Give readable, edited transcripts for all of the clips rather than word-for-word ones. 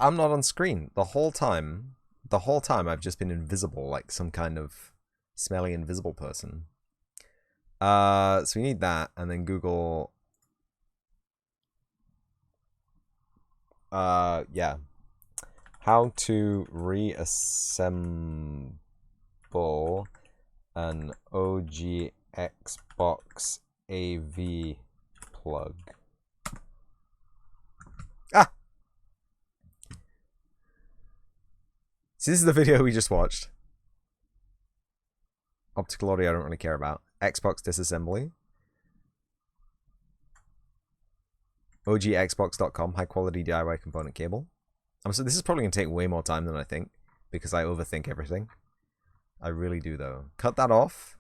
I'm not on screen the whole time. The whole time I've just been invisible, like some kind of smelly invisible person. So we need that, and then Google. Yeah. How to reassemble an OG Xbox AV plug. Ah! So this is the video we just watched. Optical audio I don't really care about. Xbox disassembly. OGXbox.com, high quality DIY component cable. So this is probably going to take way more time than I think, because I overthink everything. I really do, though. Cut that off.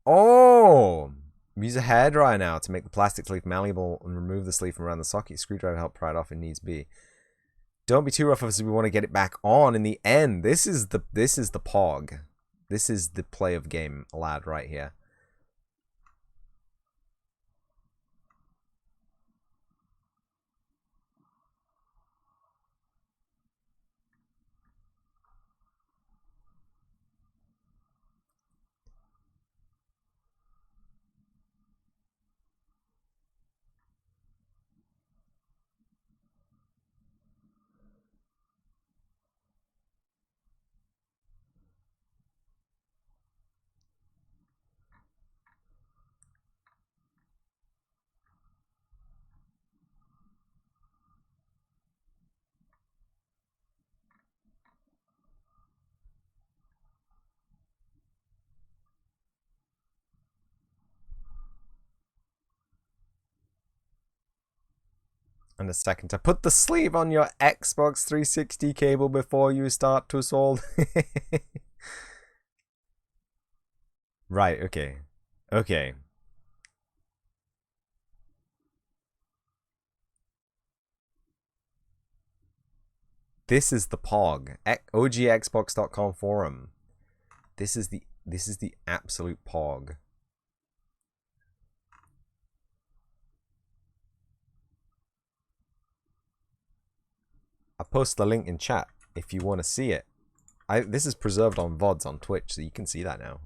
Oh! Use a hairdryer now to make the plastic sleeve malleable and remove the sleeve from around the socket. Screwdriver help pry it off if needs be. Don't be too rough as we want to get it back on in the end. This is the POG. This is the play of game lad right here. And a second to put the sleeve on your Xbox 360 cable before you start to solder. Right, okay. Okay. This is the POG. OGXbox.com forum. This is the absolute POG. I post the link in chat if you want to see it. This is preserved on VODs on Twitch, so you can see that now.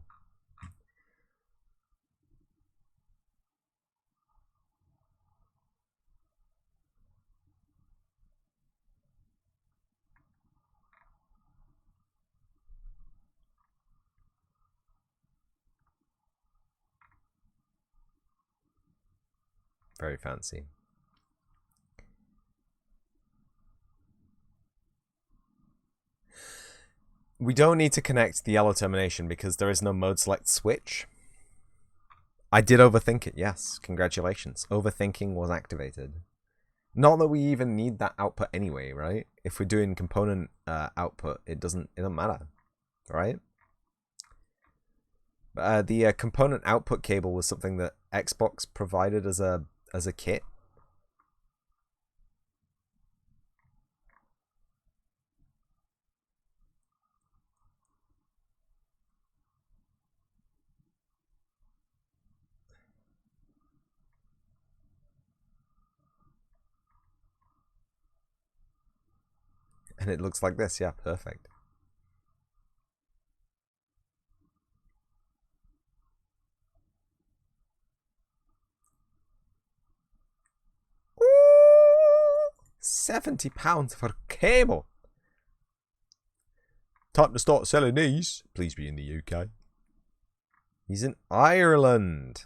Very fancy. We don't need to connect the yellow termination because there is no mode select switch. I did overthink it, yes. Congratulations. Overthinking was activated. Not that we even need that output anyway, right? If we're doing component output, it doesn't matter, right? The component output cable was something that Xbox provided as a kit. And it looks like this, yeah, perfect. Ooh, £70 for cable. Time to start selling these. Please be in the UK. He's in Ireland.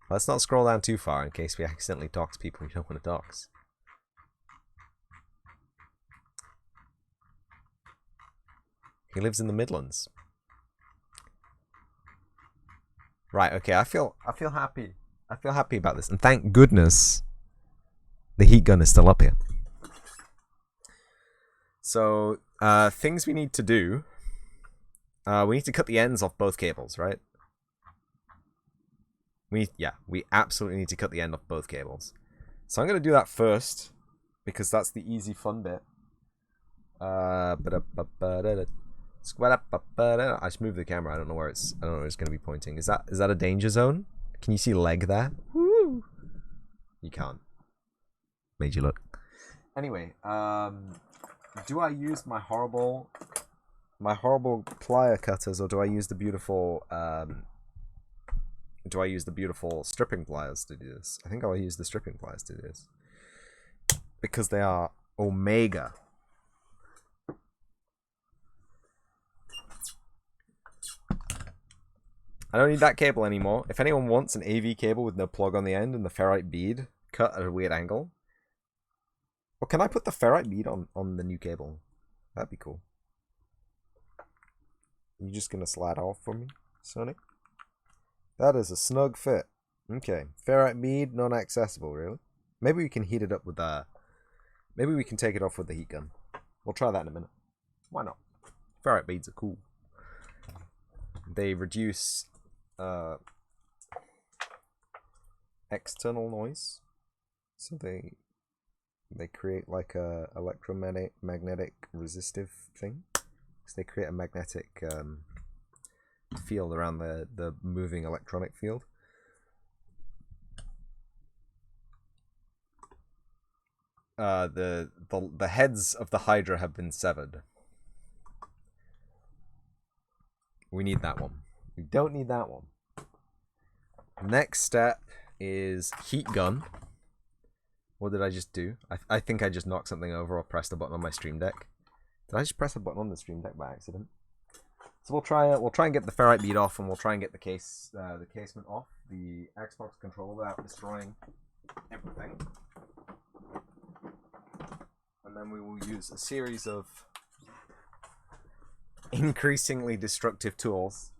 Let's not scroll down too far in case we accidentally dox people we don't want to dox. He lives in the Midlands. Right, okay, I feel happy. I feel happy about this. And thank goodness the heat gun is still up here. So, things we need to do. We need to cut the ends off both cables, right? We absolutely need to cut the end off both cables. So I'm going to do that first, because that's the easy fun bit. I just moved the camera. I don't know where it's going to be pointing. Is that a danger zone? Can you see leg there? Woo! You can't. Made you look. Anyway, do I use my horrible plier cutters, or do I use the beautiful stripping pliers to do this? I think I'll use the stripping pliers to do this because they are Omega. I don't need that cable anymore. If anyone wants an AV cable with no plug on the end and the ferrite bead cut at a weird angle, well, can I put the ferrite bead on the new cable? That'd be cool. You just gonna slide off for me, Sonic? That is a snug fit. Okay, ferrite bead non-accessible, really. Maybe we can heat it up with maybe we can take it off with the heat gun. We'll try that in a minute. Why not? Ferrite beads are cool. They reduce external noise, so they create like a electromagnetic resistive thing. So they create a magnetic field around the moving electronic field. The heads of the Hydra have been severed. We need that one. We don't need that one. Next step is heat gun. What did I just do? I think I just knocked something over or pressed a button on my Stream Deck. Did I just press a button on the Stream Deck by accident? So we'll try and get the ferrite bead off, and we'll try and get the casement off the Xbox controller without destroying everything. And then we will use a series of increasingly destructive tools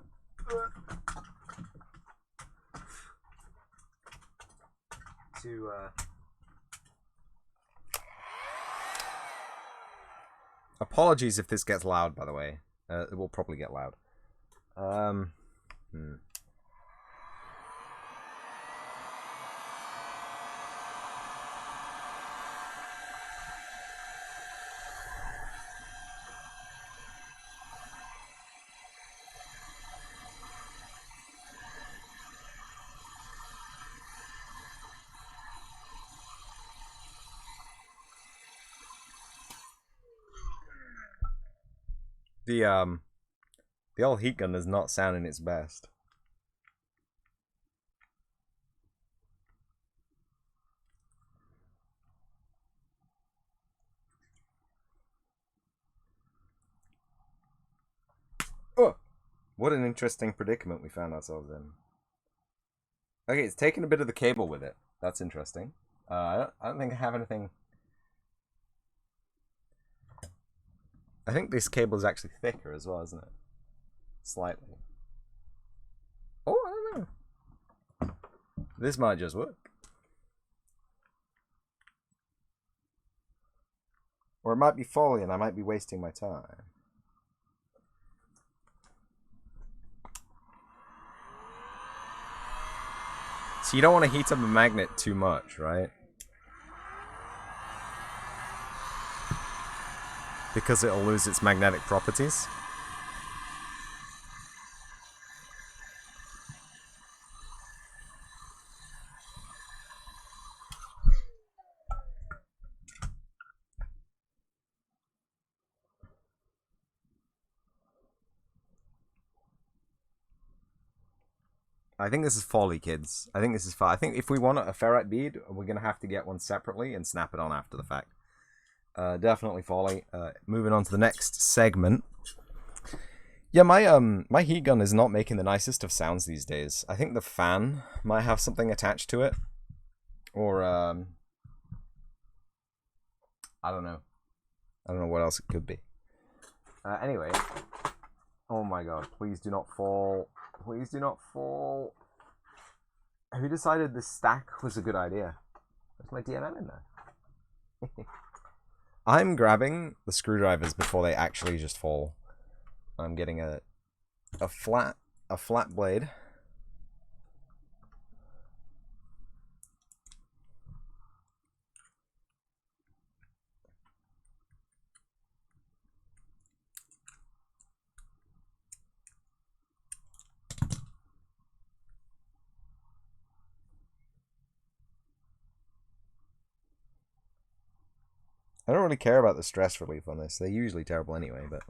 to apologies if this gets loud, by the way. It will probably get loud. The old heat gun is not sounding its best. Oh, what an interesting predicament we found ourselves in. Okay, it's taking a bit of the cable with it. That's interesting. I don't think I have anything. I think this cable is actually thicker as well, isn't it? Slightly. Oh, I don't know. This might just work. Or it might be folly and I might be wasting my time. So you don't want to heat up a magnet too much, right? Because it'll lose its magnetic properties. I think this is folly, kids. I think this is folly. I think if we want a ferrite bead, we're going to have to get one separately and snap it on after the fact. Definitely folly. Moving on to the next segment. Yeah, my heat gun is not making the nicest of sounds these days. I think the fan might have something attached to it. Or, I don't know. I don't know what else it could be. Anyway. Oh my god, please do not fall. Please do not fall. Who decided this stack was a good idea? There's my DMM in there. I'm grabbing the screwdrivers before they actually just fall. I'm getting a flat blade. I don't really care about the stress relief on this. They're usually terrible anyway, but...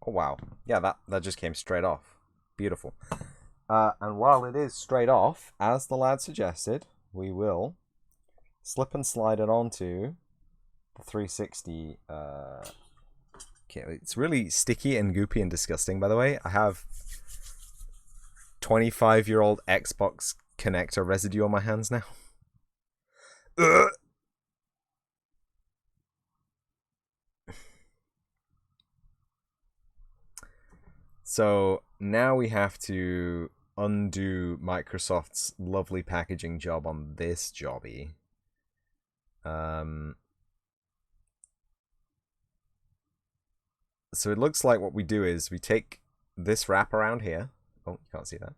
Oh, wow. Yeah, that just came straight off. Beautiful. And while it is straight off, as the lad suggested, we will slip and slide it onto the 360. Okay, it's really sticky and goopy and disgusting, by the way. I have 25-year-old Xbox connector residue on my hands now. Ugh. So now we have to undo Microsoft's lovely packaging job on this jobby. So it looks like what we do is we take this wrap around here. Oh, you can't see that.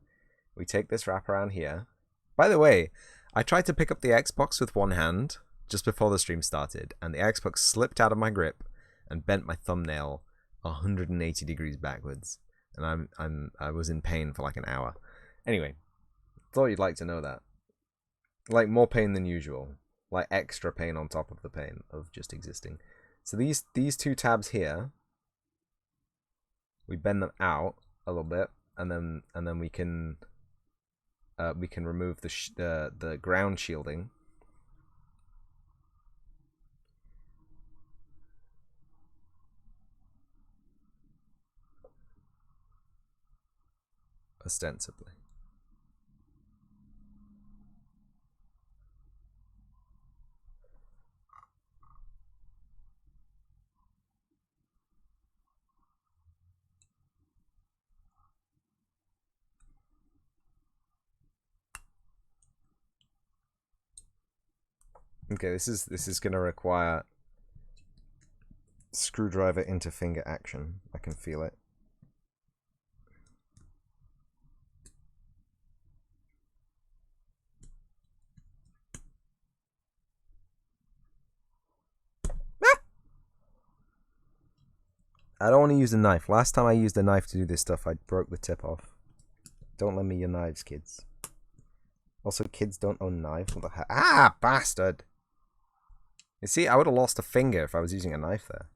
We take this wrap around here. By the way, I tried to pick up the Xbox with one hand just before the stream started, and the Xbox slipped out of my grip and bent my thumbnail 180 degrees backwards. And I was in pain for like an hour. Anyway, thought you'd like to know that. Like more pain than usual. Like extra pain on top of the pain of just existing. So these two tabs here, we bend them out a little bit, and then we can remove the ground shielding. Ostensibly. Okay, this is going to require screwdriver into finger action. I can feel it. I don't want to use a knife. Last time I used a knife to do this stuff, I broke the tip off. Don't lend me your knives, kids. Also, kids don't own knives. What the heck? Ah, bastard! You see, I would have lost a finger if I was using a knife there.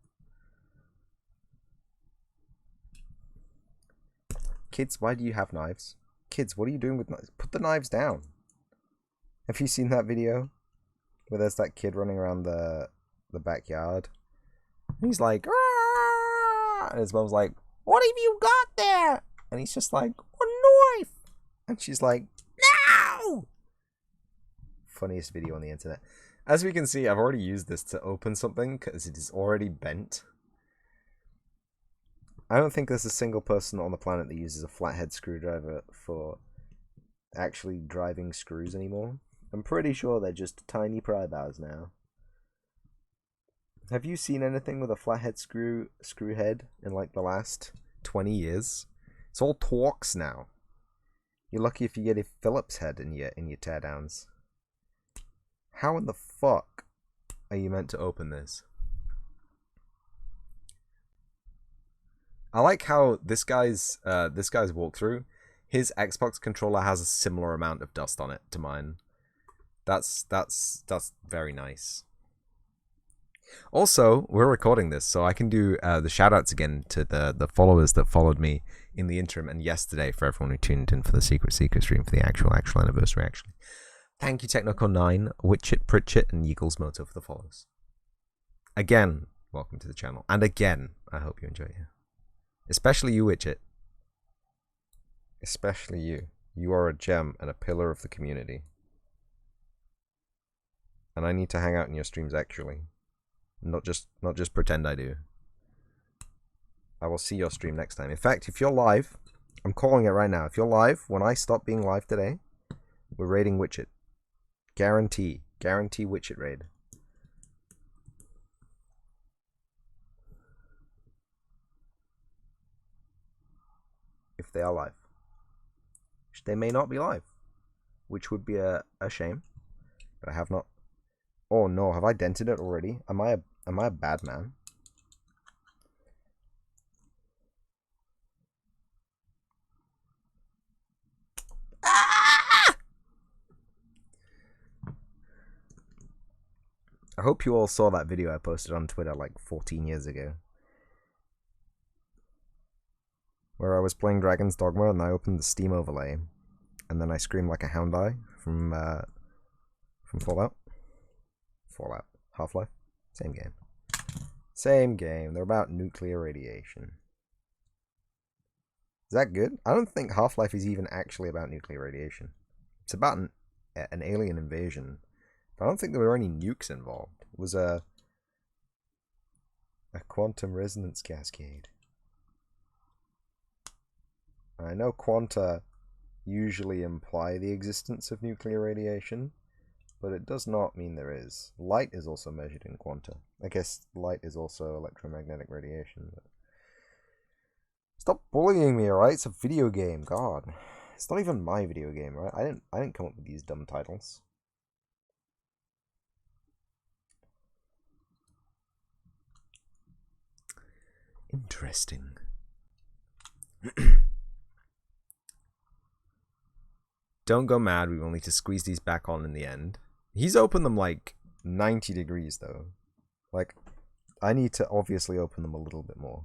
Kids, why do you have knives? Kids, what are you doing with knives? Put the knives down. Have you seen that video? Where there's that kid running around the backyard. And he's like, Aah! And his mom's like, what have you got there? And he's just like, a knife. And she's like, no! Funniest video on the internet. As we can see, I've already used this to open something because it is already bent. I don't think there's a single person on the planet that uses a flathead screwdriver for actually driving screws anymore. I'm pretty sure they're just tiny pry bars now. Have you seen anything with a flathead screw head in like the last 20 years? It's all Torx now. You're lucky if you get a Phillips head in your teardowns. How in the fuck are you meant to open this? I like how this guy's walkthrough, his Xbox controller has a similar amount of dust on it to mine. That's very nice. Also, we're recording this, so I can do the shoutouts again to the followers that followed me in the interim and yesterday for everyone who tuned in for the Secret Seeker stream for the actual anniversary, actually. Thank you, Technoco9, Witchit, Pritchett, and Yeagles Moto for the follows. Again, welcome to the channel. And again, I hope you enjoy it. Especially you, Witchit. Especially you. You are a gem and a pillar of the community. And I need to hang out in your streams, actually. Not just pretend I do. I will see your stream next time. In fact, if you're live, I'm calling it right now. If you're live, when I stop being live today, we're raiding Witchit. Guarantee Witchit raid. if they are live. They may not be live, which would be a shame. But I have not. Oh no, have I dented it already? Am I a bad man? Ah! I hope you all saw that video I posted on Twitter like 14 years ago, where I was playing Dragon's Dogma and I opened the Steam overlay, and then I screamed like a hound eye from Fallout. Half-Life, same game. Same game. They're about nuclear radiation. Is that good? I don't think Half-Life is even actually about nuclear radiation. It's about an alien invasion, but I don't think there were any nukes involved. It was a quantum resonance cascade. I know quanta usually imply the existence of nuclear radiation, but it does not mean there is. Light is also measured in quanta. I guess light is also electromagnetic radiation. But... Stop bullying me, alright? It's a video game, God. It's not even my video game, right? I didn't come up with these dumb titles. Interesting. Don't go mad, we will need to squeeze these back on in the end. He's opened them like 90 degrees though. Like, I need to obviously open them a little bit more.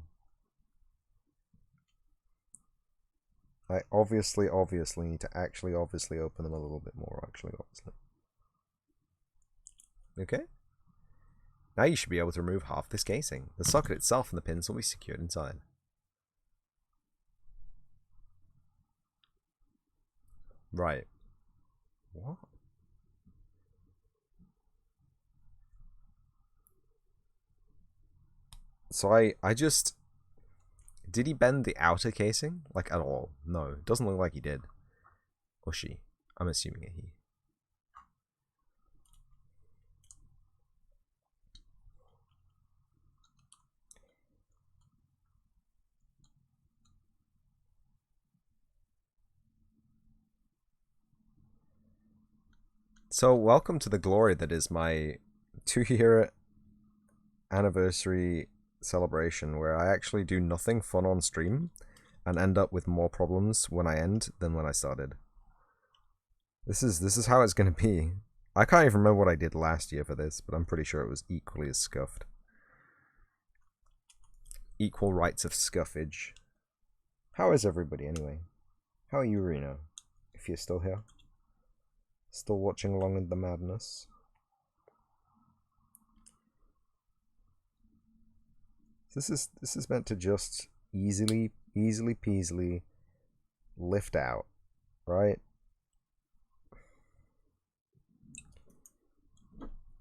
I obviously need to actually open them a little bit more, obviously. Okay. Now you should be able to remove half this casing. The socket itself and the pins will be secured inside. Right. What? So I just... Did he bend the outer casing? Like, at all? No, it doesn't look like he did. Or she. I'm assuming a he. So, welcome to the glory that is my 2-year anniversary celebration, where I actually do nothing fun on stream and end up with more problems when I end than when I started. This is how it's gonna be. I can't even remember what I did last year for this, but I'm pretty sure it was equally as scuffed. Equal rights of scuffage. How is everybody anyway? How are you, Reno? If you're still here? Still watching along with the madness? This is meant to just easily peasily lift out, right?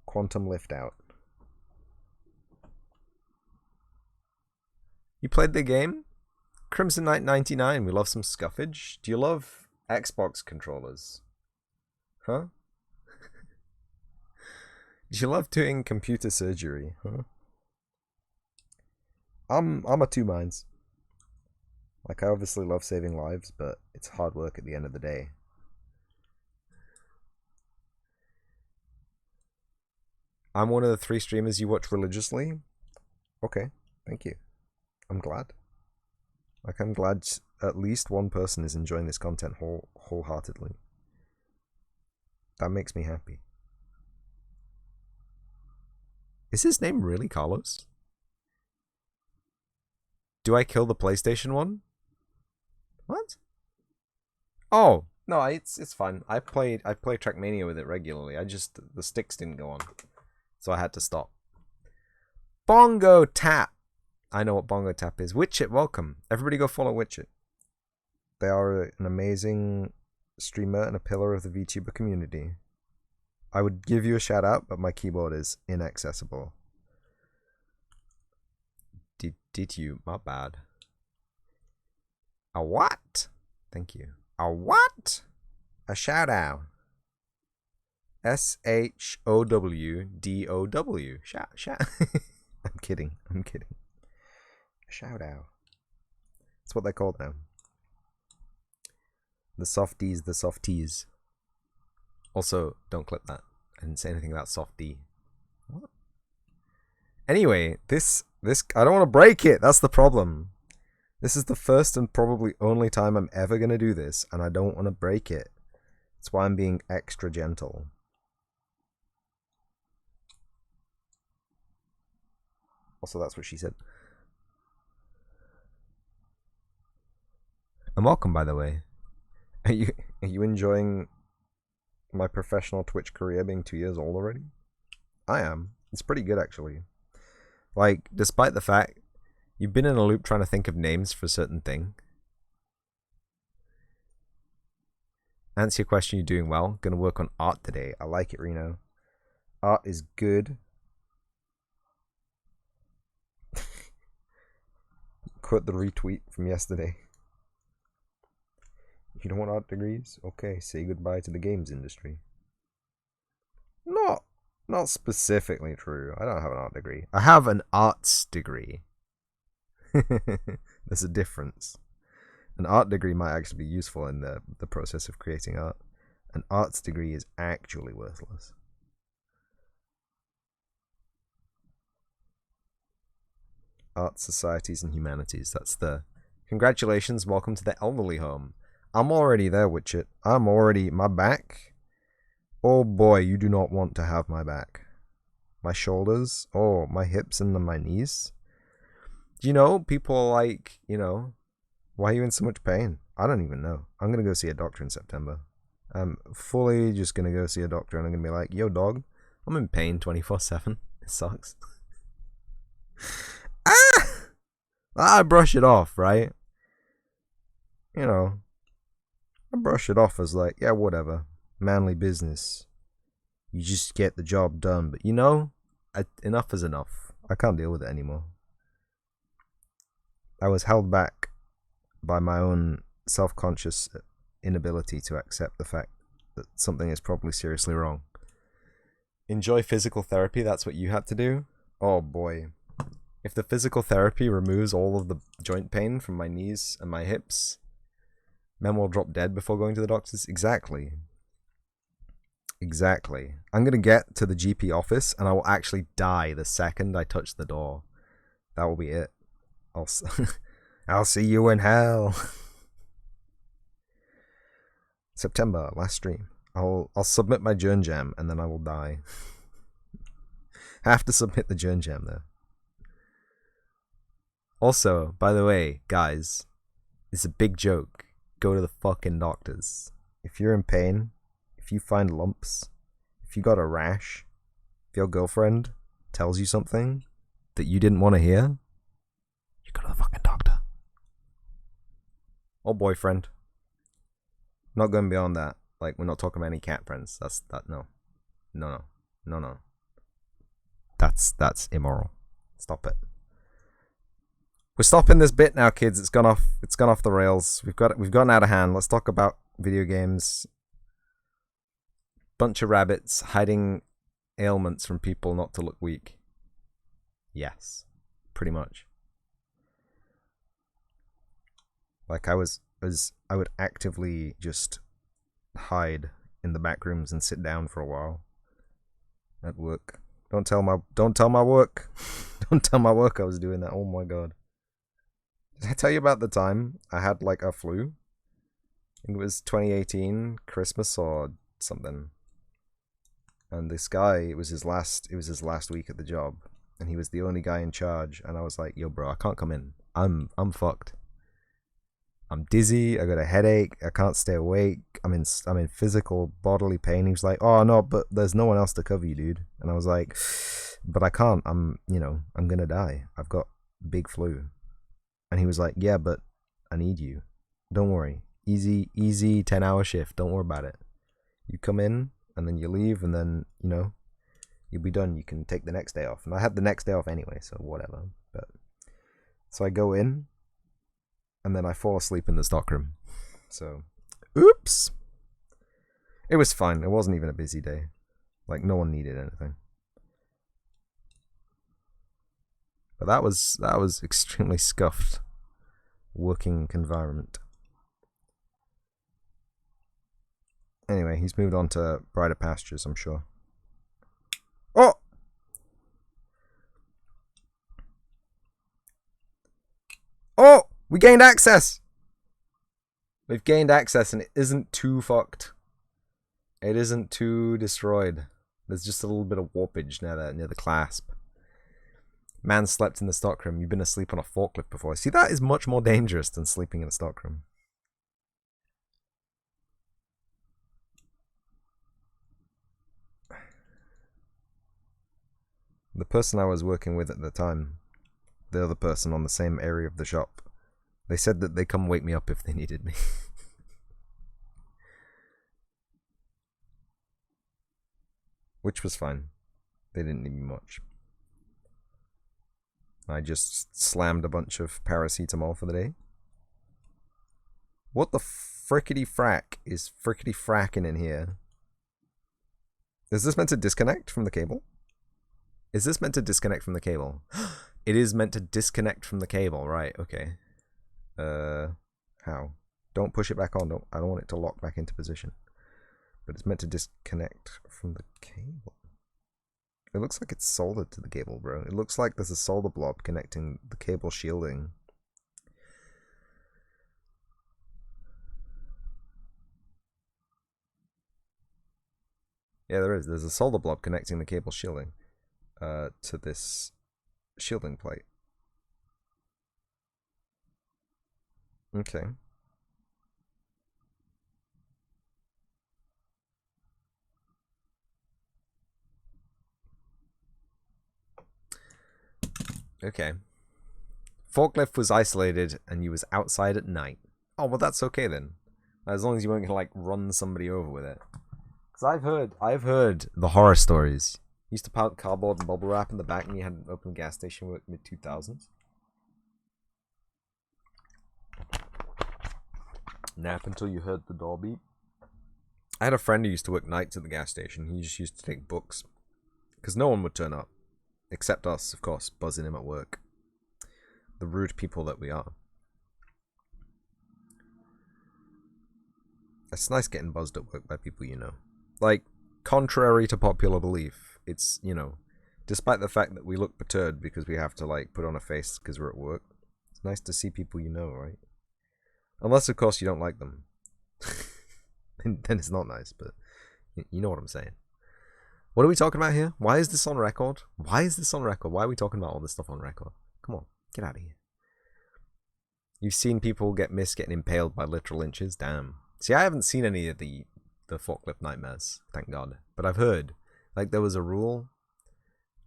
Quantum lift out. You played the game? Crimson Knight 99, we love some scuffage. Do you love Xbox controllers? Huh? Do you love doing computer surgery? Huh? I'm a two minds. Like, I obviously love saving lives, but it's hard work at the end of the day. I'm one of the 3 streamers you watch religiously. Okay, thank you. I'm glad. Like, I'm glad at least one person is enjoying this content wholeheartedly. That makes me happy. Is his name really Carlos? Do I kill the PlayStation one? What? Oh, no, it's fine. I play Trackmania with it regularly. The sticks didn't go on. So I had to stop. Bongo Tap. I know what Bongo Tap is. Witchit, welcome. Everybody go follow Witchit. They are an amazing streamer and a pillar of the VTuber community. I would give you a shout out, but my keyboard is inaccessible. Did you? My bad. A what? Thank you. A what? A shout out. SHOWDOW. Shout. I'm kidding. A shout out. That's what they're called now. The softies, the softies. Also, don't clip that. I didn't say anything about softie. What? Anyway, this I don't want to break it. That's the problem. This is the first and probably only time I'm ever going to do this, and I don't want to break it. That's why I'm being extra gentle. Also, that's what she said. And welcome, by the way. Are you enjoying my professional Twitch career being 2 years old already? I am. It's pretty good, actually. Like, despite the fact you've been in a loop trying to think of names for a certain thing. Answer your question, you're doing well. Gonna work on art today. I like it, Reno. Art is good. Quote the retweet from yesterday. You don't want art degrees? Okay, say goodbye to the games industry. Not specifically true. I don't have an art degree. I have an arts degree. There's a difference. An art degree might actually be useful in the process of creating art. An arts degree is actually worthless. Art, societies, and humanities. That's the... Congratulations, welcome to the elderly home. I'm already there, Witchit. I'm already... My back? Oh boy, you do not want to have my back. My shoulders? Oh, my hips and my knees? Do you know, people are like, you know, why are you in so much pain? I don't even know. I'm going to go see a doctor in September. I'm fully just going to go see a doctor and I'm going to be like, yo, dog, I'm in pain 24/7. It sucks. I brush it off, right? You know, I brush it off as like, yeah, whatever. Manly business. You just get the job done. But you know, enough is enough. I can't deal with it anymore. I was held back by my own self-conscious inability to accept the fact that something is probably seriously wrong. Enjoy physical therapy, that's what you had to do? Oh boy. If the physical therapy removes all of the joint pain from my knees and my hips, men will drop dead before going to the doctors? Exactly. Exactly. I'm going to get to the GP office and I will actually die the second I touch the door. That will be it. I'll see you in hell. September, last stream. I'll submit my Journ Jam and then I will die. I have to submit the Journ Jam though. Also, by the way, guys, it's a big joke. Go to the fucking doctors. If you're in pain, if you find lumps, if you got a rash, if your girlfriend tells you something that you didn't want to hear, you go to the fucking doctor. Or boyfriend. Not going beyond that. Like, we're not talking about any cat friends. No. That's immoral. Stop it. We're stopping this bit now, kids. It's gone off the rails. We've gotten out of hand. Let's talk about video games. Bunch of rabbits hiding ailments from people not to look weak. Yes. Pretty much. Like I would actively just hide in the back rooms and sit down for a while at work. Don't tell my work. Don't tell my work I was doing that. Oh my god. Did I tell you about the time I had like a flu? I think it was 2018 Christmas or something. And this guy, it was his last week at the job, and he was the only guy in charge. And I was like, "Yo, bro, I can't come in. I'm fucked. I'm dizzy. I got a headache. I can't stay awake. I'm in physical bodily pain." He was like, "Oh no, but there's no one else to cover you, dude." And I was like, "But I can't. I'm gonna die. I've got big flu." And he was like, "Yeah, but I need you. Don't worry. Easy 10-hour shift. Don't worry about it. You come in and then you leave and then, you'll be done. You can take the next day off." And I had the next day off anyway, so whatever. But so I go in and then I fall asleep in the stockroom. So, oops. It was fine. It wasn't even a busy day. Like, no one needed anything. But that was extremely scuffed working environment. Anyway, he's moved on to brighter pastures, I'm sure. Oh! Oh! We gained access! We've gained access and it isn't too fucked. It isn't too destroyed. There's just a little bit of warpage near the clasp. Man slept in the stockroom. You've been asleep on a forklift before. See, that is much more dangerous than sleeping in a stockroom. The person I was working with at the time, the other person on the same area of the shop, they said that they'd come wake me up if they needed me. Which was fine. They didn't need me much. I just slammed a bunch of paracetamol for the day. What the frickety frack is frickety fracking in here? Is this meant to disconnect from the cable? Is this meant to disconnect from the cable? It is meant to disconnect from the cable, right, okay. How? Don't push it back on, I don't want it to lock back into position. But it's meant to disconnect from the cable. It looks like it's soldered to the cable, bro. It looks like there's a solder blob connecting the cable shielding. Yeah, there is. There's a solder blob connecting the cable shielding to this shielding plate. Okay. Okay. Forklift was isolated and you was outside at night. Oh, well that's okay then. As long as you weren't gonna like run somebody over with it. Because I've heard the horror stories. You used to put cardboard and bubble wrap in the back and you had an open gas station with mid-2000s. Nap until you heard the door beep. I had a friend who used to work nights at the gas station. He just used to take books. Because no one would turn up. Except us, of course, buzzing him at work. The rude people that we are. It's nice getting buzzed at work by people you know. Like, contrary to popular belief, it's, you know, despite the fact that we look perturbed because we have to, like, put on a face because we're at work, it's nice to see people you know, right? Unless, of course, you don't like them. Then it's not nice, but you know what I'm saying. What are we talking about here? Why is this on record? Why is this on record? Why are we talking about all this stuff on record? Come on, get out of here. You've seen people getting impaled by literal inches? Damn. See, I haven't seen any of the forklift nightmares, thank God. But I've heard, like, there was a rule.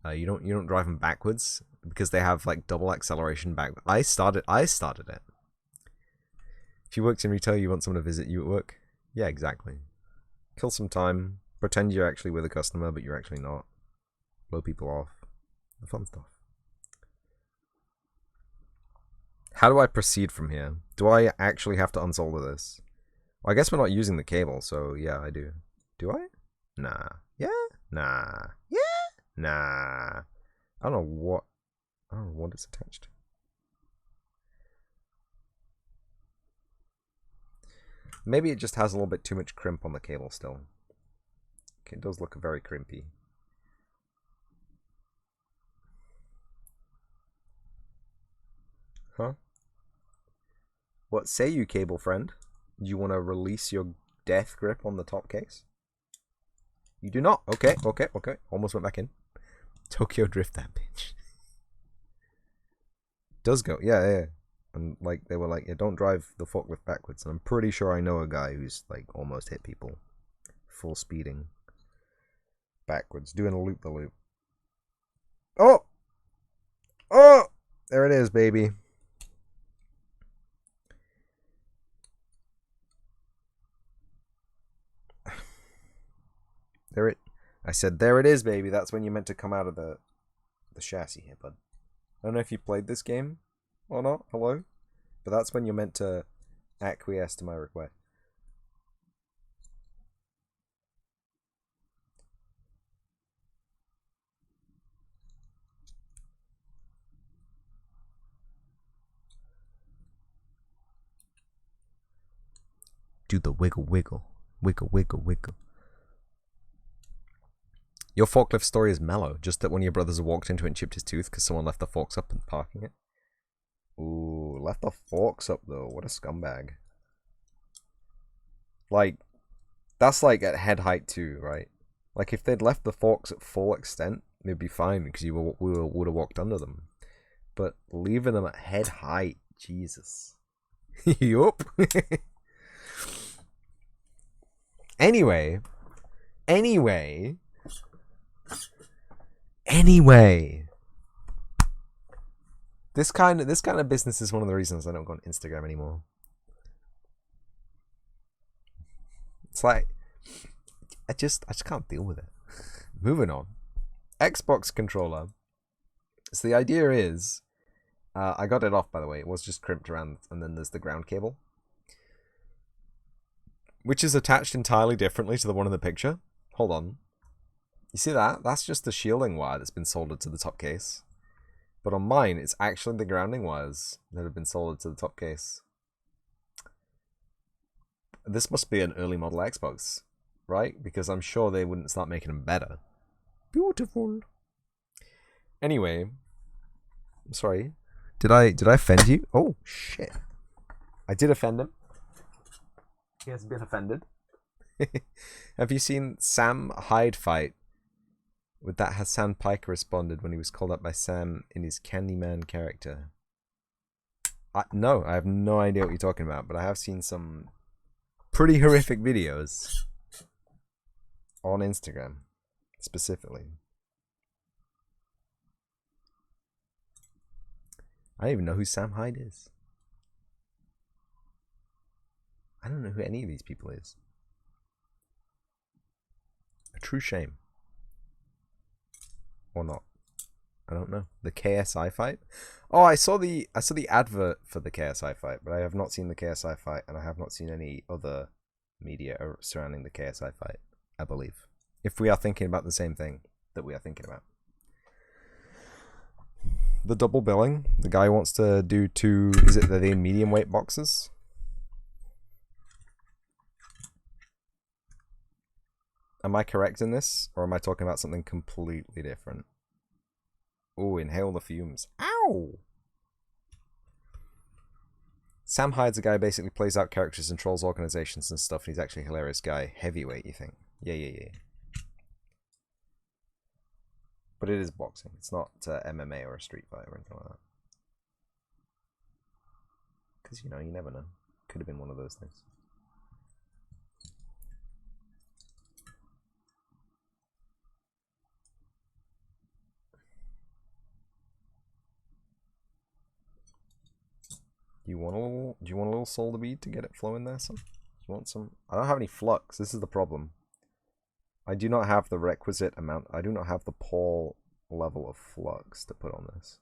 You don't drive them backwards because they have like double acceleration back. I started it. If you worked in retail, you want someone to visit you at work? Yeah, exactly. Kill some time. Pretend you're actually with a customer, but you're actually not. Blow people off. The fun stuff. How do I proceed from here? Do I actually have to unsolder this? Well, I guess we're not using the cable, so yeah, I do. Do I? Nah. Yeah? Nah. Yeah? Nah. I don't know what it's attached to. Maybe it just has a little bit too much crimp on the cable still. Okay, it does look very crimpy. Huh? What say you, cable friend? Do you want to release your death grip on the top case? You do not? Okay. Almost went back in. Tokyo Drift that bitch. Does go. Yeah. And like they were like, yeah, don't drive the forklift backwards. And I'm pretty sure I know a guy who's like almost hit people. Full speeding. Backwards. Doing a loop-the-loop. Oh! Oh! There it is, baby. I said, there it is, baby. That's when you meant to come out of the chassis here, bud. I don't know if you played this game or not. Hello? But that's when you're meant to acquiesce to my request. Do the wiggle wiggle. Wiggle, wiggle, wiggle. Your forklift story is mellow. Just that one of your brothers walked into it and chipped his tooth because someone left the forks up and parking it. Ooh, left the forks up though. What a scumbag. Like, that's like at head height too, right? Like if they'd left the forks at full extent, they'd be fine because we would have walked under them. But leaving them at head height, Jesus. Yup. Anyway. This kind of business is one of the reasons I don't go on Instagram anymore. It's like I just can't deal with it. Moving on. Xbox controller. So the idea is, I got it off, by the way. It was just crimped around, and then there's the ground cable, which is attached entirely differently to the one in the picture. Hold on. You see that? That's just the shielding wire that's been soldered to the top case. But on mine, it's actually the grounding wires that have been soldered to the top case. This must be an early model Xbox, right? Because I'm sure they wouldn't start making them better. Beautiful. Anyway, I'm sorry. Did I offend you? Oh shit! I did offend him. He has been offended. Have you seen Sam Hyde fight? With that, Hassan Piker responded when he was called up by Sam in his Candyman character. No, I have no idea what you're talking about, but I have seen some pretty horrific videos on Instagram, specifically. I don't even know who Sam Hyde is. I don't know who any of these people is. A true shame. Or not. I don't know. The KSI fight? Oh, I saw the advert for the KSI fight, but I have not seen the KSI fight, and I have not seen any other media surrounding the KSI fight, I believe. If we are thinking about the same thing that we are thinking about. The double billing. The guy wants to do two, is it the medium weight boxes? Am I correct in this? Or am I talking about something completely different? Oh, inhale the fumes. Ow! Sam Hyde's a guy who basically plays out characters and trolls organizations and stuff. And he's actually a hilarious guy. Heavyweight, you think? Yeah. But it is boxing. It's not MMA or a street fight or anything like that. Because, you know, you never know. Could have been one of those things. Do you want a little solder bead to get it flowing there, son? Do you want some? I don't have any flux. This is the problem. I do not have the requisite amount. I do not have the Paul level of flux to put on this.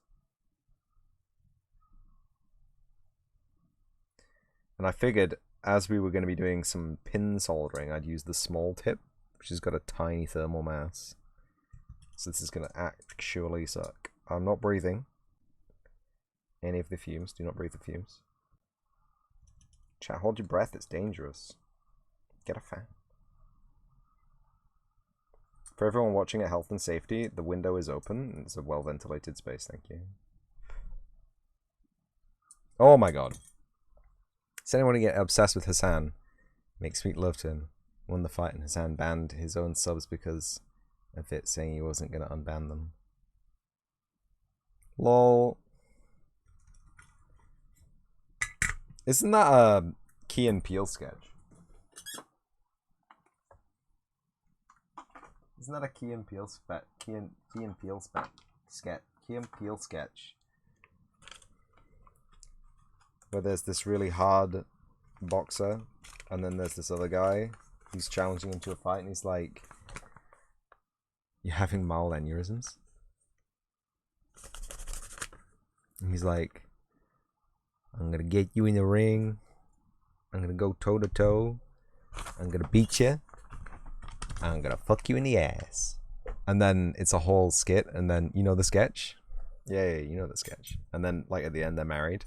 And I figured, as we were going to be doing some pin soldering, I'd use the small tip, which has got a tiny thermal mass. So this is going to actually suck. I'm not breathing any of the fumes. Do not breathe the fumes. Chat, hold your breath. It's dangerous. Get a fan. For everyone watching at Health and Safety, the window is open. It's a well-ventilated space. Thank you. Oh my god. Does anyone get obsessed with Hassan? Make sweet love to him. Won the fight and Hassan banned his own subs because of it, saying he wasn't going to unban them. Lol. Isn't that a Key and Peele sketch? Isn't that a Key and Peele sketch? Key and Peele sketch. Where there's this really hard boxer, and then there's this other guy who's challenging him to a fight, and he's like, "You're having mild aneurysms?" And he's like, "I'm gonna get you in the ring. I'm gonna go toe to toe. I'm gonna beat you. I'm gonna fuck you in the ass." And then it's a whole skit, and then, you know the sketch? Yeah, you know the sketch. And then, like, at the end, they're married.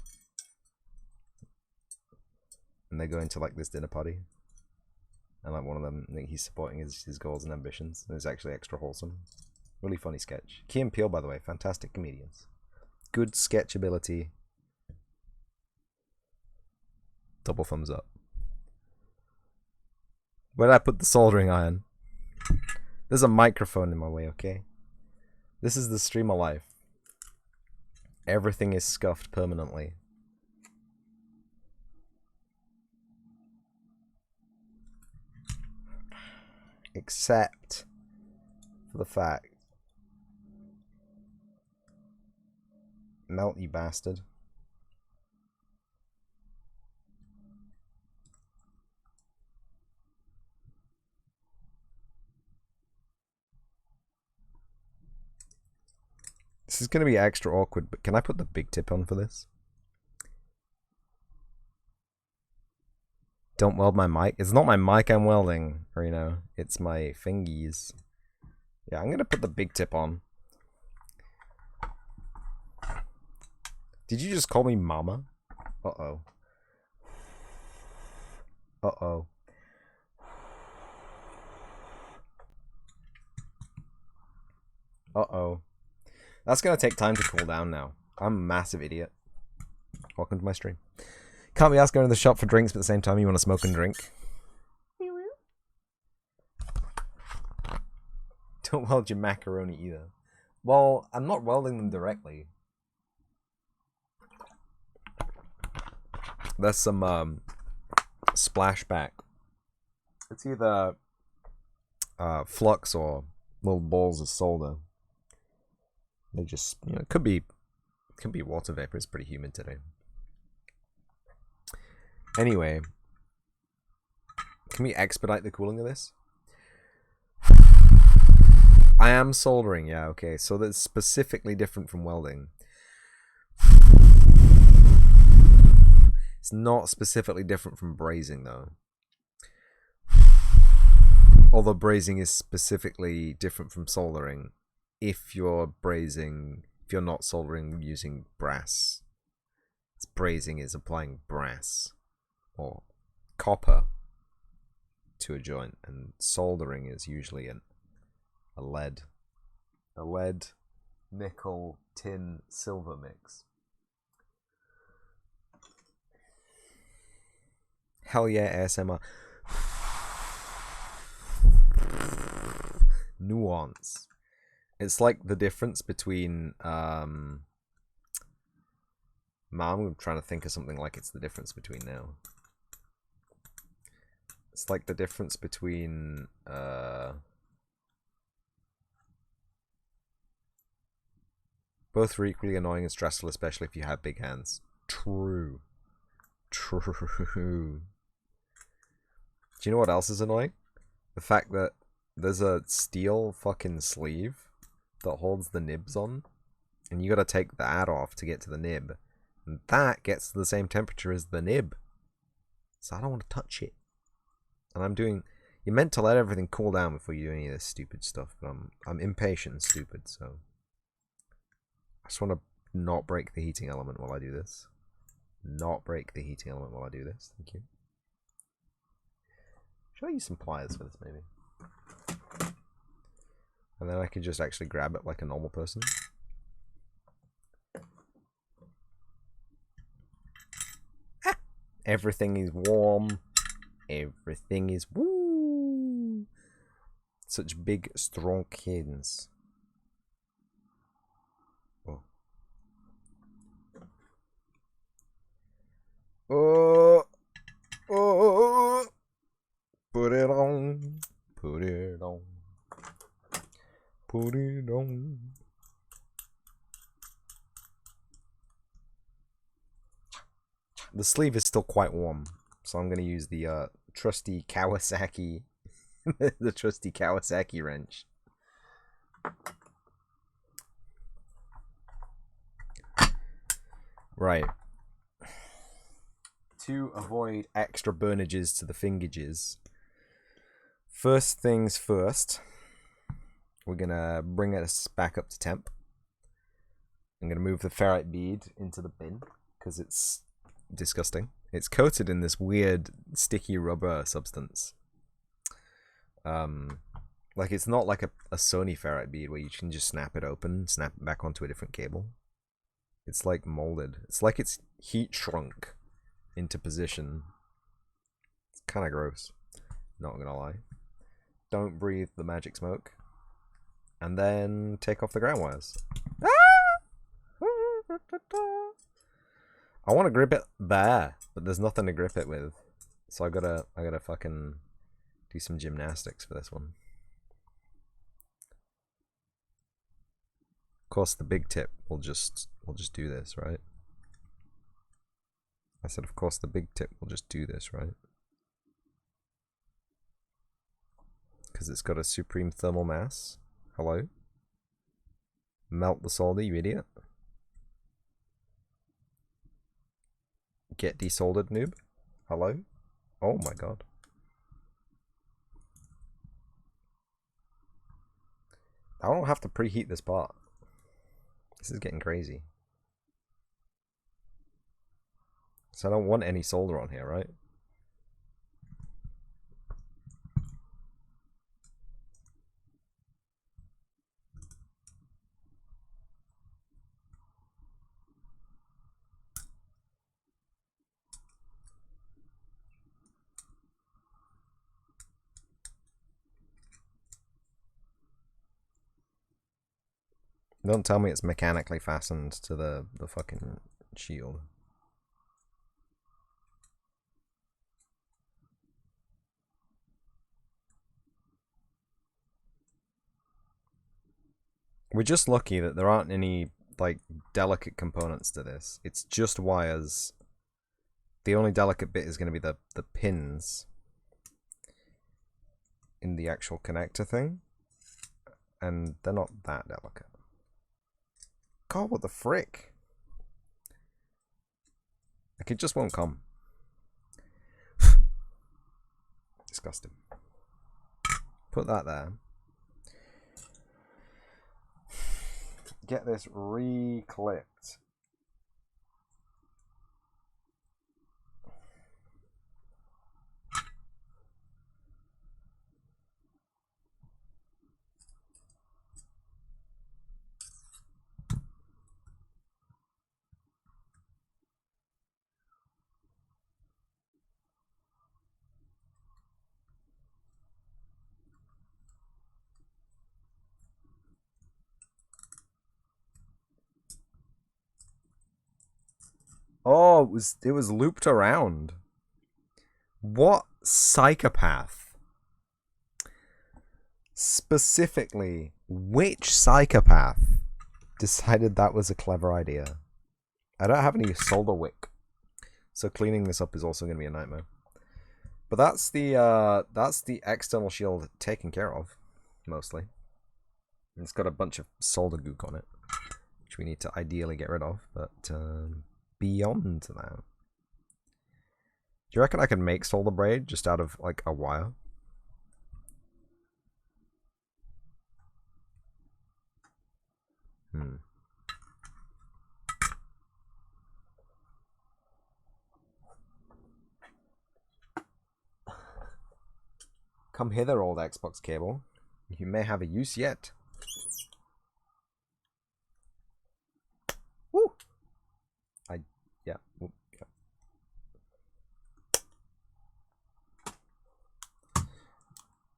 And they go into, like, this dinner party. And like one of them, I think he's supporting his goals and ambitions. And it's actually extra wholesome. Really funny sketch. Key and Peele, by the way, fantastic comedians. Good sketch ability. Double thumbs up. Where did I put the soldering iron? There's a microphone in my way, okay? This is the stream of life. Everything is scuffed permanently. Except for the fact. Melt, you bastard. This is going to be extra awkward, but can I put the big tip on for this? Don't weld my mic. It's not my mic I'm welding, or you know, it's my fingies. Yeah, I'm going to put the big tip on. Did you just call me mama? Uh-oh. Uh-oh. Uh-oh. That's going to take time to cool down now. I'm a massive idiot. Welcome to my stream. Can't be asked going to the shop for drinks, but at the same time you want to smoke and drink. Don't weld your macaroni either. Well, I'm not welding them directly. There's some splashback. It's either flux or little balls of solder. They just, you know, it could be water vapor. It's pretty humid today. Anyway, can we expedite the cooling of this? I am soldering, yeah, okay. So that's specifically different from welding. It's not specifically different from brazing, though. Although brazing is specifically different from soldering. If you're not soldering using brass. Brazing is applying brass or copper to a joint, and soldering is usually a lead nickel tin silver mix. Hell yeah, ASMR. Nuance. It's like the difference between I'm trying to think of something like it's the difference between now. It's like the difference between both are equally annoying and stressful, especially if you have big hands. True. Do you know what else is annoying? The fact that there's a steel fucking sleeve that holds the nibs on, and you gotta take that off to get to the nib, and that gets to the same temperature as the nib, so I don't want to touch it. And you're meant to let everything cool down before you do any of this stupid stuff, but I'm impatient and stupid, so I just want to not break the heating element while I do this. Not break the heating element while I do this. Thank you. Should I use some pliers for this, maybe? And then I can just actually grab it like a normal person. Ah! Everything is warm. Everything is woo. Such big, strong cadence. Oh. Oh. Oh. Put it on. Put it on. Put it on. The sleeve is still quite warm, so I'm going to use the trusty Kawasaki, the trusty Kawasaki wrench. Right. To avoid extra burnages to the fingages, first things first, we're going to bring us back up to temp. I'm going to move the ferrite bead into the bin because it's disgusting. It's coated in this weird sticky rubber substance. Like, it's not like a Sony ferrite bead where you can just snap it open, snap it back onto a different cable. It's like molded. It's like it's heat shrunk into position. It's kind of gross. Not gonna lie. Don't breathe the magic smoke. And then take off the ground wires. I want to grip it there, but there's nothing to grip it with. So I gotta fucking do some gymnastics for this one. Of course, the big tip will just do this, right? I said, of course, the big tip will just do this, right? Because it's got a supreme thermal mass. Hello? Melt the solder, you idiot. Get desoldered, noob. Hello? Oh my god. I don't have to preheat this part. This is getting crazy. So I don't want any solder on here, right? Don't tell me it's mechanically fastened to the fucking shield. We're just lucky that there aren't any, like, delicate components to this. It's just wires. The only delicate bit is going to be the pins in the actual connector thing. And they're not that delicate. God, what the frick? Like, it just won't come. Disgusting. Put that there. Get this re-clipped. Oh, it was looped around. What psychopath? Specifically, which psychopath decided that was a clever idea? I don't have any solder wick, so cleaning this up is also going to be a nightmare. But that's the external shield taken care of, mostly. And it's got a bunch of solder gook on it, which we need to ideally get rid of, but beyond that. Do you reckon I could make solder braid just out of, like, a wire? Come hither, old Xbox cable. You may have a use yet. Woo! Yeah. Woo, yeah.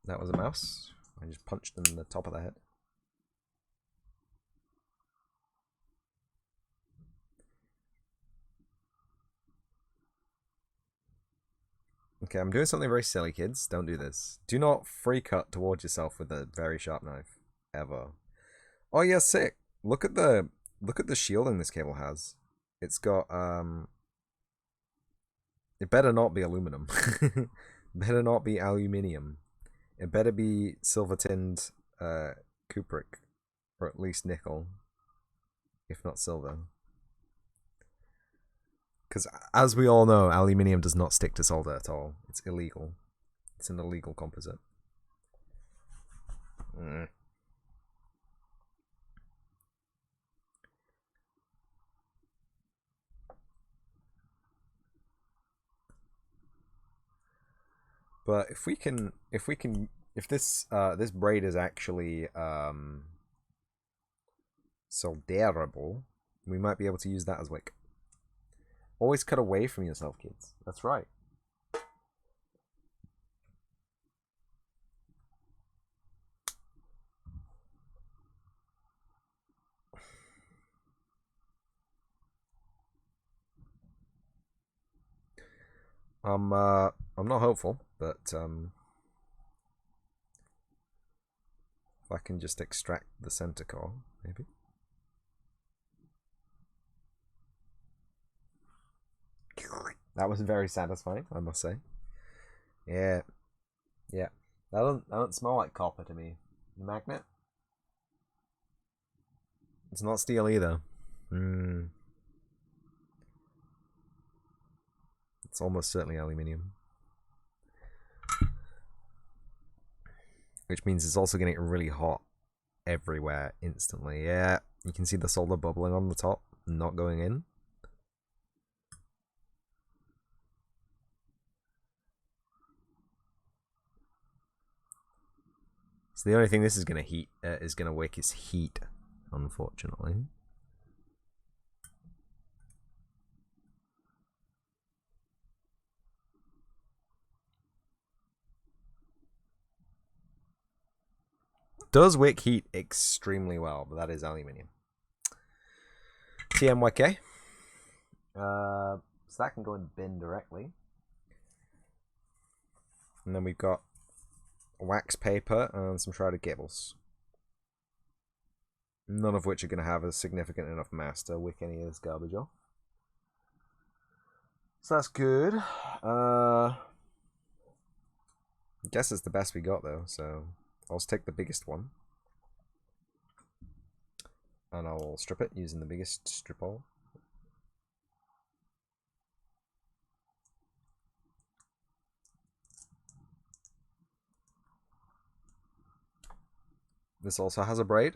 That was a mouse. I just punched in the top of the head. Okay, I'm doing something very silly, kids. Don't do this. Do not free cut towards yourself with a very sharp knife. Ever. Oh yeah, sick. Look at the shielding this cable has. It's got it better not be aluminum. Better not be aluminium. It better be silver tinned cupric. Or at least nickel. If not silver. Because, as we all know, aluminium does not stick to solder at all. It's illegal. It's an illegal composite. But if we can If this this braid is actually solderable, we might be able to use that as wick. Always cut away from yourself, kids. That's right. I'm not hopeful, but if I can just extract the center core, maybe. That was very satisfying, I must say. Yeah. Yeah. That don't smell like copper to me. The magnet? It's not steel either. It's almost certainly aluminium. Which means it's also getting really hot everywhere instantly. Yeah, you can see the solder bubbling on the top, not going in. So the only thing this is going to wick is heat, unfortunately. Does wick heat extremely well, but that is aluminium. TMYK. So that can go in the bin directly. And then we've got wax paper and some shrouded cables. None of which are going to have a significant enough mass to wick any of this garbage off. So that's good. I guess it's the best we got though, so I'll just take the biggest one. And I'll strip it using the biggest strip hole. This also has a braid.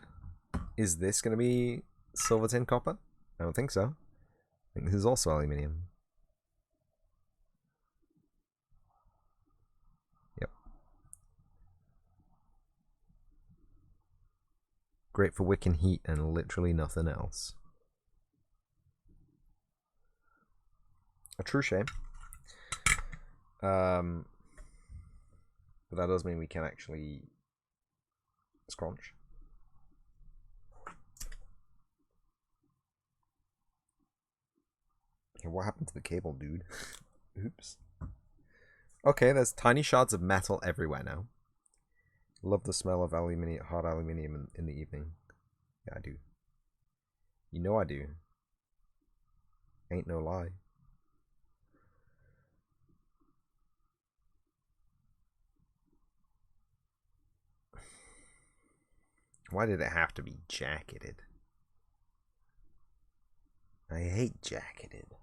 Is this going to be silver tin copper? I don't think so. I think this is also aluminium. Yep. Great for wick and heat and literally nothing else. A true shame. But that does mean we can actually scrunch. What happened to the cable, dude? Oops. Okay, there's tiny shards of metal everywhere now. Love the smell of aluminium, hard aluminium in the evening. Yeah, I do. You know I do. Ain't no lie. Why did it have to be jacketed? I hate jacketed.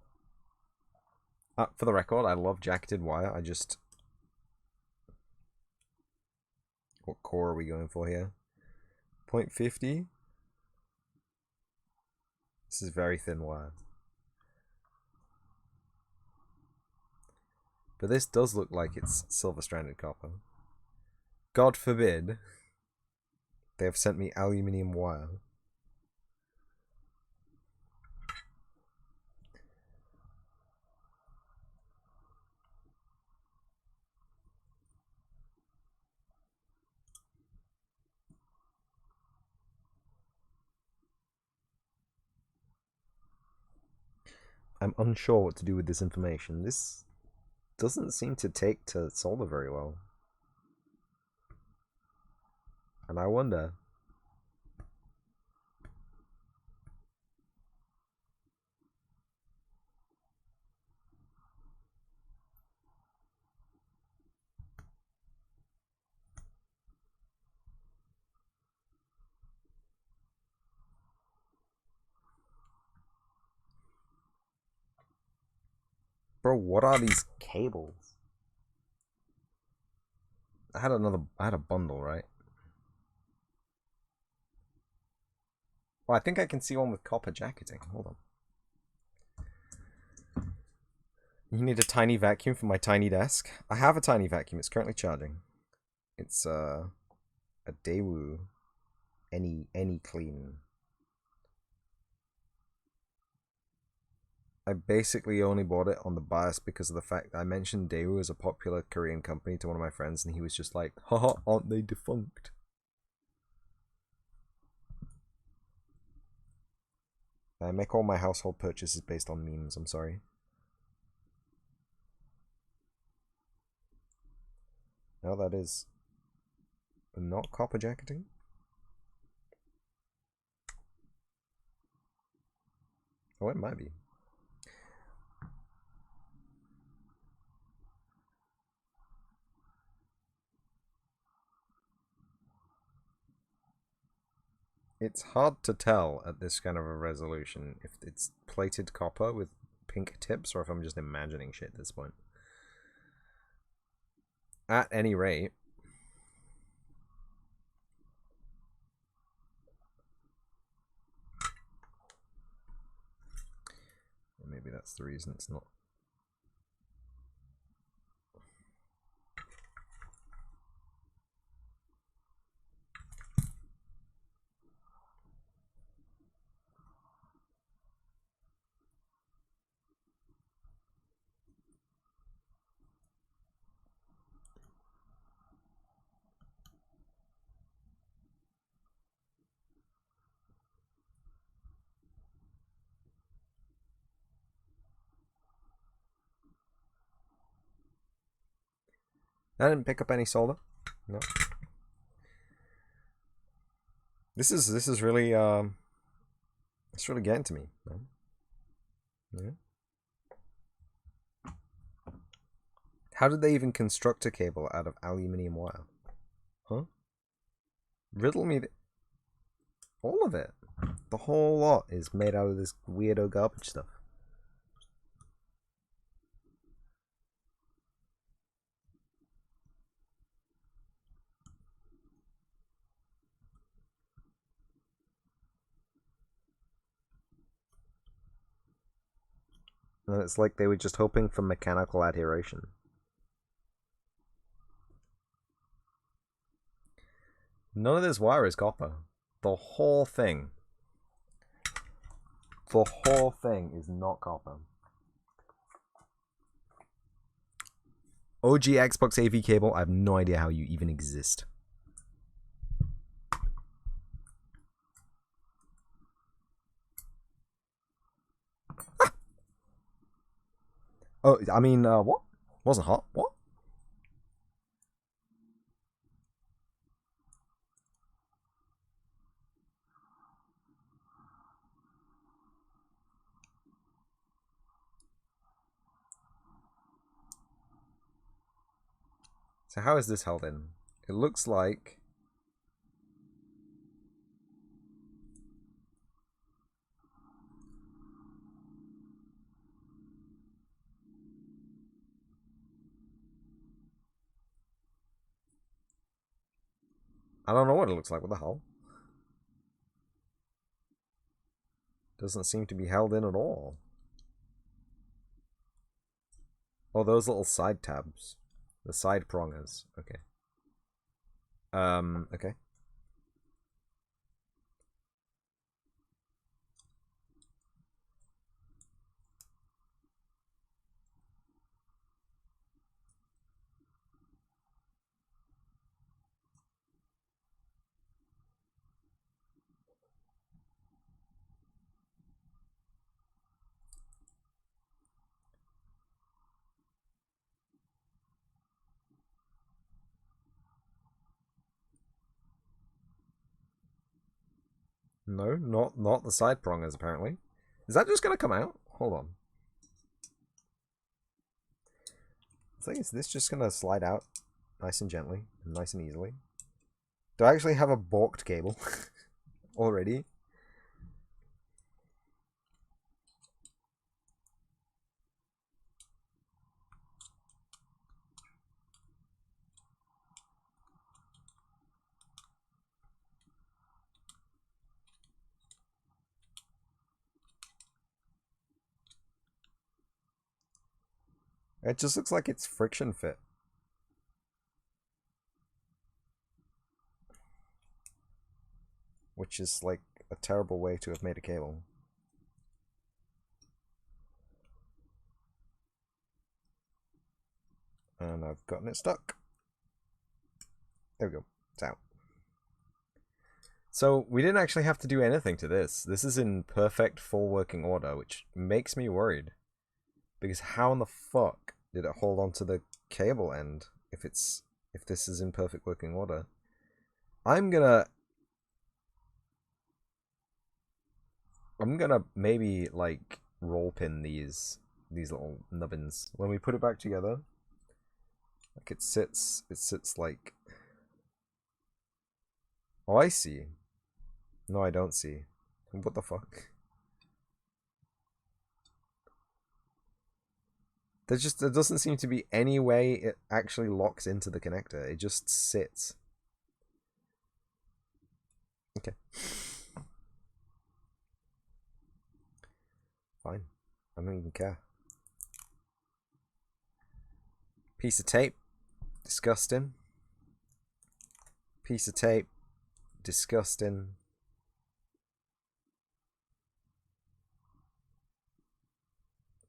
For the record, I love jacketed wire. I just... What core are we going for here? 0.50? This is very thin wire. But this does look like it's silver-stranded copper. God forbid they have sent me aluminium wire. I'm unsure what to do with this information. This doesn't seem to take to solder very well. And I wonder... Bro, what are these cables? I had a bundle, right? Well, I think I can see one with copper jacketing. Hold on. You need a tiny vacuum for my tiny desk. I have a tiny vacuum. It's currently charging. It's a Daewoo any clean. I basically only bought it on the bias because of the fact I mentioned Daewoo as a popular Korean company to one of my friends, and he was just like, haha, aren't they defunct? I make all my household purchases based on memes, I'm sorry. No, that is not copper jacketing. Oh, it might be. It's hard to tell at this kind of a resolution if it's plated copper with pink tips or if I'm just imagining shit at this point. At any rate, maybe that's the reason it's not. I didn't pick up any solder. No. This is really it's really getting to me, man. Yeah. How did they even construct a cable out of aluminium wire? Huh? Riddle me all of it. The whole lot is made out of this weirdo garbage stuff. And it's like they were just hoping for mechanical adheration. None of this wire is copper. The whole thing. The whole thing is not copper. OG Xbox AV cable, I have no idea how you even exist. Oh, I mean, what? Wasn't hot? What? So how is this held in? It looks like... I don't know what it looks like. What the hell? Doesn't seem to be held in at all. Oh, those little side tabs. The side prongers. Okay. Okay. No, not the side prongers, apparently. Is that just gonna come out? Hold on. I think is this just gonna slide out nice and gently, nice and easily? Do I actually have a balked cable already? It just looks like it's friction fit. which is like a terrible way to have made a cable. And I've gotten it stuck. There we go. It's out. So we didn't actually have to do anything to this. This is in perfect full working order, which makes me worried. Because how in the fuck did it hold onto the cable end if this is in perfect working order? I'm gonna maybe like roll pin these little nubbins. When we put it back together, like it sits like, oh, I see. No, I don't see. What the fuck? There doesn't seem to be any way it actually locks into the connector. It just sits. Okay. Fine. I don't even care. Piece of tape. Disgusting. Piece of tape. Disgusting.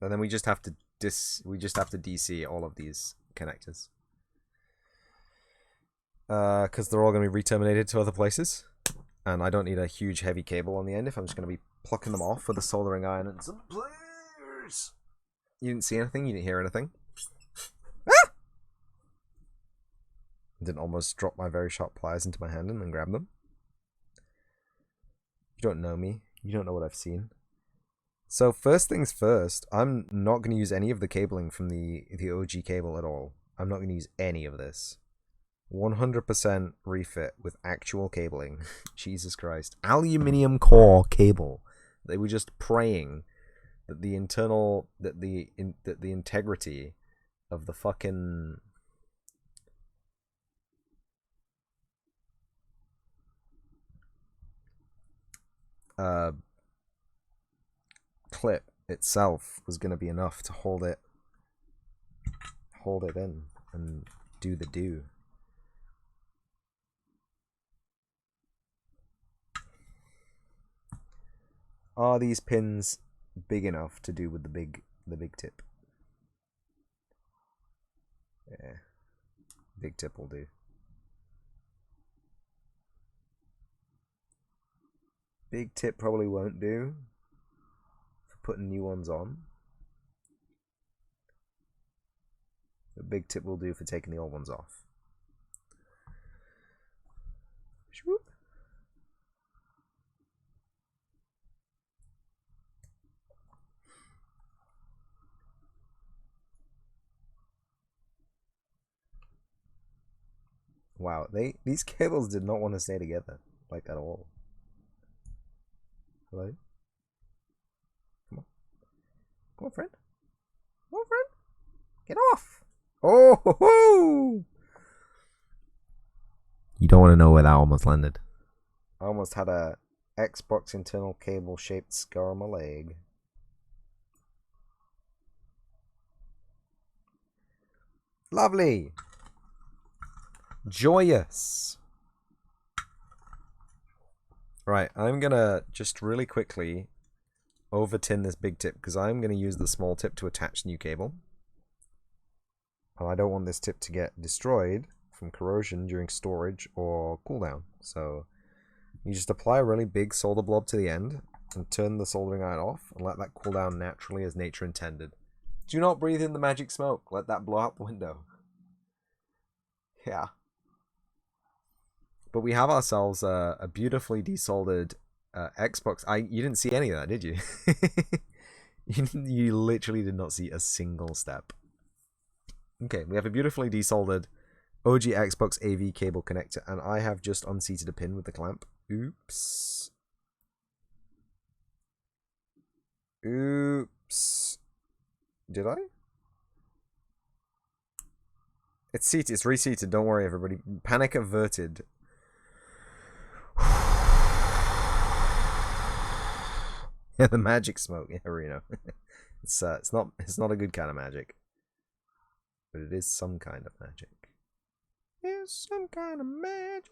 And then we just have to DC all of these connectors. Because they're all going to be re-terminated to other places. And I don't need a huge heavy cable on the end if I'm just going to be plucking them off with a soldering iron and some pliers. You didn't see anything? You didn't hear anything? Ah! Didn't almost drop my very sharp pliers into my hand and then grab them. You don't know me. You don't know what I've seen. So first things first, I'm not going to use any of the cabling from the OG cable at all. I'm not going to use any of this. 100% refit with actual cabling. Jesus Christ. Aluminium core cable. They were just praying that the integrity of the fucking clip itself was going to be enough to hold it in and do the do. Are these pins big enough to do with the big tip? Yeah. Big tip will do. Big tip probably won't do for putting new ones on. But big tip will do for taking the old ones off. Swoop. Wow, these cables did not want to stay together, like at all. Hello? Come on. Come on, friend. Come on, friend. Get off. Oh, ho, ho. You don't want to know where that almost landed. I almost had a Xbox internal cable shaped scar on my leg. Lovely. Joyous. Right, I'm gonna just really quickly over tin this big tip because I'm gonna use the small tip to attach new cable. And I don't want this tip to get destroyed from corrosion during storage or cooldown. So you just apply a really big solder blob to the end and turn the soldering iron off and let that cool down naturally as nature intended. Do not breathe in the magic smoke. Let that blow out the window. Yeah. But we have ourselves a beautifully desoldered Xbox. You didn't see any of that, did you? You literally did not see a single step. Okay, we have a beautifully desoldered OG Xbox AV cable connector, and I have just unseated a pin with the clamp. Oops. Oops. Did I? It's seated. It's reseated. Don't worry, everybody. Panic averted. Yeah, the magic smoke. Yeah, Reno. It's not a good kind of magic, but it is some kind of magic. It's some kind of magic.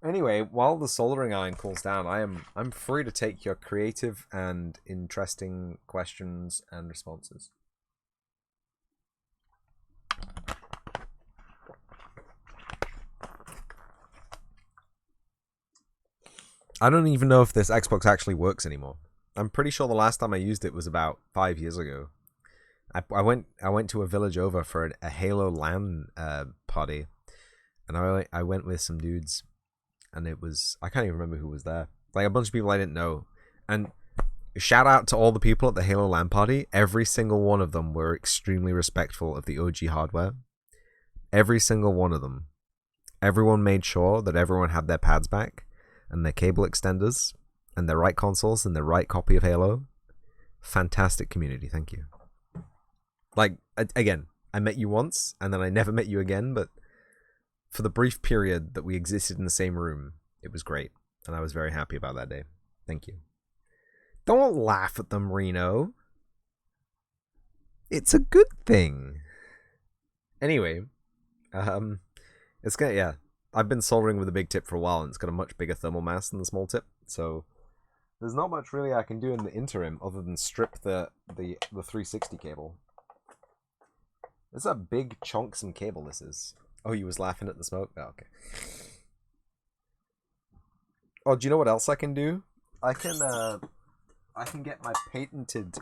Anyway, while the soldering iron cools down, I'm free to take your creative and interesting questions and responses. I don't even know if this Xbox actually works anymore. I'm pretty sure the last time I used it was about 5 years ago. I went to a village over for a Halo LAN party, and I went with some dudes, and it was, I can't even remember who was there. Like a bunch of people I didn't know. And shout out to all the people at the Halo LAN party. Every single one of them were extremely respectful of the OG hardware. Every single one of them. Everyone made sure that everyone had their pads back and their cable extenders and their right consoles and their right copy of Halo. Fantastic community, thank you. Like, again, I met you once and then I never met you again, but for the brief period that we existed in the same room, it was great. And I was very happy about that day. Thank you. Don't laugh at them, Reno. It's a good thing. Anyway, it's gonna, yeah. I've been soldering with a big tip for a while, and it's got a much bigger thermal mass than the small tip, so there's not much really I can do in the interim other than strip the 360 cable. It's a big chunksome cable, this is. Oh, you was laughing at the smoke? Oh, okay. Oh, do you know what else I can do? I can get my patented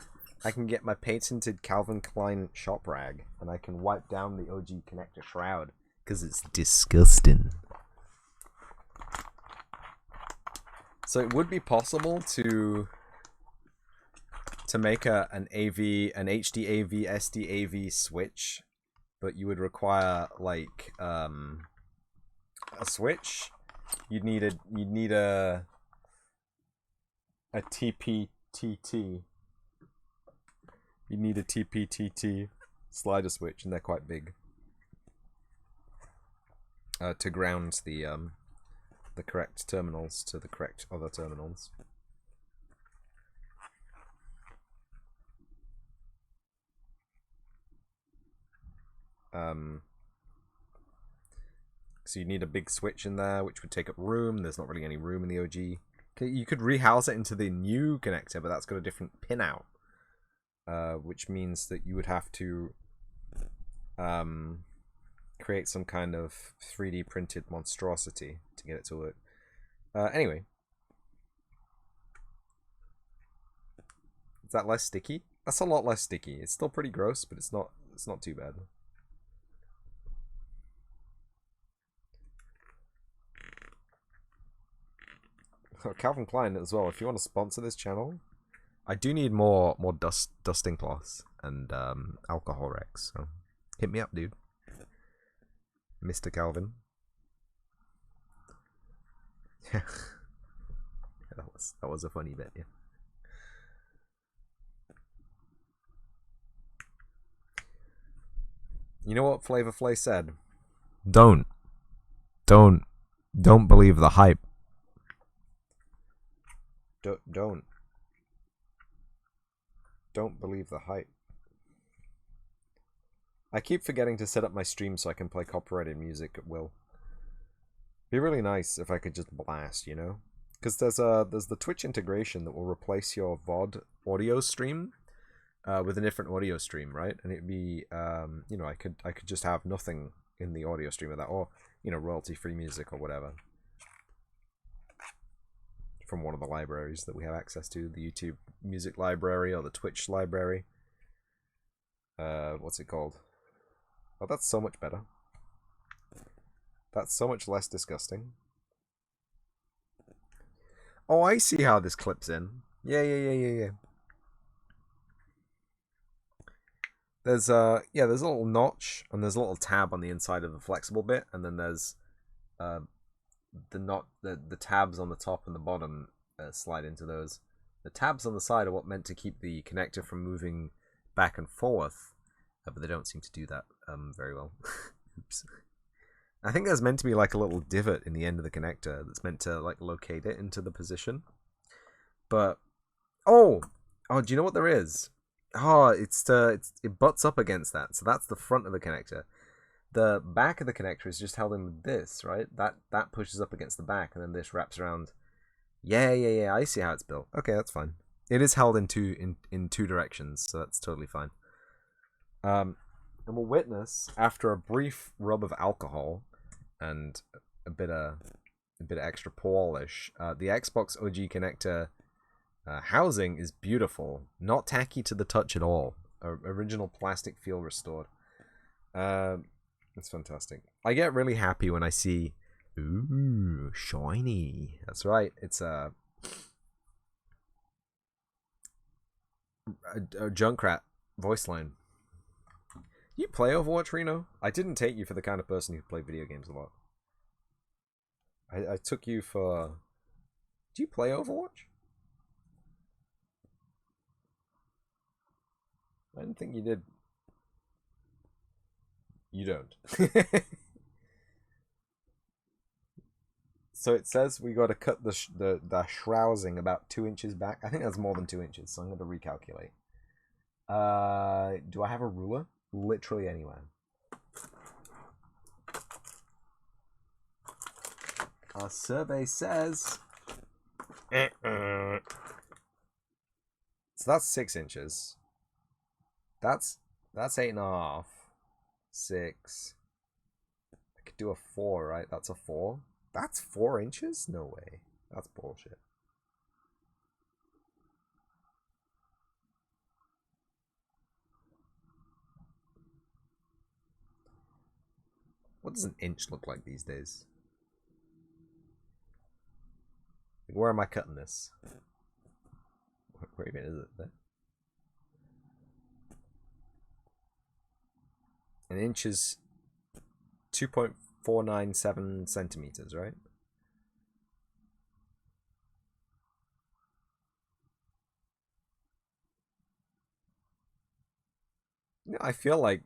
Calvin Klein shop rag, and I can wipe down the OG connector shroud because it's disgusting. So it would be possible to make an HD AV SD AV switch, but you would require like a switch. You'd need a TPTT. You need a TPTT slider switch, and they're quite big. To ground the correct terminals to the correct other terminals. So you need a big switch in there, which would take up room. There's not really any room in the OG. You could rehouse it into the new connector, but that's got a different pin out, which means that you would have to create some kind of 3D printed monstrosity to get it to work. Anyway, is that less sticky? That's a lot less sticky. It's still pretty gross, but it's not too bad. Oh, Calvin Klein as well. If you want to sponsor this channel, I do need more dusting cloths and alcohol wrecks. So hit me up, dude. Mr. Calvin. Yeah, that was a funny bit. Yeah. You know what Flavor Flay said? Don't believe the hype. Don't believe the hype. I keep forgetting to set up my stream so I can play copyrighted music at will. Be really nice if I could just blast, you know? Because there's the Twitch integration that will replace your VOD audio stream with a different audio stream, right? And it'd be you know, I could just have nothing in the audio stream of that, or you know, royalty-free music or whatever from one of the libraries that we have access to, the YouTube music library or the Twitch library. What's it called? Oh, that's so much better. That's so much less disgusting. Oh, I see how this clips in. Yeah. There's there's a little notch and there's a little tab on the inside of the flexible bit, and then there's the tabs on the top and the bottom slide into those. The tabs on the side are what meant to keep the connector from moving back and forth, but they don't seem to do that very well. Oops. I think there's meant to be like a little divot in the end of the connector that's meant to like locate it into the position. But oh, do you know what there is? Oh, it butts up against that. So that's the front of the connector. the back of the connector is just held in with this, right? That pushes up against the back, and then this wraps around. Yeah. I see how it's built. Okay, that's fine. It is held in two directions, so that's totally fine. And we'll witness, after a brief rub of alcohol and a bit of extra polish, the Xbox OG connector housing is beautiful, not tacky to the touch at all. Original plastic feel restored. It's fantastic. I get really happy when I see, ooh, shiny. That's right. It's a Junkrat voice line. You play Overwatch, Reno? I didn't take you for the kind of person who played video games a lot. I took you for... Do you play Overwatch? I didn't think you did. You don't. So it says we got to cut the shrousing about 2 inches back. I think that's more than 2 inches, so I'm going to recalculate. Do I have a ruler? Literally anywhere. Our survey says... So that's 6 inches. That's 8.5. 6. I could do a 4, right? That's a 4. That's 4 inches? No way. That's bullshit. What does an inch look like these days? Where am I cutting this? Where even is it? There? An inch is 2.497 centimeters, right? Yeah, I feel like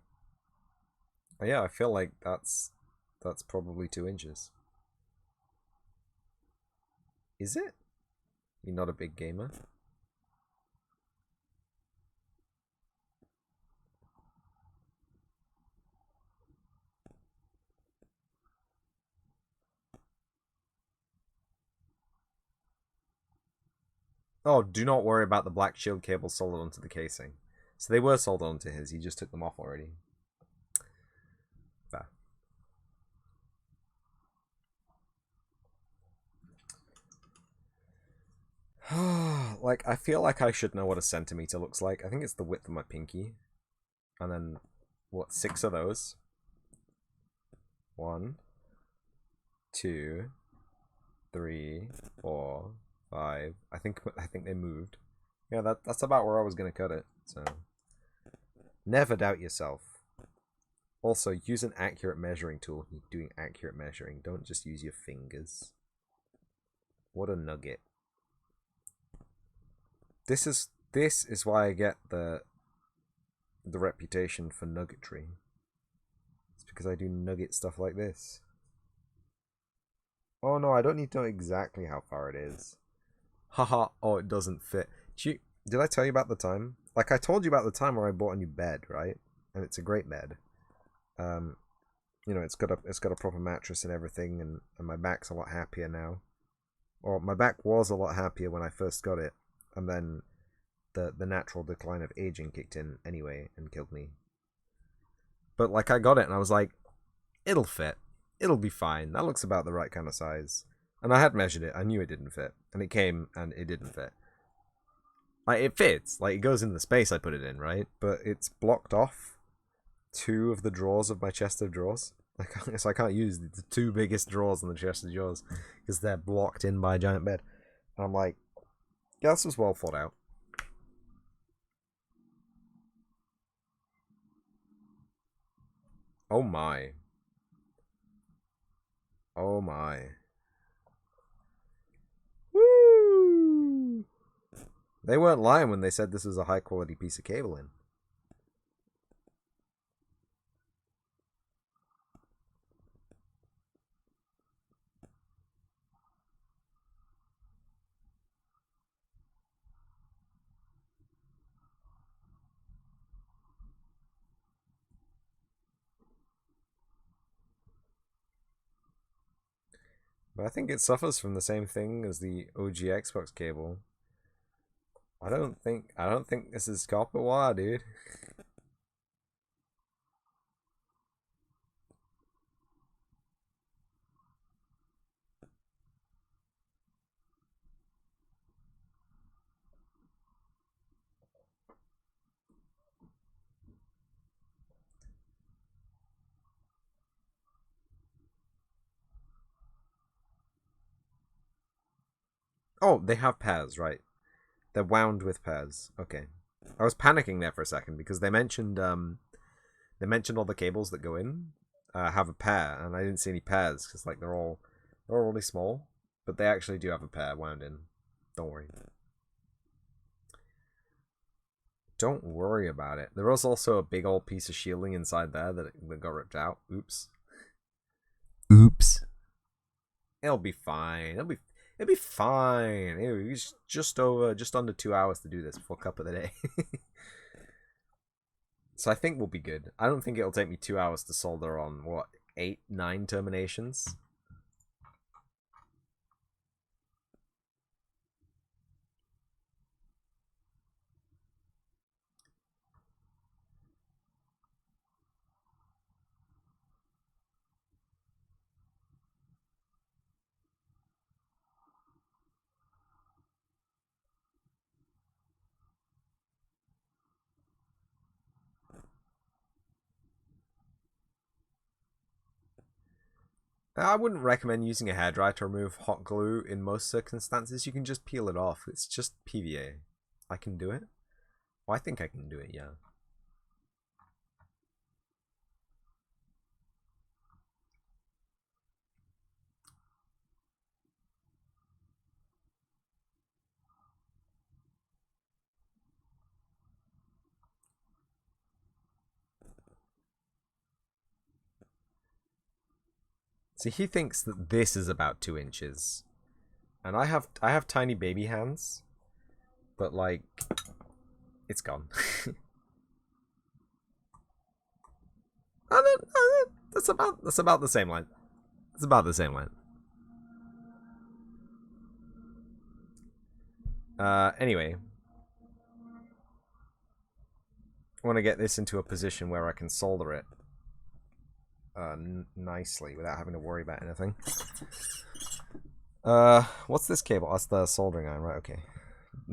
that's probably 2 inches. Is it? You're not a big gamer? Oh, do not worry about the black shield cables soldered onto the casing. So they were soldered onto his, he just took them off already. Fair. Like, I feel like I should know what a centimeter looks like. I think it's the width of my pinky. And then, what, 6 of those? 1, 2, 3, 4, 5. I think they moved. Yeah, that's about where I was gonna cut it. So, never doubt yourself. Also, use an accurate measuring tool. You're doing accurate measuring. Don't just use your fingers. What a nugget. This is why I get the reputation for nuggetry. It's because I do nugget stuff like this. Oh no, I don't need to know exactly how far it is. Haha, oh, it doesn't fit. Did I tell you about the time? Like, I told you about the time where I bought a new bed, right? And it's a great bed. You know, it's got a proper mattress and everything, and my back's a lot happier now. Or my back was a lot happier when I first got it, and then the natural decline of aging kicked in anyway and killed me. But like, I got it and I was like, it'll fit. It'll be fine. That looks about the right kind of size. And I had measured it. I knew it didn't fit. And it came and it didn't fit. Like, it fits. Like, it goes in the space I put it in, right? But it's blocked off 2 of the drawers of my chest of drawers. Like, so I can't use the 2 biggest drawers in the chest of drawers because they're blocked in by a giant bed. And I'm like, yeah, this was well thought out. Oh my. Oh my. Woo! They weren't lying when they said this was a high quality piece of cabling. But I think it suffers from the same thing as the OG Xbox cable. I don't think this is copper wire, dude. Oh, they have pairs, right? They're wound with pairs. Okay. I was panicking there for a second because they mentioned all the cables that go in have a pair, and I didn't see any pairs because like they're all really small, but they actually do have a pair wound in. Don't worry. Don't worry about it. There was also a big old piece of shielding inside there that got ripped out. Oops. Oops. It'll be fine. It'll be fine. It's just under 2 hours to do this for cup of the day. So I think we'll be good. I don't think it'll take me 2 hours to solder on what 8, 9 terminations. I wouldn't recommend using a hairdryer to remove hot glue in most circumstances. You can just peel it off. It's just PVA. I can do it. Well, I think I can do it, yeah. See, he thinks that this is about 2 inches. And I have tiny baby hands. But like it's gone. That's about the same length. It's about the same length. Anyway. I want to get this into a position where I can solder it nicely without having to worry about anything. What's this cable? That's the soldering iron, right? Okay.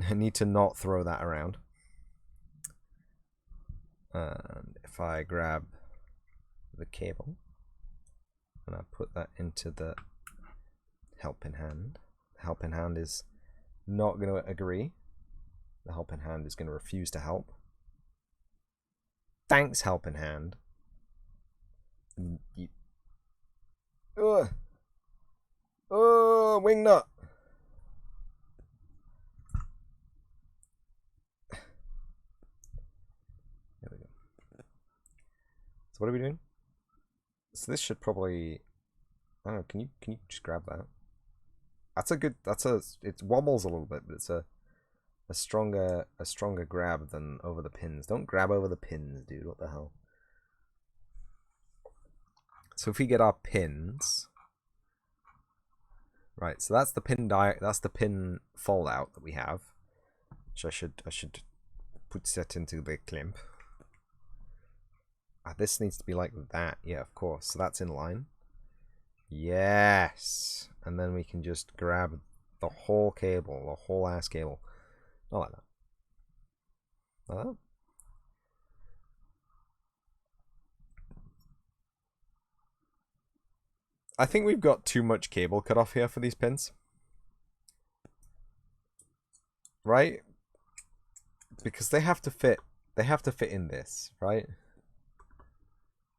I need to not throw that around. And if I grab the cable and I put that into the helping hand, the helping hand is not going to agree. The helping hand is going to refuse to help. Thanks, helping hand. Oh, wingnut. There we go. So what are we doing? So this should probably, I don't know, can you just grab that? It wobbles a little bit, but it's a stronger grab than over the pins. Don't grab over the pins, dude. What the hell? So if we get our pins, right? So that's the pin fold out that we have. Which I should put set into the clamp. This needs to be like that. Yeah, of course. So that's in line. Yes. And then we can just grab the whole cable, the whole ass cable. Not like that. Like that. I think we've got too much cable cut off here for these pins. Right? Because they have to fit in this, right?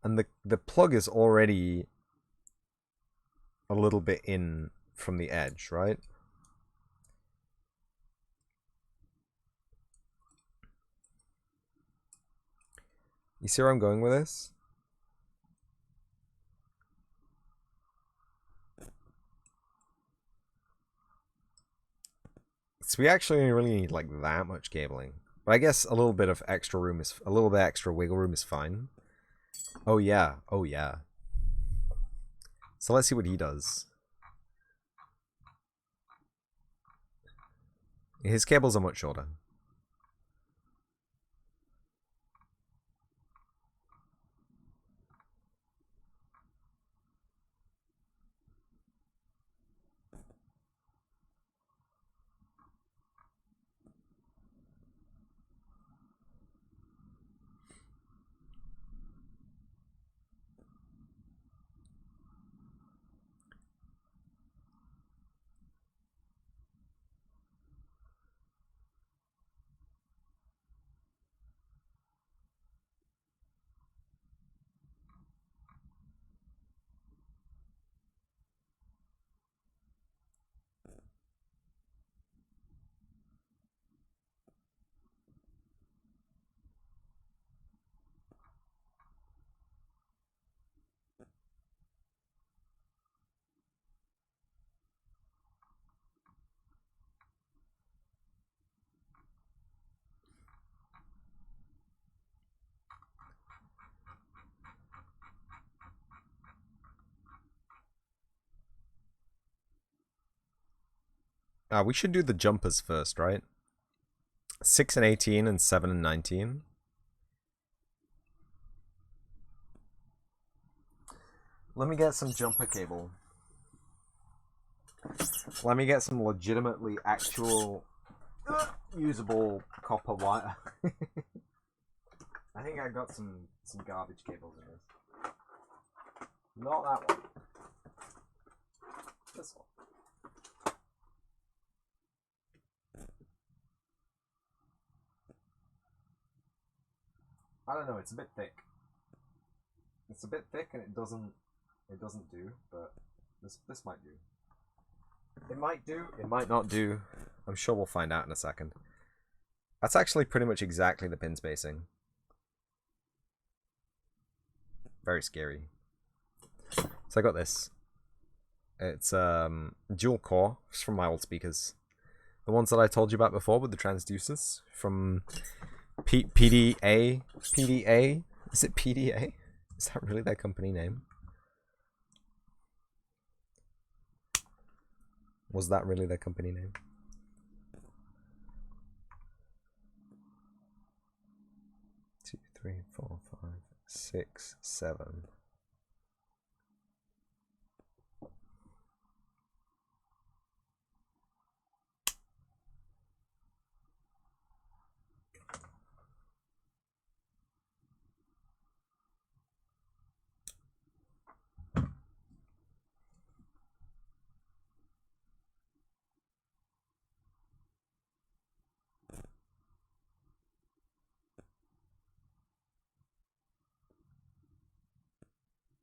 And the plug is already a little bit in from the edge, right? You see where I'm going with this? So we actually really need like that much cabling. But I guess a little bit of extra room is a little bit extra wiggle room is fine. Oh yeah. Oh yeah. So let's see what he does. His cables are much shorter. We should do the jumpers first, right? 6 and 18 and 7 and 19. Let me get some jumper cable. Let me get some legitimately actual usable copper wire. I think I got some garbage cables in this. Not that one. This one. I don't know, it's a bit thick. It's a bit thick and it doesn't do, but this might do. It might do, it might not do. I'm sure we'll find out in a second. That's actually pretty much exactly the pin spacing. Very scary. So I got this. It's dual core, just from my old speakers. The ones that I told you about before with the transducers from PDA. PDA? Is it PDA? Is that really their company name? Was that really their company name? Two, three, 4, 5, 6, 7.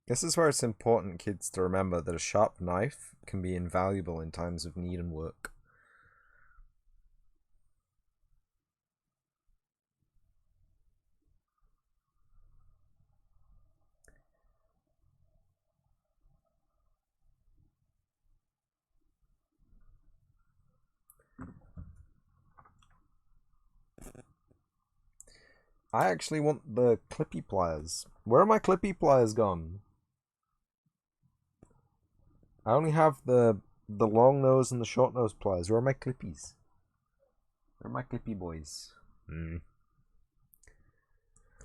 This is where it's important, kids, to remember that a sharp knife can be invaluable in times of need and work. I actually want the clippy pliers. Where are my clippy pliers gone? I only have the long nose and the short nose pliers. Where are my clippies? Where are my clippy boys?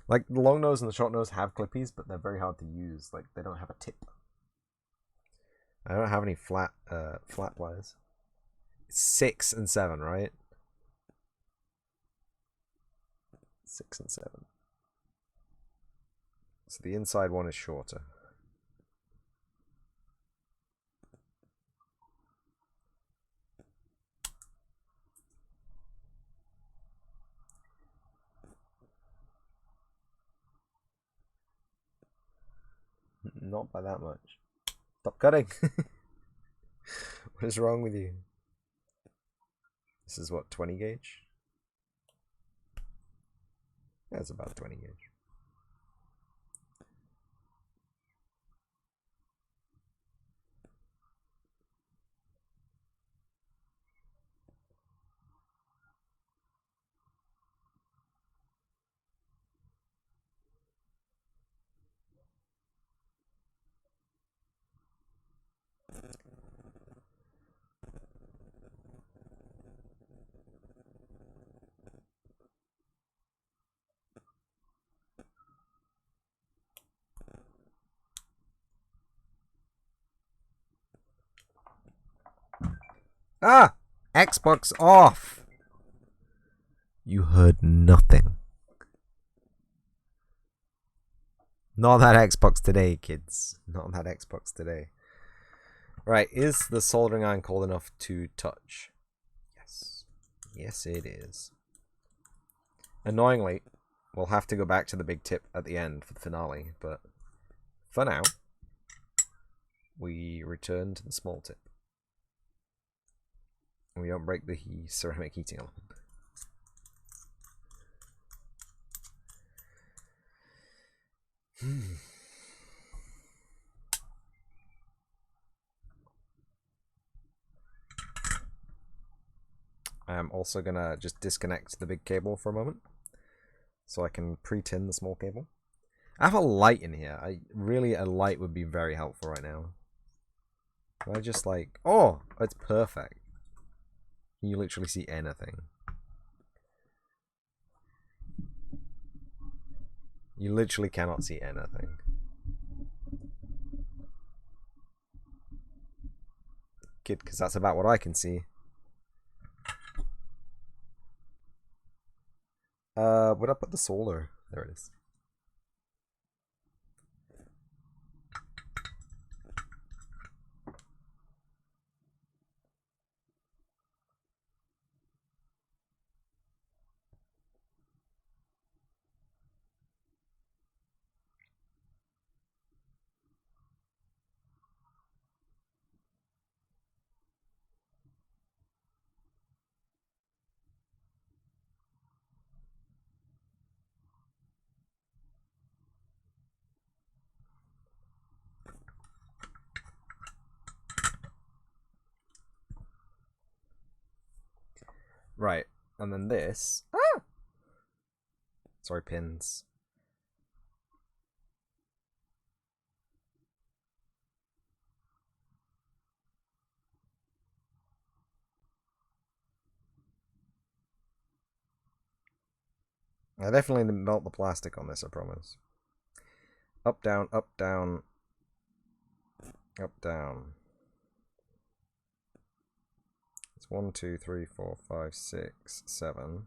Like, the long nose and the short nose have clippies, but they're very hard to use. Like, they don't have a tip. I don't have any flat pliers. 6 and 7, right? 6 and 7. So the inside one is shorter. Not by that much. Stop cutting. What is wrong with you? This is what, 20 gauge? That's about 20 gauge. Ah! Xbox off! You heard nothing. Not that Xbox today, kids. Not that Xbox today. Right, is the soldering iron cold enough to touch? Yes. Yes, it is. Annoyingly, we'll have to go back to the big tip at the end for the finale, but for now, we return to the small tip. We don't break the ceramic heating element. I'm also gonna just disconnect the big cable for a moment, so I can pre-tin the small cable. I have a light in here. Really, a light would be very helpful right now. I just like, oh, it's perfect. You literally see anything. You literally cannot see anything. Kid, because that's about what I can see. Where'd I put the solar? There it is. Right, and then this. Ah! Sorry, pins. I definitely didn't melt the plastic on this, I promise. Up, down, up, down. Up, down. It's 1, 2, 3, 4, 5, 6, 7.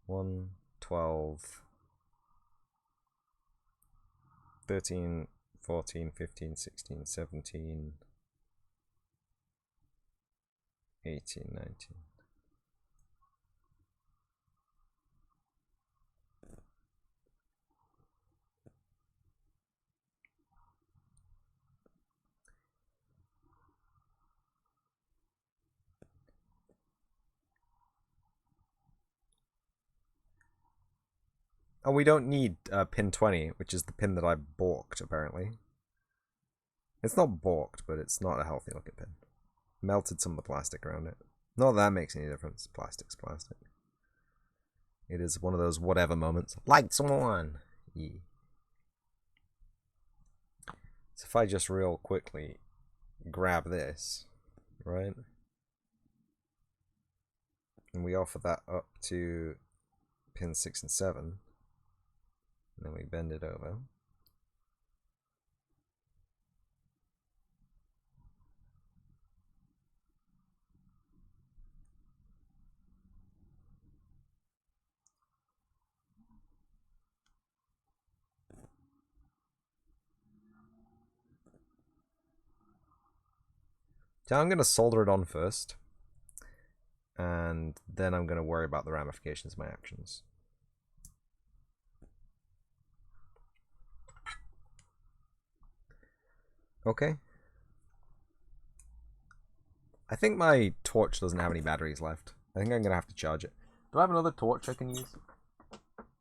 1, 12, 13, 14, 15, 16, 17, 18, 19. Oh, we don't need pin 20, which is the pin that I balked, apparently. It's not balked, but it's not a healthy looking pin. Melted some of the plastic around it. Not that makes any difference. Plastic's plastic. It is one of those whatever moments. Lights on! Yeah. So if I just real quickly grab this, right? And we offer that up to pin 6 and 7. And then we bend it over. So I'm going to solder it on first. And then I'm going to worry about the ramifications of my actions. Okay. I think my torch doesn't have any batteries left. I think I'm going to have to charge it. Do I have another torch I can use?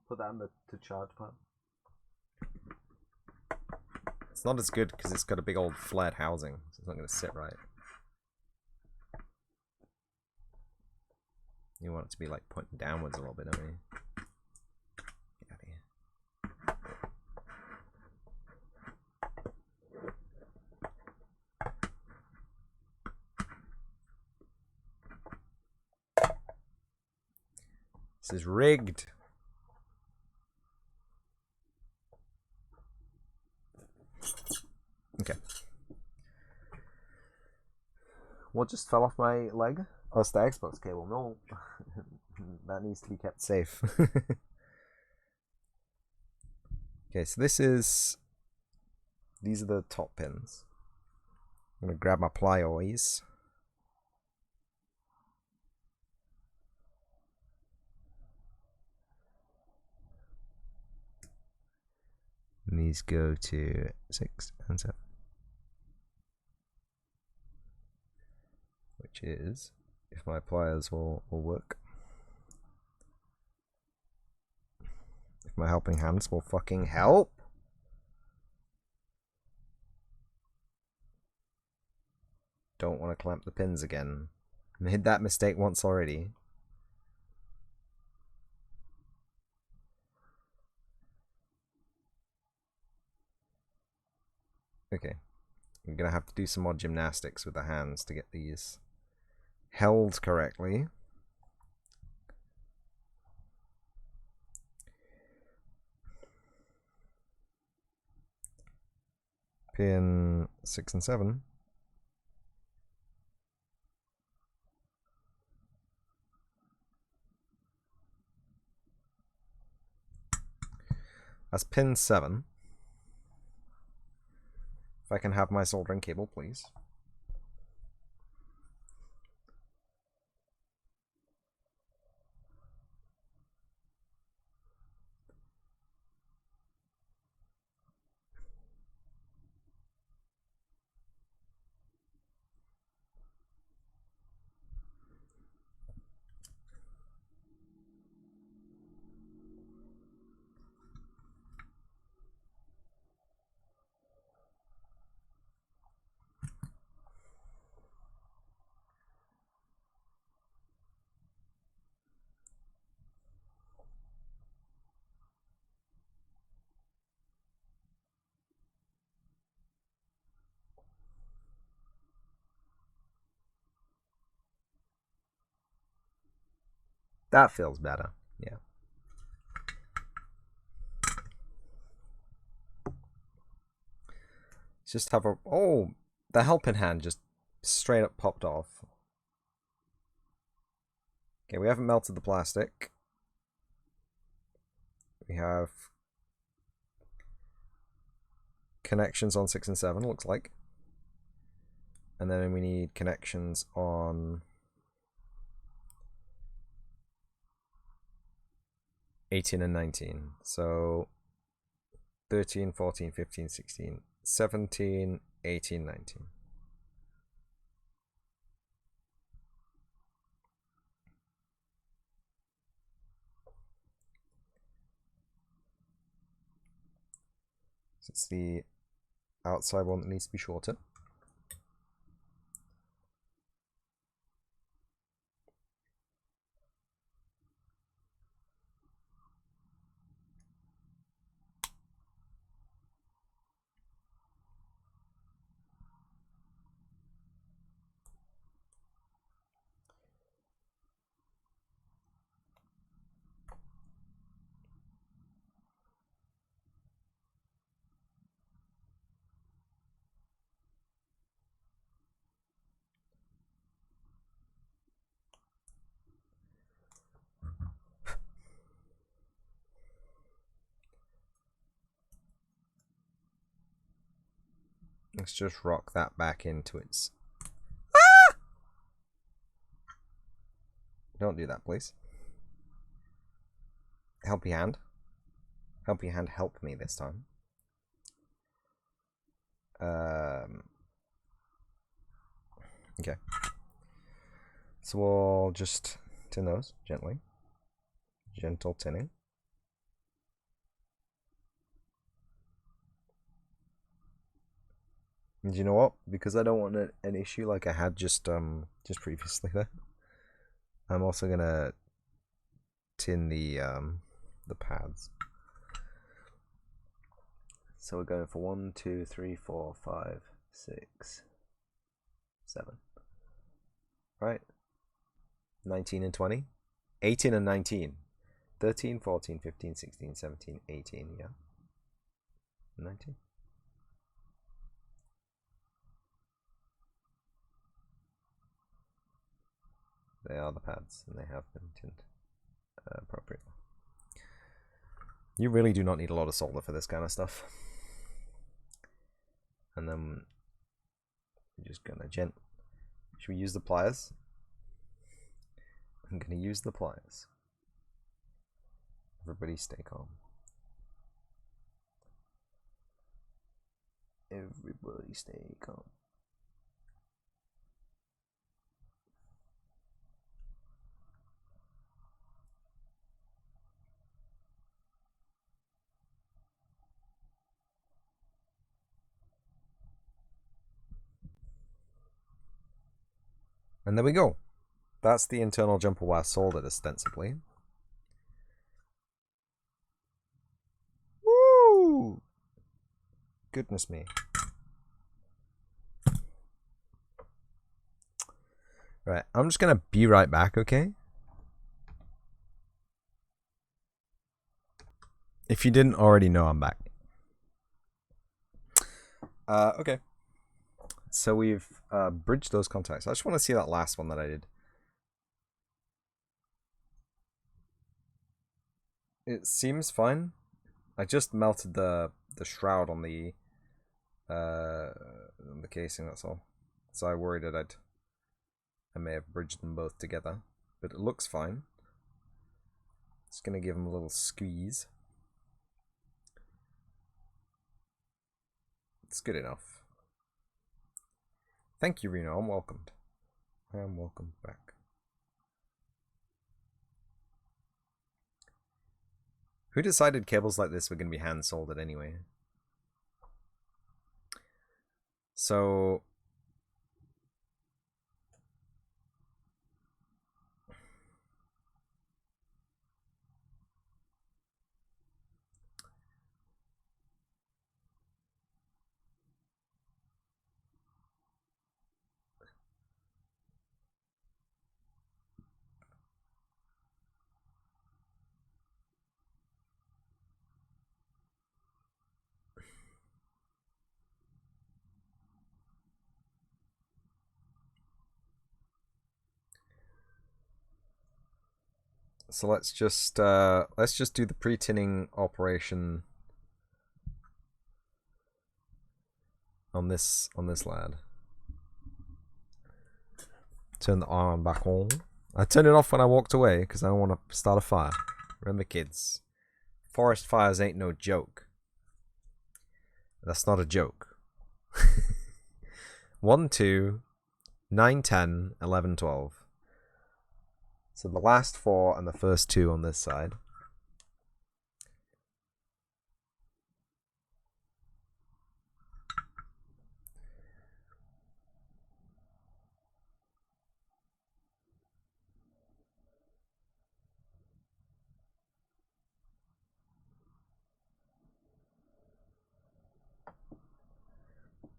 Put that in the charge part. It's not as good because it's got a big old flared housing, so it's not going to sit right. You want it to be like pointing downwards a little bit, don't you? Get out of here. This is rigged. Okay. What just fell off my leg? Oh, it's the Xbox cable. No. That needs to be kept safe. Okay, so these are the top pins. I'm going to grab my pliers. And these go to 6 and 7. Which is, if my pliers will work. If my helping hands will fucking help. Don't want to clamp the pins again. Made that mistake once already. Okay. I'm gonna have to do some more gymnastics with the hands to get these held correctly. Pin 6 and 7. That's pin 7. If I can have my soldering cable, please. That feels better. Yeah. Just have a... Oh! The helping hand just straight up popped off. Okay, we haven't melted the plastic. We have connections on 6 and 7, looks like. And then we need connections on 18 and 19. So 13, 14, 15, 16, 17, 18, 19. So it's the outside one that needs to be shorter. Let's just rock that back into its... Ah! Don't do that, please. Help your hand. Help your hand help me this time. Okay. So we'll just tin those gently. Gentle tinning. And you know what? Because I don't want an issue like I had just previously there, I'm also gonna tin the pads. So we're going for 1, 2, 3, 4, 5, 6, 7. Right? 19 and 20. 18 and 19. 13, 14, 15, 16, 17, 18, yeah. 19. They are the pads, and they have been tinned appropriately. You really do not need a lot of solder for this kind of stuff. And then we're just gonna should we use the pliers? I'm gonna use the pliers. Everybody stay calm. Everybody stay calm. And there we go. That's the internal jumper wire soldered ostensibly. Woo! Goodness me. Right, I'm just gonna be right back, okay? If you didn't already know, I'm back. Okay. So we've bridged those contacts. I just want to see that last one that I did. It seems fine. I just melted the shroud on the casing, that's all. So I worried that I may have bridged them both together, but it looks fine. Just gonna give them a little squeeze. It's good enough. Thank you, Reno. I'm welcomed. I am welcomed back. Who decided cables like this were going to be hand soldered anyway? So let's just do the pre-tinning operation on this lad. Turn the iron back on. I turned it off when I walked away because I don't want to start a fire. Remember, kids, forest fires ain't no joke. That's not a joke. 1, 2, 9, 10, 11, 12. So the last 4 and the first 2 on this side.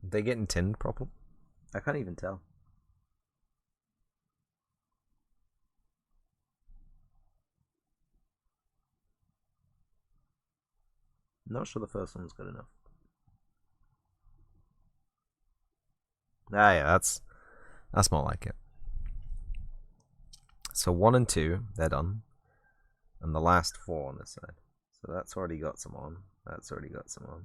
Are they getting tinned properly? I can't even tell. Not sure the first one's good enough. Ah, yeah, that's more like it. So 1 and 2, they're done, and the last 4 on this side. So that's already got some on. That's already got some on.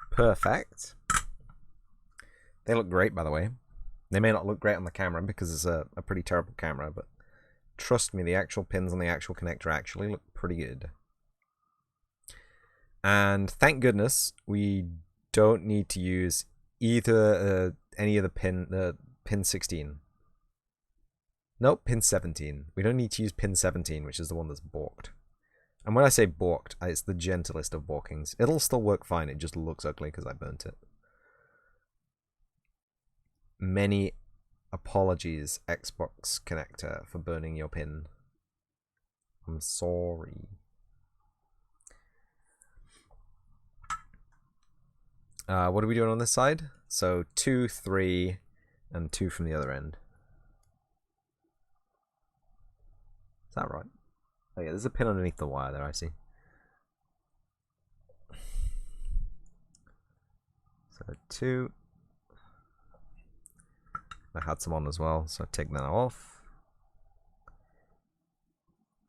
Perfect. They look great, by the way. They may not look great on the camera because it's a pretty terrible camera, but trust me, the actual pins on the actual connector actually look pretty good. And thank goodness we don't need to use either any of the pin 16. Nope, pin 17. We don't need to use pin 17, which is the one that's balked. And when I say balked, it's the gentlest of balkings. It'll still work fine, it just looks ugly because I burnt it. Many apologies, Xbox connector, for burning your pin. I'm sorry. What are we doing on this side? So 2, 3, and 2 from the other end. Is that right? Oh yeah, there's a pin underneath the wire there, I see. So 2. I had some on as well, so I take that off.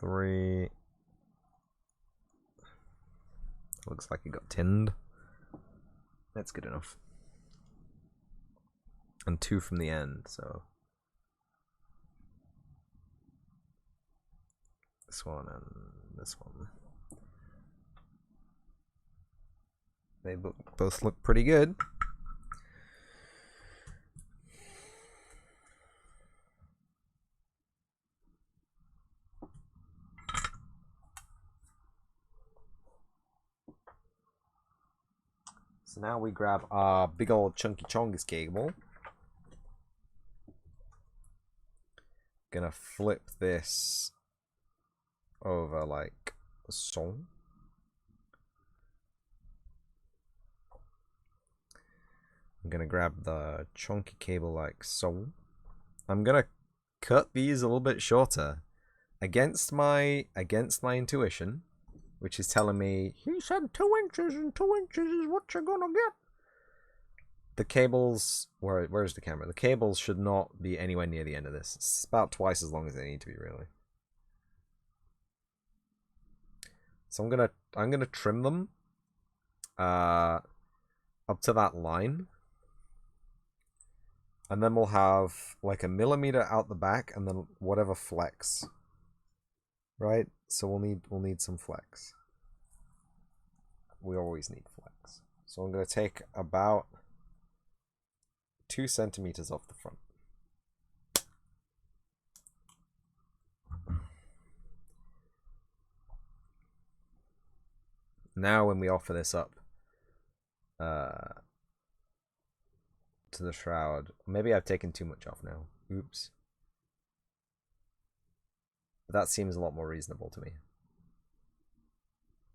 3. Looks like it got tinned. That's good enough. And 2 from the end, so this one and this one. They both look pretty good. So now we grab our big old chunky chongus cable. Gonna flip this over like so. I'm gonna grab the chunky cable like so. I'm gonna cut these a little bit shorter against my intuition, which is telling me he said 2 inches and 2 inches is what you're gonna get. The cables, where's the camera? The cables should not be anywhere near the end of this. It's about twice as long as they need to be, really. So I'm gonna trim them up to that line. And then we'll have like a millimeter out the back and then whatever flex. Right? So we'll need some flex. We always need flex. So I'm gonna take about 2 centimeters off the front. Now when we offer this up to the shroud, maybe I've taken too much off now. Oops. But that seems a lot more reasonable to me.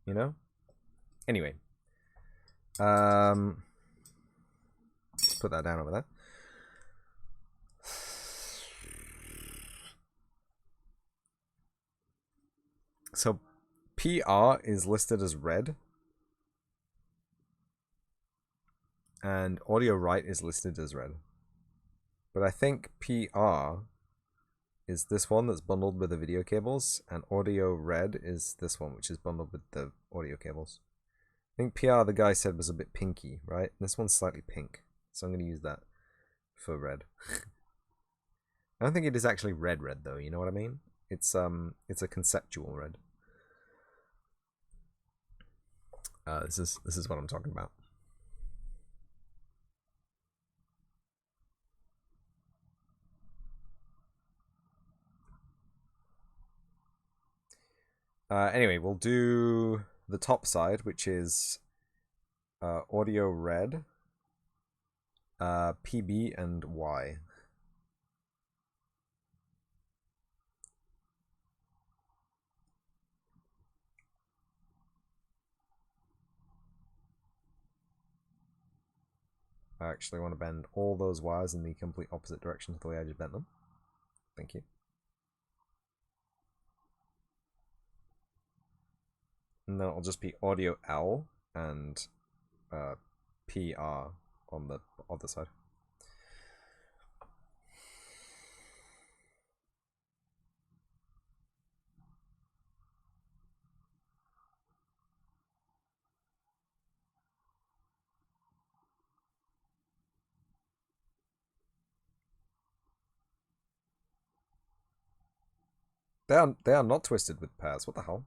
You know? Anyway. Let's put that down over there. So PR is listed as red. And audio right is listed as red. But I think PR is this one that's bundled with the video cables, and audio red is this one, which is bundled with the audio cables. I think PR, the guy said, was a bit pinky, right? This one's slightly pink, so I'm going to use that for red. I don't think it is actually red though, you know what I mean? It's a conceptual red. This is what I'm talking about. Anyway, we'll do the top side, which is audio red, PB, and Y. I actually want to bend all those wires in the complete opposite direction to the way I just bent them. Thank you. And then it'll just be audio L and PR on the other side. They are not twisted with pairs. What the hell?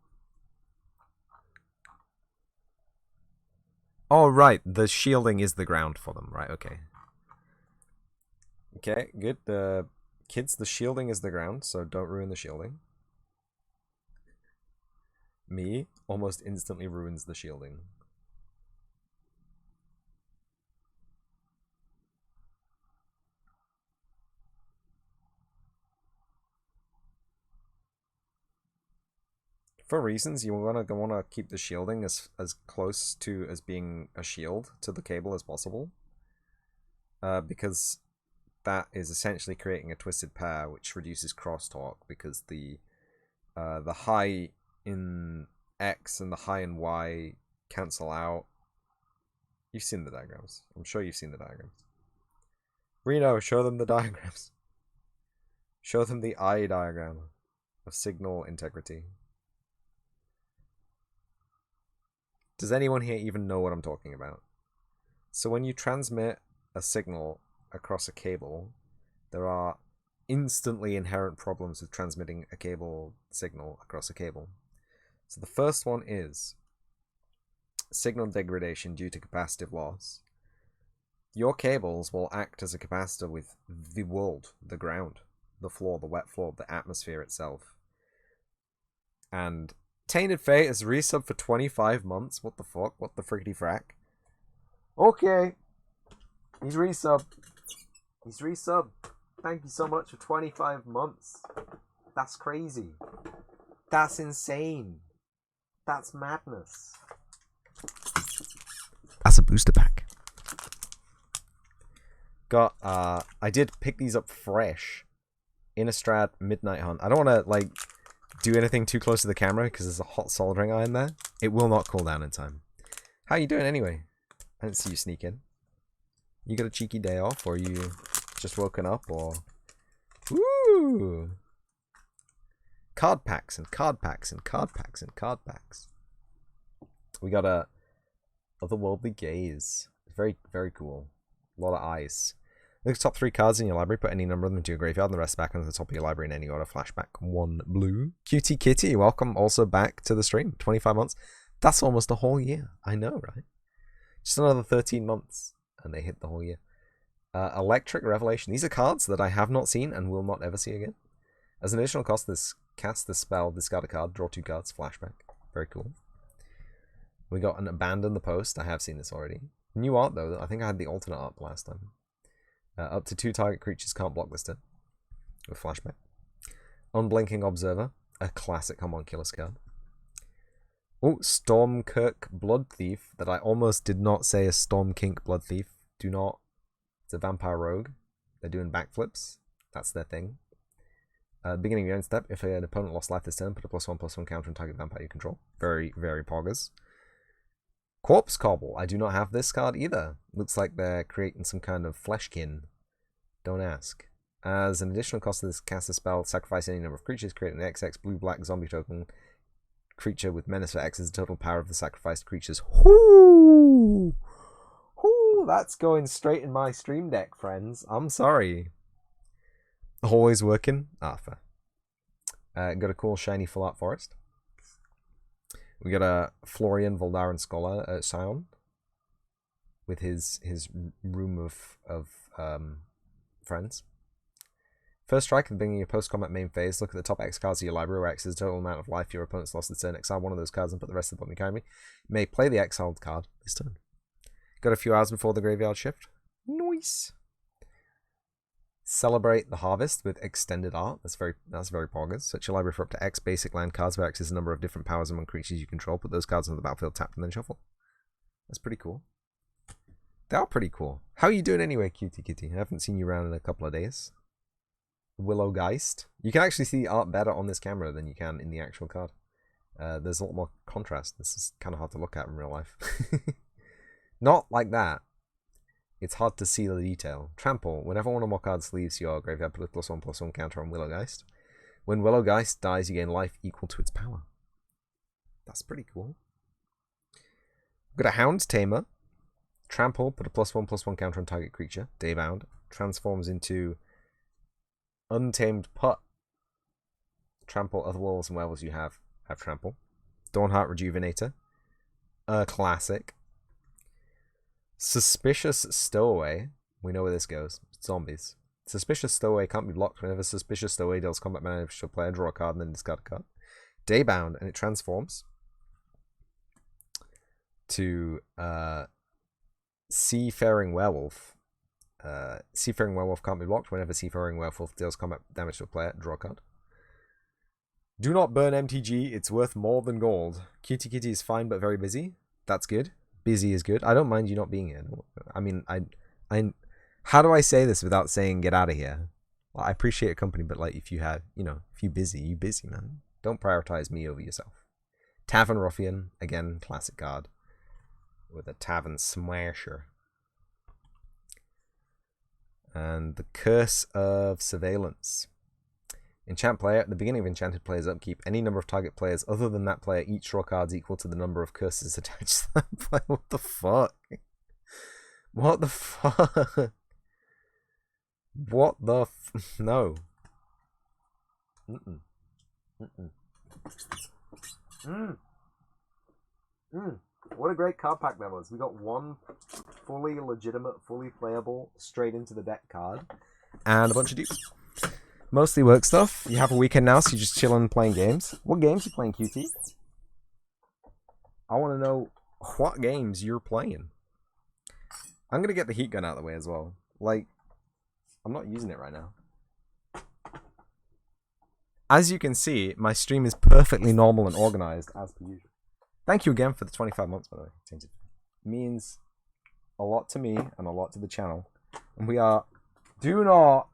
Oh, right. The shielding is the ground for them. Right, okay. Okay, good. Kids, the shielding is the ground, so don't ruin the shielding. Me almost instantly ruins the shielding. For reasons, you wanna keep the shielding as close to as being a shield to the cable as possible. Because that is essentially creating a twisted pair, which reduces crosstalk because the high in X and the high in Y cancel out. You've seen the diagrams. I'm sure you've seen the diagrams. Reno, show them the diagrams. Show them the eye diagram of signal integrity. Does anyone here even know what I'm talking about? So when you transmit a signal across a cable, there are instantly inherent problems with transmitting a cable signal across a cable. So the first one is signal degradation due to capacitive loss. Your cables will act as a capacitor with the world, the ground, the floor, the wet floor, the atmosphere itself. And Tainted Fate is resub for 25 months. What the fuck? What the frickety frack? Okay. He's resub. He's resub. Thank you so much for 25 months. That's crazy. That's insane. That's madness. That's a booster pack. Got, I did pick these up fresh. Innistrad Midnight Hunt. I don't want to, like, do anything too close to the camera because there's a hot soldering iron there. It will not cool down in time. How you doing anyway? I didn't see you sneak in. You got a cheeky day off, or you just woken up, or... Woo! Card packs and card packs and card packs and card packs. We got a Otherworldly Gaze. Very, very cool. A lot of eyes. Look at the top 3 cards in your library, put any number of them into your graveyard, and the rest back onto the top of your library in any order. Flashback 1 blue. Cutie Kitty, welcome also back to the stream. 25 months. That's almost a whole year. I know, right? Just another 13 months, and they hit the whole year. Electric Revelation. These are cards that I have not seen and will not ever see again. As an additional cost, this cast the spell, discard a card, draw 2 cards, flashback. Very cool. We got an Abandon the Post. I have seen this already. New art, though. I think I had the alternate art last time. Up to 2 target creatures can't block this turn. With flashback. Unblinking Observer. A classic homunculus card. Oh, Stormkirk Blood Thief. That I almost did not say a Stormkink Blood Thief. Do not. It's a vampire rogue. They're doing backflips. That's their thing. Beginning of your own step. If an opponent lost life this turn, put a +1/+1 counter on target vampire you control. Very, very poggers. Corpse Cobble. I do not have this card either. Looks like they're creating some kind of fleshkin. Don't ask. As an additional cost of this cast a spell, sacrifice any number of creatures, create an XX blue-black zombie token creature with menace for X as the total power of the sacrificed creatures. Whoo! Whoo! That's going straight in my stream deck, friends. I'm sorry. Always working? Ah, fair. Got a cool shiny full art forest. We got a Florian Voldaren Scholar at Scion with his room of friends. First strike at the beginning of your post-combat main phase, look at the top X cards of your library, where X is the total amount of life your opponent's lost this turn. Exile one of those cards and put the rest of the bottom behind me. You may play the exiled card this turn. Got a few hours before the graveyard shift. Nice. Celebrate the harvest with extended art. That's very poggers. Search your library for up to X basic land cards, where X is the number of different powers among creatures you control. Put those cards on the battlefield, tap and then shuffle. That's pretty cool. They are pretty cool. How are you doing anyway, Cutie Kitty? I haven't seen you around in a couple of days. Willow Geist. You can actually see the art better on this camera than you can in the actual card. There's a lot more contrast. This is kind of hard to look at in real life. Not like that. It's hard to see the detail. Trample. Whenever one or more cards leaves your graveyard, put a +1/+1 counter on Willow Geist. When Willow Geist dies, you gain life equal to its power. That's pretty cool. We've got a Hound Tamer. Trample. Put a +1/+1 counter on target creature. Daybound. Transforms into Untamed Putt. Trample. Other wolves and werewolves you have trample. Dawnheart Rejuvenator. A classic. Suspicious Stowaway. We know where this goes. Zombies. Suspicious Stowaway can't be blocked. Whenever Suspicious Stowaway deals combat damage to a player, draw a card and then discard a card. Daybound, and it transforms to Seafaring Werewolf. Seafaring Werewolf can't be blocked. Whenever Seafaring Werewolf deals combat damage to a player, draw a card. Do not burn MTG. It's worth more than gold. Cutie Kitty is fine but very busy. That's good. Busy is good. I don't mind you not being here. I mean, I. How do I say this without saying get out of here? Well, I appreciate your company, but like if you have, if you busy, man. Don't prioritize me over yourself. Tavern Ruffian, again, classic card. With a Tavern Smasher. And the Curse of Surveillance. Enchant player. At the beginning of Enchanted player's upkeep, any number of target players other than that player each draw cards equal to the number of curses attached to that player. What the fuck? What the fuck? What the no. Mm-mm. Mm-mm. What a great card pack that was. We got one fully legitimate, fully playable, straight into the deck card. And a bunch of dupes. Mostly work stuff. You have a weekend now, so you're just chilling playing games. What games are you playing, QT? I want to know what games you're playing. I'm going to get the heat gun out of the way as well. Like, I'm not using it right now. As you can see, my stream is perfectly normal and organized as per usual. Thank you again for the 25 months, by the way. It means a lot to me and a lot to the channel. And we are... Do not...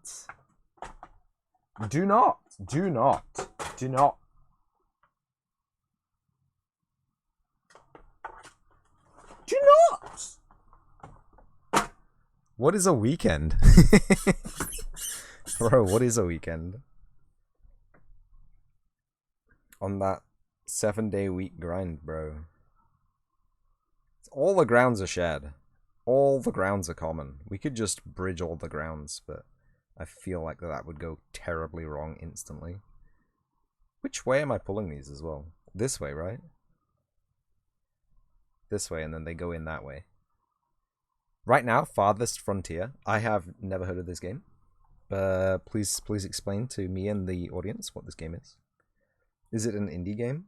What is a weekend? Bro, what is a weekend? On that 7-day week grind, bro. All the grounds are shared. All the grounds are common. We could just bridge all the grounds, but I feel like that would go terribly wrong instantly. Which way am I pulling these as well? This way, right? This way, and then they go in that way. Right now, Farthest Frontier. I have never heard of this game. Please explain to me and the audience what this game is. Is it an indie game?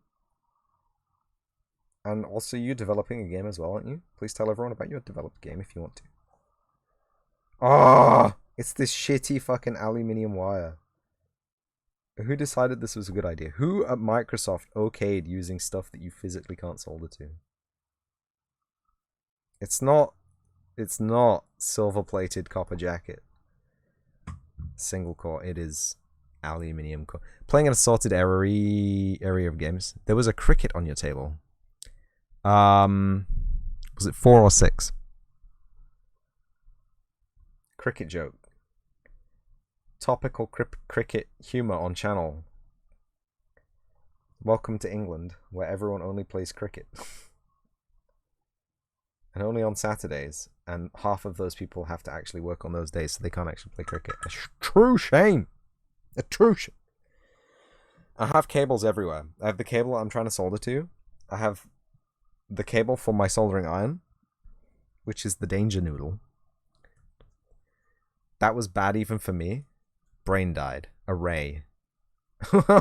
And also, you're developing a game as well, aren't you? Please tell everyone about your developed game if you want to. Ah! It's this shitty fucking aluminium wire. Who decided this was a good idea? Who at Microsoft okayed using stuff that you physically can't solder to? It's not silver-plated copper jacket. Single core. It is aluminium core. Playing an assorted area of games. There was a cricket on your table. Was it 4 or 6? Cricket joke. Topical cricket humor on channel. Welcome to England, where everyone only plays cricket. And only on Saturdays. And half of those people have to actually work on those days, so they can't actually play cricket. A true shame. A true shame. I have cables everywhere. I have the cable I'm trying to solder to. I have the cable for my soldering iron, which is the danger noodle. That was bad even for me. Brain died. Array.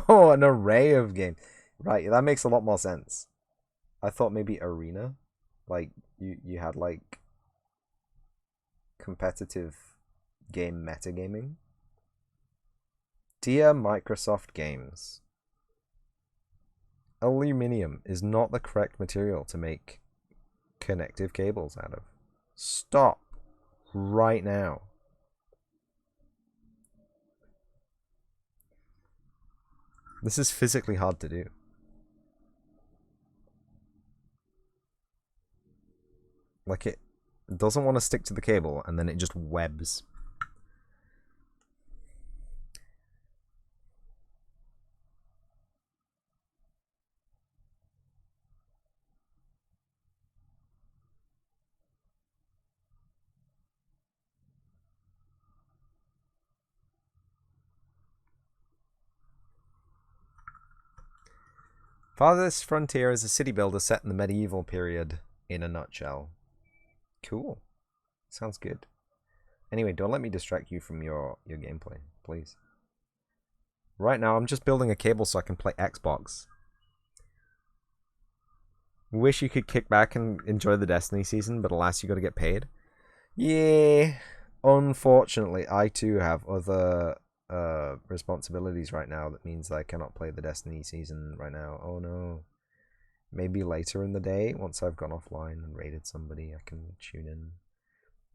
Oh, an array of games. Right, that makes a lot more sense. I thought maybe arena. Like, you had, like, competitive game metagaming. Dear Microsoft Games, aluminium is not the correct material to make connective cables out of. Stop right now. This is physically hard to do. Like, it doesn't want to stick to the cable, and then it just webs. Farthest Frontier is a city builder set in the medieval period, in a nutshell. Cool. Sounds good. Anyway, don't let me distract you from your gameplay, please. Right now, I'm just building a cable so I can play Xbox. Wish you could kick back and enjoy the Destiny season, but alas, you gotta get paid. Yeah, unfortunately, I too have other responsibilities right now that means I cannot play the Destiny season right now. Oh no. Maybe later in the day, once I've gone offline and raided somebody, I can tune in.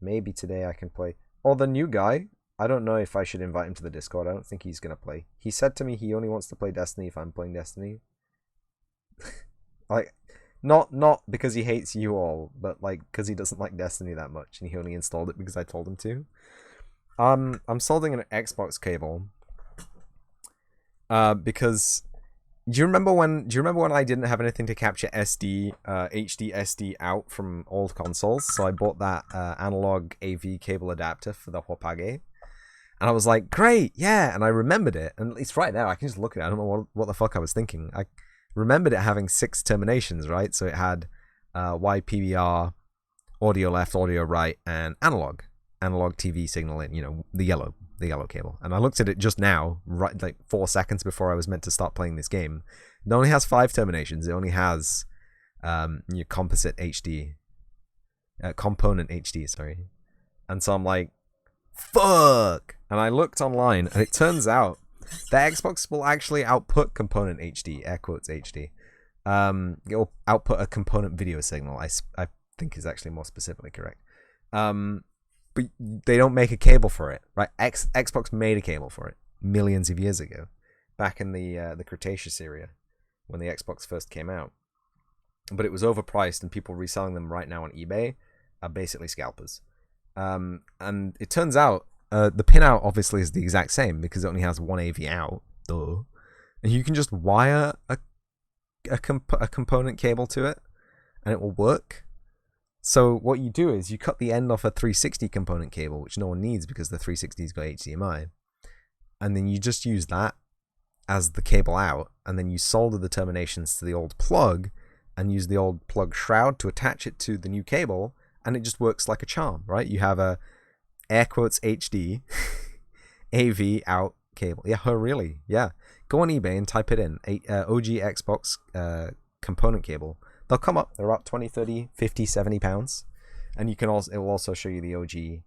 Maybe today I can play. Or the new guy. I don't know if I should invite him to the Discord. I don't think he's going to play. He said to me he only wants to play Destiny if I'm playing Destiny. Like, not because he hates you all, but like because he doesn't like Destiny that much and he only installed it because I told him to. I'm soldering an Xbox cable. Because do you remember when I didn't have anything to capture HD out from old consoles? So I bought that analog AV cable adapter for the Hokage. And I was like, great, yeah, and I remembered it, and it's right there. I can just look at it. I don't know what the fuck I was thinking. I remembered it having 6 terminations, right? So it had YPBR, audio left, audio right, and analog TV signal in, the yellow cable. And I looked at it just now, right, like 4 seconds before I was meant to start playing this game. It only has 5 terminations. It only has your composite HD, component HD, sorry. And so I'm like, fuck! And I looked online, and it turns out the Xbox will actually output component HD, air quotes HD. It will output a component video signal, I think is actually more specifically correct. But they don't make a cable for it, right? Xbox made a cable for it millions of years ago, back in the Cretaceous era, when the Xbox first came out. But it was overpriced, and people reselling them right now on eBay are basically scalpers. And it turns out the pinout obviously is the exact same because it only has one AV out, duh. And you can just wire a component cable to it, and it will work. So what you do is you cut the end off a 360 component cable, which no one needs because the 360's got HDMI, and then you just use that as the cable out, and then you solder the terminations to the old plug, and use the old plug shroud to attach it to the new cable, and it just works like a charm, right? You have a air quotes HD AV out cable. Yeah, really? Yeah. Go on eBay and type it in. OG Xbox component cable. They'll come up. They're about 20, 30, 50, 70 pounds. And it will also show you the OG.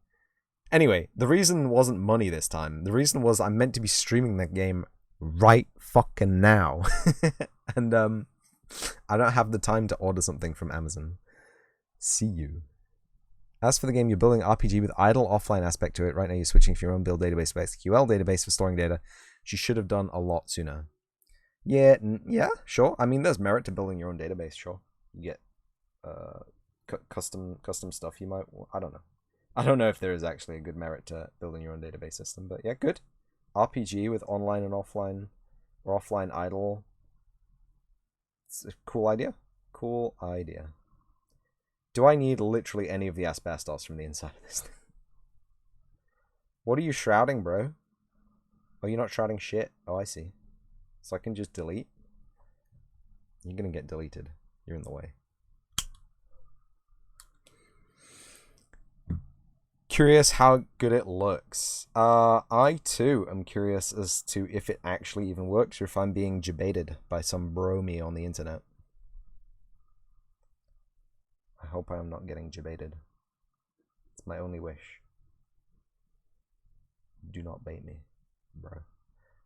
Anyway, the reason wasn't money this time. The reason was I'm meant to be streaming that game right fucking now. And I don't have the time to order something from Amazon. See you. As for the game, you're building an RPG with idle offline aspect to it. Right now you're switching from your own build database to SQL database for storing data, which you should have done a lot sooner. Yeah, sure. I mean, there's merit to building your own database, sure. You get custom stuff you might... I don't know. I don't know if there is actually a good merit to building your own database system, but yeah, good. RPG with online and offline, or offline idle. It's a cool idea. Cool idea. Do I need literally any of the asbestos from the inside of this thing? What are you shrouding, bro? Oh, you're not shrouding shit? Oh, I see. So I can just delete? You're gonna get deleted. You're in the way. Curious how good it looks. I too am curious as to if it actually even works or if I'm being debated by some bromie on the internet. I hope I am not getting debated. It's my only wish. Do not bait me, bro.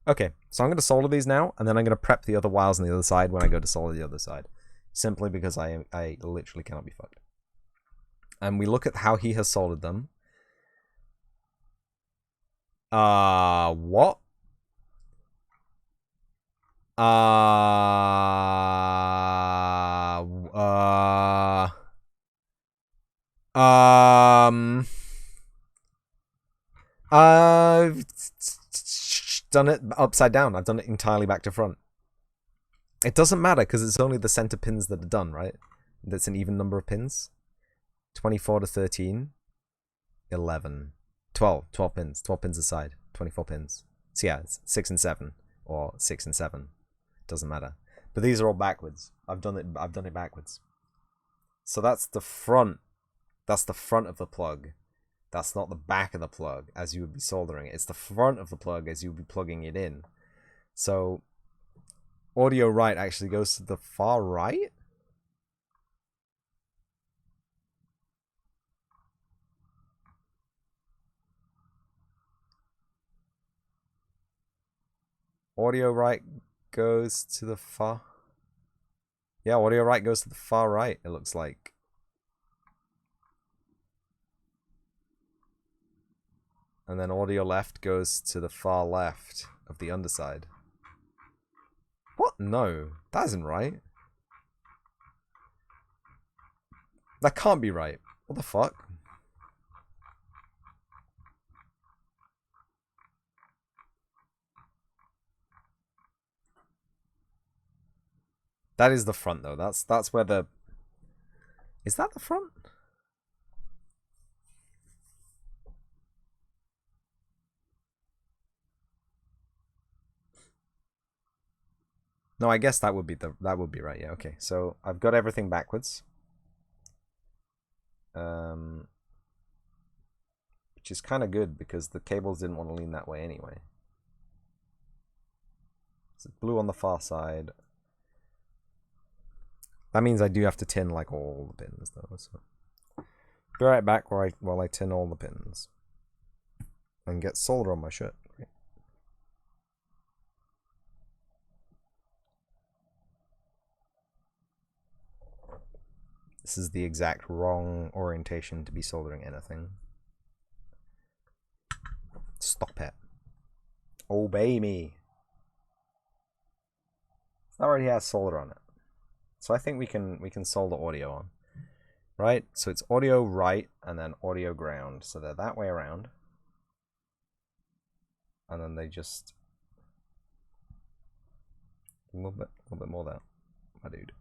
Okay, so I'm going to solder these now, and then I'm going to prep the other wires on the other side when I go to solder the other side. Simply because I literally cannot be fucked. And we look at how he has soldered them. What? I've done it upside down. I've done it entirely back to front. It doesn't matter because it's only the center pins that are done, right? That's an even number of pins. 24 to 13. 11. 12 pins. 12 pins aside. 24 pins. So yeah, it's 6 and 7. Or 6 and 7. Doesn't matter. But these are all backwards. I've done it backwards. So that's the front. That's the front of the plug. That's not the back of the plug as you would be soldering it. It's the front of the plug as you would be plugging it in. So audio right actually goes to the far right? Audio right goes to the far... Yeah, audio right goes to the far right, it looks like. And then audio left goes to the far left of the underside. What? No, that isn't right. That can't be right. What the fuck? That is the front though. That's where the... Is that the front? No, I guess that would be right. Yeah, okay. So I've got everything backwards. Which is kind of good because the cables didn't want to lean that way anyway. So blue on the far side. That means I do have to tin like all the pins though. So be right back while I tin all the pins and get solder on my shirt. Great. This is the exact wrong orientation to be soldering anything. Stop it. Obey me. That already has solder on it. So I think we can solder audio on. Right? So it's audio right and then audio ground. So they're that way around. And then they just a little bit more there, my dude.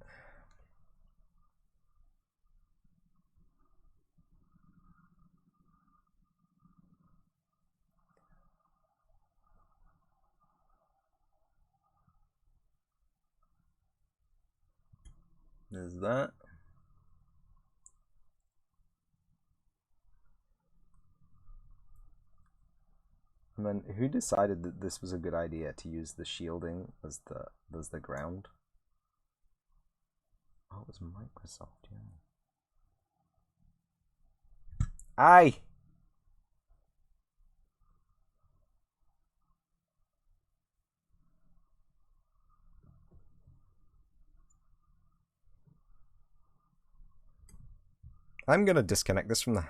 There's that. And then who decided that this was a good idea to use the shielding as the ground? Oh, it was Microsoft, yeah. Aye! I'm gonna disconnect this from the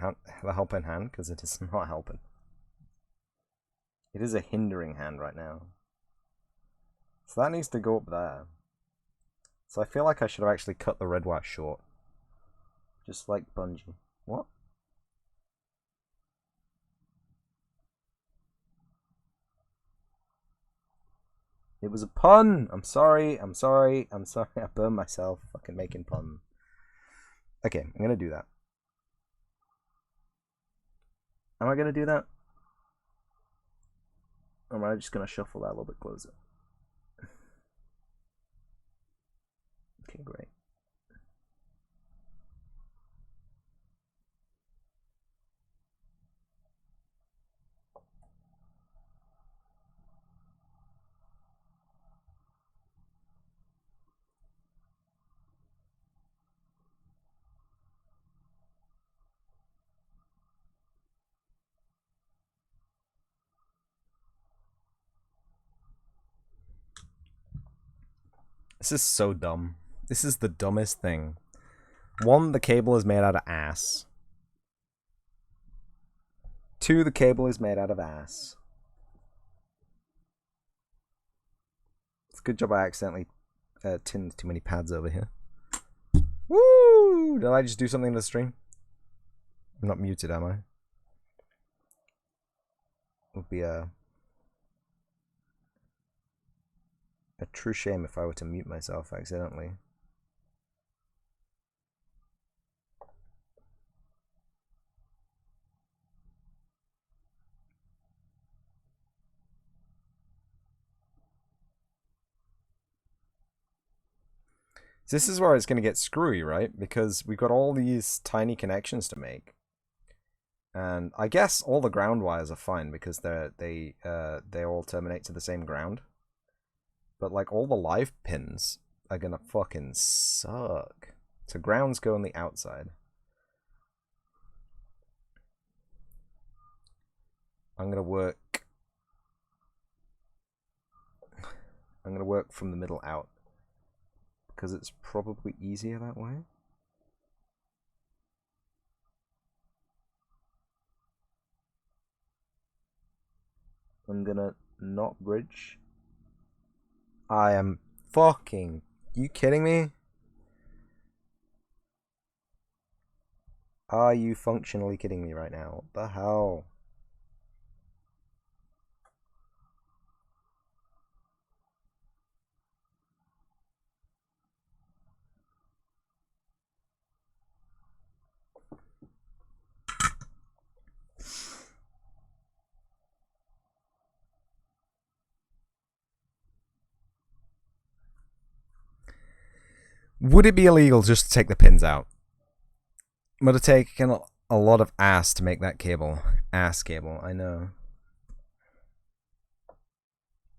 helping hand because it is not helping. It is a hindering hand right now. So that needs to go up there. So I feel like I should have actually cut the red wire short. Just like Bungie. What? It was a pun! I'm sorry. I burned myself fucking making pun. Okay, I'm gonna do that. Am I gonna do that? Or am I just gonna shuffle that a little bit closer? Okay, great. This is so dumb. This is the dumbest thing. One, the cable is made out of ass. Two, the cable is made out of ass. It's a good job I accidentally tinned too many pads over here. Woo! Did I just do something to the stream? I'm not muted, am I? It would be a true shame if I were to mute myself accidentally. This is where it's going to get screwy, right? Because we've got all these tiny connections to make. And I guess all the ground wires are fine because they all terminate to the same ground. But like all the live pins are gonna fucking suck. So grounds go on the outside. I'm gonna work. I'm going to work from the middle out. Because it's probably easier that way. I'm going to not bridge. I am fucking... You kidding me? Are you functionally kidding me right now? What the hell? Would it be illegal just to take the pins out? Would have taken a lot of ass to make that cable. Ass cable, I know.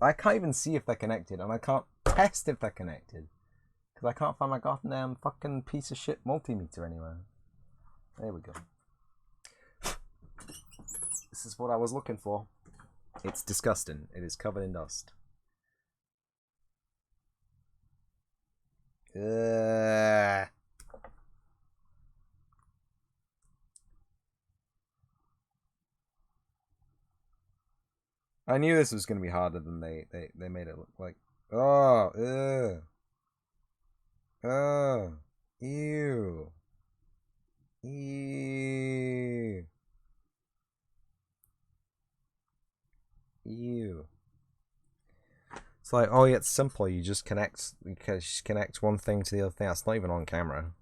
I can't even see if they're connected, and I can't test if they're connected. Because I can't find my goddamn fucking piece of shit multimeter anywhere. There we go. This is what I was looking for. It's disgusting. It is covered in dust. Ugh. I knew this was going to be harder than they made it look like. Oh, ugh. Oh, ew. Ew. Ew. It's like, oh yeah, it's simple. You just connect one thing to the other thing. That's not even on camera.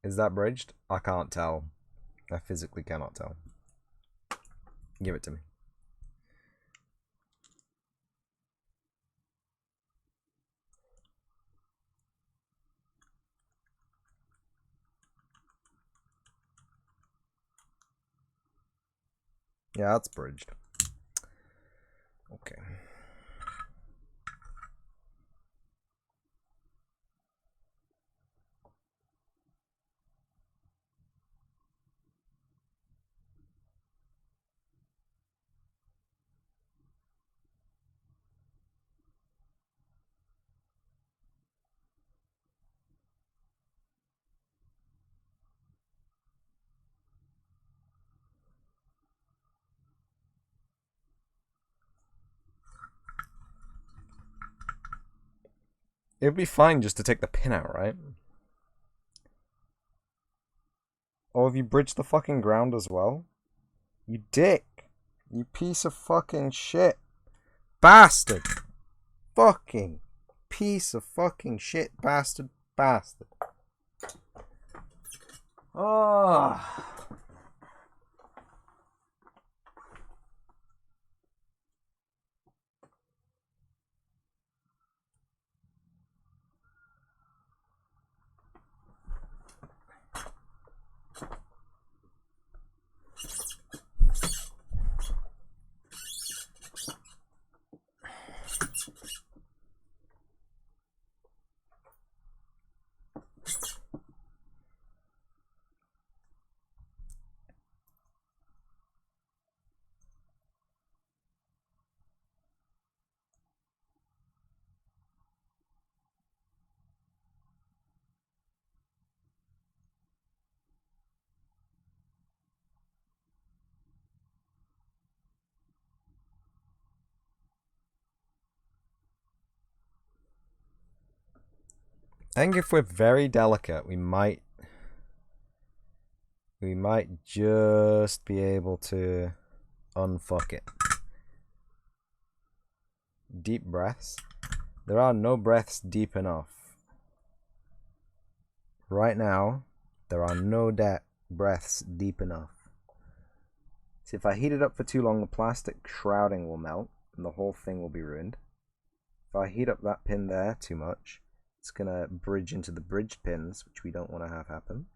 Is that bridged? I can't tell. I physically cannot tell. Give it to me. Yeah, that's bridged. Okay. It'd be fine just to take the pin out, right? Or have you bridged the fucking ground as well? You dick. You piece of fucking shit. Bastard. Fucking piece of fucking shit. Bastard. Bastard. Oh. I think if we're very delicate, we might just be able to unfuck it. Deep breaths. There are no breaths deep enough. Right now, there are no breaths deep enough. So if I heat it up for too long, the plastic shrouding will melt and the whole thing will be ruined. If I heat up that pin there too much, it's going to bridge into the bridged pins, which we don't want to have happen.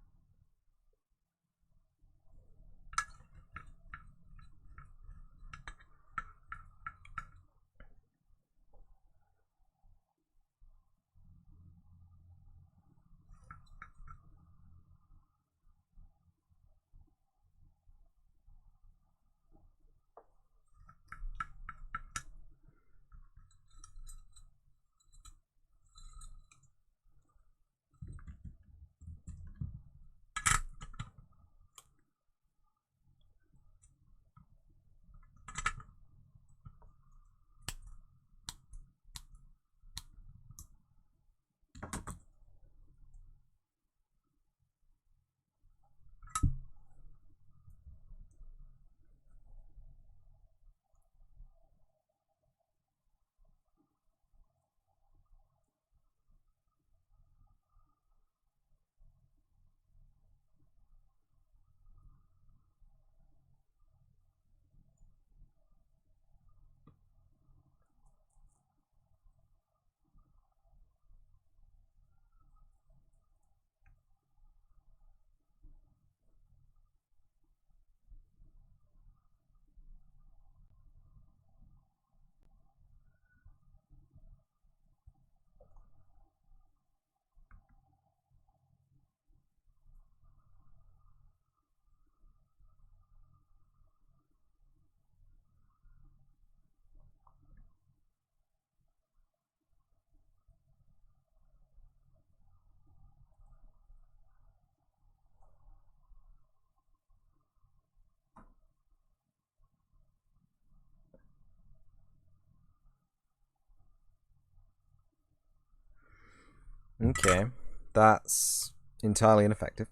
Okay, that's entirely ineffective.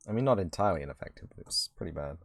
I mean, not entirely ineffective, but it's pretty bad.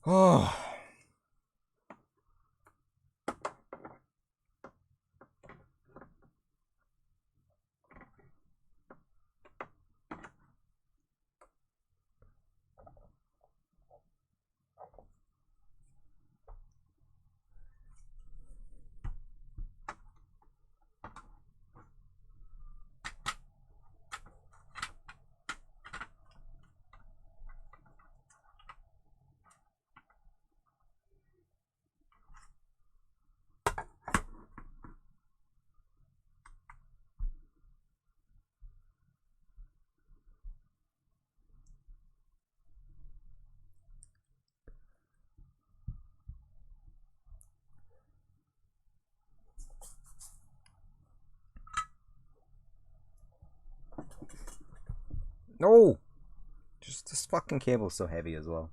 Oh. No! Just this fucking cable's so heavy as well.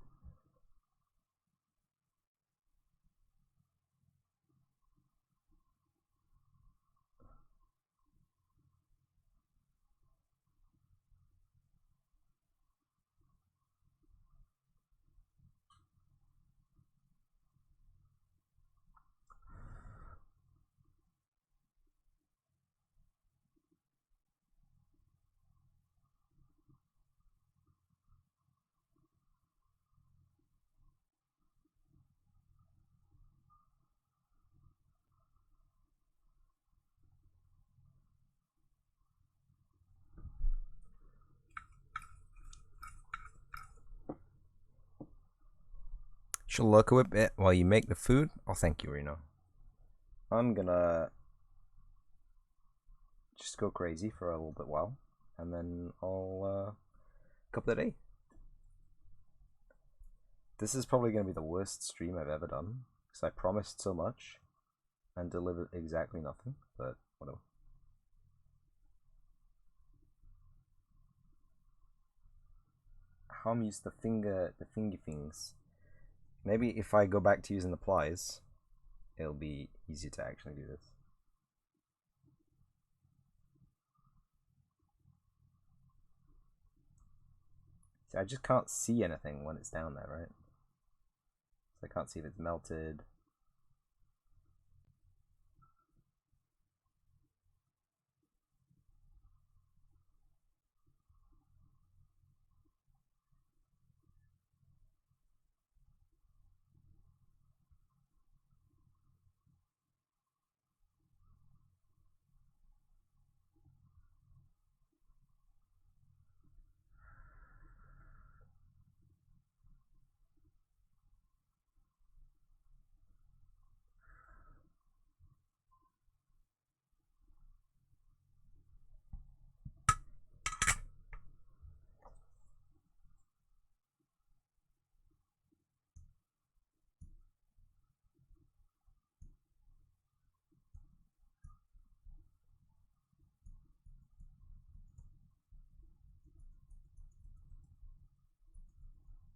She'll look a bit while you make the food. Oh, thank you, Reno. I'm gonna just go crazy for a little bit while, and then I'll cup the day. This is probably gonna be the worst stream I've ever done because I promised so much and delivered exactly nothing. But whatever. How I'm used the finger things. Maybe if I go back to using the pliers, it'll be easier to actually do this. See, I just can't see anything when it's down there, right? So I can't see if it's melted.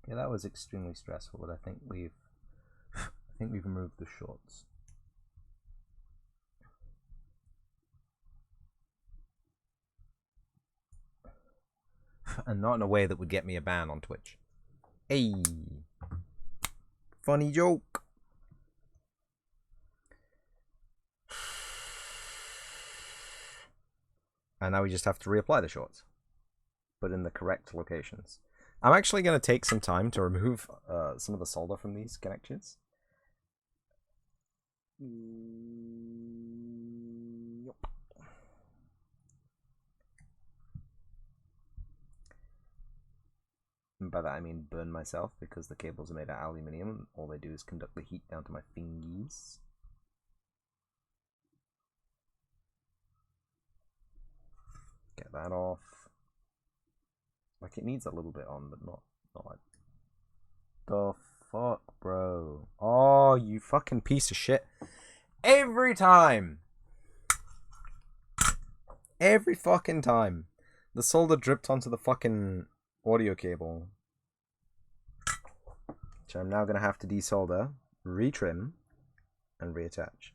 Yeah, that was extremely stressful, but I think we've removed the shorts. And not in a way that would get me a ban on Twitch. Hey, funny joke. And now we just have to reapply the shorts, but in the correct locations. I'm actually going to take some time to remove some of the solder from these connections. Yep. And by that I mean burn myself, because the cables are made out of aluminium and all they do is conduct the heat down to my fingies. Get that off. Like, it needs a little bit on, but not like... The fuck, bro? Oh, you fucking piece of shit. Every time! Every fucking time. The solder dripped onto the fucking audio cable. So I'm now going to have to desolder, retrim, and reattach.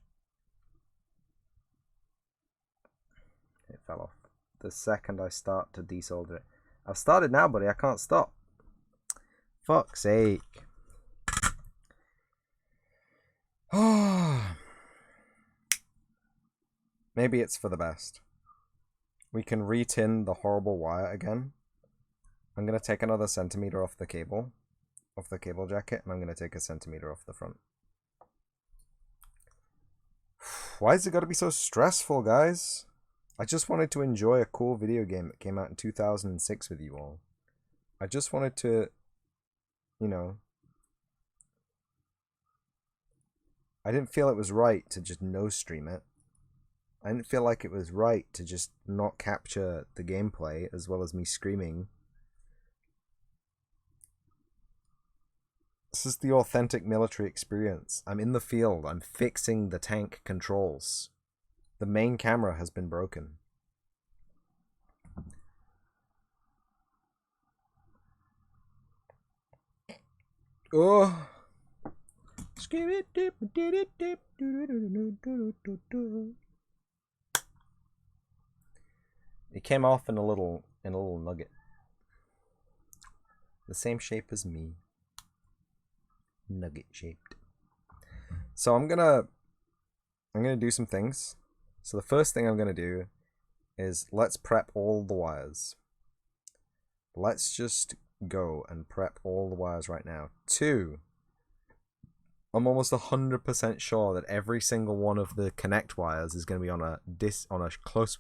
It fell off. The second I start to desolder it. I've started now, buddy. I can't stop. Fuck's sake. Maybe it's for the best. We can retin the horrible wire again. I'm going to take another centimeter off the cable jacket, and I'm going to take a centimeter off the front. Why is it got to be so stressful, guys? I just wanted to enjoy a cool video game that came out in 2006 with you all. I just wanted to, you know... I didn't feel it was right to just no-stream it. I didn't feel like it was right to just not capture the gameplay as well as me screaming. This is the authentic military experience. I'm in the field. I'm fixing the tank controls. The main camera has been broken. Oh. It came off in a little nugget. The same shape as me. Nugget shaped. So I'm gonna do some things. So the first thing I'm gonna do is let's prep all the wires. Let's just go and prep all the wires right now. 2, I'm almost 100% sure that every single one of the connect wires is going to be on a close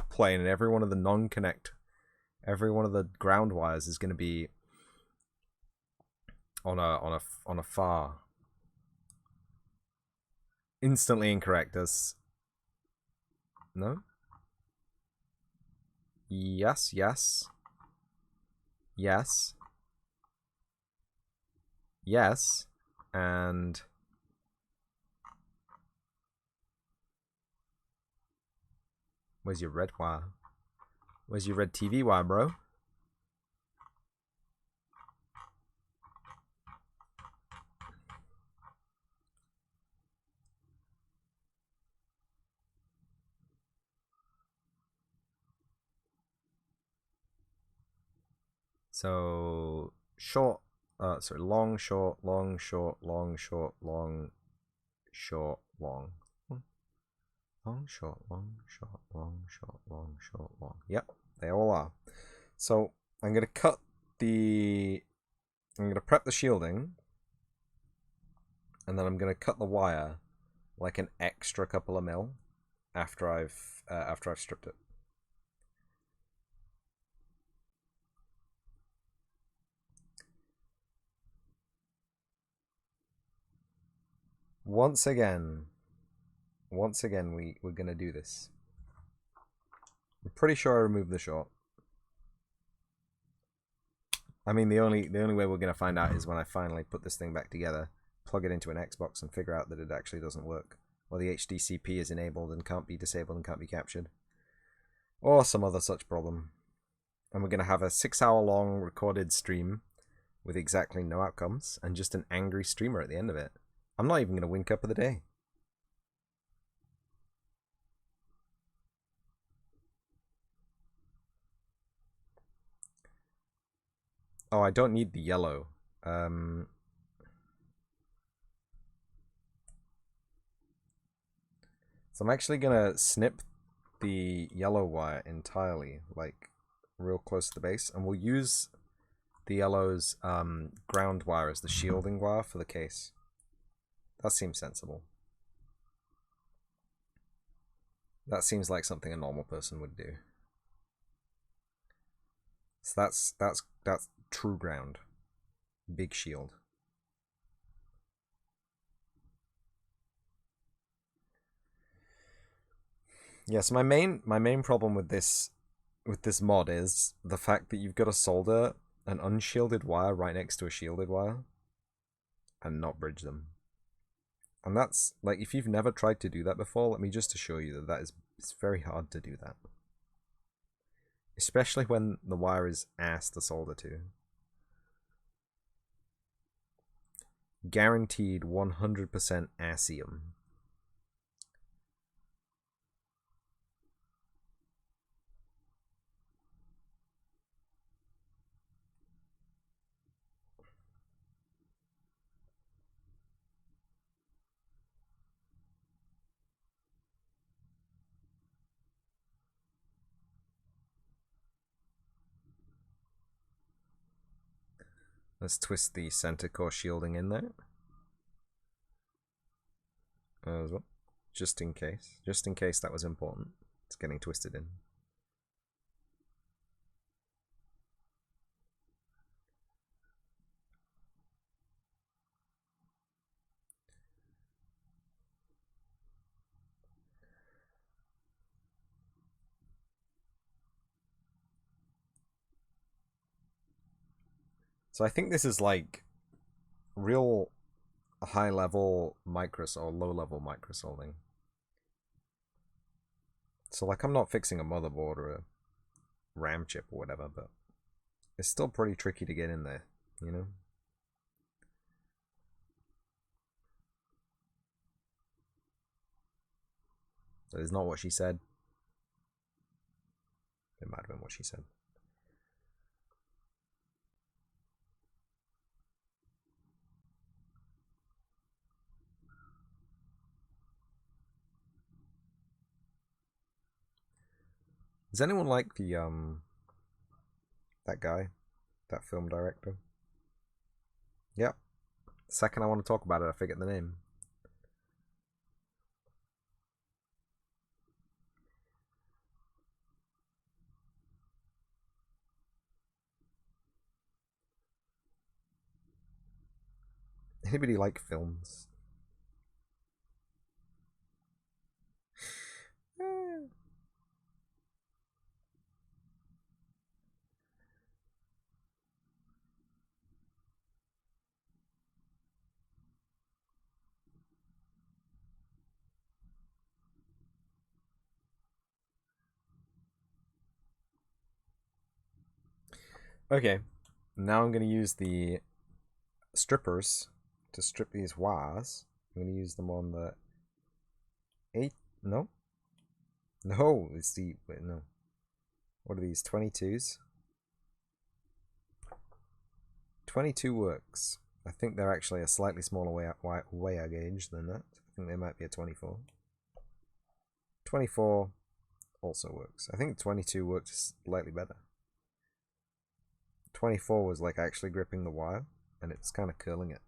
plane, and every one of the non-connect, every one of the ground wires is going to be on a far. Instantly incorrect. As no. Yes. Yes. Yes. Yes. And where's your red wire? Where's your red TV wire, bro? So short, sorry, long, short, long, short, long, short, long, short, long. Long, short, long, short, long, short, long, short, long. Yep, they all are. So I'm going to cut the... I'm going to prep the shielding. And then I'm going to cut the wire like an extra couple of mil after I've stripped it. Once again, we're going to do this. I'm pretty sure I removed the short. I mean, the only way we're going to find out is when I finally put this thing back together, plug it into an Xbox, and figure out that it actually doesn't work, or the HDCP is enabled and can't be disabled and can't be captured, or some other such problem. And we're going to have a 6-hour-long recorded stream with exactly no outcomes and just an angry streamer at the end of it. I'm not even going to win Cup of the Day. Oh, I don't need the yellow. So I'm actually going to snip the yellow wire entirely, like real close to the base, and we'll use the yellow's ground wire as the shielding wire for the case. That seems sensible. That seems like something a normal person would do. So that's true ground. Big shield. Yes, my main problem with this mod is the fact that you've got to solder an unshielded wire right next to a shielded wire and not bridge them. And that's, like, if you've never tried to do that before, let me just assure you that it's very hard to do that. Especially when the wire is ass to solder to. Guaranteed 100% assium. Let's twist the center core shielding in there. As well. Just in case. Just in case that was important. It's getting twisted in. So I think this is like real high level or low level microsolding. So like I'm not fixing a motherboard or a RAM chip or whatever, but it's still pretty tricky to get in there, you know? That is not what she said. It might have been what she said. Does anyone like the that guy? That film director? Yep. The second I want to talk about it, I forget the name. Anybody like films? Okay, now I'm going to use the strippers to strip these wires. I'm going to use them on the 8, no? No, it's the, wait, no. What are these, 22s? 22 works. I think they're actually a slightly smaller wire gauge than that. I think they might be a 24. 24 also works. I think 22 works slightly better. 24 was like actually gripping the wire, and it's kind of curling it.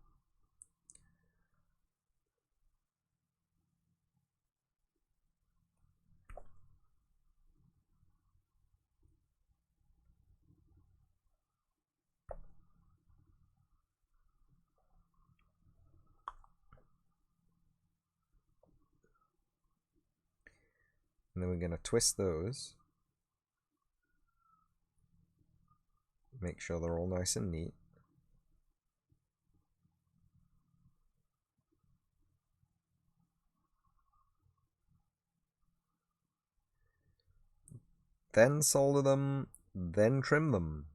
And then we're going to twist those. Make sure they're all nice and neat. Then solder them, then trim them.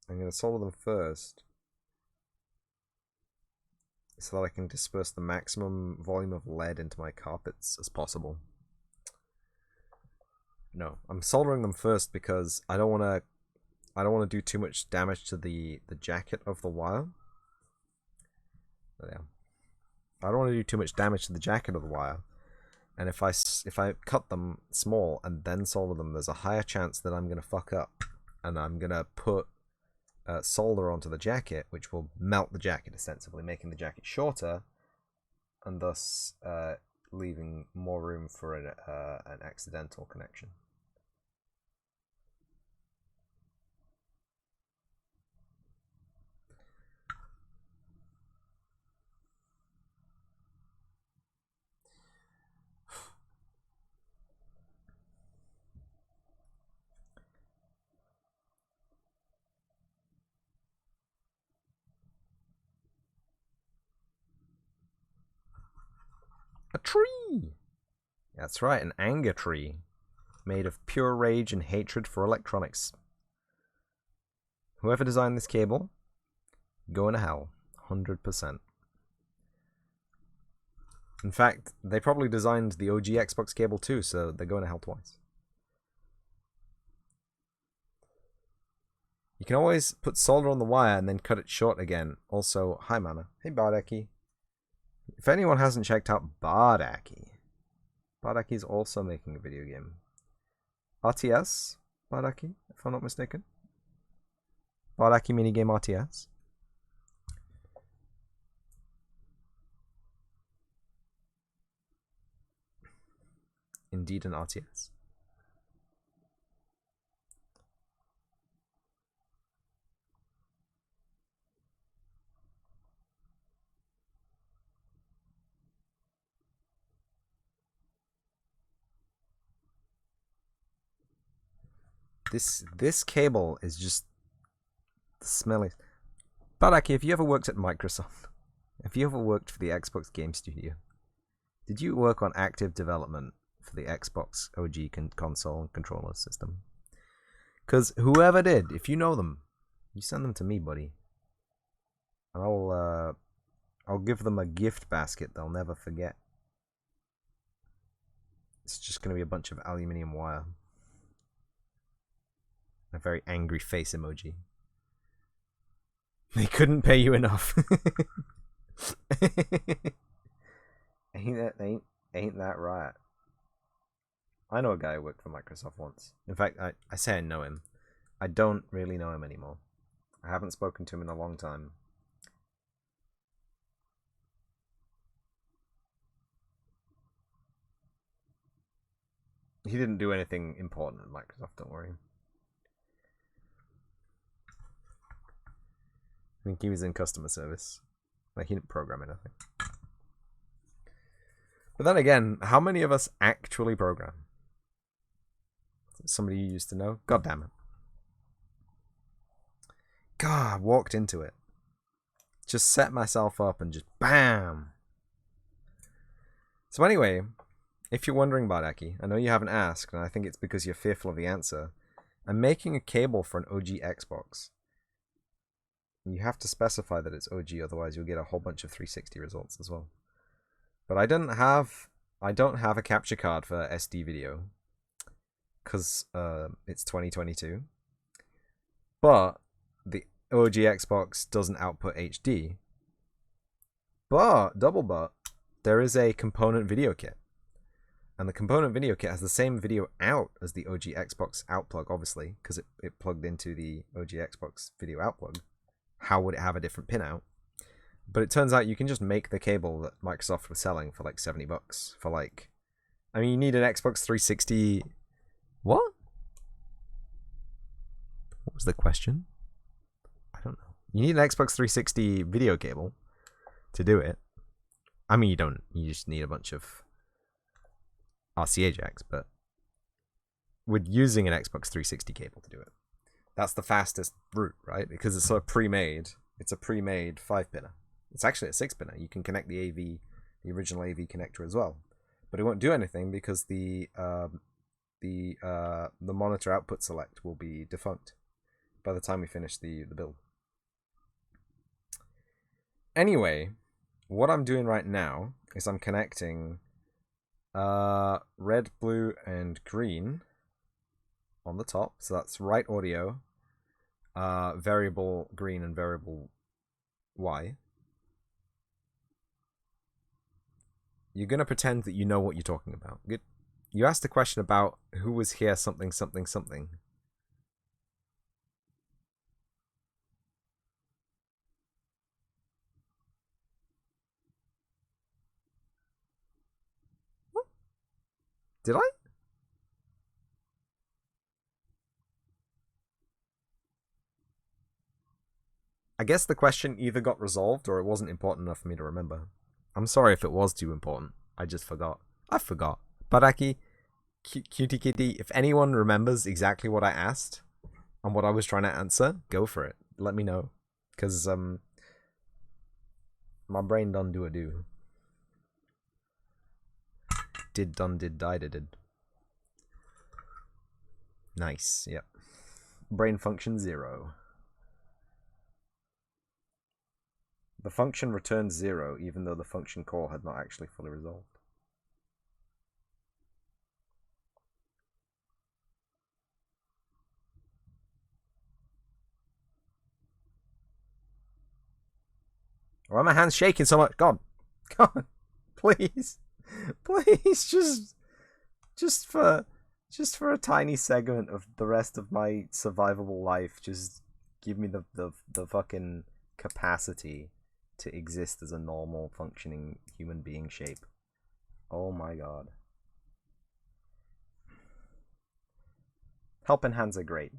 I'm going to solder them first, so that I can disperse the maximum volume of lead into my carpets as possible. No, I'm soldering them first because I don't want to do too much damage to the jacket of the wire. Yeah. I don't want to do too much damage to the jacket of the wire. And if I cut them small and then solder them, there's a higher chance that I'm going to fuck up. And I'm going to put solder onto the jacket, which will melt the jacket, ostensibly making the jacket shorter, and thus leaving more room for an accidental connection. A tree! That's right, an anger tree. Made of pure rage and hatred for electronics. Whoever designed this cable, going to hell. 100%. In fact, they probably designed the OG Xbox cable too, so they're going to hell twice. You can always put solder on the wire and then cut it short again. Also, hi Mana. Hey Bardaki. If anyone hasn't checked out Bardaki is also making a video game. RTS? Bardaki, if I'm not mistaken. Bardaki minigame RTS. Indeed an RTS. This cable is just the smelliest. Baraki, have you ever worked at Microsoft? Have you ever worked for the Xbox Game Studio? Did you work on active development for the Xbox OG console and controller system? Because whoever did, if you know them, you send them to me, buddy. I'll give them a gift basket they'll never forget. It's just going to be a bunch of aluminium wire. A very angry face emoji. They couldn't pay you enough. Ain't that right? I know a guy who worked for Microsoft once. In fact, I say I know him. I don't really know him anymore. I haven't spoken to him in a long time. He didn't do anything important at Microsoft, don't worry. I think he was in customer service. Like, he didn't program anything. But then again, how many of us actually program? Somebody you used to know? God damn it. God, I walked into it. Just set myself up and just BAM! So anyway, if you're wondering about Aki, I know you haven't asked, and I think it's because you're fearful of the answer. I'm making a cable for an OG Xbox. You have to specify that it's OG, otherwise you'll get a whole bunch of 360 results as well. But I don't have a capture card for SD video, because it's 2022. But OG Xbox doesn't output HD. But, there is a component video kit. And the component video kit has the same video out as the OG Xbox out plug, obviously, because it plugged into the OG Xbox video out plug. How would it have a different pin out? But it turns out you can just make the cable that Microsoft was selling for like $70 for like... I mean, you need an Xbox 360... What? What was the question? I don't know. You need an Xbox 360 video cable to do it. I mean, you don't. You just need a bunch of RCA jacks, but we're using an Xbox 360 cable to do it. That's the fastest route, right? Because it's sort of pre-made. It's a pre-made 5-pinner. It's actually a 6-pinner. You can connect the AV, the original AV connector as well, but it won't do anything because the monitor output select will be defunct by the time we finish the build. Anyway, what I'm doing right now is I'm connecting red, blue, and green on the top. So that's right audio, variable green and variable Y. You're going to pretend that you know what you're talking about. Good. You asked a question about who was here, something, something, something. What? Did I? I guess the question either got resolved or it wasn't important enough for me to remember. I'm sorry if it was too important. I just forgot. I forgot. Baraki, Cutie Kitty, if anyone remembers exactly what I asked and what I was trying to answer, go for it. Let me know. Because my brain done do a do. Did done did die did. Nice, yep. Brain function 0. The function returned 0 even though the function call had not actually fully resolved. Why are my hands shaking so much? God, please, please, just for a tiny segment of the rest of my survivable life, just give me the fucking capacity to exist as a normal functioning human being shape. Oh my god. Helping hands are great,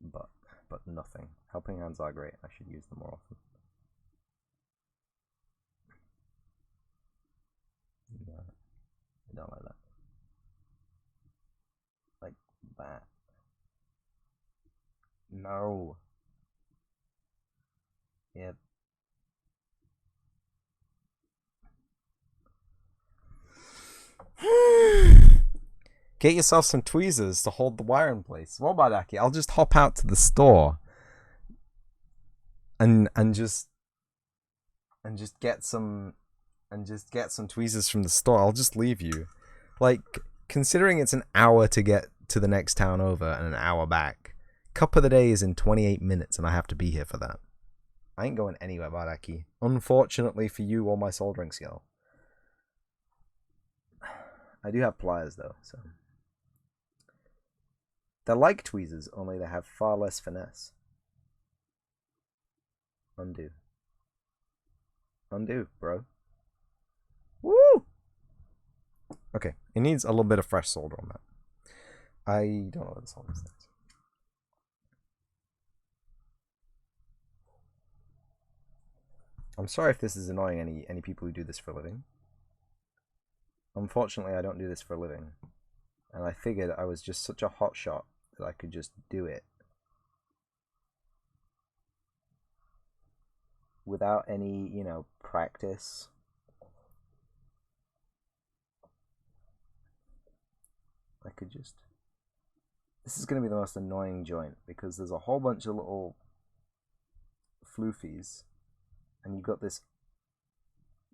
but nothing. Helping hands are great. I should use them more often. No, I don't like that. Like that. No. Yep. Get yourself some tweezers to hold the wire in place. Well, Badaki, I'll just hop out to the store and just get some tweezers from the store. I'll just leave you. Like, considering it's an hour to get to the next town over and an hour back, cup of the day is in 28 minutes and I have to be here for that. I ain't going anywhere, Badaki. Unfortunately for you or my soldering skill. I do have pliers though, so. They're like tweezers, only they have far less finesse. Undo. Undo, bro. Woo! Okay, it needs a little bit of fresh solder on that. I don't know what this solder is. I'm sorry if this is annoying any people who do this for a living. Unfortunately, I don't do this for a living. And I figured I was just such a hotshot that I could just do it without any, you know, practice. I could just... This is going to be the most annoying joint because there's a whole bunch of little floofies and you've got this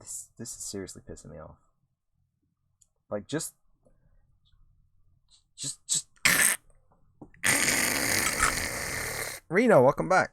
is seriously pissing me off. Like, just Reno, welcome back.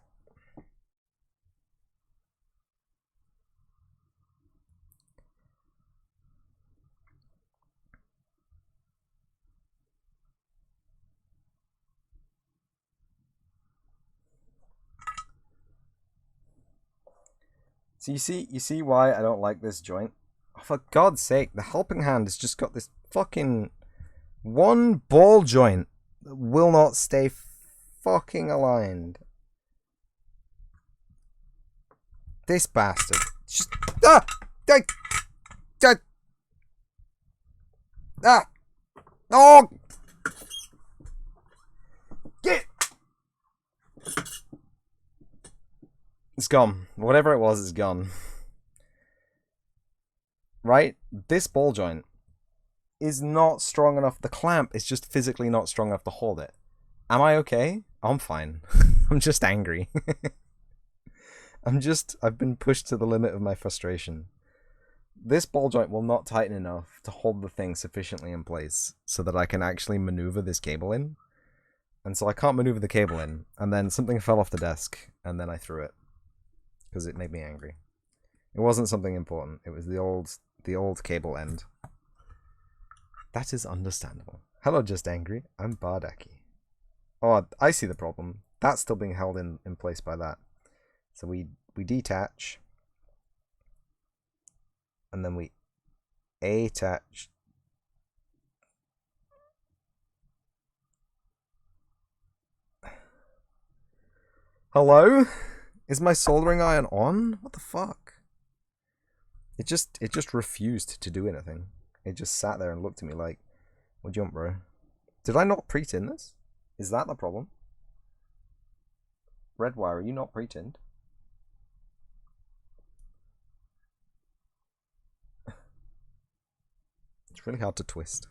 So you see why I don't like this joint? Oh, for God's sake, the helping hand has just got this fucking one ball joint that will not stay fucking aligned. This bastard. Just oh! Get! It's gone. Whatever it was is gone. Right? This ball joint is not strong enough. The clamp is just physically not strong enough to hold it. Am I okay? I'm fine. I'm just angry. I've been pushed to the limit of my frustration. This ball joint will not tighten enough to hold the thing sufficiently in place so that I can actually maneuver this cable in. And so I can't maneuver the cable in. And then something fell off the desk, and then I threw it. Because it made me angry. It wasn't something important. It was the old cable end. That is understandable. Hello, Just Angry. I'm Bardaki. Oh, I see the problem. That's still being held in place by that. So we detach. And then we attach. Hello? Is my soldering iron on? What the fuck? It just refused to do anything. It just sat there and looked at me like, what do you want, bro? Did I not pre-tin this? Is that the problem? Redwire, are you not pre-tinned? It's really hard to twist.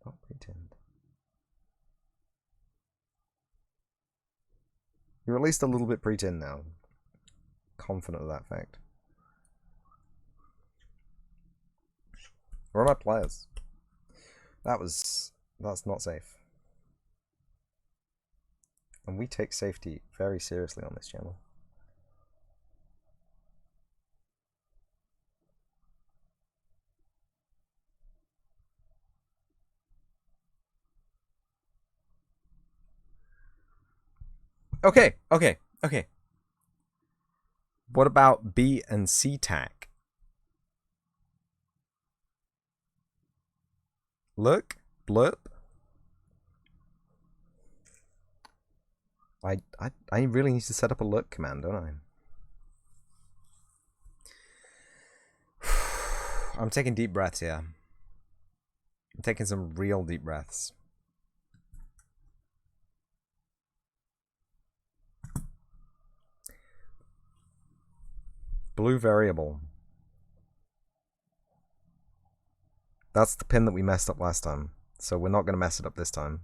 Not pre-tinned. You're at least a little bit pre-tinned now. Confident of that fact. Where are my players? That's not safe. And we take safety very seriously on this channel. Okay. What about B and C tack? Look, blurp. I really need to set up a look command, don't I? I'm taking deep breaths here. I'm taking some real deep breaths. Blue variable. That's the pin that we messed up last time. So we're not going to mess it up this time.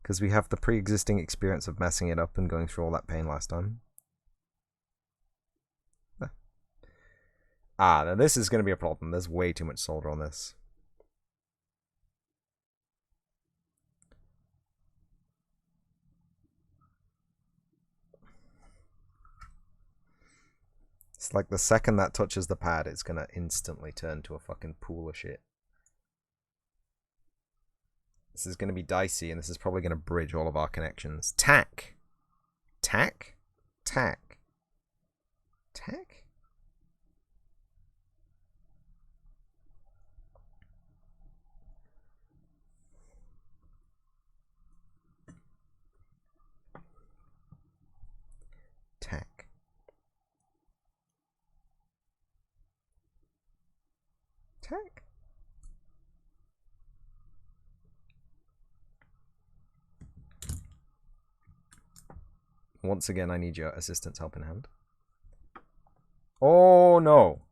Because we have the pre-existing experience of messing it up and going through all that pain last time. Ah, now this is going to be a problem. There's way too much solder on this. It's like the second that touches the pad, it's going to instantly turn to a fucking pool of shit. This is going to be dicey, and this is probably going to bridge all of our connections. Tack. Tack? Tack. Tack? Tack. Tack? Once again, I need your assistance helping hand. Oh no.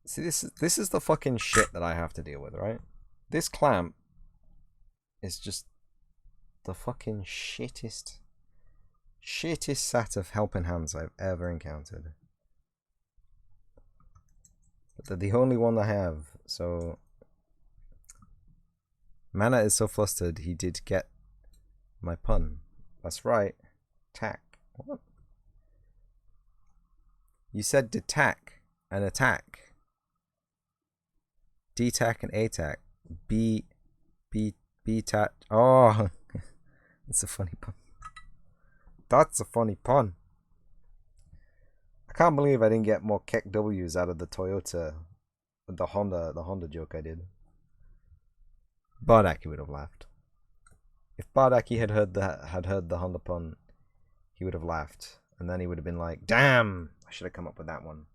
See, this is the fucking shit that I have to deal with, right? This clamp is just the fucking shittest set of helping hands I've ever encountered. But they're the only one I have, so... Mana is so flustered, he did get My pun. That's right. Tack. What? You said detack and attack. D-tack and A-tack. B-tack. Oh, it's a funny pun. That's a funny pun. I can't believe I didn't get more Keck W's out of the Toyota, the Honda joke I did. Bardaki would have laughed. If Bardaki had heard the Honda pun, he would have laughed, and then he would have been like, "Damn, I should have come up with that one."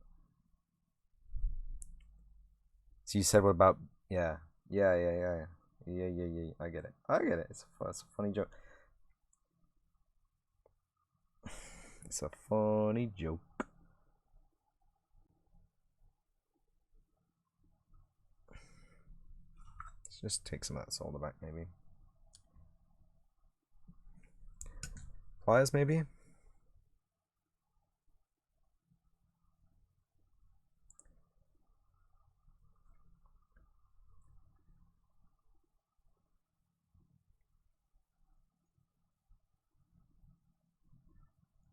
So you said what about yeah. I get it. It's a funny joke. It's a funny joke. Let's just take some of that solder back, maybe. Pliers, maybe?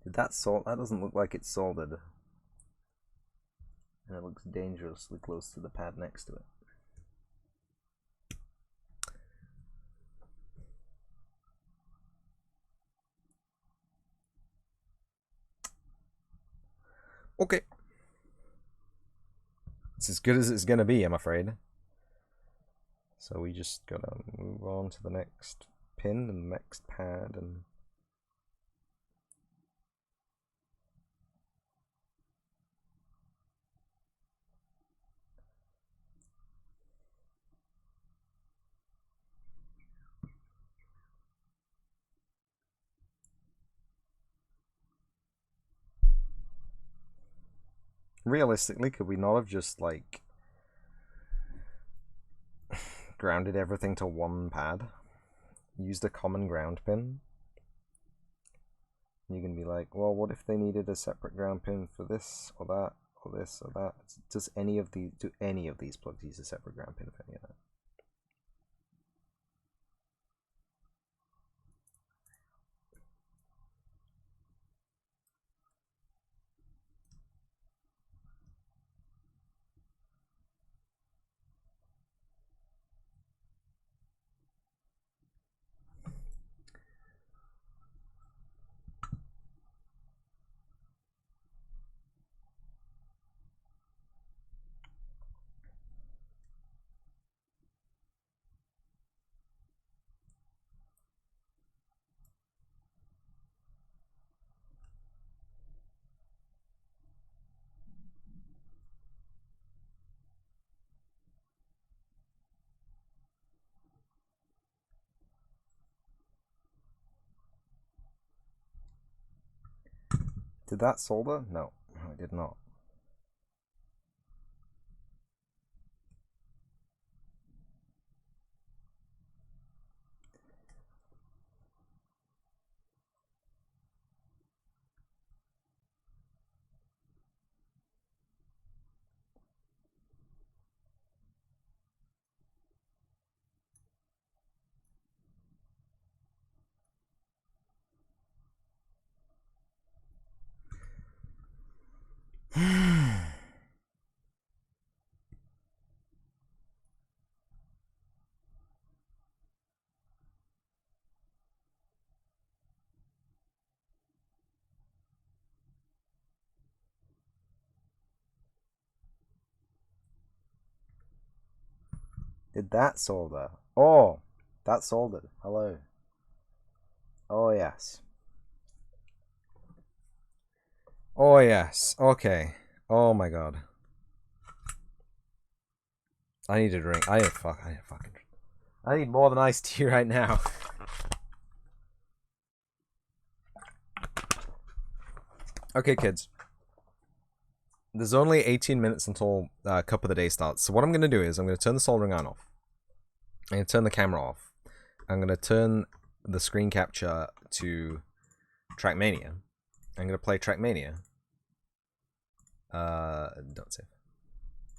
Did that salt? That doesn't look like it's soldered. And it looks dangerously close to the pad next to it. Okay. It's as good as it's gonna be, I'm afraid. So we just gotta move on to the next pin and the next pad and realistically, could we not have just like grounded everything to one pad? Used a common ground pin? You can be like, well, what if they needed a separate ground pin for this or that or this or that? Do any of these plugs use a separate ground pin for any of that? Did that solder? No, I did not. Did that solder? Oh, that soldered. Hello. Oh, yes. Oh, yes. Okay. Oh, my God. I need a drink. I need fucking drink. I need more than iced tea right now. Okay, kids. There's only 18 minutes until Cup of the Day starts. So what I'm going to do is I'm going to turn the soldering iron off. I'm going to turn the camera off. I'm going to turn the screen capture to Trackmania. I'm going to play Trackmania. Don't save.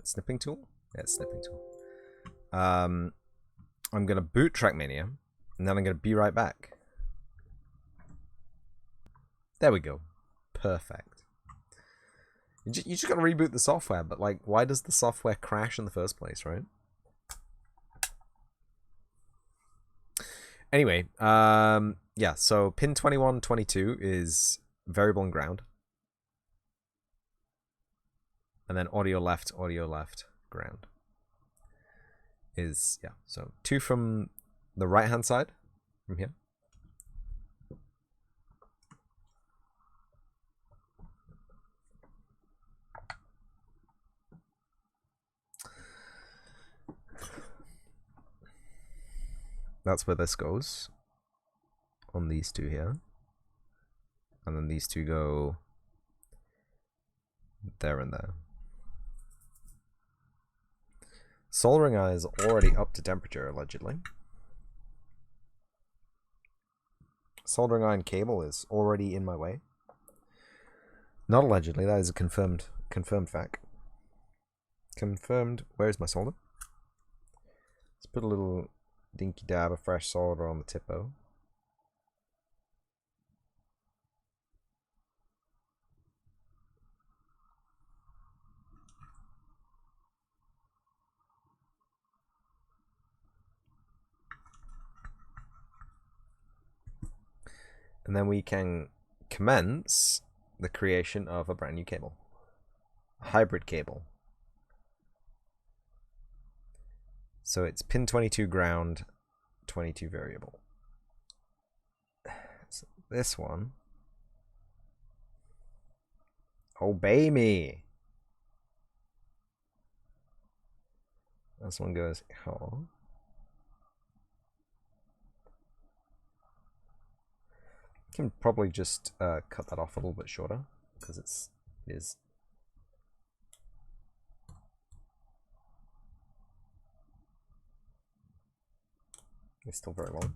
Snipping tool? Yeah, it's snipping tool. I'm going to boot Trackmania. And then I'm going to be right back. There we go. Perfect. You just gotta reboot the software, but like, why does the software crash in the first place, right? Anyway, yeah, so pin 2122 is variable and ground. And then audio left, ground. Is, yeah, so 2 from the right-hand side, from here. That's where this goes. On these 2 here. And then these 2 go there and there. Soldering iron is already up to temperature, allegedly. Soldering iron cable is already in my way. Not allegedly, that is a confirmed fact. Confirmed. Where's my solder? Let's put a little dinky dab of fresh solder on the tipo. And then we can commence the creation of a brand new cable. A hybrid cable. So it's pin 22 ground, 22 variable. So this one. Obey me. This one goes, oh. Can probably just cut that off a little bit shorter because it is. It's still very long.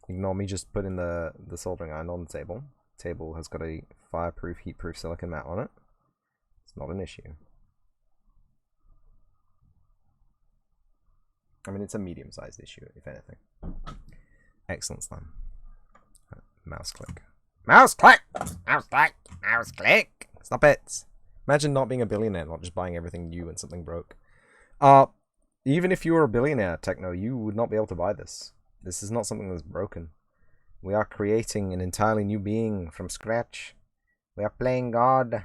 Ignore me just putting the soldering iron on the table. Table has got a fireproof, heatproof silicon mat on it. It's not an issue. I mean, it's a medium-sized issue, if anything. Excellent, Slam. Mouse click. Mouse click! Mouse click! Mouse click! Stop it! Imagine not being a billionaire, not just buying everything new when something broke. Even if you were a billionaire, Techno, you would not be able to buy this. This is not something that's broken. We are creating an entirely new being from scratch. We are playing God.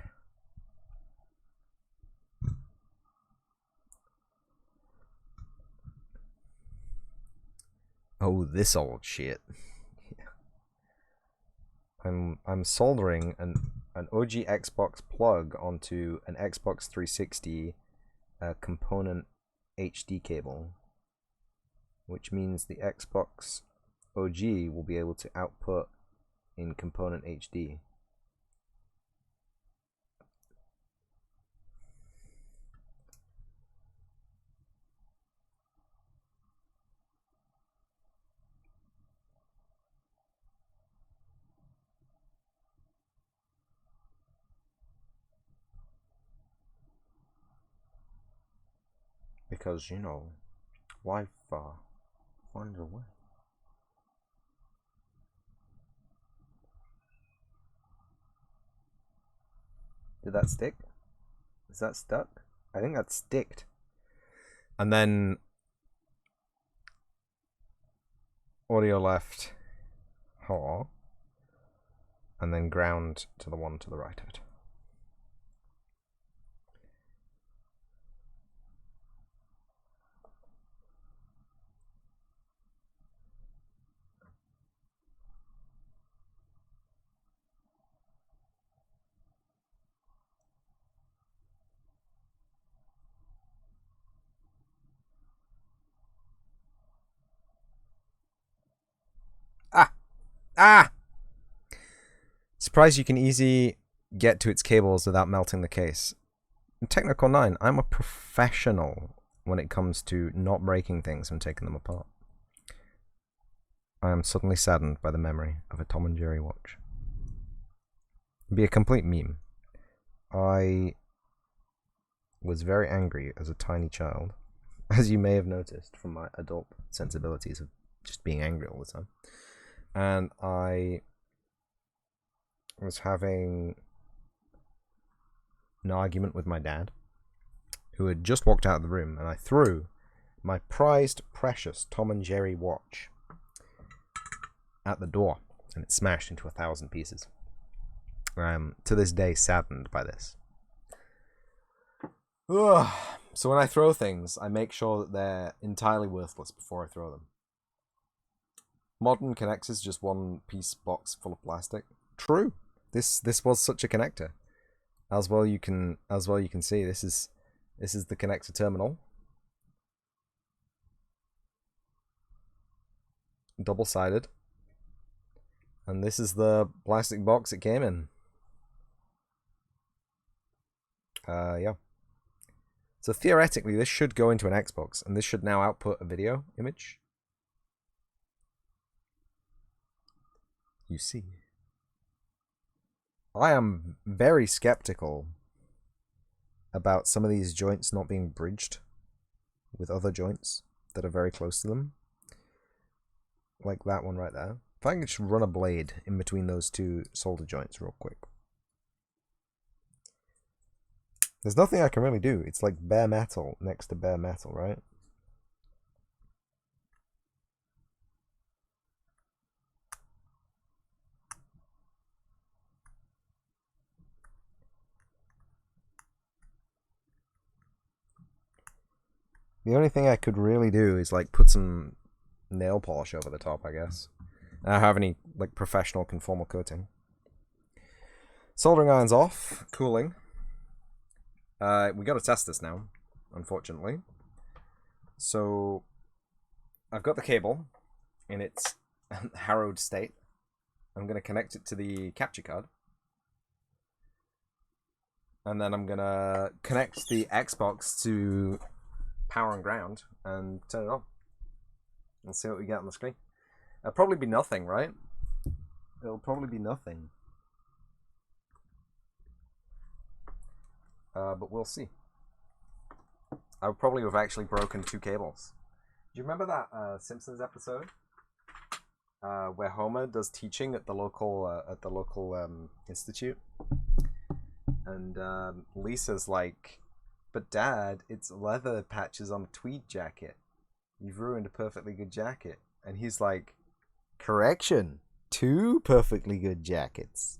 Oh, this old shit. I'm soldering an OG Xbox plug onto an Xbox 360 component HD cable, which means the Xbox OG will be able to output in component HD. Because, you know, life finds a way. Did that stick? Is that stuck? I think that's sticked. And then audio left, ha, and then ground to the one to the right of it. Ah! Surprised you can easily get to its cables without melting the case. In Technical 9, I'm a professional when it comes to not breaking things and taking them apart. I am suddenly saddened by the memory of a Tom and Jerry watch. It'd be a complete meme. I was very angry as a tiny child, as you may have noticed from my adult sensibilities of just being angry all the time. And I was having an argument with my dad, who had just walked out of the room, and I threw my prized, precious Tom and Jerry watch at the door, and it smashed into 1,000 pieces. I'm, to this day, saddened by this. Ugh. So when I throw things, I make sure that they're entirely worthless before I throw them. Modern connector is just one piece box full of plastic. True. This was such a connector. As well you can see this is the connector terminal. Double-sided. And this is the plastic box it came in. Yeah. So theoretically, this should go into an Xbox, and this should now output a video image. You see. I am very skeptical about some of these joints not being bridged with other joints that are very close to them. Like that one right there. If I can just run a blade in between those two solder joints real quick. There's nothing I can really do. It's like bare metal next to bare metal, right? The only thing I could really do is like put some nail polish over the top, I guess. I don't have any like professional conformal coating. Soldering iron's off, cooling. We got to test this now, unfortunately. So I've got the cable in its harrowed state. I'm going to connect it to the capture card. And then I'm going to connect the Xbox to power and ground and turn it on. And see what we get on the screen. It'll probably be nothing, right? It'll probably be nothing. But we'll see. I would probably have actually broken 2 cables. Do you remember that Simpsons episode where Homer does teaching at the local institute, and Lisa's like, "But Dad, it's leather patches on a tweed jacket. You've ruined a perfectly good jacket." And he's like, "Correction, 2 perfectly good jackets."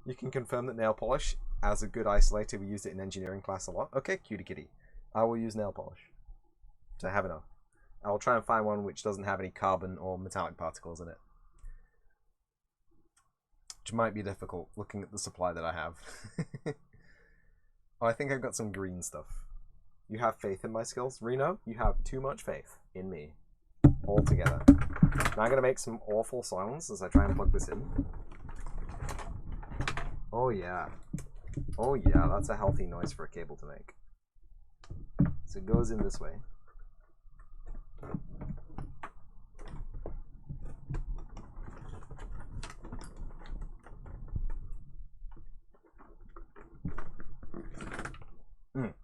You can confirm that nail polish as a good isolator. We used it in engineering class a lot. Okay, cutie kitty. I will use nail polish to have enough. I will try and find one which doesn't have any carbon or metallic particles in it. Which might be difficult looking at the supply that I have. Oh, I think I've got some green stuff. You have faith in my skills? Reno, you have too much faith in me. Altogether. Now I'm going to make some awful sounds as I try and plug this in. Oh yeah. Oh yeah, that's a healthy noise for a cable to make. So it goes in this way.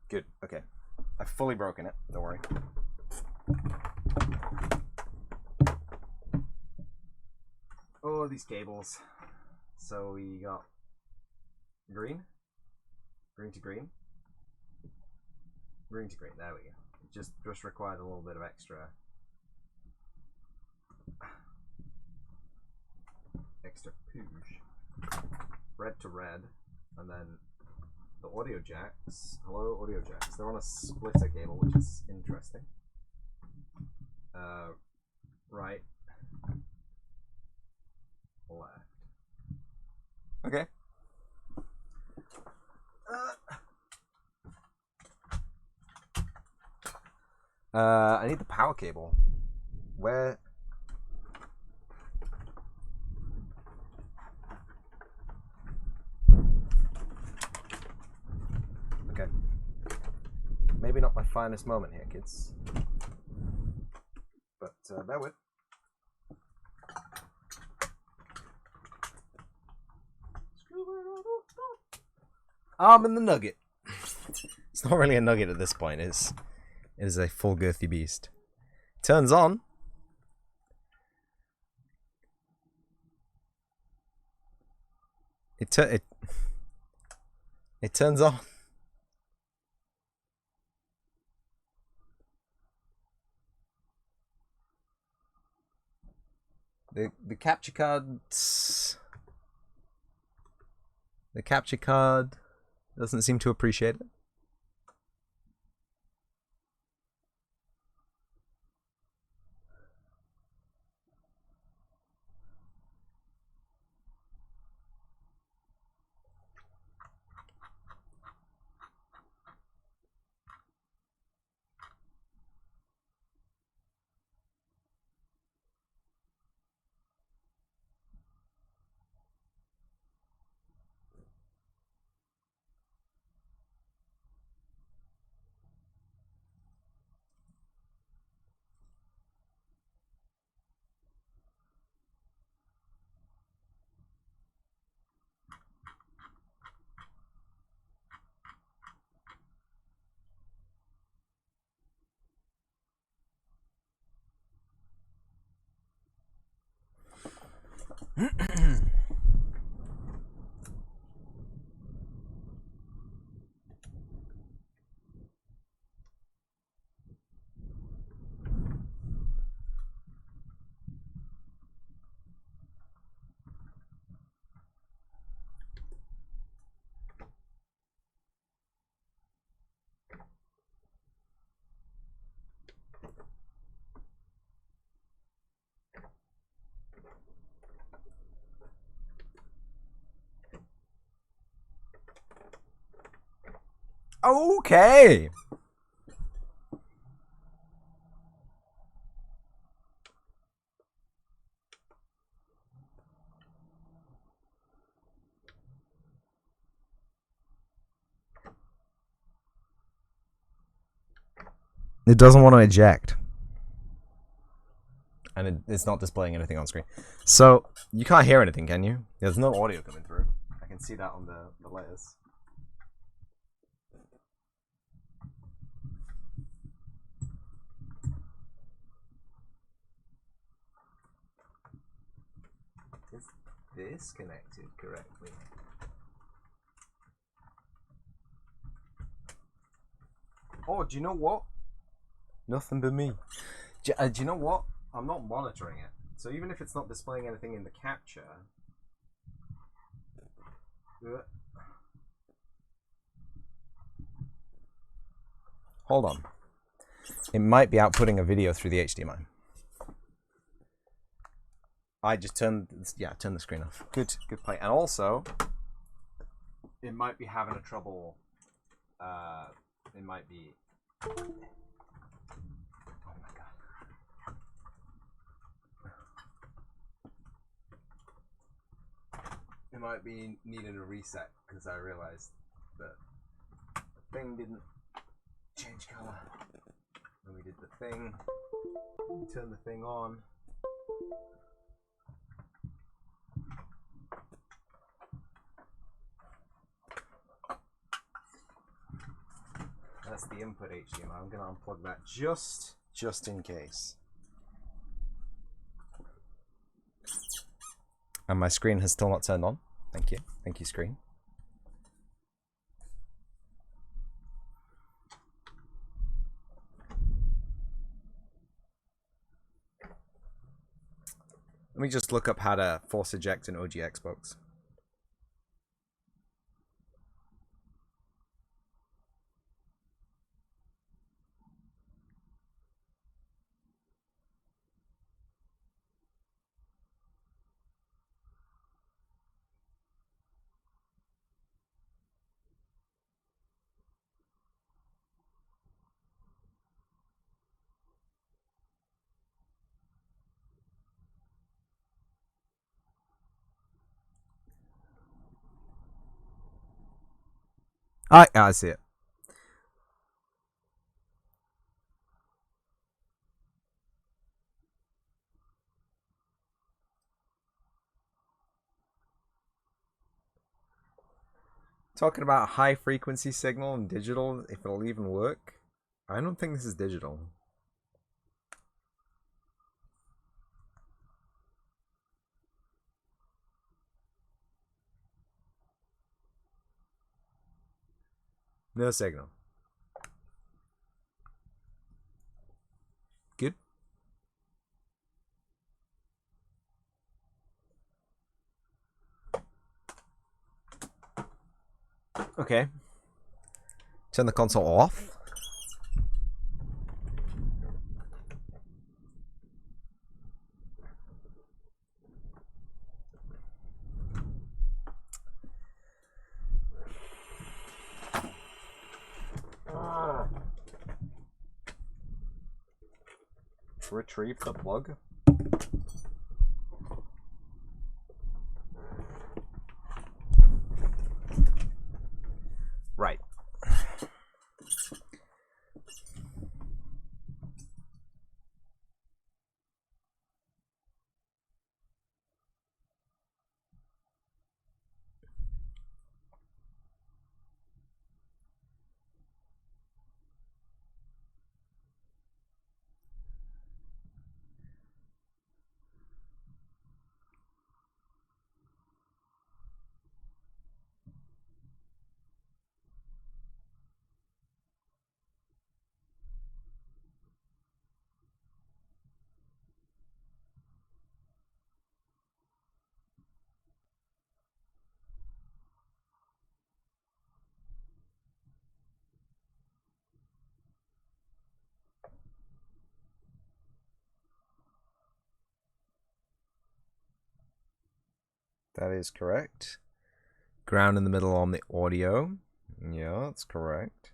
Good, okay. I've fully broken it, don't worry. Oh, these cables. So we got green, green to green, green to green. There we go. It just required a little bit of extra poosh. Red to red, and then the audio jacks. Hello, audio jacks. They're on a splitter cable, which is interesting. Right, left. Okay. I need the power cable. Where? Okay. Maybe not my finest moment here, kids. But bear with. Arm in the nugget. It's not really a nugget at this point. It is a full girthy beast. Turns on. It turns on. The capture cards. The capture card doesn't seem to appreciate it. Okay. It doesn't want to eject. And it's not displaying anything on screen. So, you can't hear anything, can you? There's no audio coming through. I can see that on the layers. Is this connected correctly? Oh, do you know what? Nothing but me. Do you know what? I'm not monitoring it. So even if it's not displaying anything in the capture... Hold on. It might be outputting a video through the HDMI. I just turned the screen off. Good play. And also, it might be having a trouble. It might be. Oh my god. It might be needing a reset because I realized that the thing didn't change color when we did the thing. Turn the thing on. That's the input HDMI. I'm gonna unplug that just in case. And my screen has still not turned on. Thank you. Thank you, screen. Let me just look up how to force eject an OG Xbox. I see it. Talking about high frequency signal and digital, if it'll even work. I don't think this is digital. No signal. Good. Okay. Turn the console off. Retrieve the plug. Right. That is correct. Ground in the middle on the audio. Yeah, that's correct.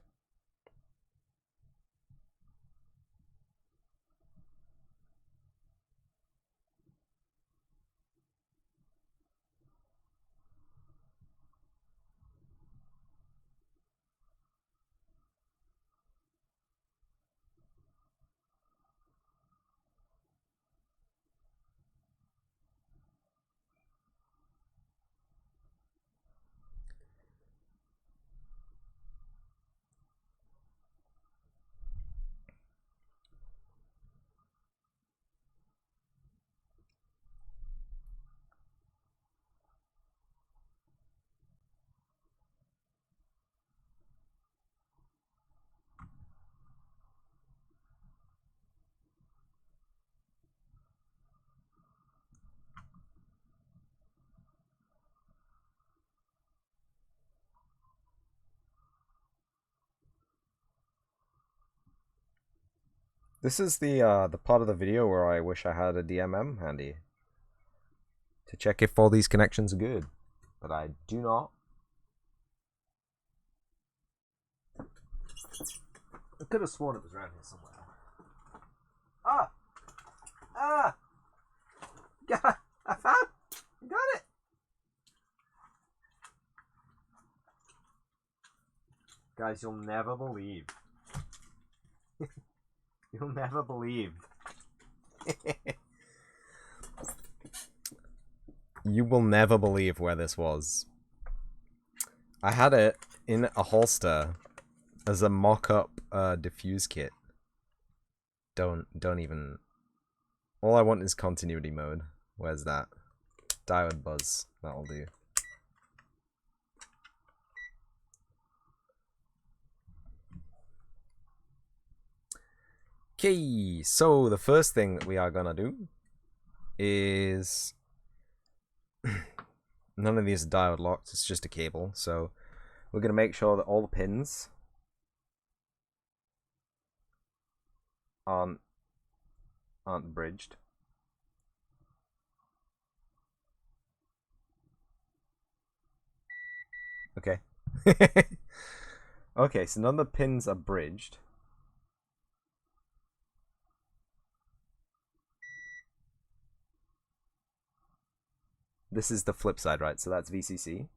This is the part of the video where I wish I had a DMM handy to check if all these connections are good, but I do not. I could have sworn it was around here somewhere. Got I found. Got it. Guys, you'll never believe. You'll never believe. You will never believe where this was. I had it in a holster as a mock-up diffuse kit. Don't even. All I want is continuity mode. Where's that? Diode buzz. That'll do. Okay, so the first thing that we are gonna do is none of these are diode locked, it's just a cable, so we're gonna make sure that all the pins aren't bridged. Okay. Okay, so none of the pins are bridged. This is the flip side, right? So that's VCC.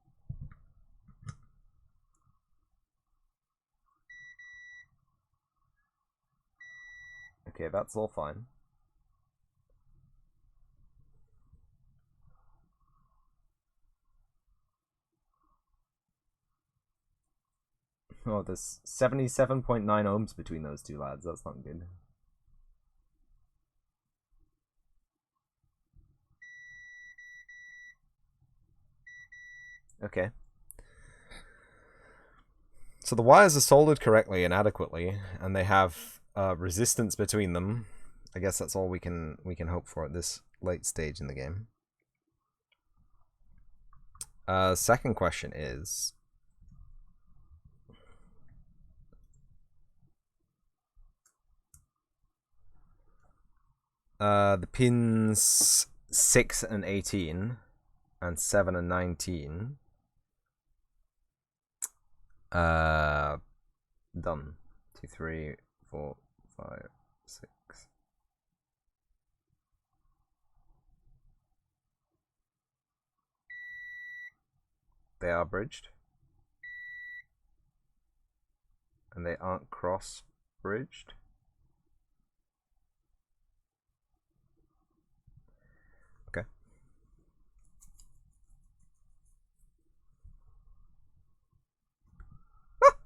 Okay, that's all fine. Oh, there's 77.9 ohms between those two lads. That's not good. Okay. So the wires are soldered correctly and adequately, and they have resistance between them. I guess that's all we can hope for at this late stage in the game. Second question is, the pins 6 and 18 and 7 and 19 done. 2, 3, 4, 5, 6. They are bridged. And they aren't cross-bridged. Okay. Ah!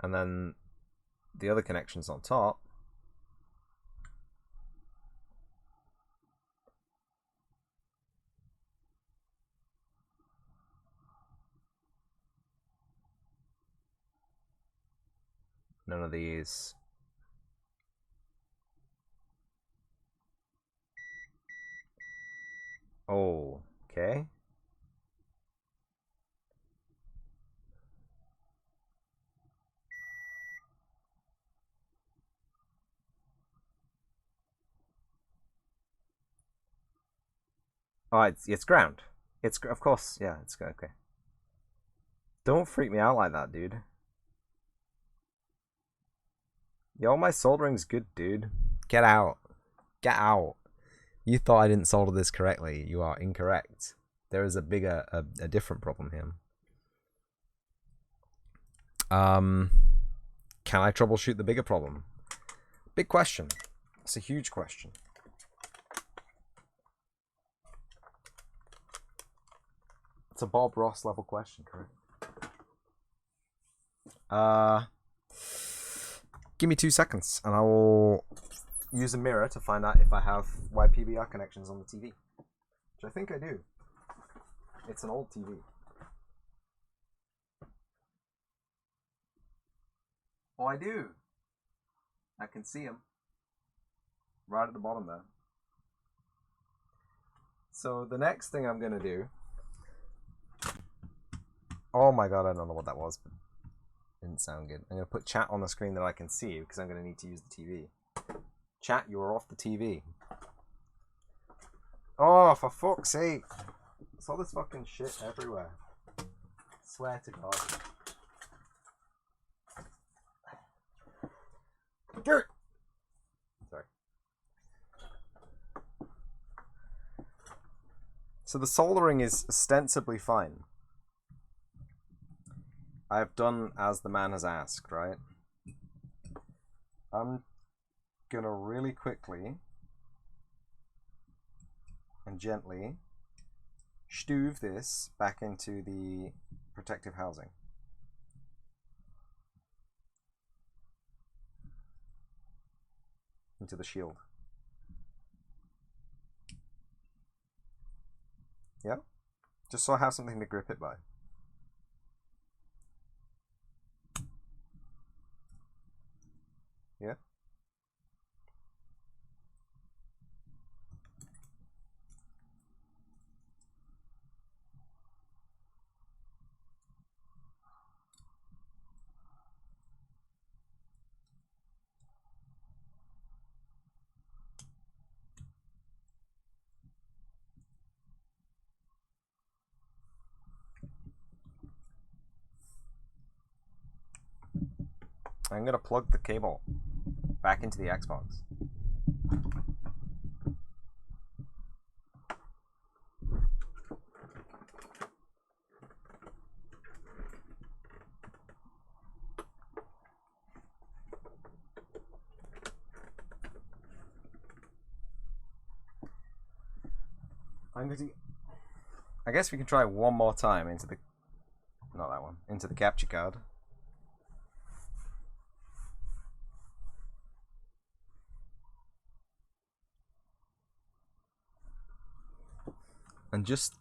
And then the other connections on top. None of these. Oh, okay. Oh, it's ground. It's of course, yeah, it's okay. Don't freak me out like that, dude. Yo, my soldering's good, dude. Get out. Get out. You thought I didn't solder this correctly. You are incorrect. There is a bigger, a different problem here. Can I troubleshoot the bigger problem? Big question. It's a huge question. It's a Bob Ross level question, correct? Give me 2 seconds and I will use a mirror to find out if I have YPBR connections on the TV. Which I think I do. It's an old TV. Oh, I do. I can see them. Right at the bottom there. So the next thing I'm going to do... Oh my god, I don't know what that was, but it didn't sound good. I'm going to put chat on the screen that I can see because I'm going to need to use the TV. Chat, you're off the TV. Oh, for fuck's sake. It's all this fucking shit everywhere. I swear to God. Dirt! Sorry. So the soldering is ostensibly fine. I've done as the man has asked, right? I'm gonna really quickly and gently stuve this back into the protective housing. Into the shield. Yeah? Just so I have something to grip it by. Yeah? I'm gonna plug the cable back into the Xbox. I guess we can try one more time into the... Not that one. Into the capture card. And just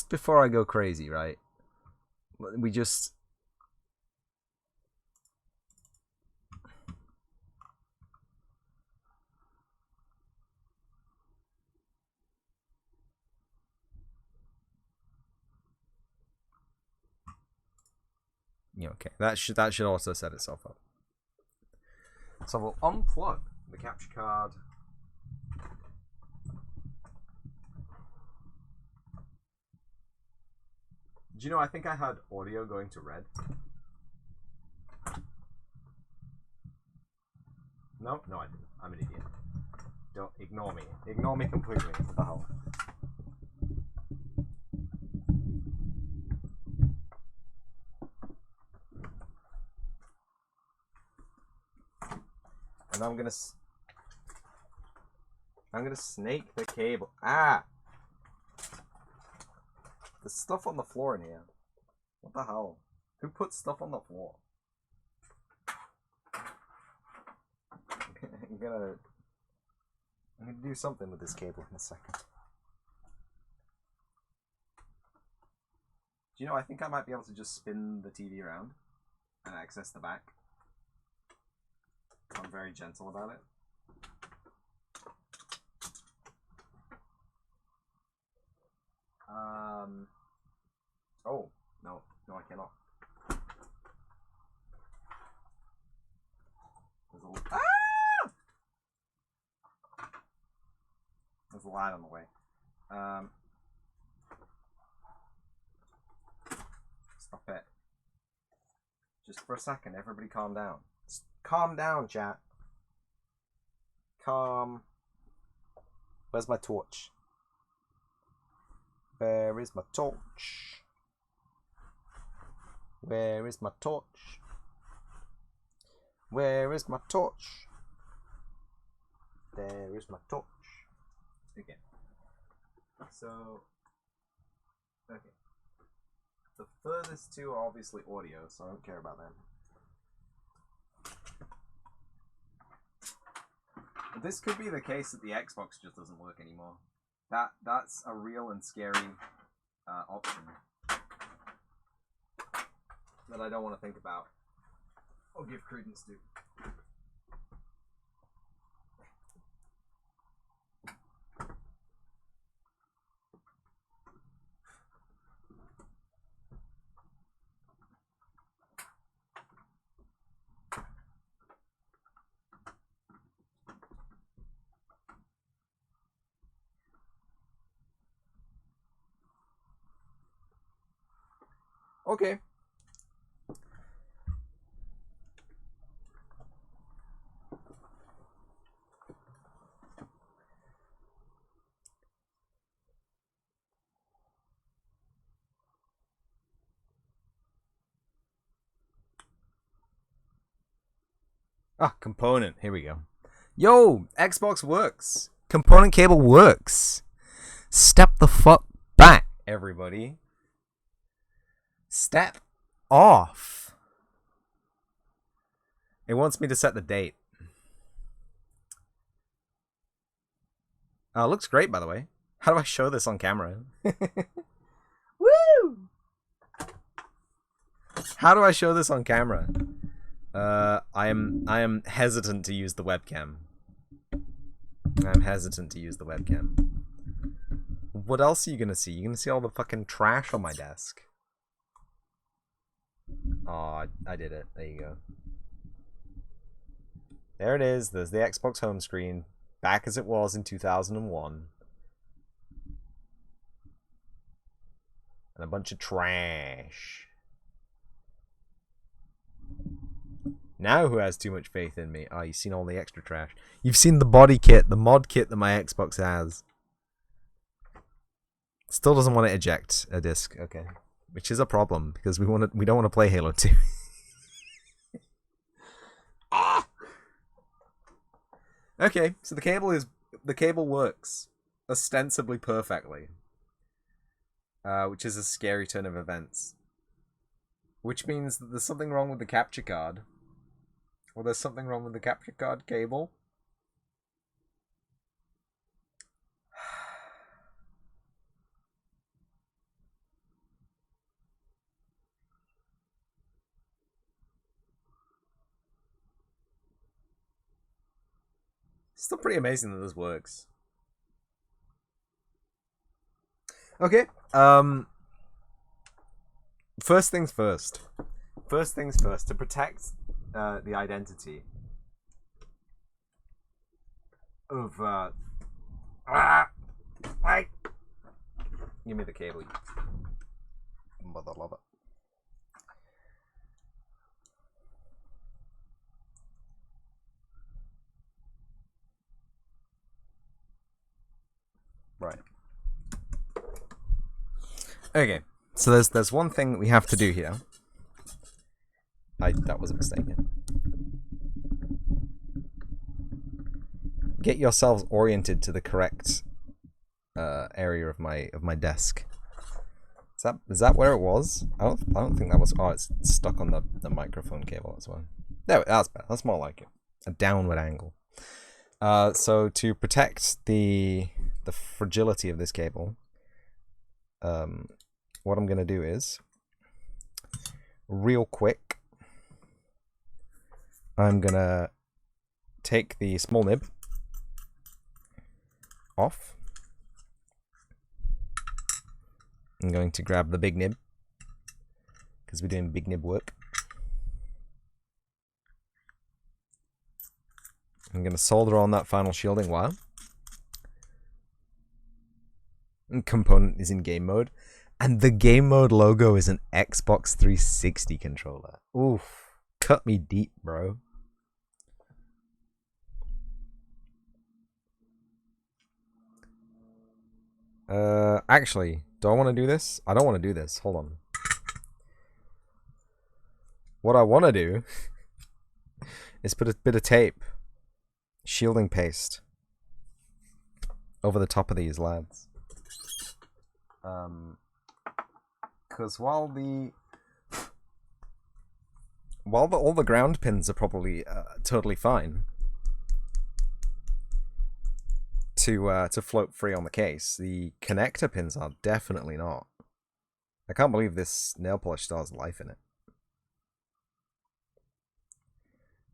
before I go crazy, right? We just Yeah, okay. That should also set itself up. So we'll unplug the capture card. Do you know, I think I had audio going to red. No, I didn't. I'm an idiot. Don't ignore me. Ignore me completely. What the hell? And I'm gonna snake the cable. Ah! There's stuff on the floor in here. What the hell? Who put stuff on the floor? I'm gonna do something with this cable in a second. Do you know, I think I might be able to just spin the TV around and access the back. I'm very gentle about it. Oh, no, I cannot. There's a light on the way. Stop it. Just for a second, everybody calm down. Calm down, chat. Calm. Where's my torch? Where is my torch? Where is my torch? Where is my torch? There is my torch. Okay. So, okay. The furthest two are obviously audio, so I don't care about them. But this could be the case that the Xbox just doesn't work anymore. That's a real and scary option that I don't want to think about or give credence to. Okay. Ah, component. Here we go. Yo, Xbox works. Component cable works. Step the fuck back, everybody. Step off. It wants me to set the date. Looks great, by the way. How do I show this on camera? Woo! How do I show this on camera? I am hesitant to use the webcam. I'm hesitant to use the webcam. What else are you gonna see? You're gonna see all the fucking trash on my desk. Oh, I did it. There you go. There it is. There's the Xbox home screen. Back as it was in 2001. And a bunch of trash. Now who has too much faith in me? Oh, you've seen all the extra trash. You've seen the body kit, the mod kit that my Xbox has. Still doesn't want to eject a disc. Okay. Which is a problem, because we don't want to play Halo 2. Ah! Okay, so the cable works ostensibly perfectly. Which is a scary turn of events. Which means that there's something wrong with the capture card. Or there's something wrong with the capture card cable. Still pretty amazing that this works. Okay. First things first. first things first, to protect the identity of give me the cable, you mother lover. Right. Okay. So there's one thing that we have to do here. That was a mistake. Yeah. Get yourselves oriented to the correct area of my desk. Is that where it was? I don't think that was. Oh, it's stuck on the microphone cable. That's why. There, that's better. That's more like it. A downward angle. So to protect the fragility of this cable, what I'm gonna do is, real quick, I'm gonna take the small nib off. I'm going to grab the big nib because we're doing big nib work. I'm going to solder on that final shielding wire. And component is in game mode. And the game mode logo is an Xbox 360 controller. Oof. Cut me deep, bro. Actually, do I want to do this? I don't want to do this. Hold on. What I want to do is put a bit of tape, shielding paste, over the top of these lads. Because while all the ground pins are probably totally fine to float free on the case, the connector pins are definitely not. I can't believe this nail polish still has life in it.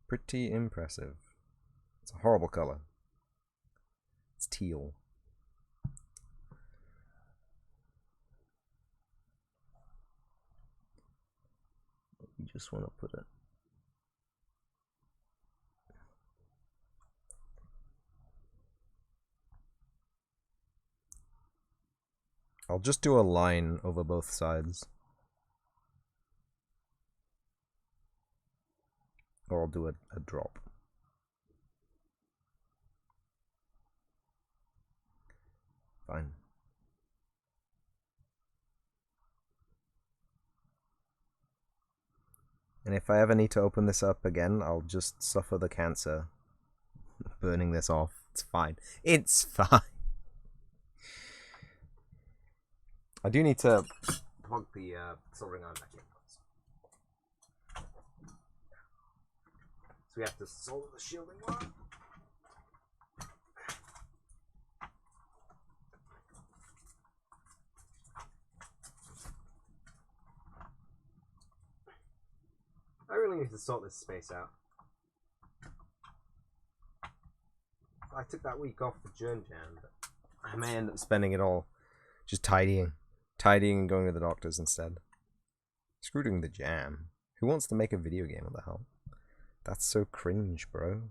Pretty impressive. It's a horrible color. It's teal. You just want to put it. I'll just do a line over both sides. Or I'll do a drop. Fine. And if I ever need to open this up again, I'll just suffer the cancer burning this off. It's fine. It's fine. I do need to plug the soldering iron back in. So we have to solder the shielding wire. I really need to sort this space out. I took that week off for Jern Jam, but I may end up spending it all just tidying and going to the doctors instead. Screw doing the jam. Who wants to make a video game? What the hell? That's so cringe, bro.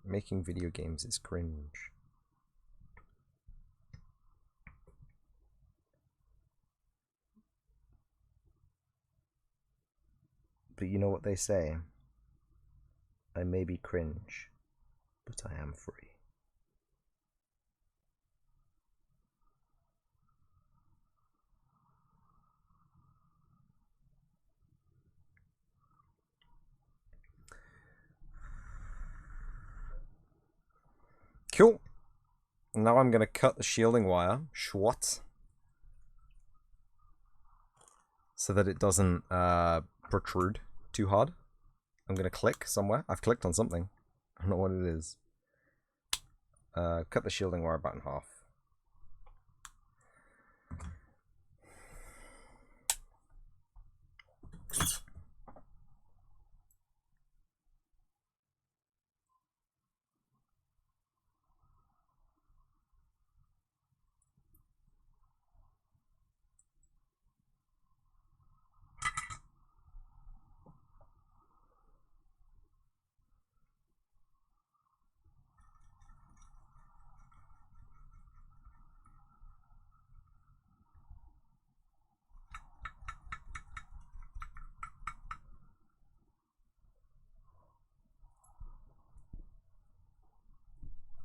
Making video games is cringe. But you know what they say? I may be cringe, but I am free. Cool. Now I'm going to cut the shielding wire, schwat, so that it doesn't protrude too hard. I'm going to click somewhere. I've clicked on something. I don't know what it is. Cut the shielding wire about in half.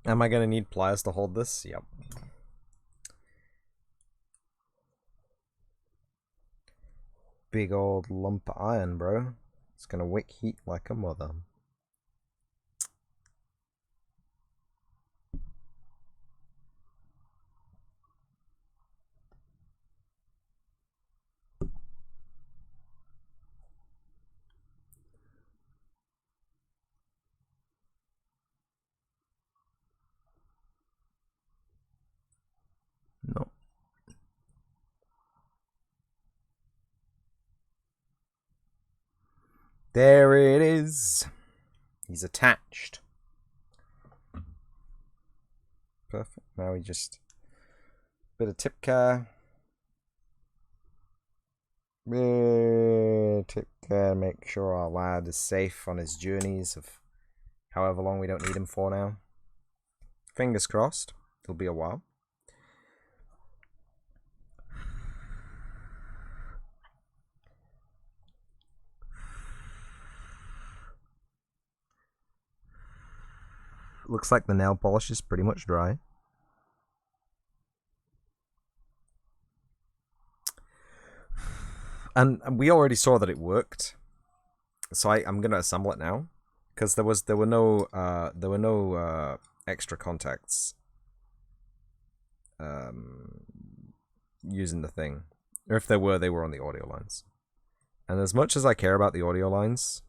Am I gonna need pliers to hold this? Yep. Big old lump of iron, bro. It's gonna wick heat like a mother. No. There it is. He's attached. Perfect. Now we just bit of tip care. Tip care. Make sure our lad is safe on his journeys of however long we don't need him for now. Fingers crossed. It'll be a while. Looks like the nail polish is pretty much dry. And we already saw that it worked, so I'm gonna assemble it now, because there were no extra contacts using the thing, or if there were, they were on the audio lines. And as much as I care about the audio lines,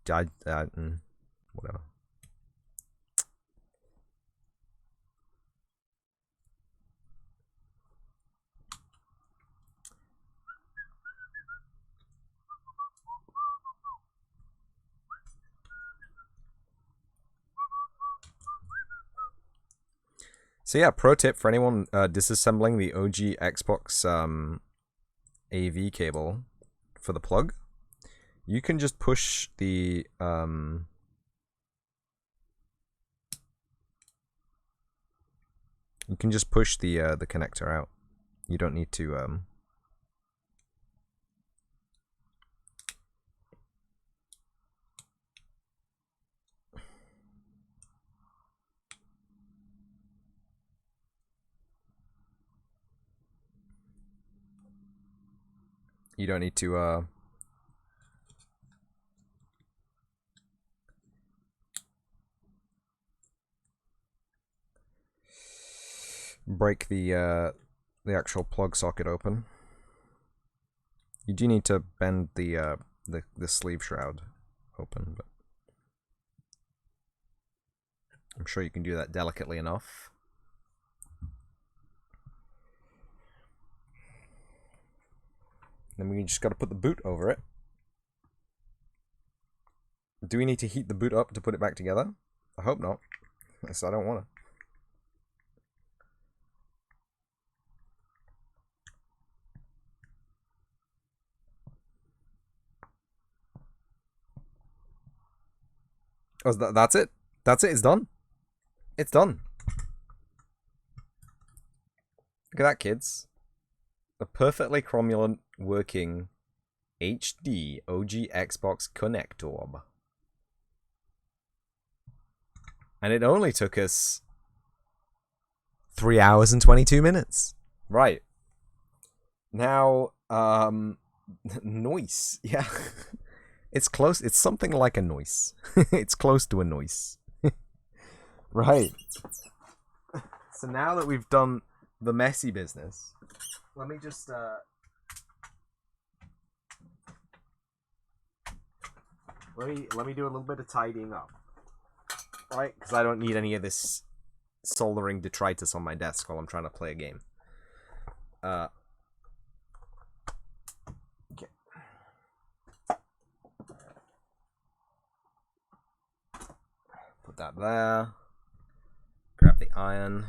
whatever. So yeah, pro tip for anyone disassembling the OG Xbox AV cable for the plug, you can just push the the connector out. You don't need to break the actual plug socket open. You do need to bend the sleeve shroud open, but I'm sure you can do that delicately enough. Then we just got to put the boot over it. Do we need to heat the boot up to put it back together? I hope not. Yes, I don't want to. Oh, that's it? That's it? It's done? It's done. Look at that, kids. A perfectly cromulent working HD OG Xbox connector. And it only took us 3 hours and 22 minutes. Right. Now, noise. Yeah. It's close. It's something like a noise. It's close to a noise. Right. So now that we've done the messy business, let me just let me do a little bit of tidying up. Right? Because I don't need any of this soldering detritus on my desk while I'm trying to play a game. Okay. Put that there. Grab the iron.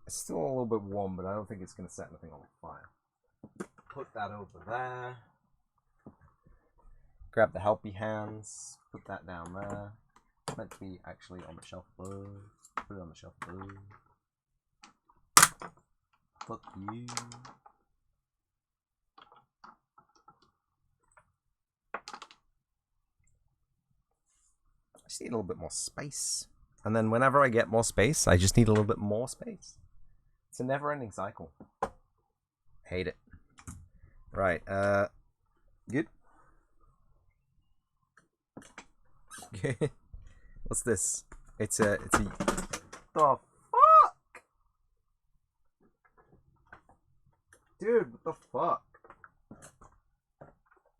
It's still a little bit warm, but I don't think it's going to set anything on fire. Put that over there. Grab the helpy hands. Put that down there. It's meant to be actually on the shelf above. Put it on the shelf above. Fuck you. just need a little bit more space. And then whenever I get more space, I just need a little bit more space. It's a never-ending cycle. Hate it. Right, good. What's this? It's a... The fuck? Dude, what the fuck?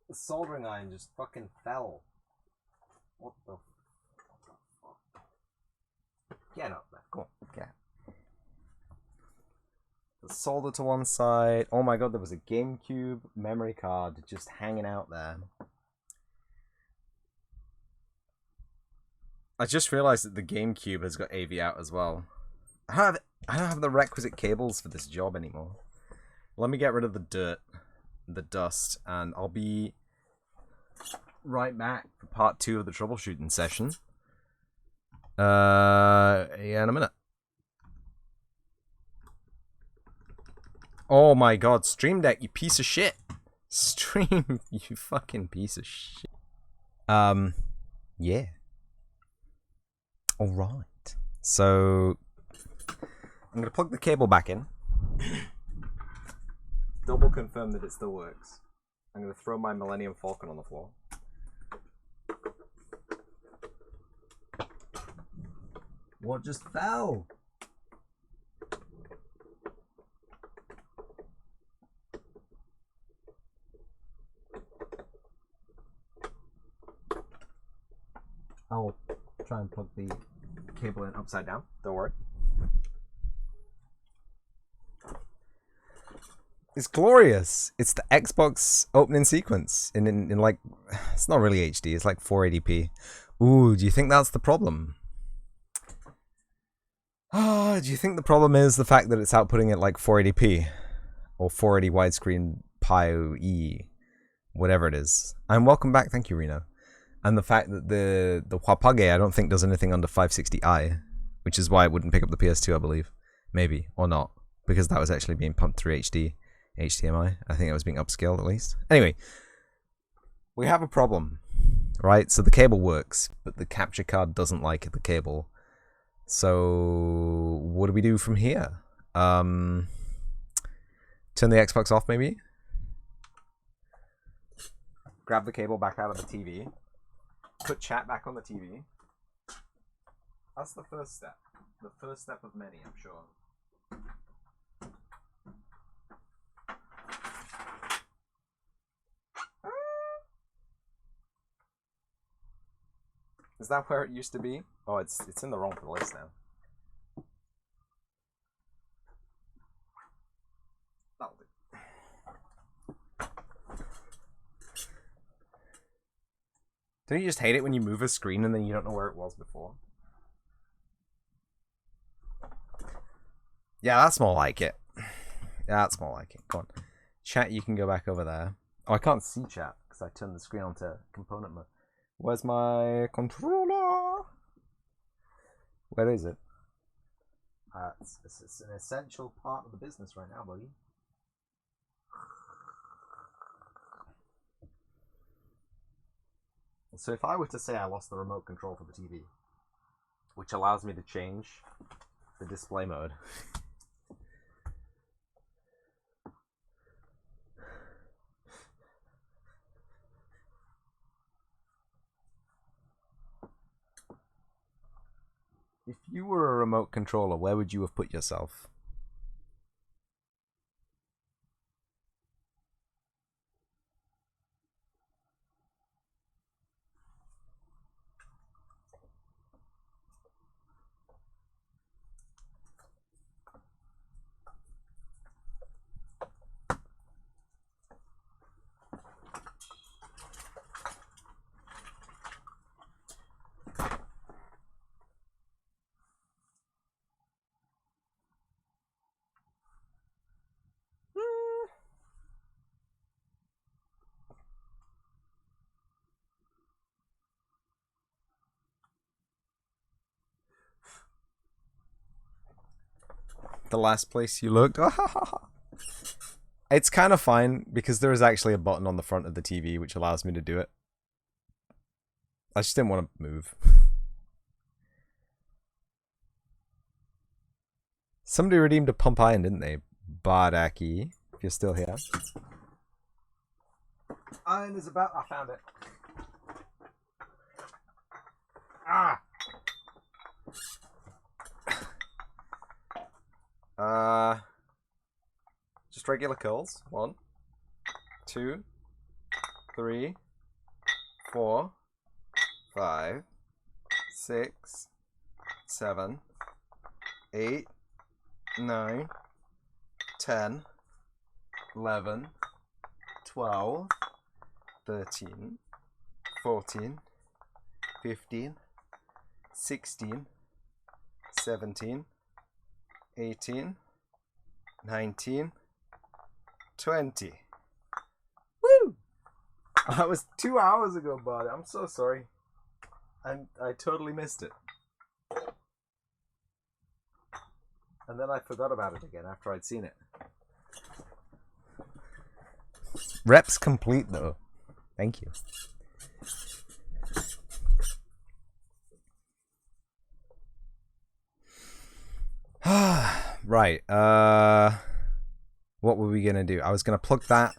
The soldering iron just fucking fell. What the fuck? Get up there. Go on, get. The solder to one side. Oh my god, there was a GameCube memory card just hanging out there. I just realized that the GameCube has got AV out as well. I don't have the requisite cables for this job anymore. Let me get rid of the dirt, the dust, and I'll be right back for part 2 of the troubleshooting session. Yeah, in a minute. Oh my god, Stream Deck, you piece of shit. Stream, you fucking piece of shit. Yeah. Alright. So, I'm going to plug the cable back in. Double confirm that it still works. I'm going to throw my Millennium Falcon on the floor. What just fell? I'll try and plug the cable in upside down. Don't worry. It's glorious. It's the Xbox opening sequence in like, it's not really HD. It's like 480p. Ooh, do you think that's the problem? Ah, do you think the problem is the fact that it's outputting at like 480p or 480 widescreen PIE, whatever it is? And welcome back. Thank you, Reno. And the fact that the Huapage, I don't think does anything under 560i, which is why it wouldn't pick up the PS2, I believe. Maybe, or not, because that was actually being pumped through HDMI. I think it was being upscaled at least. Anyway, we have a problem, right? So the cable works, but the capture card doesn't like the cable. So what do we do from here? Turn the Xbox off, maybe? Grab the cable back out of the TV. Put chat back on the TV. That's the first step. The first step of many, I'm sure. Is that where it used to be? Oh, it's in the wrong place now. That'll do. Don't you just hate it when you move a screen and then you don't know where it was before? Yeah, that's more like it. Yeah, that's more like it. Go on. Chat, you can go back over there. Oh, I can't see chat because I turned the screen onto component mode. Where's my controller? Where is it? It's an essential part of the business right now, buddy. So if I were to say I lost the remote control for the TV, which allows me to change the display mode. If you were a remote controller, where would you have put yourself? The last place you looked? It's kind of fine because there is actually a button on the front of the TV which allows me to do it. I just didn't want to move. Somebody redeemed a pump iron, didn't they? Bardaki, if you're still here. Iron is about... I found it. Ah! Just regular coals. 1, 2, 3, 4, 5, 6, 7, 8, 9, 10, 11, 12, 13, 14, 15, 16, 17, 18, 19, 20. Woo! That was 2 hours ago, bud. I'm so sorry. I totally missed it. And then I forgot about it again after I'd seen it. Reps complete, though. Thank you. Right. What were we gonna do? I was gonna plug that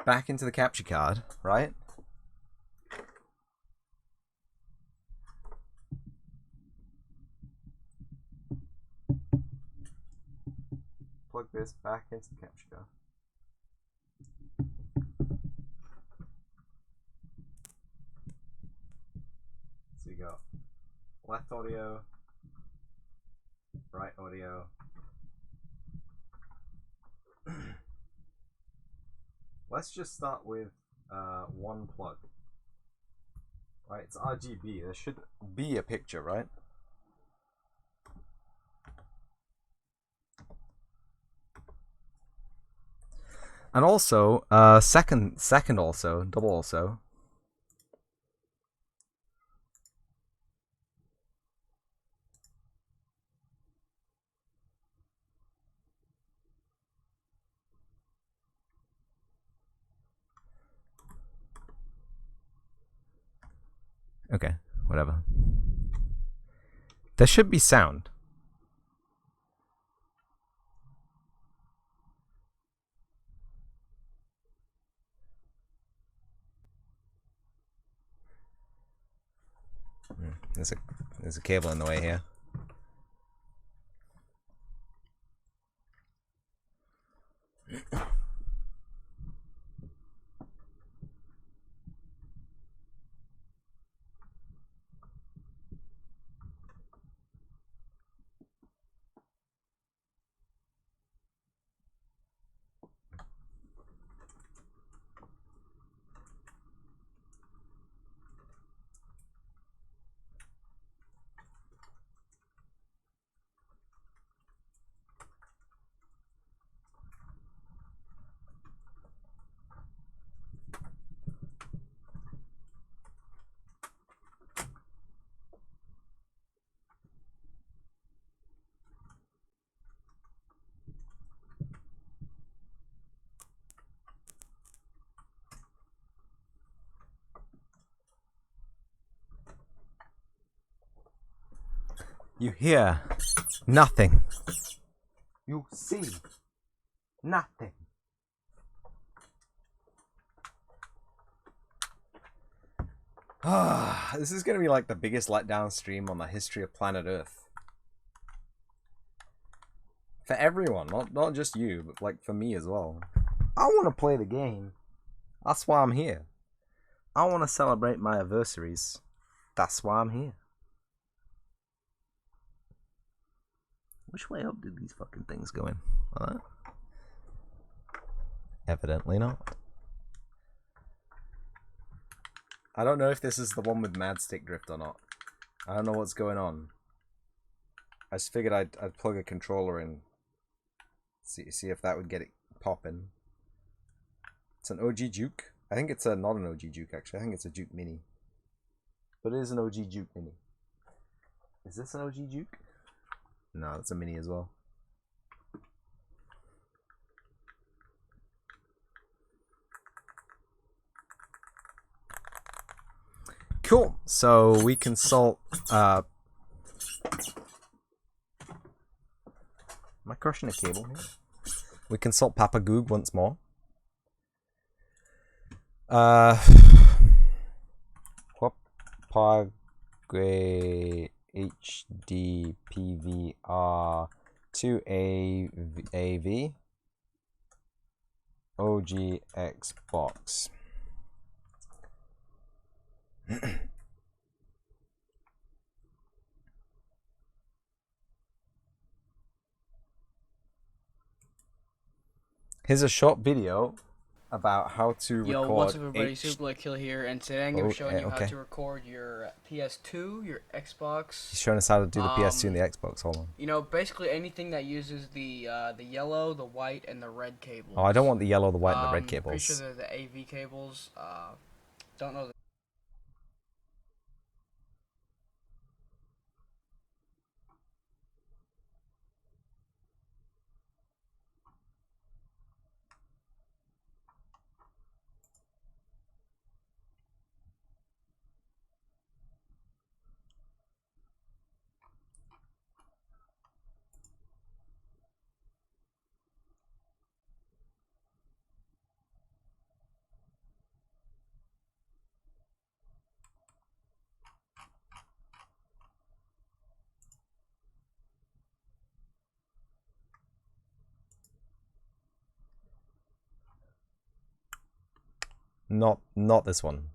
back into the capture card, right? Plug this back into the capture card. So you got left audio, right audio. Let's just start with one plug. Right, it's RGB. There should be a picture, right? And also, second also, double also. Okay, whatever. There should be sound. There's a cable in the way here. You hear nothing. You see nothing. This is going to be like the biggest letdown stream on the history of planet Earth. For everyone, not just you, but like for me as well. I want to play the game. That's why I'm here. I want to celebrate my anniversaries. That's why I'm here. Which way up did these fucking things go in? Evidently not. I don't know if this is the one with mad stick drift or not. I don't know what's going on. I just figured I'd plug a controller in. See if that would get it popping. It's an OG Juke. I think it's not an OG Juke actually. I think it's a Juke Mini. But it is an OG Juke Mini. Is this an OG Juke? No, it's a Mini as well. Cool. So we consult. Am I crushing a cable here? We consult Papa Goog once more. Pagre HD PVR 2AV OG Xbox. Here's a short video about how to record. Yo, what's up everybody, SuperBlackKiller here, and today I'm going to be showing you how to record your PS2, your Xbox. He's showing us how to do the PS2 and the Xbox, hold on. You know, basically anything that uses the yellow, the white, and the red cables. Oh, I don't want the yellow, the white, and the red cables. Pretty sure they're the AV cables, don't know. Not this one.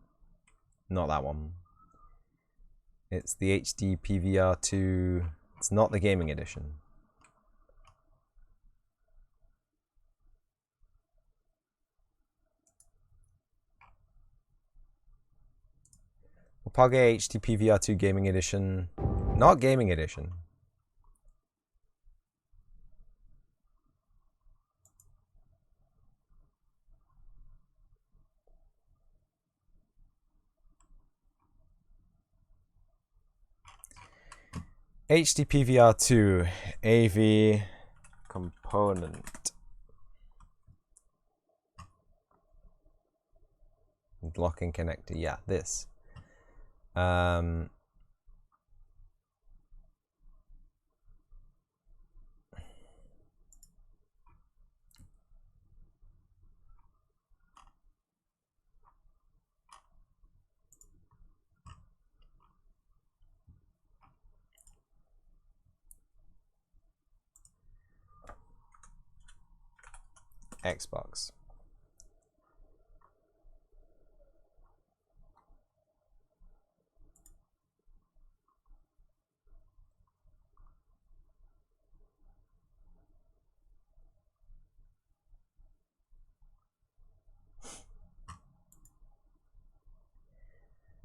Not that one. It's the HD PVR2. It's not the gaming edition. Page HD PVR2 gaming edition. Not gaming edition. HD PVR2 AV component. Locking connector. Yeah, this. Xbox.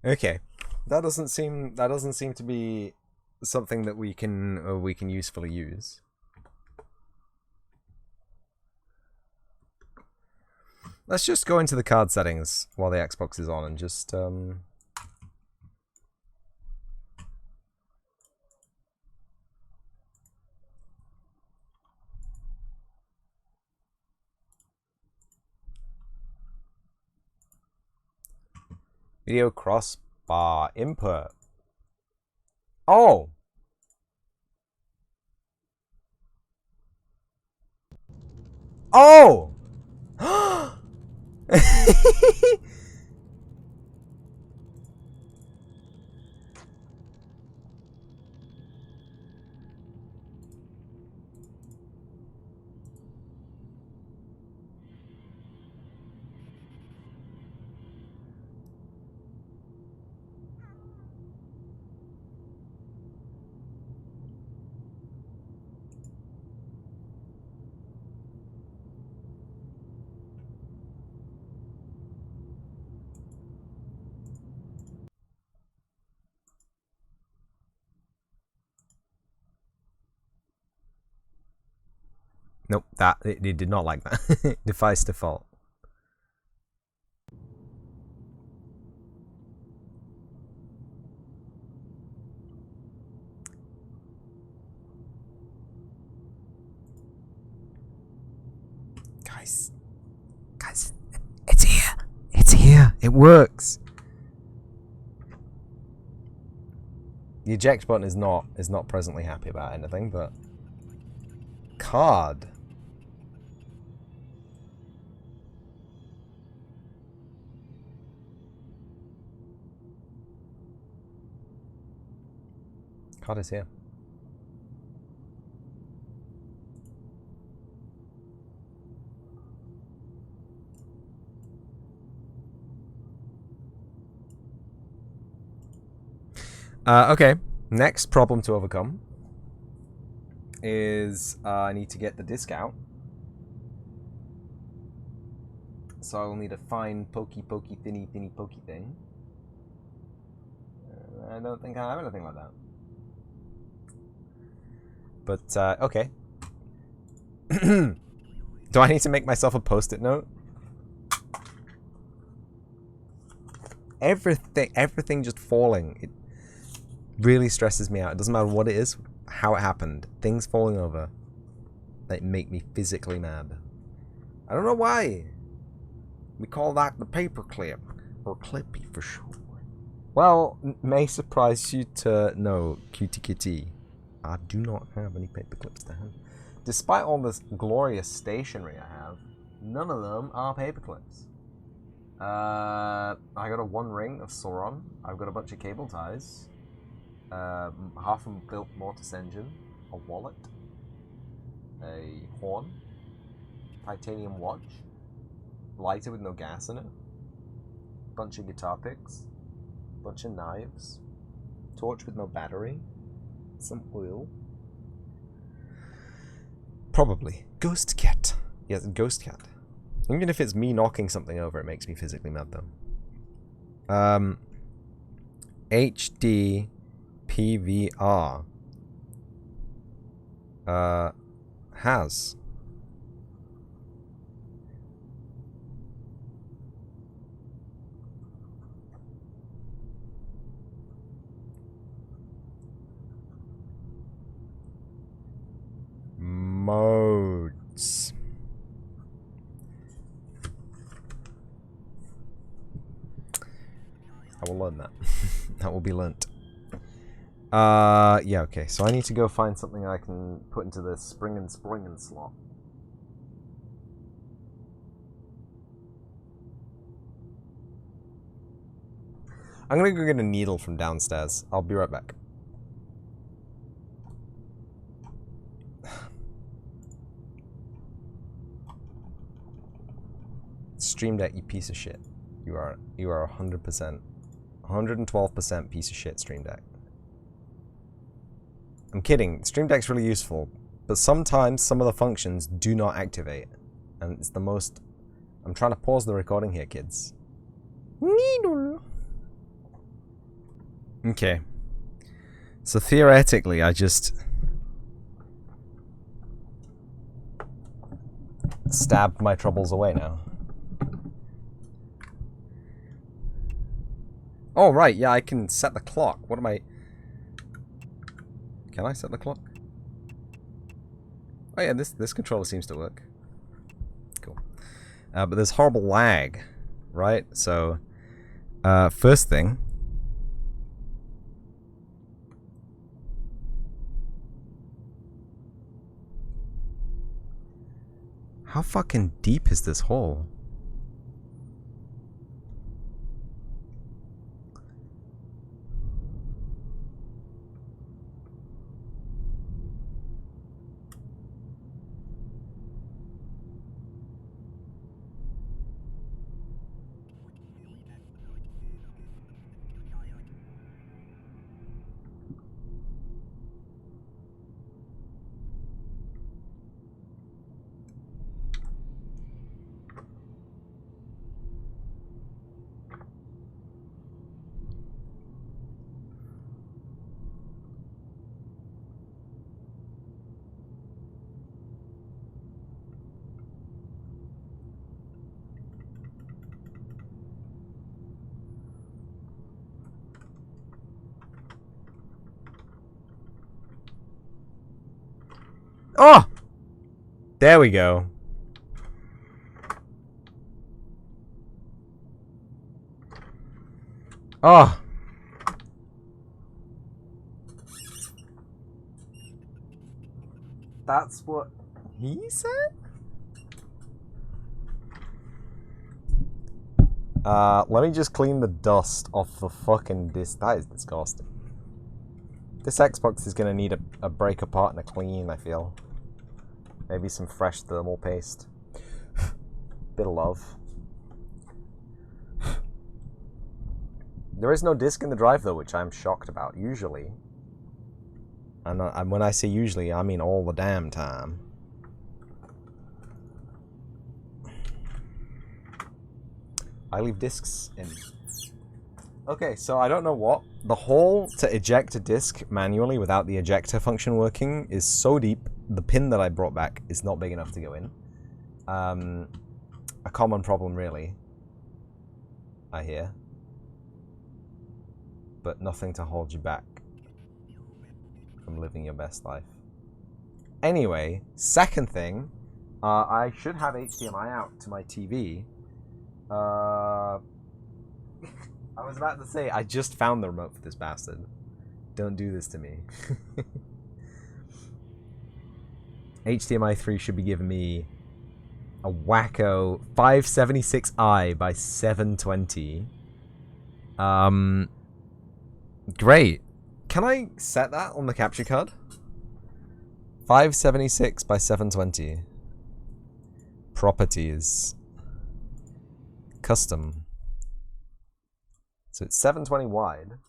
Okay, that doesn't seem to be something that we can usefully use. Let's just go into the card settings while the Xbox is on and just video crossbar input. Oh! Oh! Nope, it did not like that. Device default. Guys, it's here. It's here. It works. The eject button is not presently happy about anything, but card. Card is here. Okay, next problem to overcome is I need to get the disc out. So I'll need a fine pokey thinny pokey thing. I don't think I have anything like that. But, okay. Do I need to make myself a post-it note? Everything just falling. It really stresses me out. It doesn't matter what it is, how it happened. Things falling over. They make me physically mad. I don't know why. We call that the paperclip. Or Clippy for sure. Well, may surprise you to know, cutie kitty, I do not have any paperclips to hand. Despite all this glorious stationery I have, none of them are paperclips. I got a One Ring of Sauron. I've got a bunch of cable ties. Half a built mortis engine. A wallet. A horn. Titanium watch. Lighter with no gas in it. Bunch of guitar picks. Bunch of knives. Torch with no battery. Some oil. Probably. Ghost cat. Yes, ghost cat. Even if it's me knocking something over, it makes me physically mad though. HD PVR. Has. Modes. I will learn that. That will be learnt. Yeah, okay. So I need to go find something I can put into the spring and slot. I'm gonna go get a needle from downstairs. I'll be right back. Stream Deck, you piece of shit. You are 100%, 112% piece of shit, Stream Deck. I'm kidding. Stream Deck's really useful, but sometimes some of the functions do not activate, and it's the most. I'm trying to pause the recording here, kids. Needle. Okay. So theoretically, I just stabbed my troubles away now. Oh, right, yeah, I can set the clock. What am I... Can I set the clock? Oh yeah, this controller seems to work. Cool. But there's horrible lag, right? So, first thing... How fucking deep is this hole? Oh! There we go. Oh! That's what He said? Let me just clean the dust off the fucking disc. That is disgusting. This Xbox is gonna need a break apart and a clean, I feel. Maybe some fresh thermal paste. Bit of love. There is no disc in the drive though, which I'm shocked about. Usually. And when I say usually, I mean all the damn time. I leave discs in. Okay, so I don't know what. The hole to eject a disc manually without the ejector function working is so deep, the pin that I brought back is not big enough to go in. A common problem, really. I hear. But nothing to hold you back from living your best life. Anyway, second thing, I should have HDMI out to my TV. I was about to say, I just found the remote for this bastard. Don't do this to me. HDMI 3 should be giving me a wacko 576i by 720. Great. Can I set that on the capture card? 576 by 720. Properties. Custom. So it's 720 wide.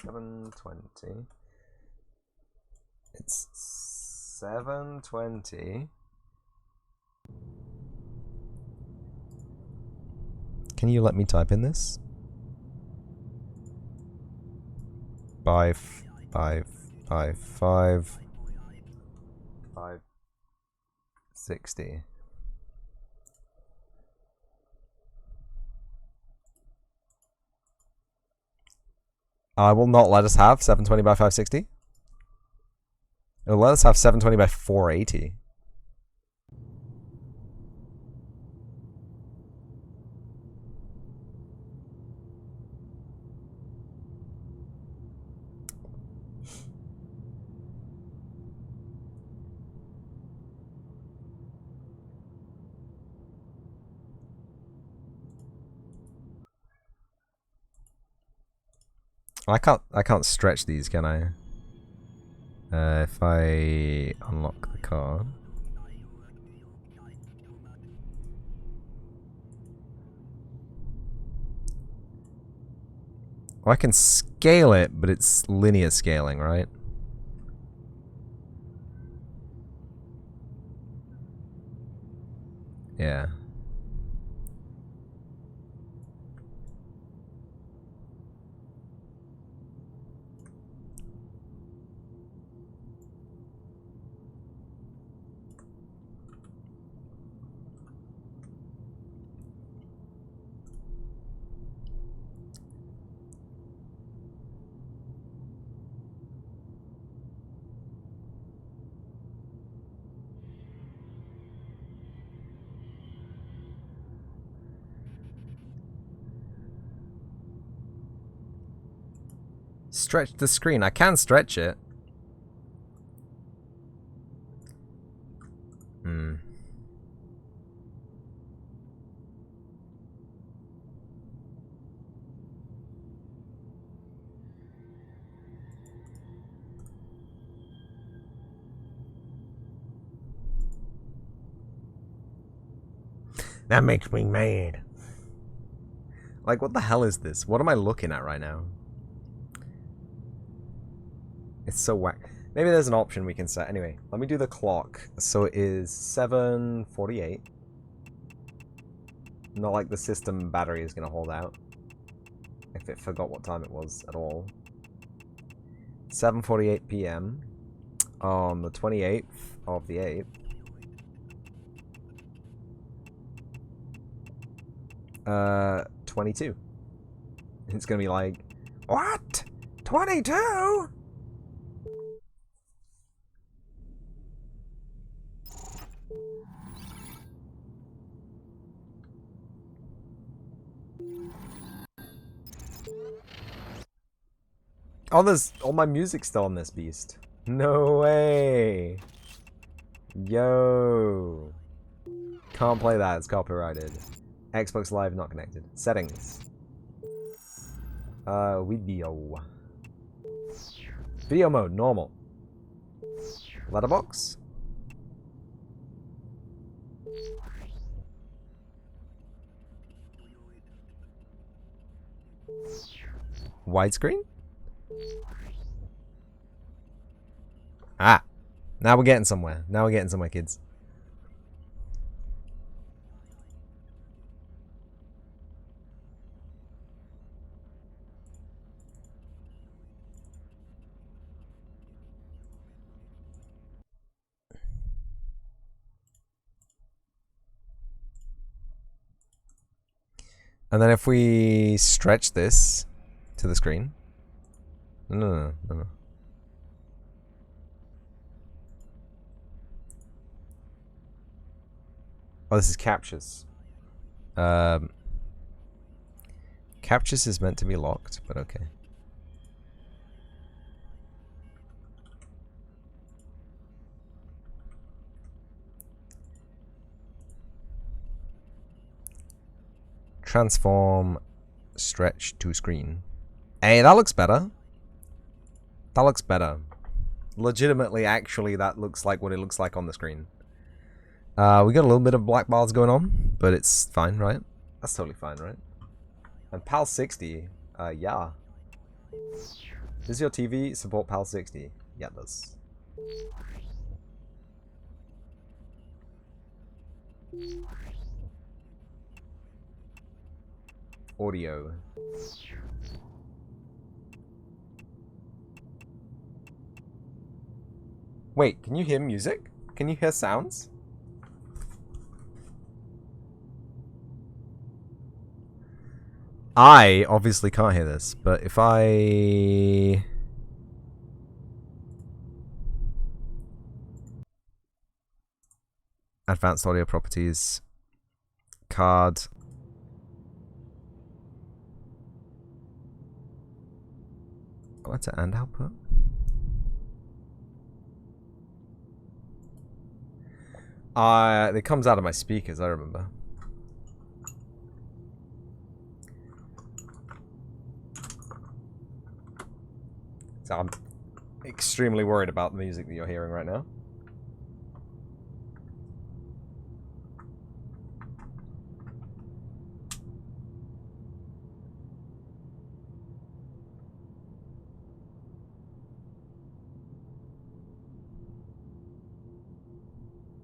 720. It's 720. Can you let me type in this? 560. I will not let us have 720 by 560. It'll let us have 720 by 480. I can't stretch these, can I? If I unlock the card. Well, I can scale it, but it's linear scaling, right? Yeah. Stretch the screen. I can stretch it. That makes me mad. Like, what the hell is this? What am I looking at right now? It's so whack. Maybe there's an option we can set. Anyway, let me do the clock. So it is 7:48. Not like the system battery is going to hold out. If it forgot what time it was at all. 7:48 p.m. on the 28th of the 8th. 22. It's gonna be like, what? 22? Oh, there's all my music still on this beast. No way. Yo. Can't play that, it's copyrighted. Xbox Live not connected. Settings. Video. Video mode, normal. Letterbox. Widescreen? Ah. Now we're getting somewhere. Now we're getting somewhere, kids. And then if we stretch this to the screen. No. Oh, this is captures. Captures is meant to be locked, but okay. Transform, stretch to screen. Hey, that looks better. That looks better. Legitimately, actually, that looks like what it looks like on the screen. We got a little bit of black bars going on, but it's fine, right? That's totally fine, right? And PAL 60, yeah. Does your TV support PAL 60? Yeah, it does. Audio. Wait, can you hear music? Can you hear sounds? I obviously can't hear this, but if I... Advanced audio properties. Card. What's it? And output? It comes out of my speakers, I remember. So I'm extremely worried about the music that you're hearing right now.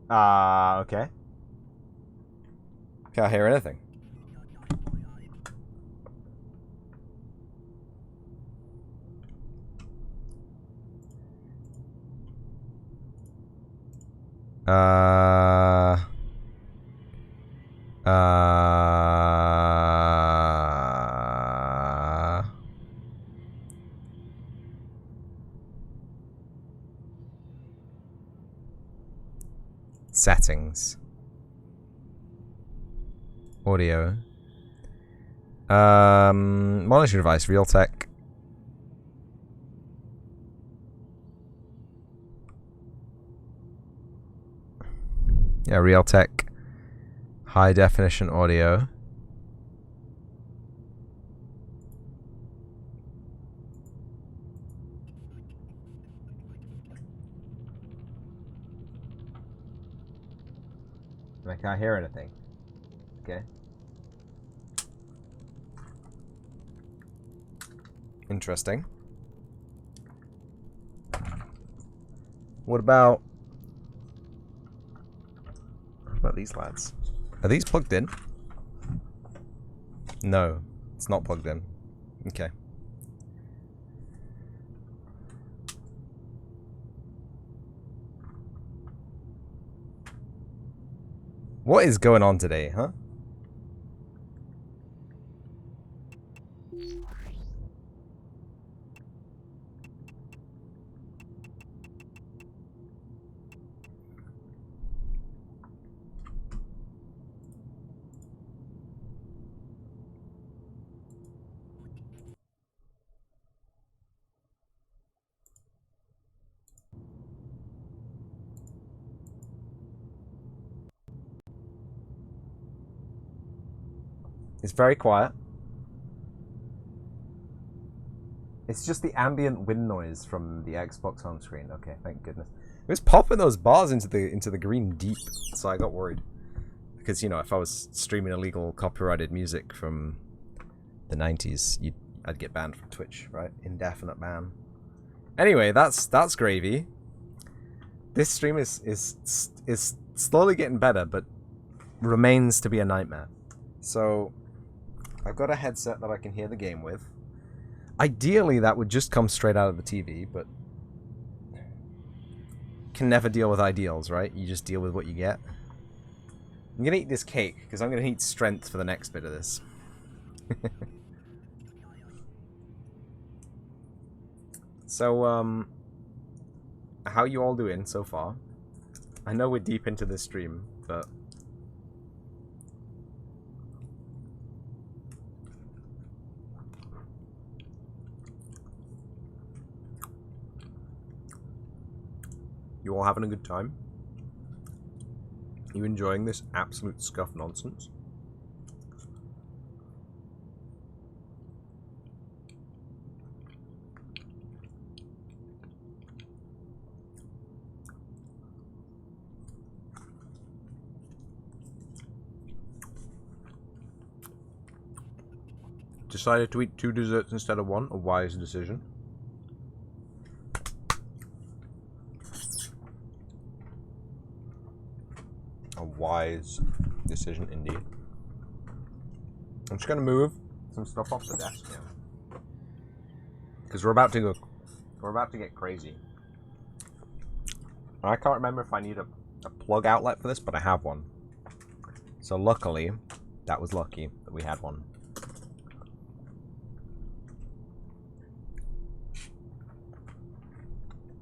Okay. Can't hear anything. Settings. Audio. Monitoring device, Realtek. Yeah, Realtek. High definition audio. I can't hear anything. Okay. Interesting. What about these lads? Are these plugged in? No, it's not plugged in. Okay. What is going on today, huh? It's very quiet. It's just the ambient wind noise from the Xbox home screen. Okay, thank goodness. It was popping those bars into the green deep, so I got worried. Because, you know, if I was streaming illegal copyrighted music from the 90s, I'd get banned from Twitch, right? Indefinite ban. Anyway, that's gravy. This stream is slowly getting better, but remains to be a nightmare. So I've got a headset that I can hear the game with. Ideally, that would just come straight out of the TV, but can never deal with ideals, right? You just deal with what you get. I'm gonna eat this cake because I'm gonna need strength for the next bit of this. So, how you all doing so far? I know we're deep into this stream, but you all having a good time? You enjoying this absolute scuff nonsense? Decided to eat 2 desserts instead of 1, a wise decision. A wise decision indeed. I'm just gonna move some stuff off the desk now. Because we're about to get crazy. I can't remember if I need a plug outlet for this, but I have one. So luckily, that was lucky that we had one.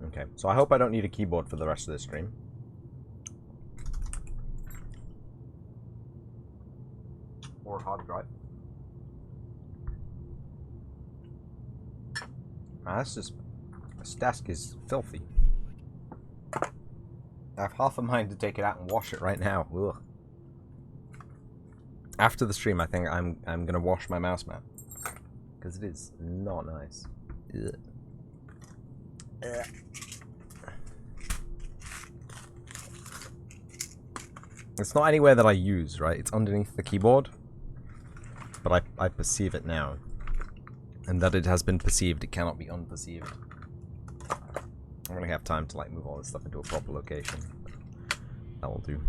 Okay, so I hope I don't need a keyboard for the rest of this stream. Or hard drive. This desk is filthy. I have half a mind to take it out and wash it right now. Ugh. After the stream, I think I'm gonna wash my mouse mat because it is not nice. Ugh. Ugh. It's not anywhere that I use, right? It's underneath the keyboard. But I perceive it now. And that it has been perceived, it cannot be unperceived. I'm gonna have time to like move all this stuff into a proper location. That will do.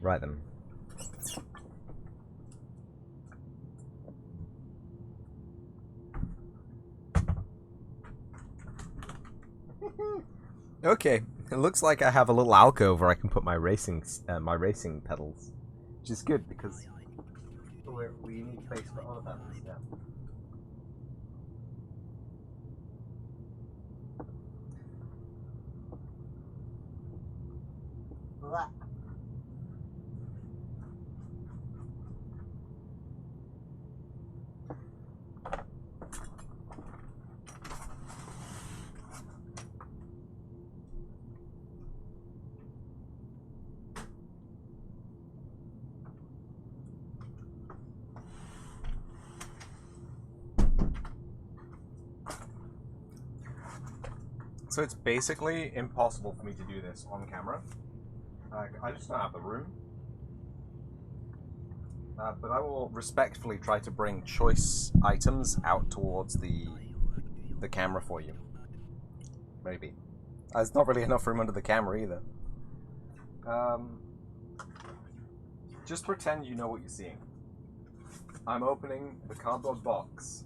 Right then. Okay, it looks like I have a little alcove where I can put my racing pedals, which is good because we need space for other pedals. Yeah. So it's basically impossible for me to do this on camera. I just don't have the room. But I will respectfully try to bring choice items out towards the camera for you. Maybe. There's not really enough room under the camera either. Just pretend you know what you're seeing. I'm opening the cardboard box,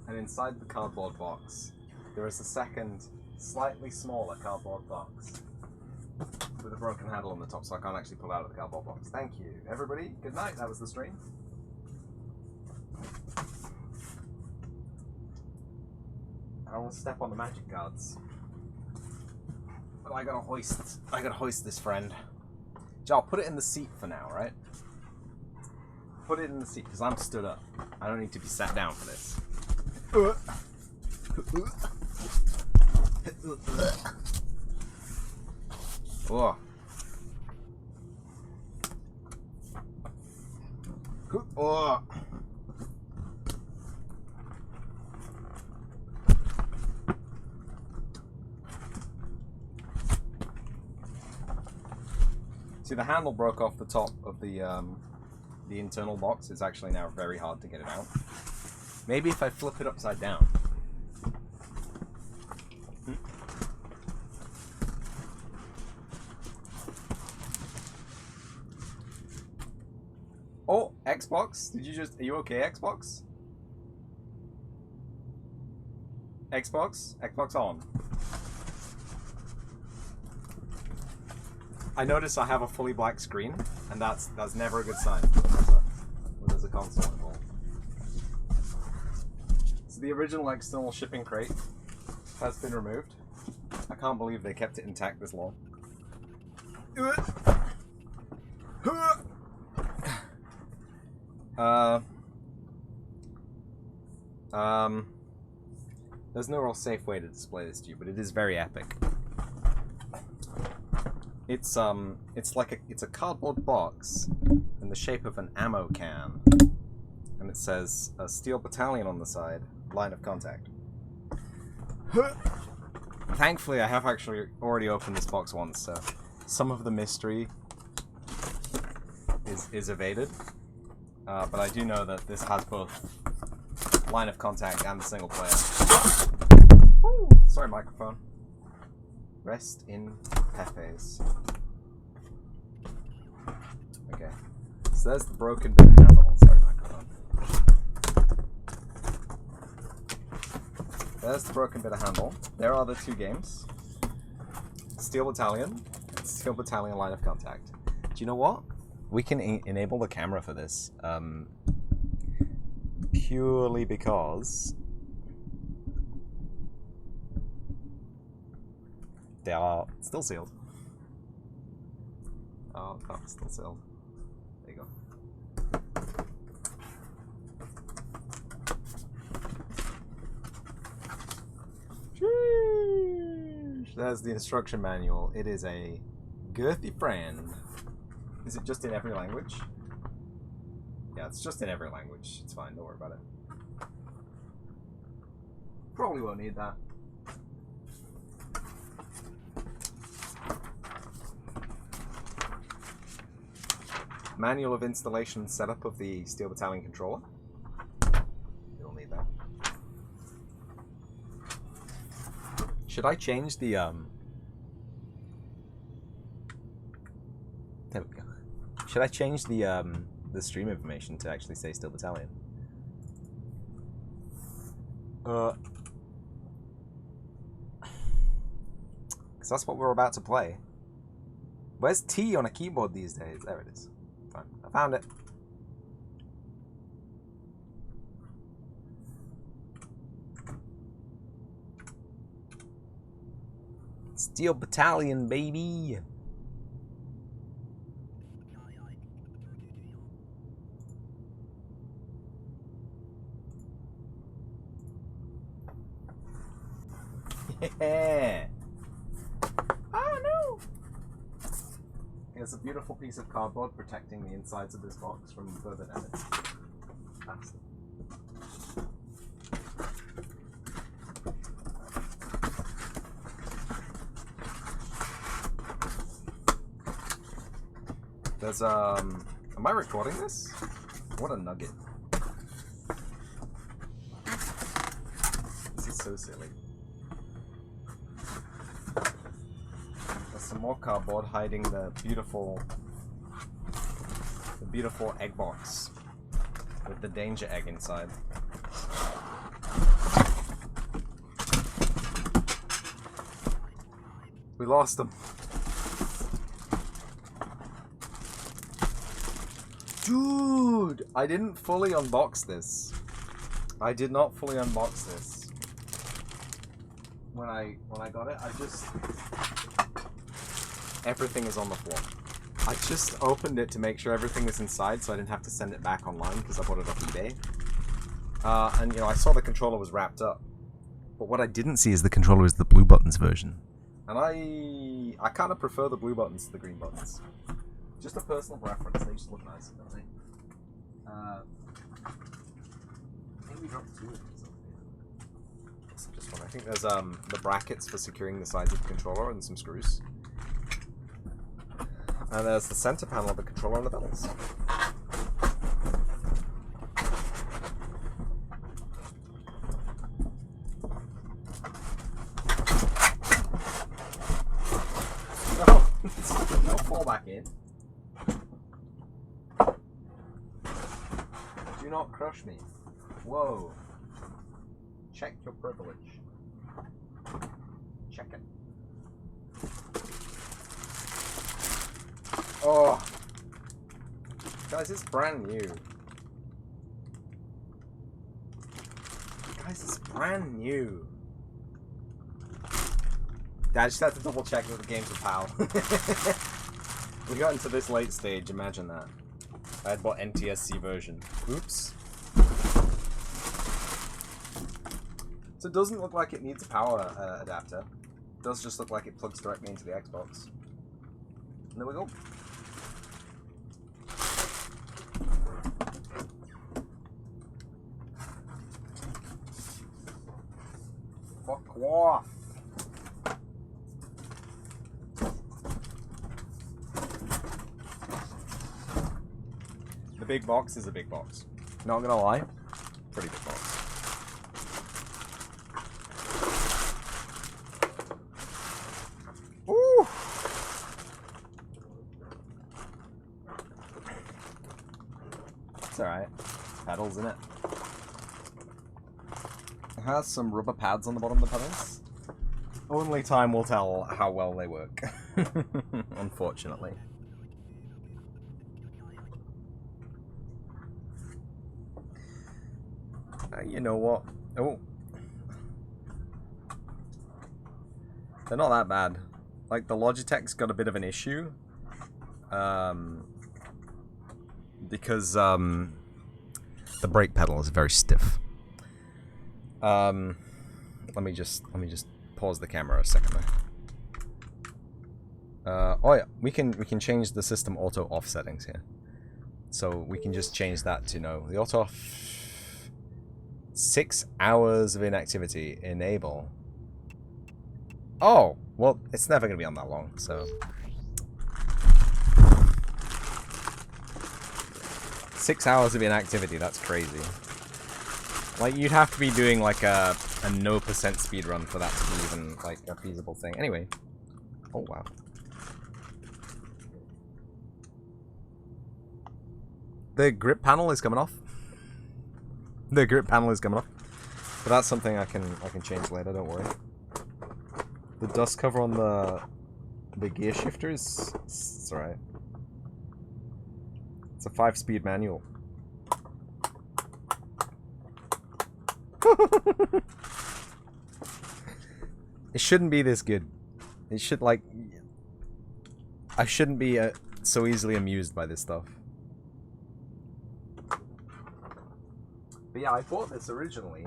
and inside the cardboard box there is a second, slightly smaller cardboard box with a broken handle on the top, so I can't actually pull out of the cardboard box. Thank you, everybody. Good night. That was the stream. I don't want to step on the magic cards, but I gotta hoist this friend. So I'll put it in the seat for now, right? Put it in the seat because I'm stood up. I don't need to be sat down for this. Oh. Oh. See, the handle broke off the top of the internal box. It's actually now very hard to get it out. Maybe if I flip it upside down. Oh, Xbox? Are you okay, Xbox? Xbox? Xbox on. I notice I have a fully black screen, and that's never a good sign when there's a console involved. So the original external shipping crate has been removed. I can't believe they kept it intact this long. There's no real safe way to display this to you, but it is very epic. It's a cardboard box in the shape of an ammo can, and it says Steel Battalion on the side, line of contact. Thankfully, I have actually already opened this box once, so some of the mystery is evaded. But I do know that this has both line of contact and the single player. Ooh, sorry, microphone. Rest in Pepe's. Okay. So there's the broken bit of handle. Sorry, microphone. There's the broken bit of handle. There are the two games. Steel Battalion and Steel Battalion line of contact. Do you know what? We can enable the camera for this. Purely because they are still sealed. Oh, the cup's still sealed. There you go. Sheesh. There's the instruction manual. It is a girthy friend. Is it just in every language? Yeah, it's just in every language. It's fine, don't worry about it. Probably won't need that. Manual of installation and setup of the Steel Battalion controller. You'll need that. Should I change the There we go. Should I change the stream information to actually say Steel Battalion? Because that's what we're about to play. Where's T on a keyboard these days? There it is. Fine. I found it. Steel Battalion, baby! Yeah! Oh no! It's a beautiful piece of cardboard protecting the insides of this box from further damage. That's There's am I recording this? What a nugget. This is so silly. There's some more cardboard hiding the beautiful egg box with the danger egg inside. We lost them. Dude, I didn't fully unbox this. I did not fully unbox this. When I got it, everything is on the floor. I just opened it to make sure everything was inside so I didn't have to send it back online because I bought it off eBay. And I saw the controller was wrapped up. But what I didn't see is the controller is the blue buttons version. And I kind of prefer the blue buttons to the green buttons. Just a personal preference, they just look nicer, don't they? I think we dropped 2 of these over here. So just one. I think there's the brackets for securing the sides of the controller and some screws. And there's the center panel of the controller and the pedals. No fall back in. Do not crush me. Whoa. Check your privilege. Check it. Oh. Guys, it's brand new. Guys, it's brand new. I just had to double check that the games are PAL. We got into this late stage, imagine that. I had bought NTSC version. Oops. So it doesn't look like it needs a power adapter. It does just look like it plugs directly into the Xbox. And there we go. Fuck off. The big box is a big box. Not gonna lie, pretty big box. Ooh! It's alright. Pedals in it. It has some rubber pads on the bottom of the pedals. Only time will tell how well they work. Unfortunately. You know what? Oh. They're not that bad. Like, the Logitech's got a bit of an issue. Because, the brake pedal is very stiff. Let me just pause the camera a second there. Oh yeah, we can change the system auto off settings here. So we can just change that to the auto off. 6 hours of inactivity. Enable. Oh, well, it's never going to be on that long, so. 6 hours of inactivity, that's crazy. Like, you'd have to be doing, like, a no% speed run for that to be even, like, a feasible thing. Anyway. Oh, wow. The grip panel is coming off. The grip panel is coming off, but that's something I can change later. Don't worry. The dust cover on the gear shifter is it's alright. It's a 5-speed manual. It shouldn't be this good. It should I shouldn't be so easily amused by this stuff. But yeah, I bought this originally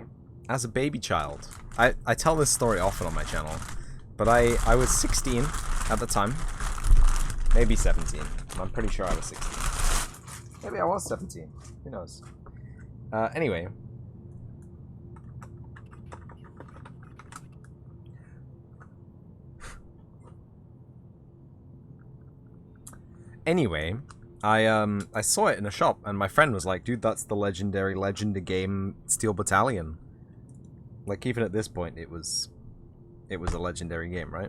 as a baby child. I tell this story often on my channel, but I was 16 at the time. Maybe 17. I'm pretty sure I was 16. Maybe I was 17. Who knows? Anyway. Anyway, I saw it in a shop, and my friend was like, dude, that's the legendary Legend of Game Steel Battalion. Like, even at this point, it was a legendary game, right?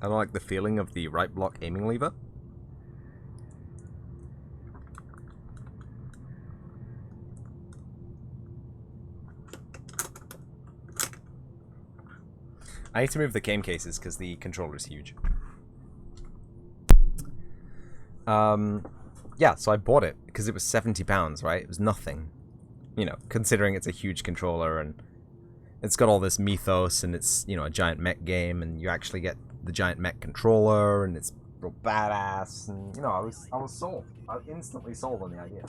I don't like the feeling of the right block aiming lever. I need to move the game cases because the controller is huge. Yeah, so I bought it because it was £70, right? It was nothing. You know, considering it's a huge controller and it's got all this mythos and it's, a giant mech game and you actually get the giant mech controller and it's real badass and, I was sold. I was instantly sold on the idea.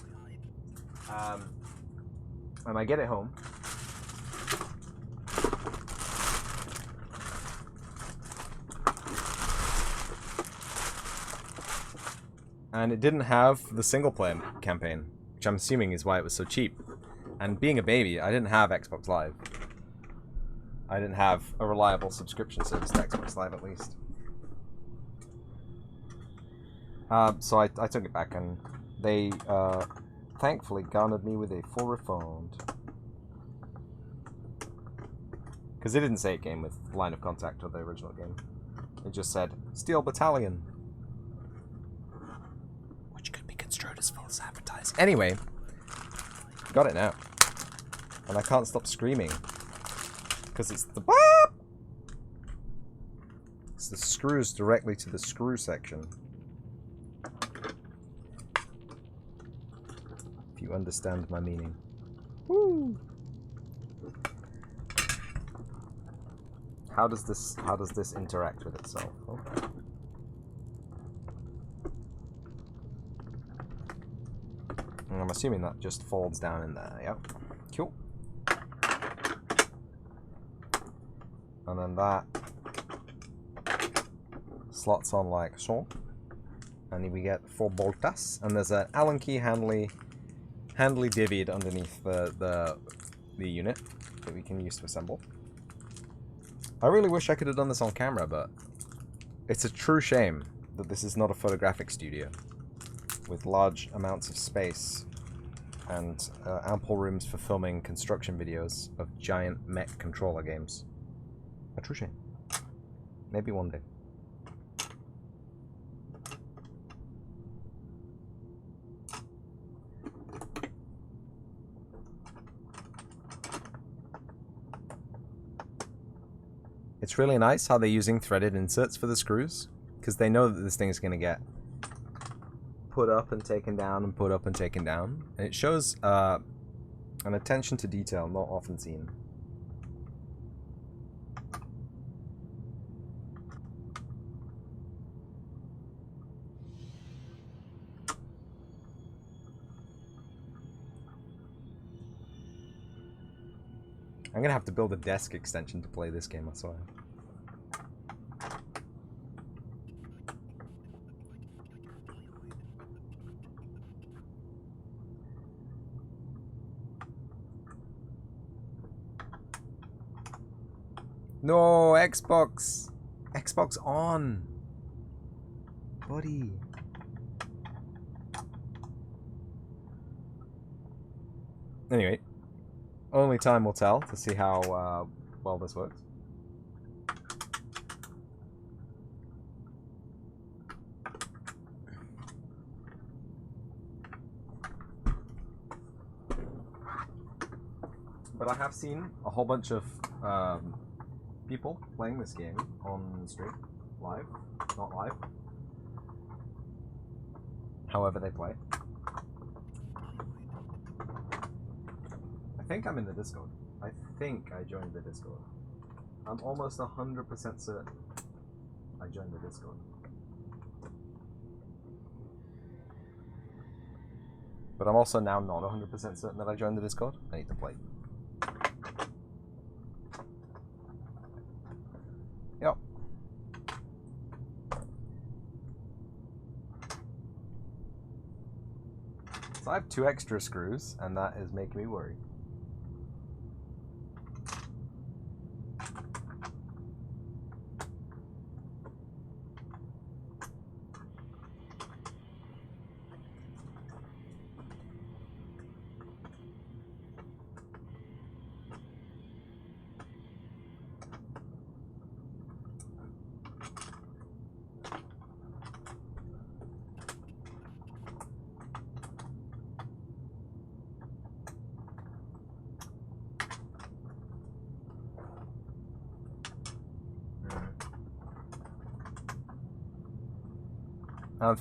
And I get it home. And it didn't have the single-player campaign, which I'm assuming is why it was so cheap. And being a baby, I didn't have Xbox Live. I didn't have a reliable subscription service to Xbox Live, at least. So I took it back, and they thankfully garnered me with a full refund. Because it didn't say it came with Line of Contact or the original game. It just said, Steel Battalion. Which could be construed as false advertising. Anyway, got it now. And I can't stop screaming. Because it's the... It's the screws directly to the screw section. If you understand my meaning. Woo! How does this interact with itself? Okay. And I'm assuming that just folds down in there. Yep. Cool. And then that slots on like so. And then we get 4 boltas. And there's an Allen key handily divvied underneath the unit that we can use to assemble. I really wish I could have done this on camera, but it's a true shame that this is not a photographic studio with large amounts of space and ample rooms for filming construction videos of giant mech controller games. A true shame. Maybe one day. It's really nice how they're using threaded inserts for the screws, because they know that this thing is going to get put up and taken down and put up and taken down. And it shows an attention to detail not often seen. I'm going to have to build a desk extension to play this game, I swear. No, Xbox! Xbox on! Buddy. Anyway. Only time will tell to see how well this works. But I have seen a whole bunch of people playing this game on stream, live, not live. However they play. I think I'm in the Discord. I think I joined the Discord. I'm almost 100% certain I joined the Discord. But I'm also now not 100% certain that I joined the Discord. I need to play. Yep. So I have 2 extra screws, and that is making me worry. I don't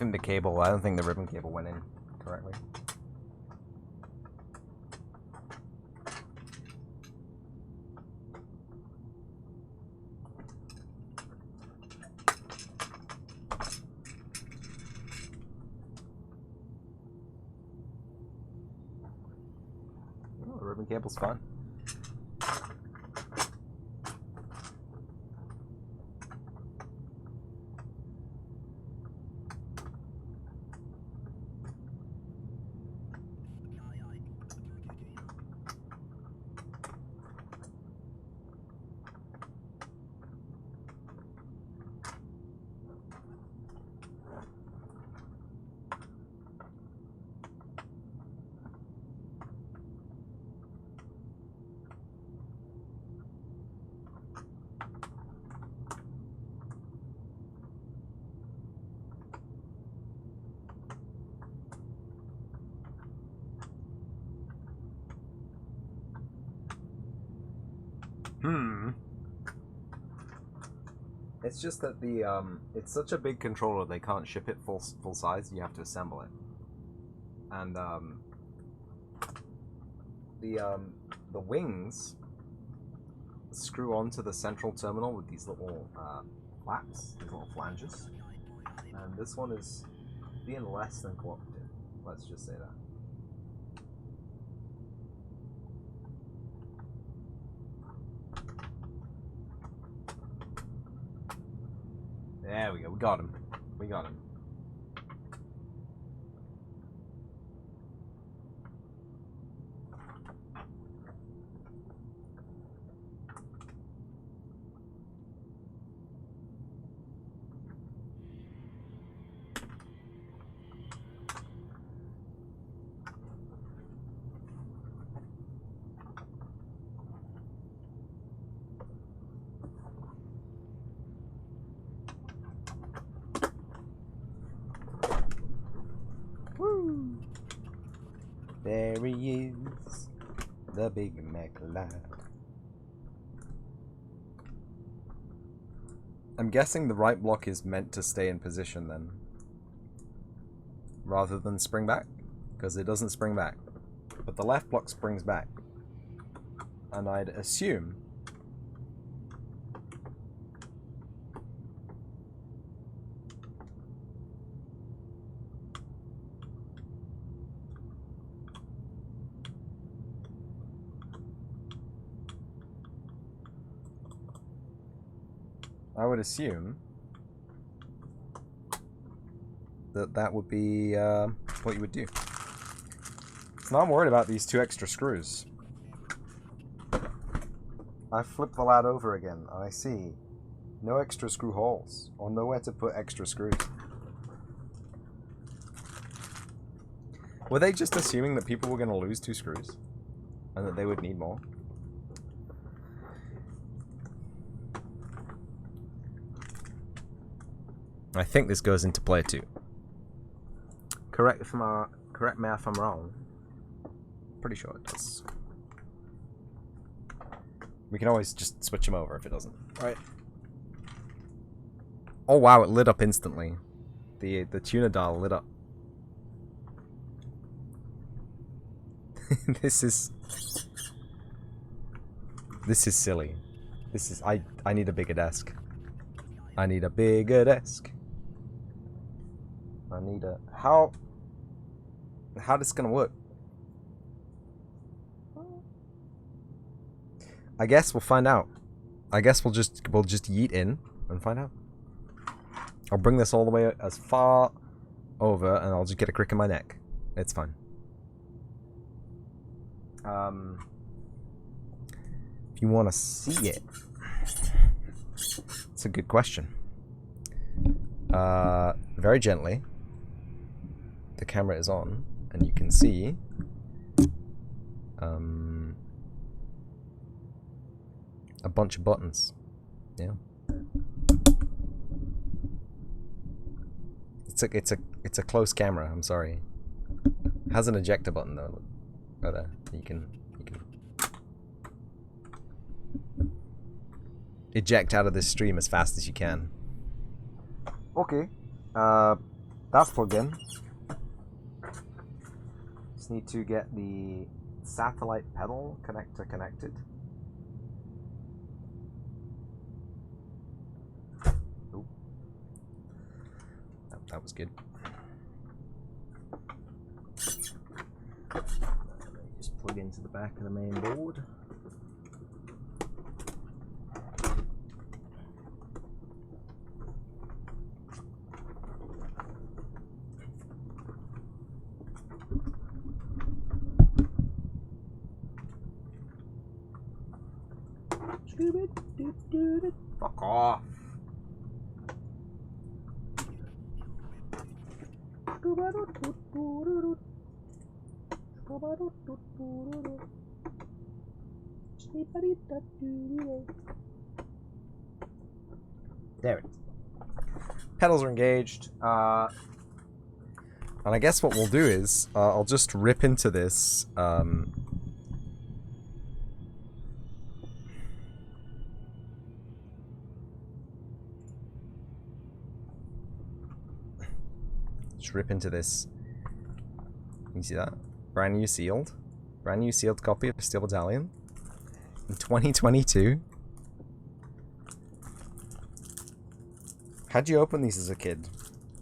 think the ribbon cable went in correctly. Oh, the ribbon cable's fine. It's just that it's such a big controller they can't ship it full size. You have to assemble it, and the wings screw onto the central terminal with these little flaps, these little flanges, and this one is being less than cooperative. Let's just say that. There we go. We got him. We got him. Woo! There he is, the Big Mac lad. I'm guessing the right block is meant to stay in position then, rather than spring back, because it doesn't spring back. But the left block springs back, and I'd assume that would be what you would do. So now I'm worried about these 2 extra screws. I flip the lad over again and I see no extra screw holes or nowhere to put extra screws. Were they just assuming that people were going to lose 2 screws and that they would need more? I think this goes into player 2. Correct me if I'm wrong. Pretty sure it does. We can always just switch them over if it doesn't. Right. Oh wow, it lit up instantly. The tuner dial lit up. This is silly. I need a bigger desk. I need a bigger desk. I need a how this gonna work? I guess we'll find out. I guess we'll just yeet in and find out. I'll bring this all the way as far over and I'll just get a crick in my neck. It's fine. If you want to see it, it's a good question. Very gently, the camera is on, and you can see a bunch of buttons. Yeah, it's a close camera. I'm sorry. It has an ejector button though. Right there. You can eject out of this stream as fast as you can. Okay, that's plugged in. Just need to get the satellite pedal connector connected. Ooh. That was good. Just plug into the back of the main board. Fuck off. There it is. Pedals are engaged. And I guess what we'll do is I'll just rip into this rip into this. You see that? Brand new sealed copy of Steel Battalion in 2022. How'd you open these as a kid?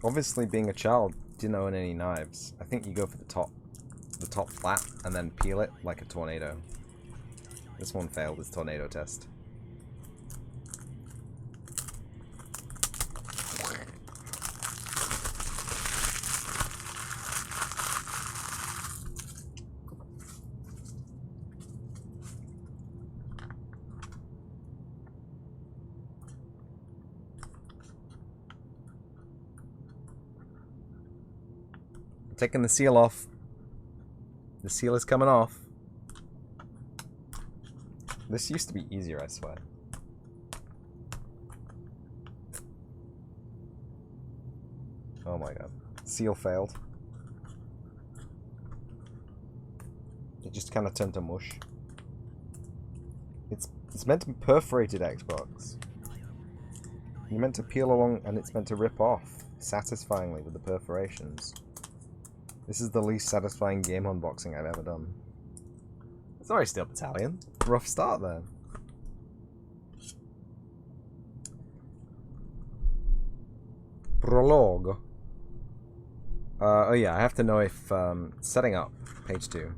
Obviously, being a child, didn't own any knives. I think you go for the top flat, and then peel it like a tornado. This one failed its tornado test. Taking the seal off. The seal is coming off. This used to be easier, I swear. Oh my god. Seal failed. It just kind of turned to mush. It's meant to be perforated, Xbox. You're meant to peel along and it's meant to rip off satisfyingly with the perforations. This is the least satisfying game unboxing I've ever done. Sorry, Steel Battalion. Rough start there. Prologue. Oh yeah, I have to know if setting up page 2.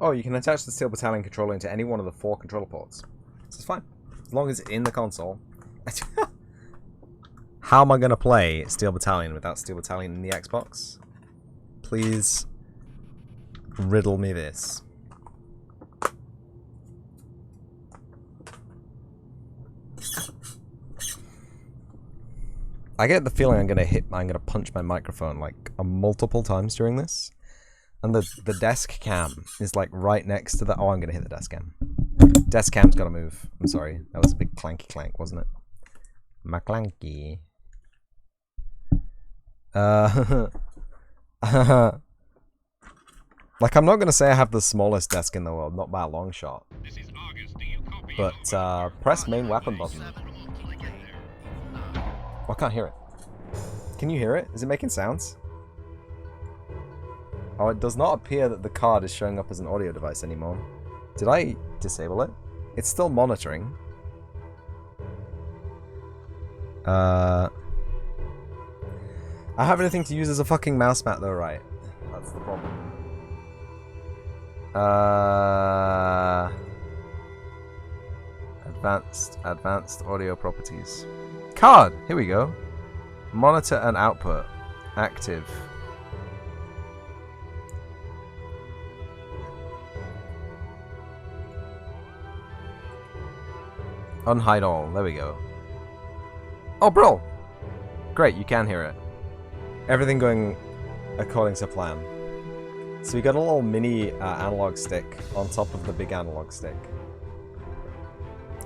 Oh, you can attach the Steel Battalion controller into any one of the 4 controller ports. This is fine. As long as it's in the console. How am I going to play Steel Battalion without Steel Battalion in the Xbox? Please riddle me this. I get the feeling I'm gonna punch my microphone like multiple times during this. And the desk cam is like right next to the... Oh, I'm going to hit the desk cam. Desk cam's got to move. I'm sorry. That was a big clanky clank, wasn't it? Maclanky. Like, I'm not going to say I have the smallest desk in the world, not by a long shot. But, press main weapon button. Oh, I can't hear it. Can you hear it? Is it making sounds? Oh, it does not appear that the card is showing up as an audio device anymore. Did I disable it? It's still monitoring. I have anything to use as a fucking mouse mat though, right? That's the problem. Advanced audio properties. Card! Here we go. Monitor and output. Active. Unhide all. There we go. Oh, bro! Great, you can hear it. Everything going according to plan. So we got a little mini analog stick on top of the big analog stick.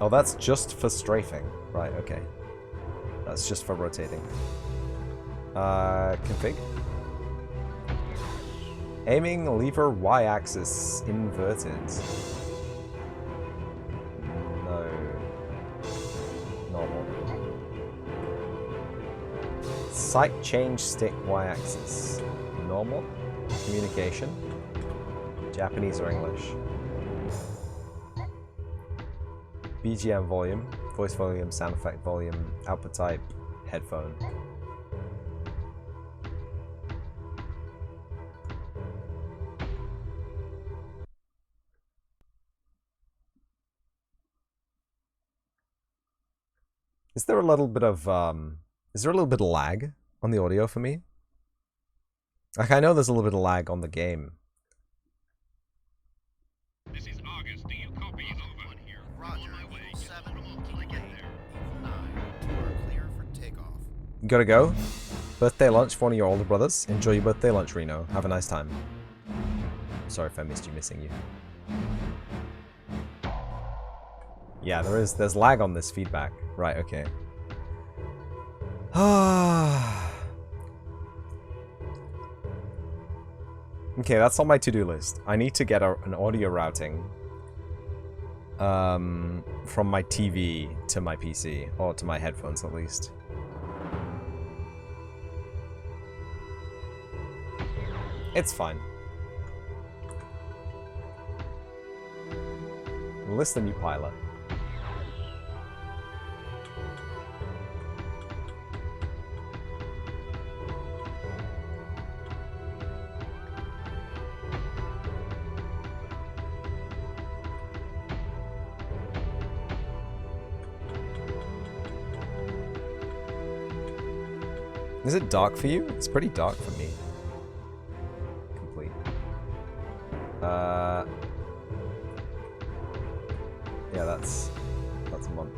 Oh, that's just for strafing. Right, okay. That's just for rotating. Config. Aiming lever Y-axis inverted. No. Normal. Sight change stick Y-axis. Normal. Communication. Japanese or English. BGM volume. Voice volume, sound effect volume, output type, headphone. Is there a little bit of lag on the audio for me? Like, I know there's a little bit of lag on the game. This is August. Do you copy? Over here. Roger. 7 will get there. 9. You are clear for takeoff. You gotta go. Birthday lunch for one of your older brothers. Enjoy your birthday lunch, Reno. Have a nice time. Sorry if I missed you missing you. Yeah, there's lag on this feedback. Right, okay. Okay, that's on my to-do list. I need to get an audio routing from my TV to my PC, or to my headphones at least. It's fine. List the new pilot. Is it dark for you? It's pretty dark for me. Complete. Yeah, that's a month.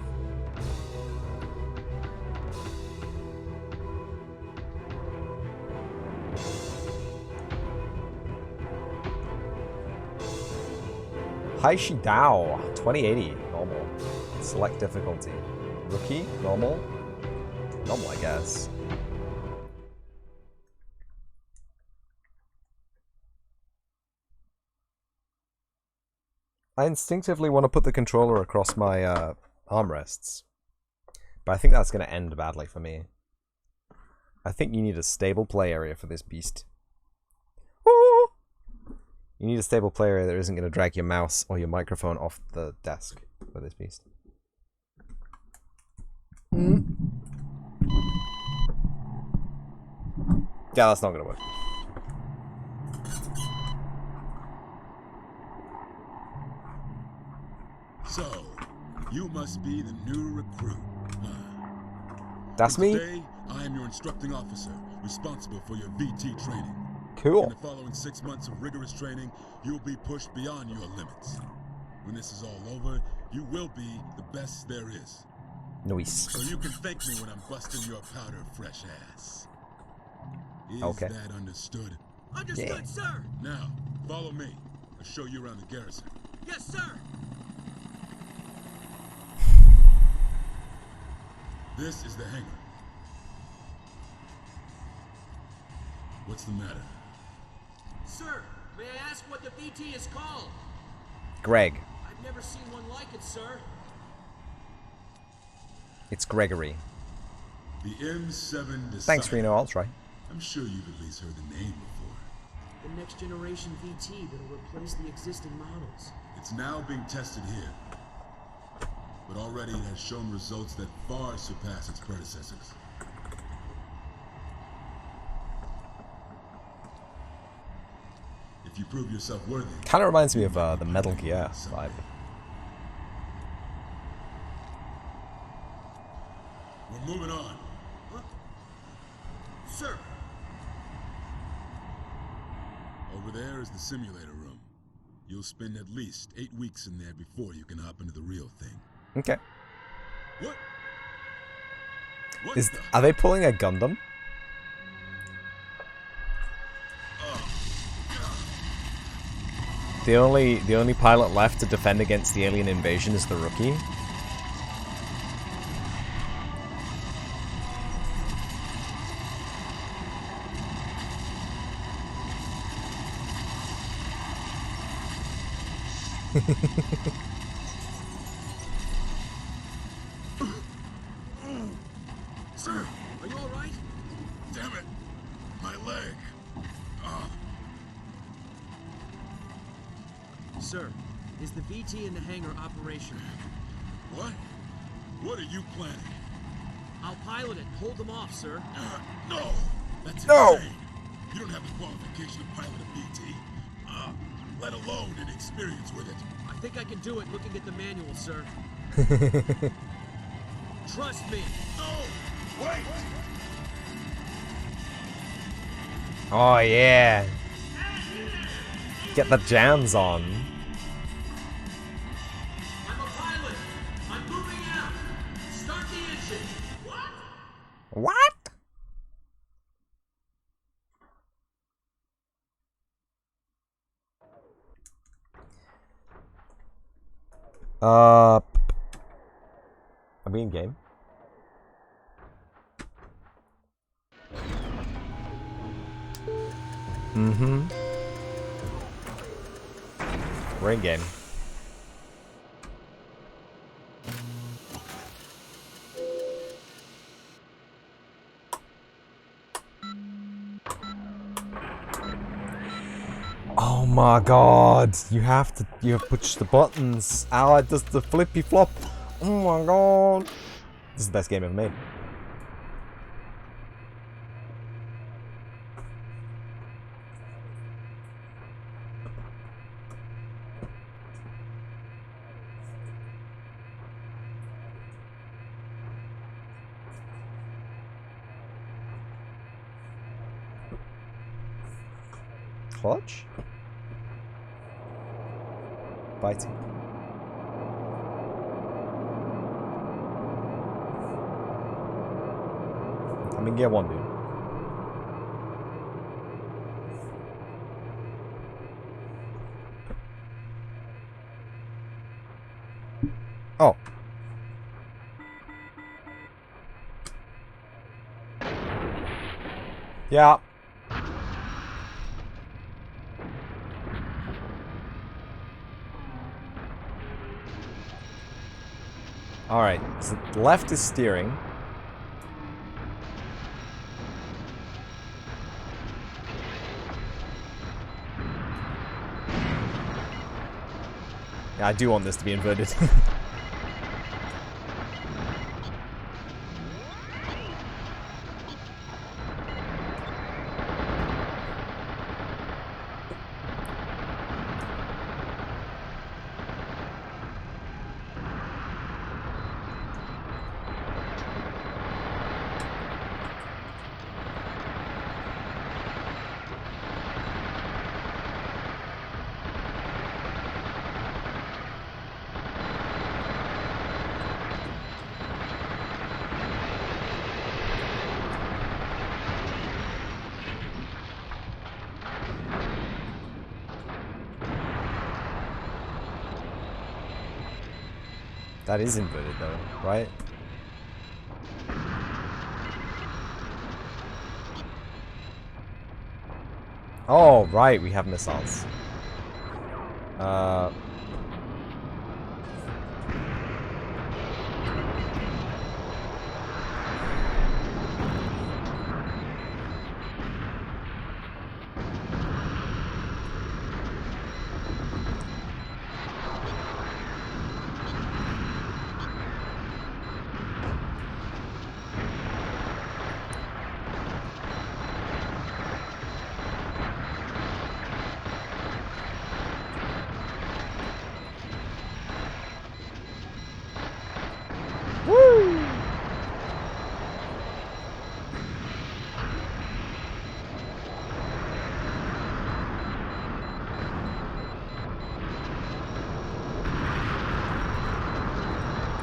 Haishi Dao, 2080, normal. Select difficulty. Rookie, normal. Normal, I guess. I instinctively want to put the controller across my armrests, but I think that's going to end badly for me. I think you need a stable play area for this beast. Ooh! You need a stable play area that isn't going to drag your mouse or your microphone off the desk for this beast. Yeah, that's not going to work. So, you must be the new recruit, huh? That's me? Today, I am your instructing officer, responsible for your VT training. Cool. In the following 6 months of rigorous training, you'll be pushed beyond your limits. When this is all over, you will be the best there is. Nice. So you can thank me when I'm busting your powder fresh ass. Is Okay. that understood? Understood, Yeah. sir. Now, follow me. I'll show you around the garrison. Yes, sir. This is the hangar. What's the matter? Sir, may I ask what the VT is called? Greg. I've never seen one like it, sir. It's Gregory. The M7 Decider. Thanks, Reno. I'll try. I'm sure you've at least heard the name before. The next generation VT that'll replace the existing models. It's now being tested here. But already it has shown results that far surpass its predecessors. If you prove yourself worthy... Kind of reminds me of the Metal Gear vibe. We're moving on. Huh? Sir. Over there is the simulator room. You'll spend at least 8 weeks in there before you can hop into the real thing. Okay. What? What Are they pulling a Gundam? The only pilot left to defend against the alien invasion is the rookie. Sir! Are you alright? Damn it! My leg! Sir, is the VT in the hangar operational? What? What are you planning? I'll pilot it. Hold them off, sir. No! That's No! insane! You don't have the qualification to pilot a VT. Let alone an experience with it. I think I can do it looking at the manual, sir. Trust me. No! Wait! Oh yeah. Get the jams on. I'm a pilot. I'm moving out. Start the engine. What? What? Are we in game? Mm-hmm. We're in game. Oh my god, you have to push the buttons. Ow, it does the flippy flop. Oh my god. This is the best game ever made. Clutch? Biting. I'm in gear 1, dude. Oh. Yeah. Alright, so left is steering. Yeah, I do want this to be inverted. That is inverted though, right? Oh, right, we have missiles.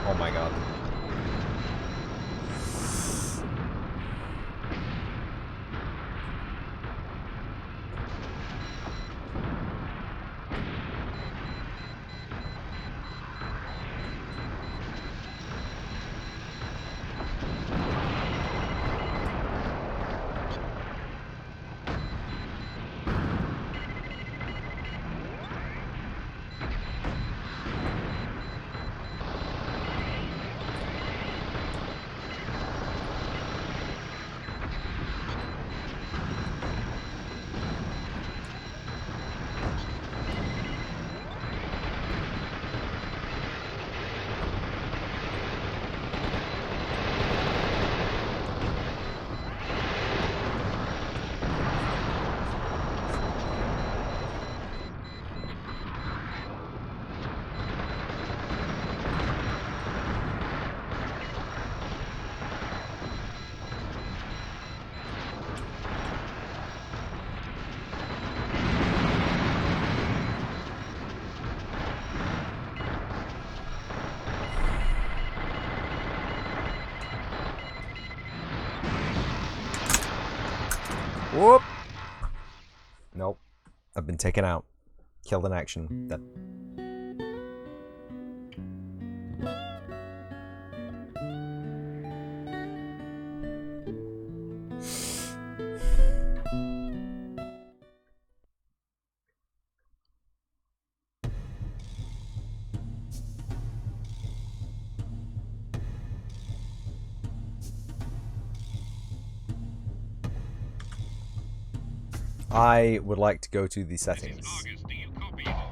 Oh my god. Whoop! Nope. I've been taken out. Killed in action. Dead. I would like to go to the settings. August, do you copy? Over.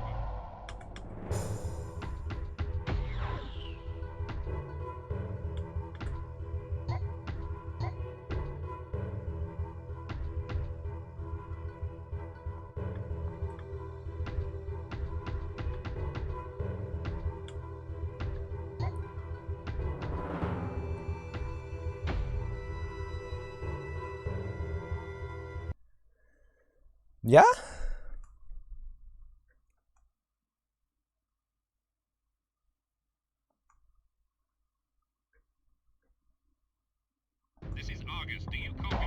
Yeah? This is August, do you copy?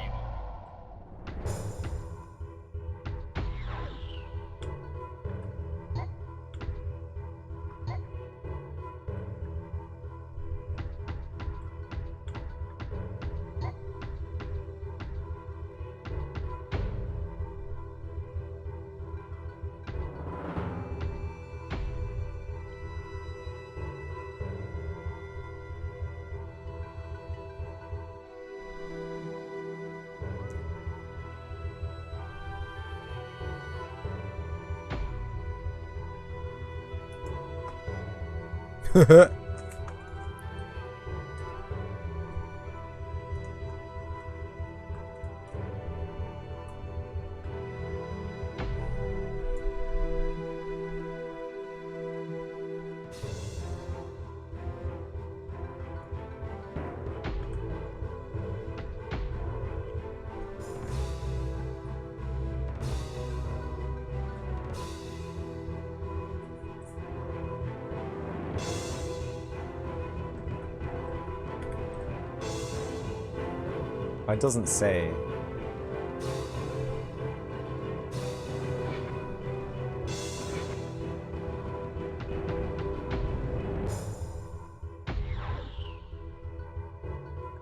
It doesn't say.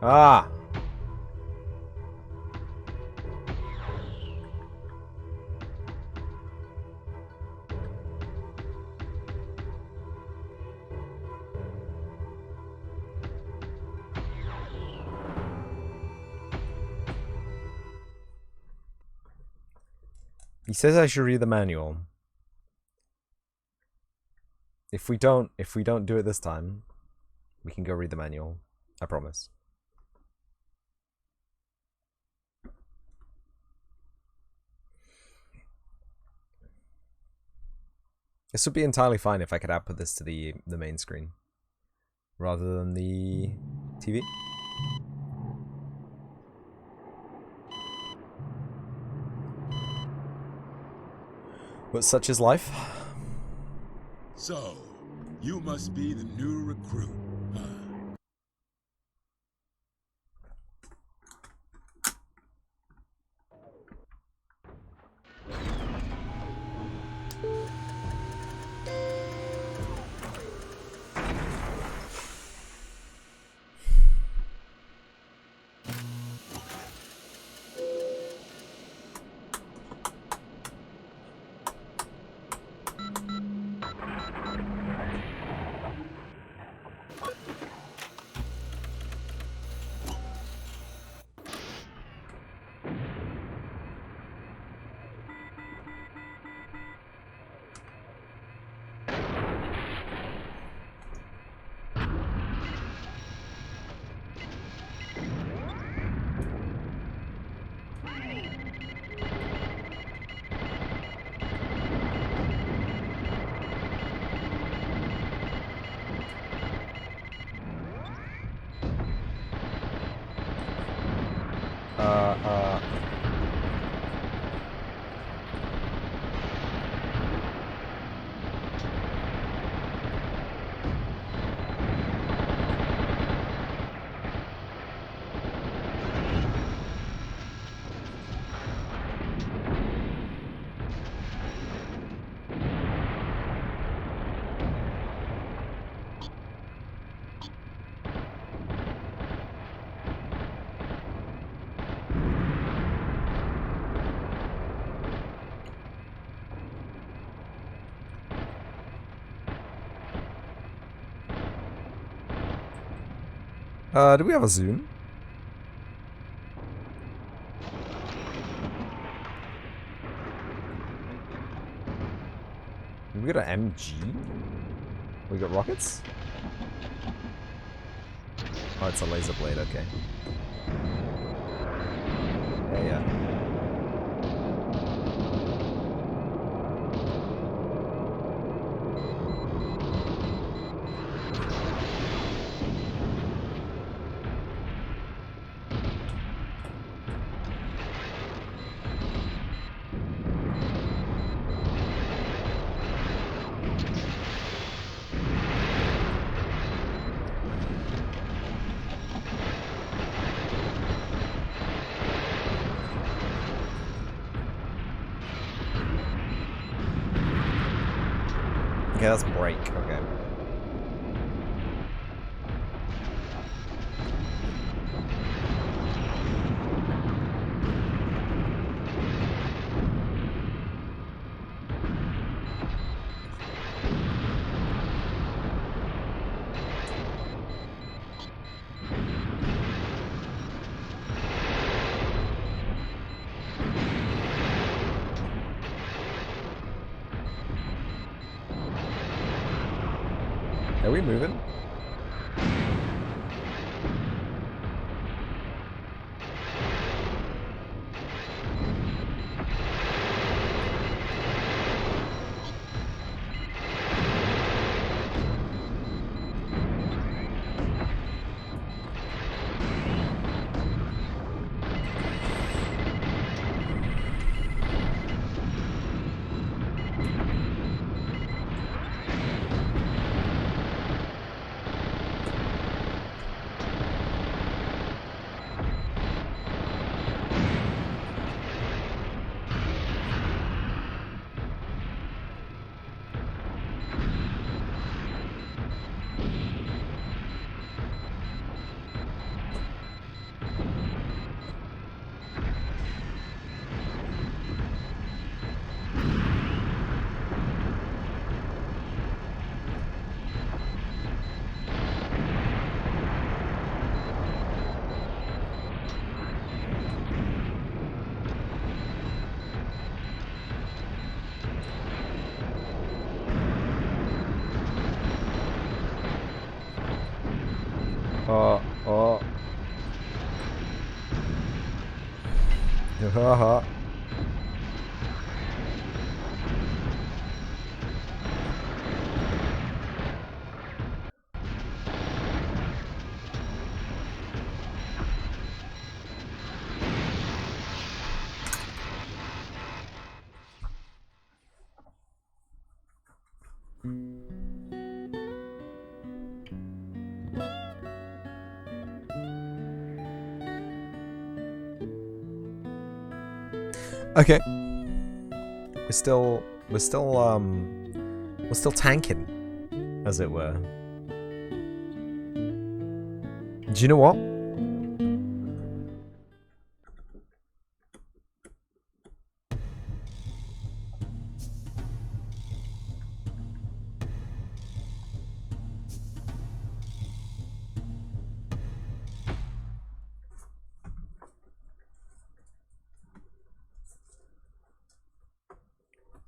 Ah! He says I should read the manual. If we don't do it this time, we can go read the manual. I promise. This would be entirely fine if I could output this to the main screen rather than the TV. But such is life. So, you must be the new recruit, huh? Do we have a zoom? We got an MG? We got rockets? Oh, it's a laser blade, okay. Yeah, yeah. Okay, that's break, okay. Are we moving? Oh. Haha. Okay. We're still tanking, as it were. Do you know what?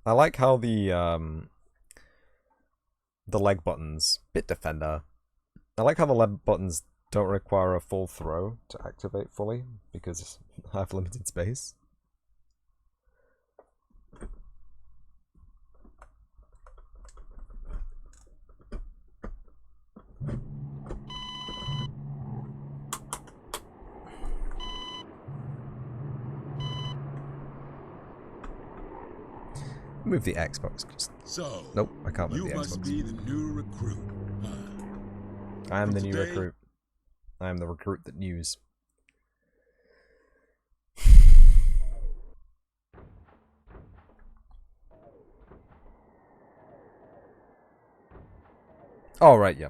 I like how the leg buttons, bit defender. I like how the leg buttons don't require a full throw to activate fully because I have limited space. Move the Xbox. So, nope, I can't move the Xbox. You must be the new recruit. I am the new today, recruit. I am the recruit that news. Oh, right, yeah.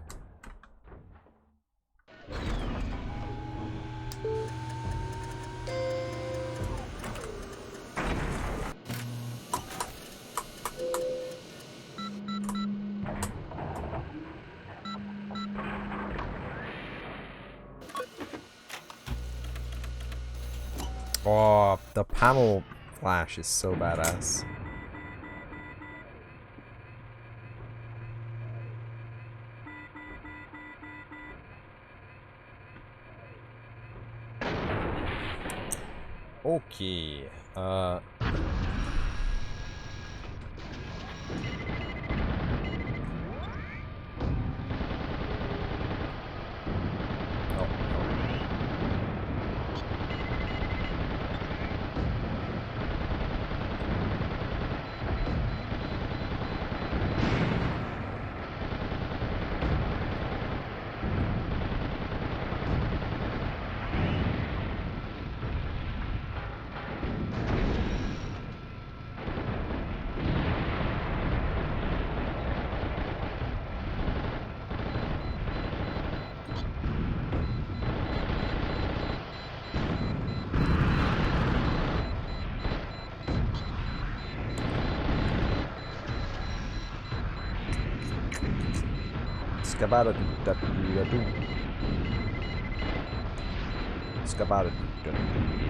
Oh, the panel flash is so badass. Okay.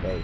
Hey.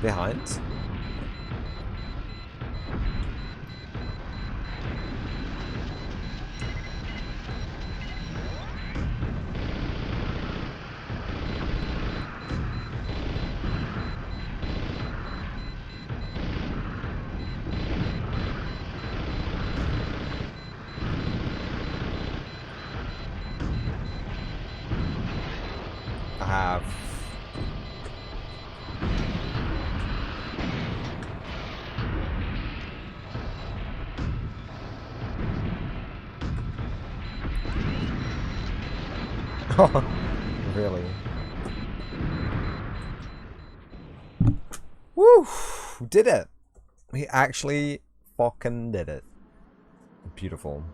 Behind? I have. Really? Woo! Did it! We actually fucking did it. Beautiful.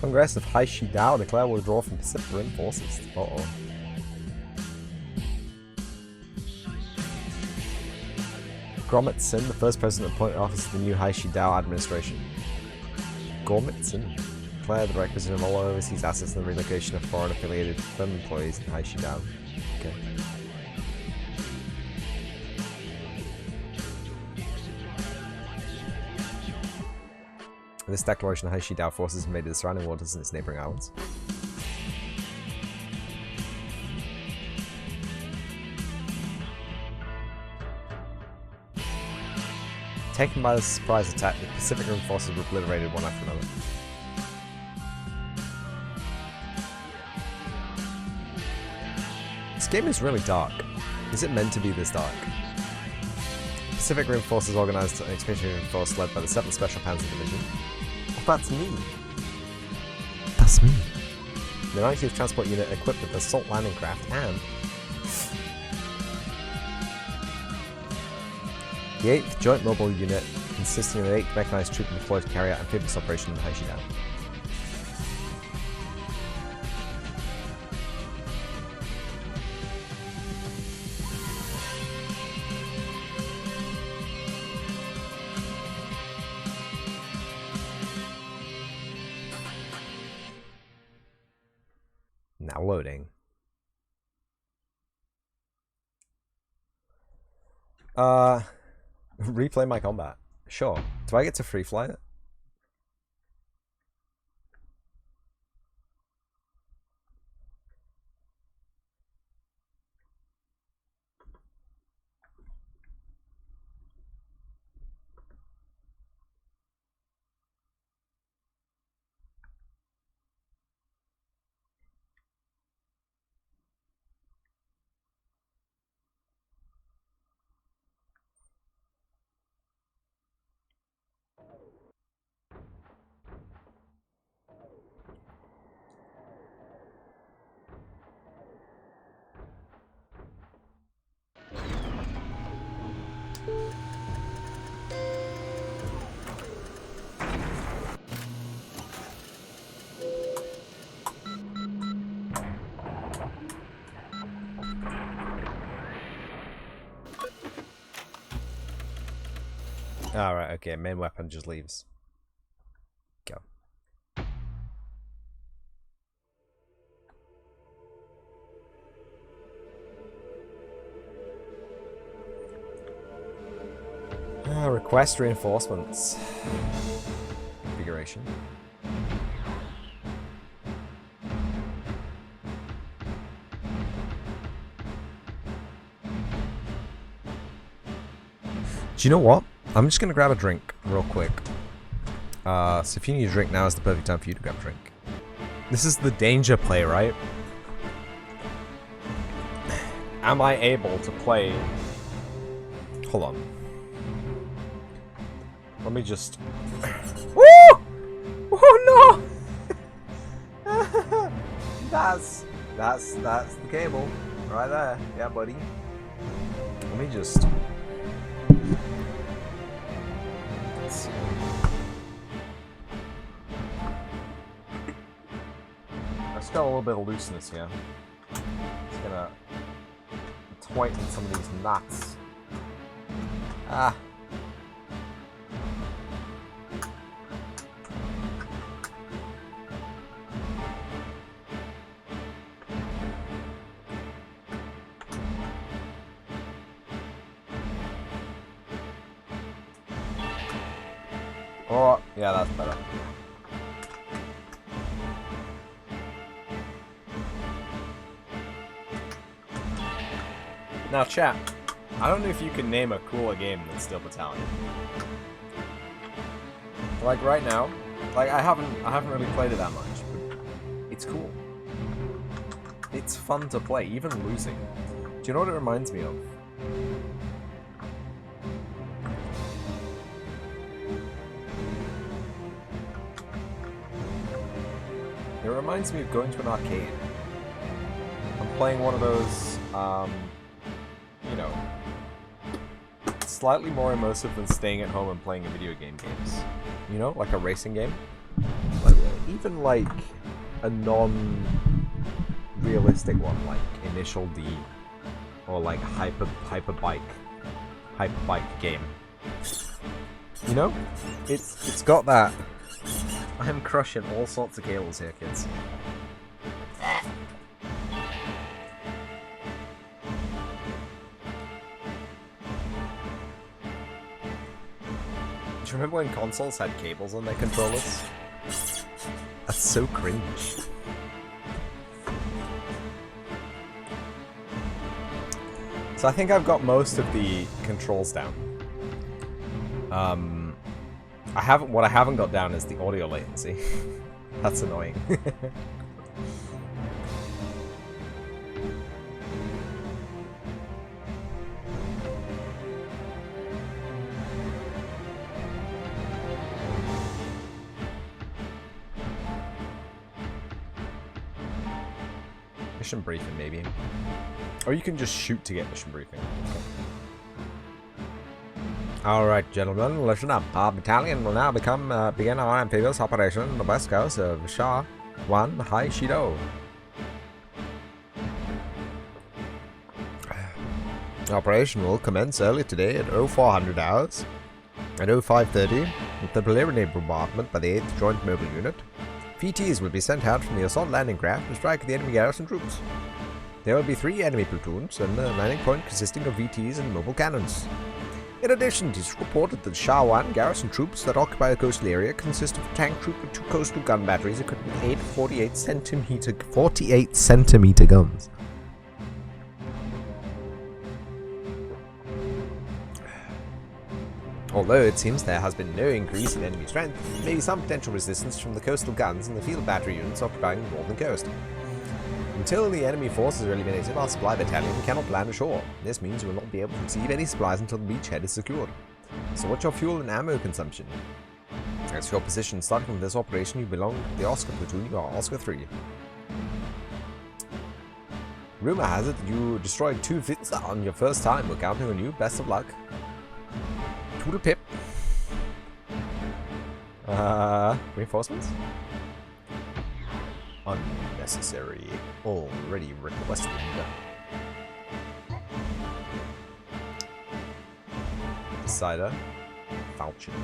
Congress of Haishi Dao declare withdrawal from Pacific Rim forces. Uh-oh. Gromit Sin, the first president appointed office of the new Haishi Dao administration. Gromit Sin declared the requisition of all overseas assets and the relocation of foreign affiliated firm employees in Haishi Dao. Okay. This declaration of Haishi Dao forces invaded the surrounding waters and its neighboring islands. Taken by the surprise attack, the Pacific Rim forces were obliterated one after another. This game is really dark. Is it meant to be this dark? Pacific Rim forces organized an expeditionary force led by the 7th Special Panzer Division. Oh, that's me. That's me. The 90th Transport Unit equipped with assault landing craft and the 8th Joint Mobile Unit, consisting of the 8th Mechanized Troop deployed to carry out amphibious operation in Haishidan. Now loading. Replay my combat. Sure. Do I get to free fly it? Alright, okay, main weapon just leaves. Go. Request reinforcements. Configuration. Do you know what? I'm just gonna grab a drink real quick. So if you need a drink, now is the perfect time for you to grab a drink. This is the danger play, right? Am I able to play? Hold on. Let me just. Woo! Oh no! that's the cable right there. Yeah, buddy. Let me just. I've got a little bit of looseness here. Just gonna tighten some of these knots. Ah. Oh, yeah, that's better. Now, chat, I don't know if you can name a cooler game than Steel Battalion. Like right now, like I haven't really played it that much, but it's cool. It's fun to play, even losing. Do you know what it reminds me of? It reminds me of going to an arcade. I'm playing one of those, you know, slightly more immersive than staying at home and playing video games. You know, like a racing game. Like, even like a non-realistic one, like Initial D, or like Hyperbike game. You know, it's got that. I'm crushing all sorts of cables here, kids. Do you remember when consoles had cables on their controllers? That's so cringe. So I think I've got most of the controls down. What I haven't got down is the audio latency. That's annoying. Mission briefing, maybe. Or you can just shoot to get mission briefing. Alright, gentlemen, listen up. Our battalion will now begin our amphibious operation on the west coast of Sha 1 Hai Shido. The operation will commence early today at 0400 hours. At 0530, with the preliminary bombardment by the 8th Joint Mobile Unit, VTs will be sent out from the assault landing craft to strike the enemy garrison troops. There will be 3 enemy platoons and a landing point consisting of VTs and mobile cannons. In addition, it is reported that Shawan garrison troops that occupy the coastal area consist of a tank troop with 2 coastal gun batteries equipped with 8 48 centimeter guns. Although it seems there has been no increase in enemy strength, there may be some potential resistance from the coastal guns and the field battery units occupying the northern coast. Until the enemy force is eliminated, our supply battalion cannot land ashore. This means we will not be able to receive any supplies until the beachhead is secured. So watch your fuel and ammo consumption. As for your position, starting with this operation, you belong to the Oscar platoon, you are Oscar 3. Rumor has it that you destroyed 2 Vitza on your first time. We're counting on you. Best of luck. Toodle pip. Reinforcements? Unnecessary. Already requested. Decider. Falchion.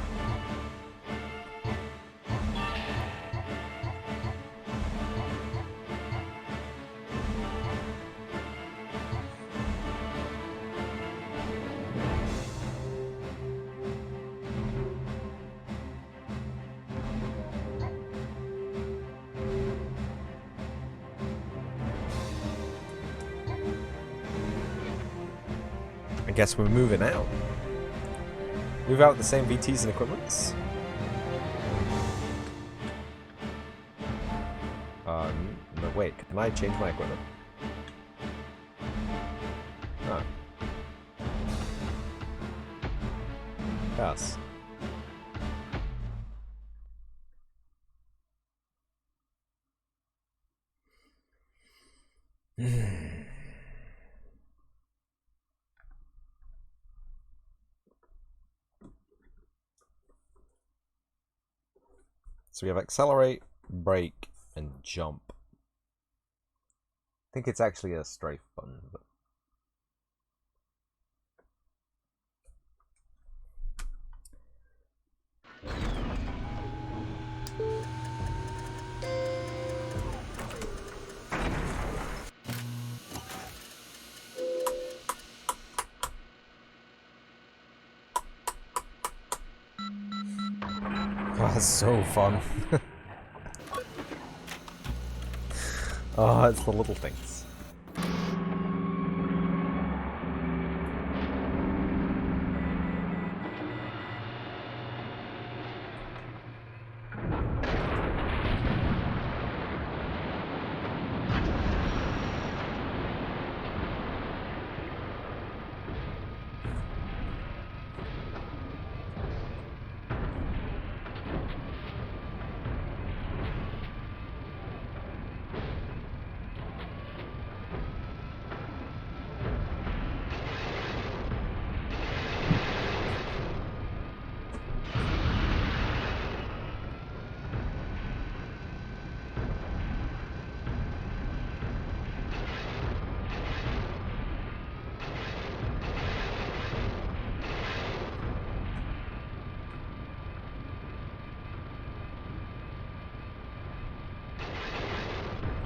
I guess we're moving out. Move out the same VTs and equipments. No, wait, can I change my equipment? No. Yes. So we have accelerate, brake, and jump. I think it's actually a strafe button, but oh, that's so fun. Oh, it's the little things.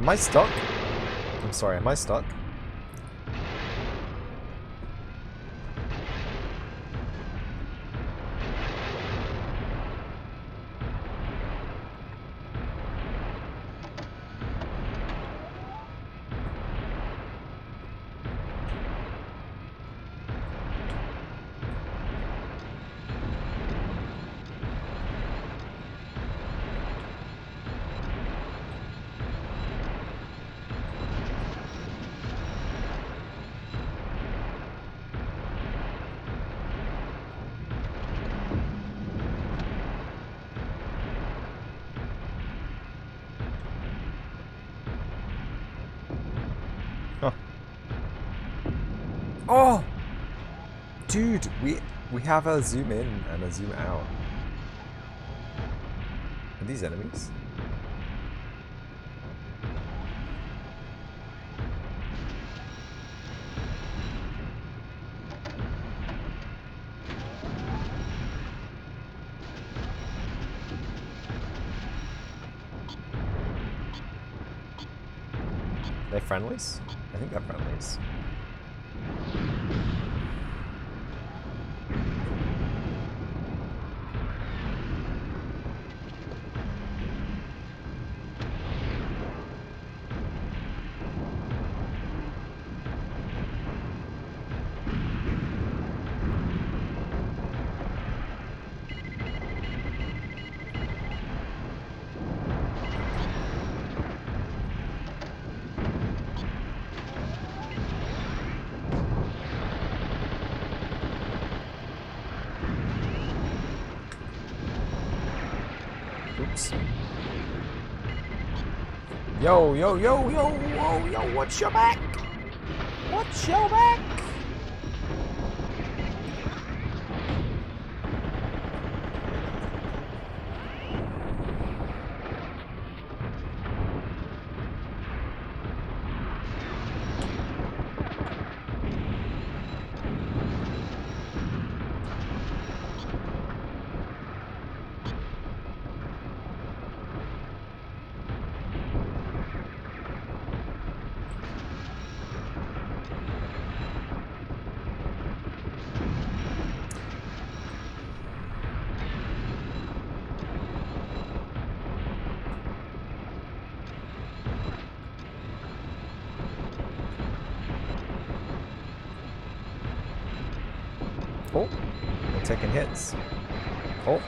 Am I stuck? I'm sorry, am I stuck? Oh! Dude, we have a zoom in and a zoom out. Are these enemies? Are they friendlies? I think they're friendlies. Oops. Yo, yo, yo, yo, whoa, yo, watch your back! Watch your back! Oh, we're taking hits. Oh.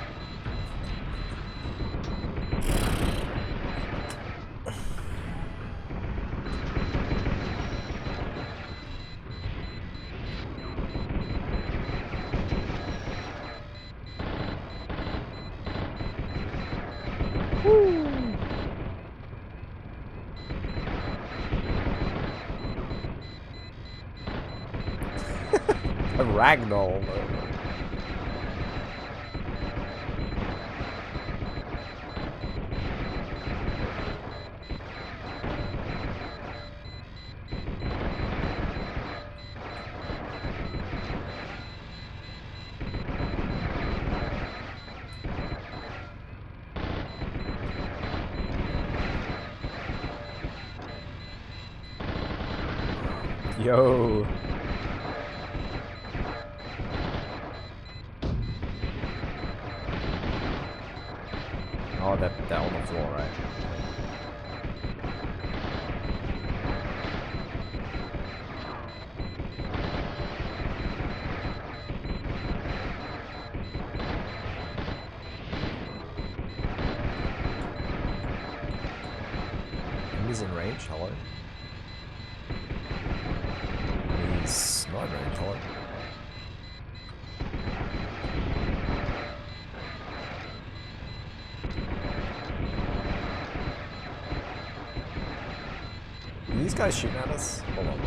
Woo. A ragdoll. Yo. Oh, they're on the floor, right? He's in range, hello? He's not in range, hello? Are these guys shooting at us? Hold on.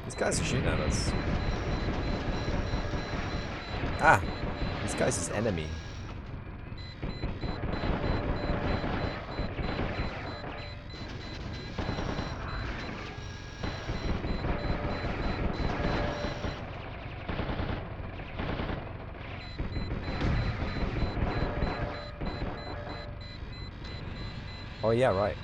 These guys are shooting at us. Ah! This guy's his enemy. Oh yeah, right.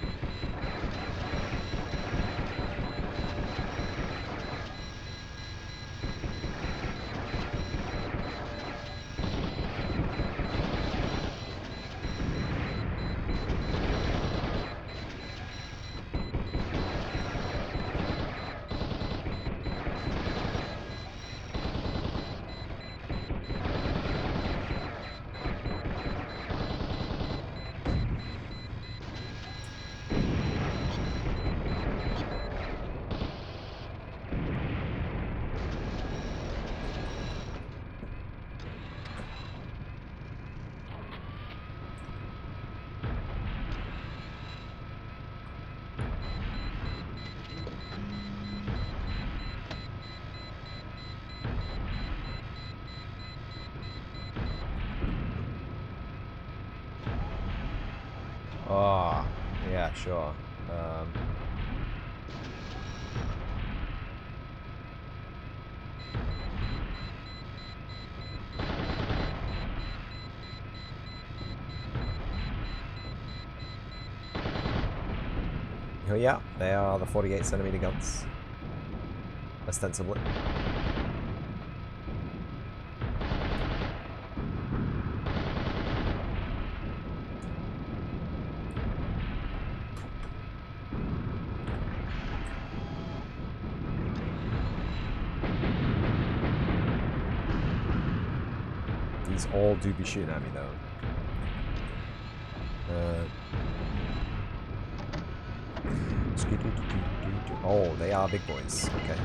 Oh, yeah, sure. Oh yeah, they are the 48cm guns. Ostensibly. These all do be shooting at me though. Oh, they are big boys. Okay.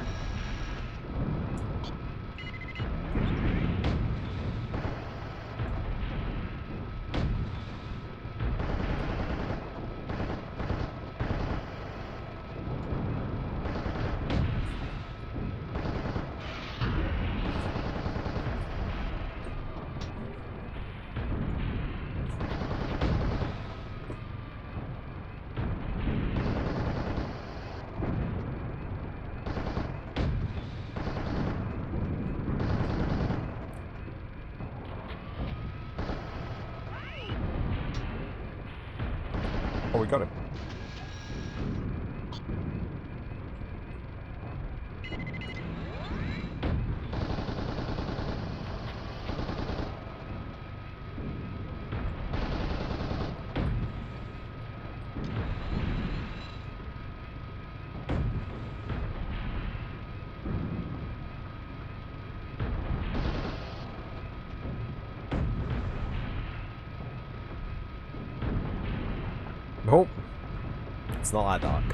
Oh, we got him. Nope. It's not that dark.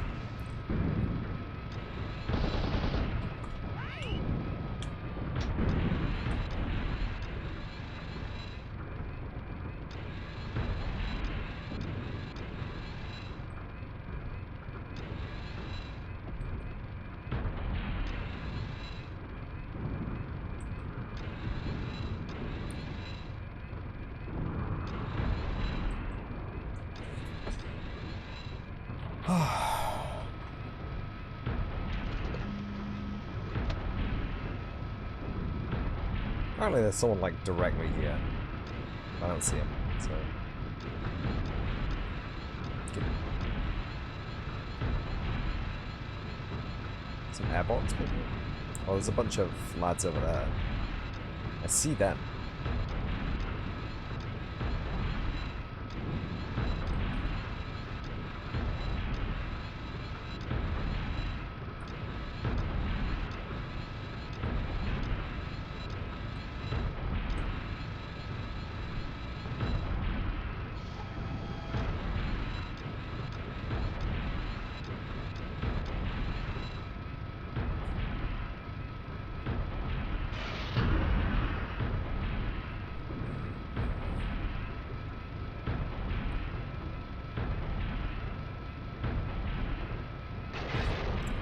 Apparently there's someone like directly here. I don't see him, so... Some airbots maybe? Oh, there's a bunch of lads over there. I see them.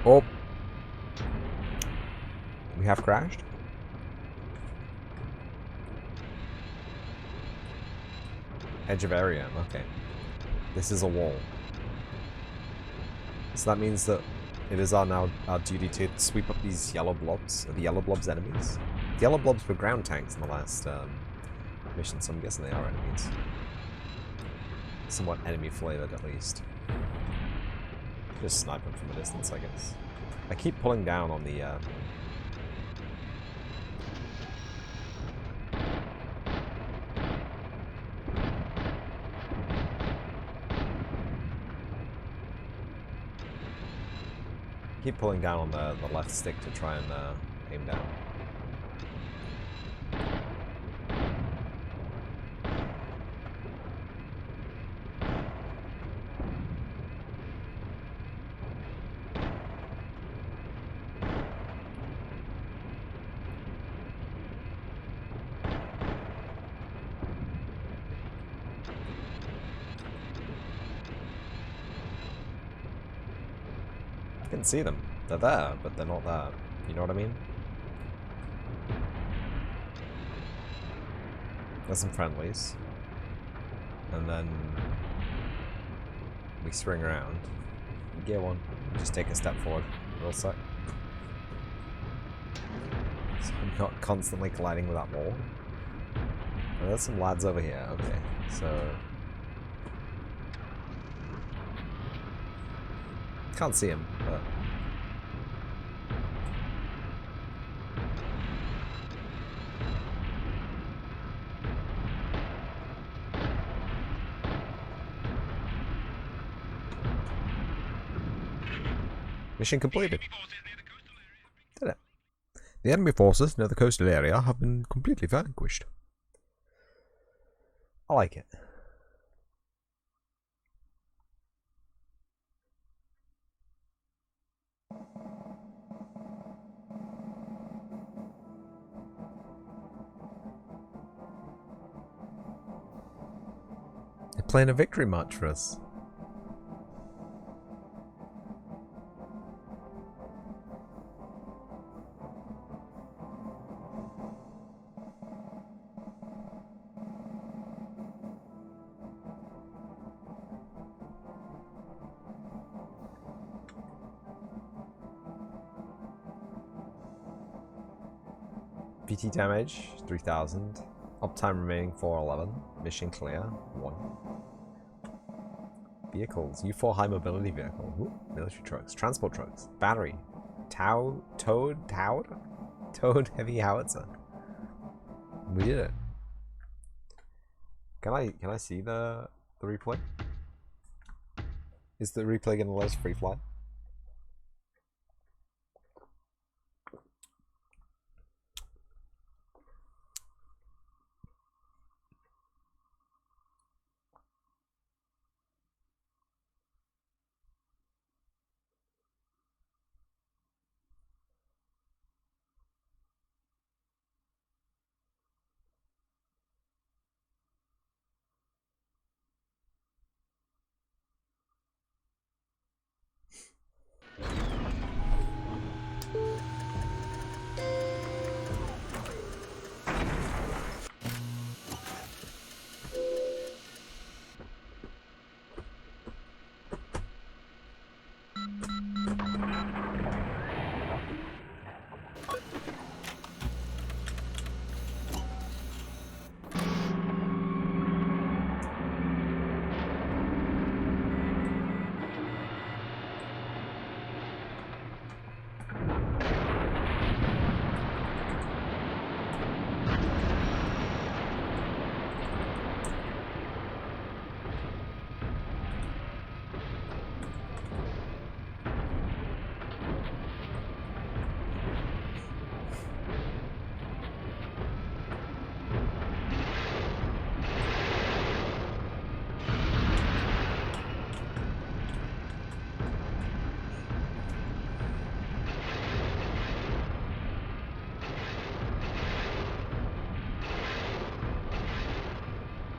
Oh. We have crashed? Edge of area, okay. This is a wall. So that means that it is our duty to sweep up these yellow blobs. Are the yellow blobs enemies? The yellow blobs were ground tanks in the last mission, so I'm guessing they are enemies. Somewhat enemy flavored at least. Just snipe them from a distance, I guess. I keep pulling down on the the left stick to try and aim down. I can see them. They're there, but they're not there. You know what I mean? There's some friendlies. And then we swing around. Gear 1. Just take a step forward. Real sec. So I'm not constantly colliding with that wall. Oh, there's some lads over here. Okay, so... Can't see him, but... Mission completed. Did it. The enemy forces near the coastal area have been completely vanquished. I like it. They're playing a victory march for us. VT damage 3000. Uptime remaining 411. Mission clear 1. Vehicles. U4 high mobility vehicle. Ooh, military trucks. Transport trucks. Battery. Toad heavy howitzer. We did it. Can I see the replay? Is the replay gonna let us free fly?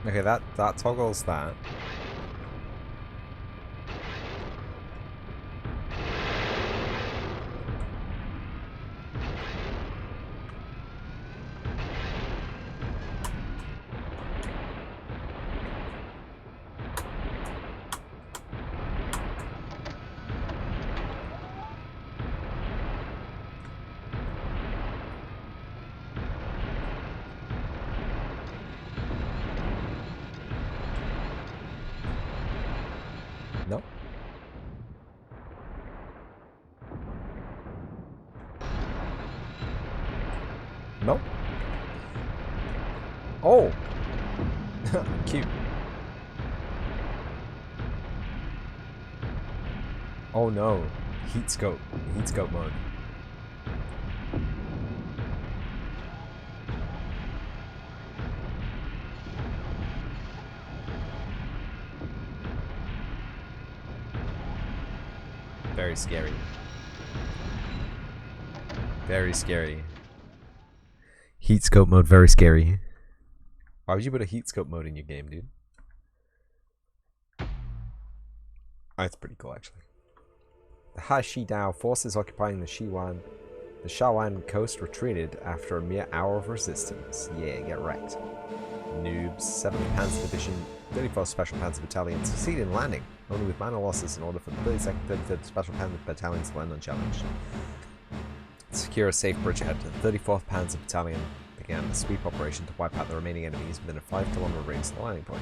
Okay, that toggles that. No. No. Oh. Cute. Oh no. Heat scope mode. Very scary. Very scary. Heat scope mode, very scary. Why would you put a heat scope mode in your game, dude? That's pretty cool, actually. The Ha Shi Dao forces occupying the Shawan coast retreated after a mere hour of resistance. Yeah, get wrecked. Noobs. 7th Panzer Division, 34th Special Panzer Battalion succeeded in landing, only with minor losses in order for the 32nd, 33rd Special Panzer Battalions to land unchallenged. Secure a safe bridgehead. The 34th Panzer Battalion began a sweep operation to wipe out the remaining enemies within a 5-kilometer radius of the landing point.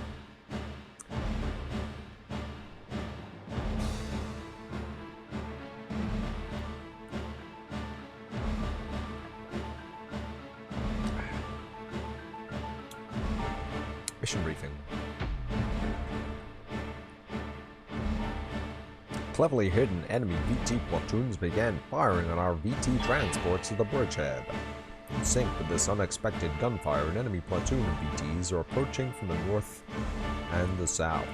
Mission briefing. Cleverly hidden enemy VT platoons began firing on our VT transports to the bridgehead. In sync with this unexpected gunfire, an enemy platoon of VTs are approaching from the north and the south.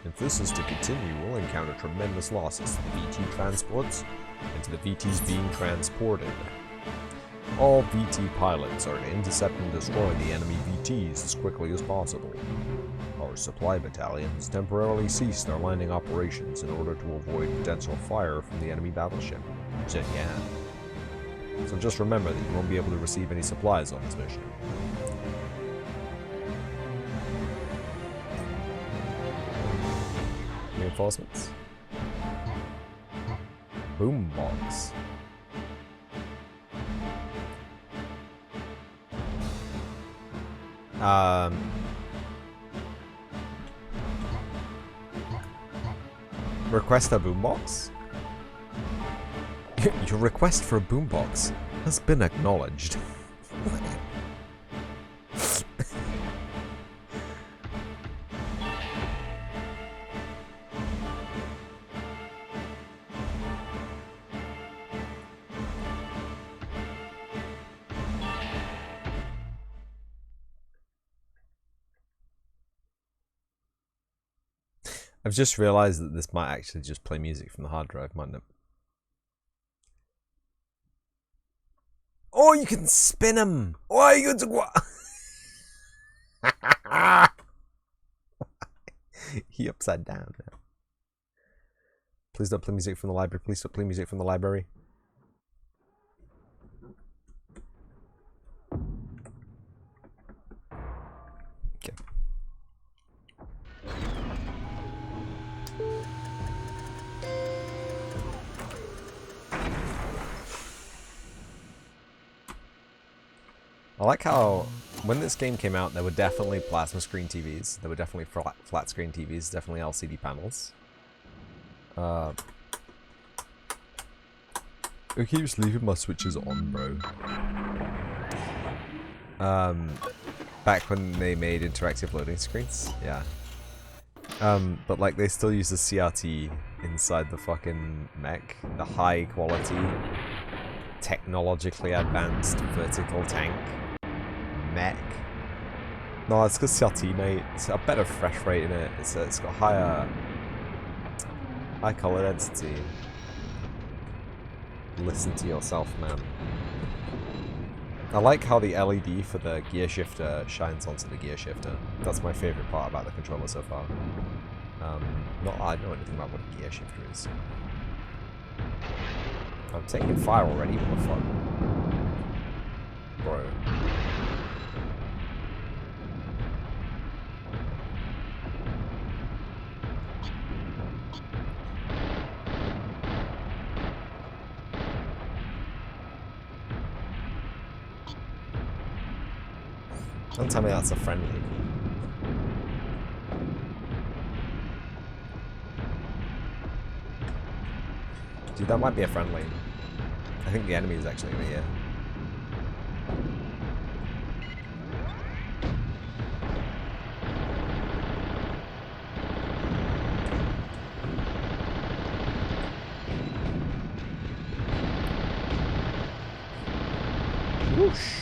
If this is to continue, we'll encounter tremendous losses to the VT transports and to the VTs being transported. All VT pilots are to intercept and destroy the enemy VTs as quickly as possible. Our supply battalions temporarily cease their landing operations in order to avoid potential fire from the enemy battleship, Zhenyan. So just remember that you won't be able to receive any supplies on this mission. Reinforcements. Boombox. Request a boombox? Your request for a boombox has been acknowledged. I've just realized that this might actually just play music from the hard drive, mightn't it? Oh, you can spin them! Why are you going to what? He upside down now. Please don't play music from the library. Please don't play music from the library. Okay. I like how, when this game came out, there were definitely plasma screen TVs. There were definitely flat screen TVs, definitely LCD panels. It keeps leaving my switches on, bro. Back when they made interactive loading screens, yeah. But like, they still use the CRT inside the fucking mech. The high quality, technologically advanced vertical tank mech. No, it's because CRT, mate. It's a better refresh rate in it. It's got high color density. Listen to yourself, man. I like how the LED for the gear shifter shines onto the gear shifter. That's my favorite part about the controller so far. Not I know anything about what a gear shifter is. I'm taking fire already. What the fuck, bro? Don't tell me that's a friendly. Dude, that might be a friendly. I think the enemy is actually over here. Whoosh.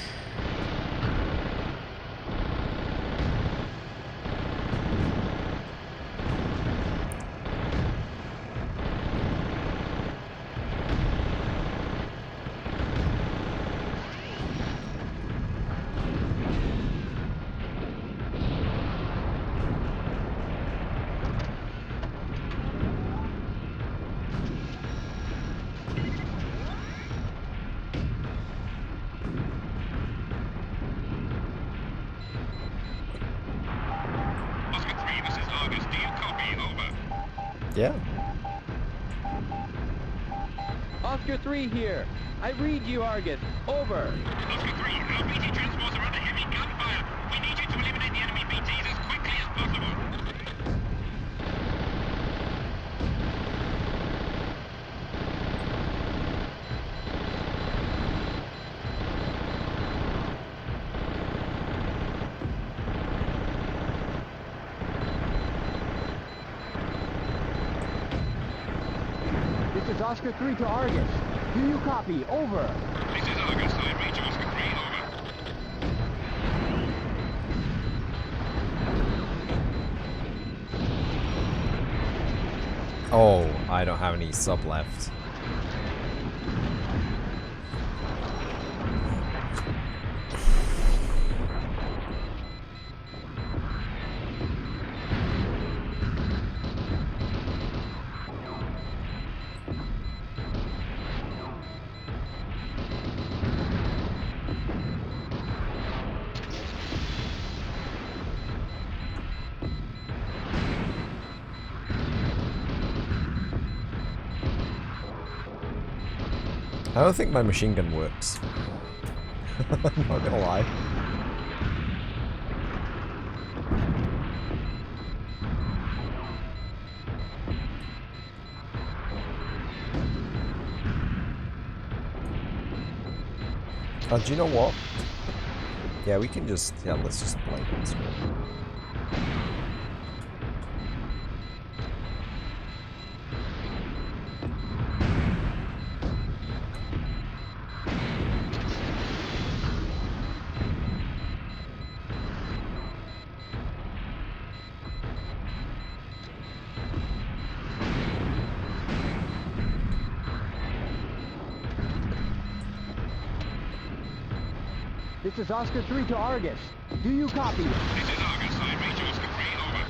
Yeah. Oscar 3 here. I read you, Argus. Over. Oscar 3, our BT transports are under heavy gunfire. We need you to eliminate the enemy BTs as quickly as possible. This is Oscar 3 to Argus. Do you copy? Over. This is Argus. I read you, Oscar 3. Over. Oh, I don't have any sub left. I don't think my machine gun works. I'm not gonna lie. Oh, do you know what? Yeah, we can just... Yeah, let's just play this one. This is Oscar 3 to Argus. Do you copy? This is Argus. I read you, Oscar 3. Over.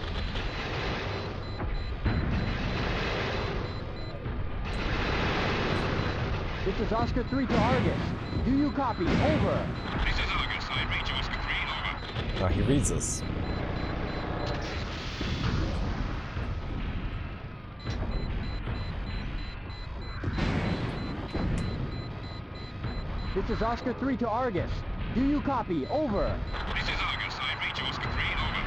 This is Oscar 3 to Argus. Do you copy? Over. This is Argus. I read you, Oscar 3. Over. Oh, he reads us. This is Oscar 3 to Argus. Do you copy? Over. This is Argus. I read you, Oscar 3. Over.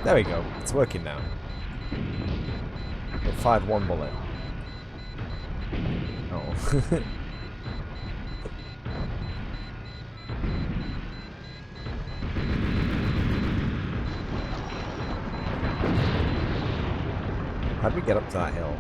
There we go. It's working now. It fired one bullet. Oh. How'd we get up to that hill?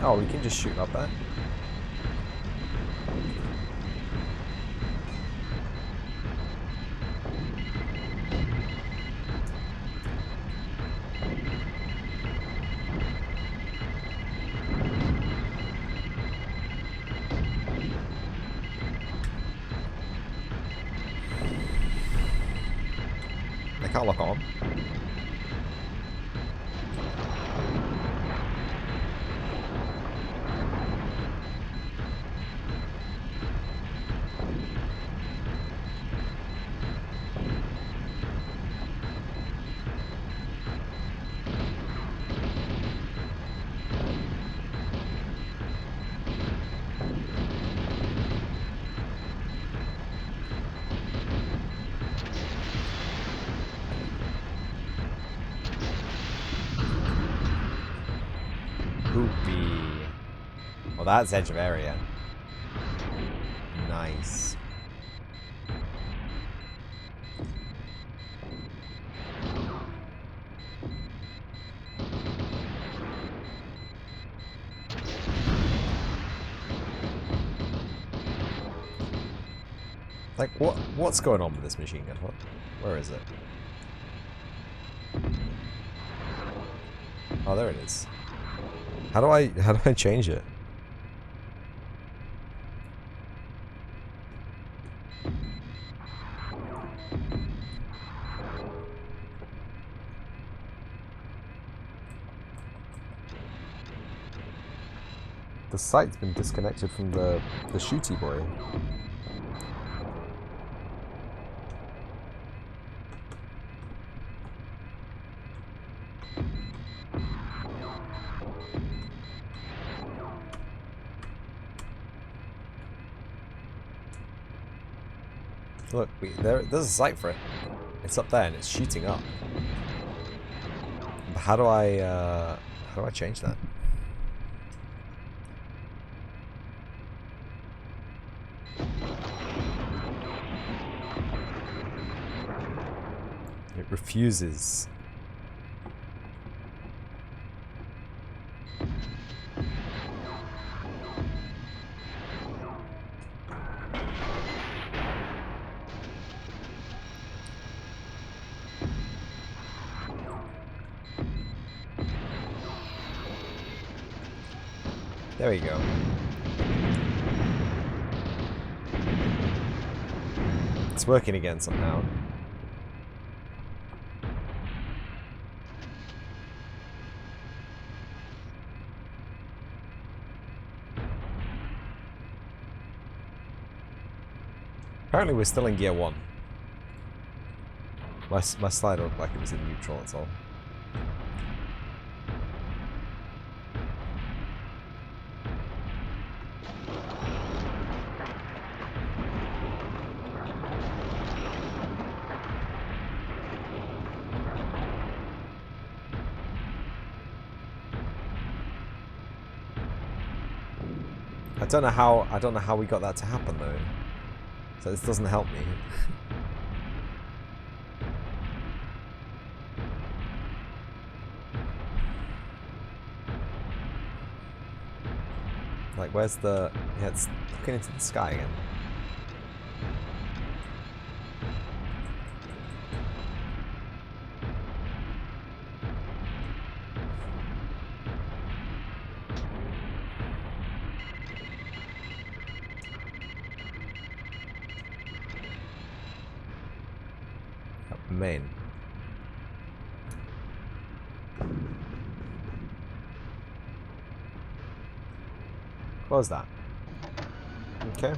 Oh, we can just shoot up there. They can't lock on. Poopy. Well, that's edge of area. Nice. Like, what's going on with this machine gun? Where is it? Oh, there it is. How do I change it? The sight's been disconnected from the shooty boy. Look, there's a sight for it. It's up there and it's shooting up. But how do I change that? It refuses. There we go. It's working again somehow. Apparently we're still in gear 1. My slider looked like it was in neutral, that's all. I don't know how we got that to happen though. So this doesn't help me. Like, where's the... Yeah, it's looking into the sky again. Main. Close that. Okay.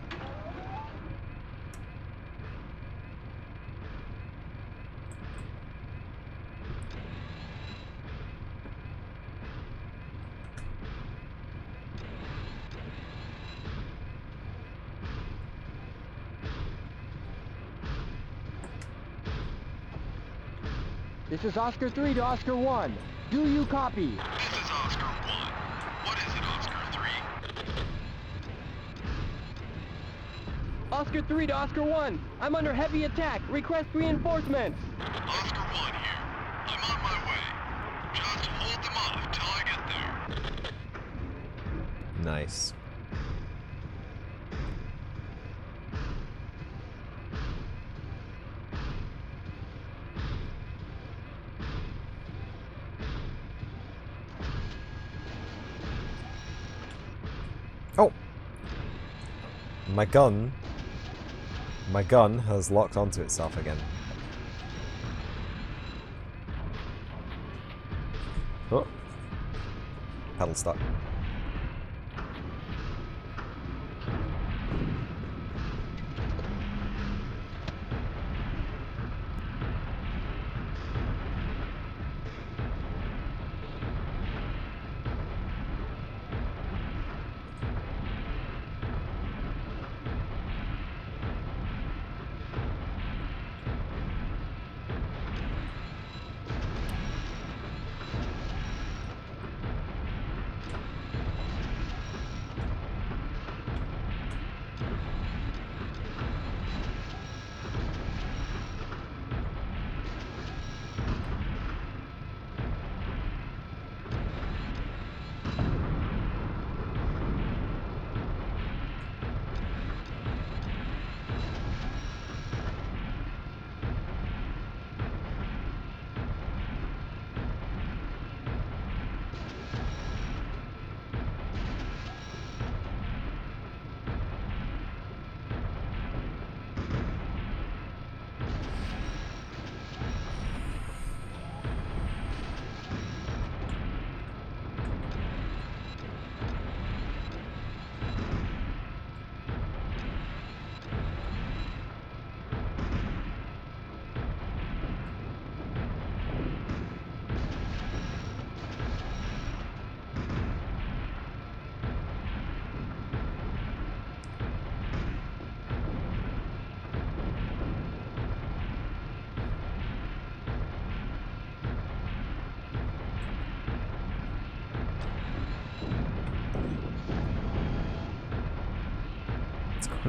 This is Oscar 3 to Oscar 1. Do you copy? This is Oscar 1. What is it, Oscar 3? Oscar 3 to Oscar 1. I'm under heavy attack. Request reinforcements. Oscar 1 here. I'm on my way. Just hold them off till I get there. Nice. Oh! My gun has locked onto itself again. Oh! Pedal stuck.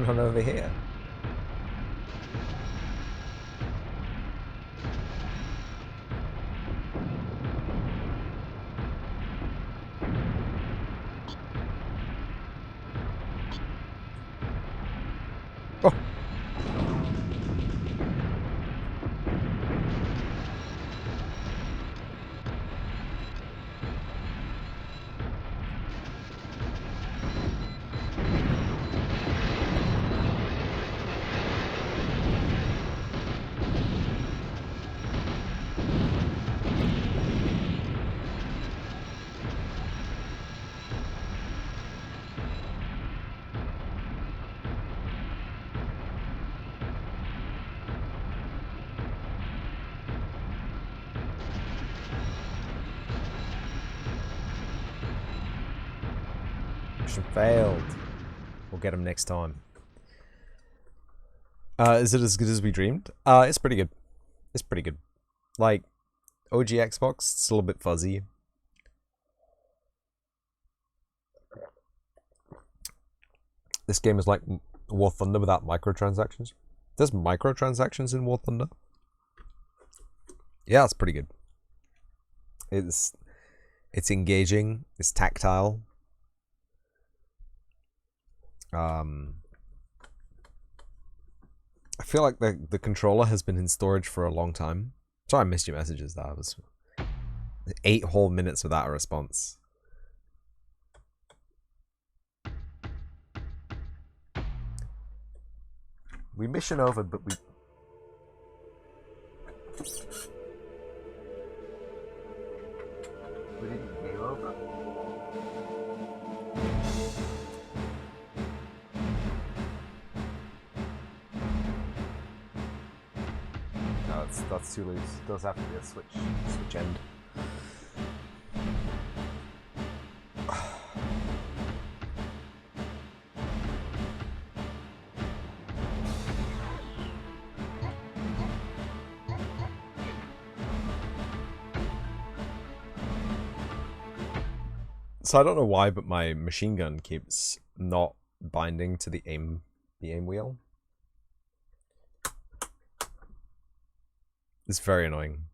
going on over here? Oh. Mission failed. We'll get him next time. Is it as good as we dreamed? It's pretty good. It's pretty good. Like, OG Xbox, still a bit fuzzy. This game is like War Thunder without microtransactions. There's microtransactions in War Thunder. Yeah, it's pretty good. It's engaging. It's tactile. I feel like the controller has been in storage for a long time. Sorry, I missed your messages. That was 8 whole minutes without a response. We mission over, but we didn't game over. No, that's too loose. It does have to be a switch end. So I don't know why, but my machine gun keeps not binding to the aim wheel. It's very annoying.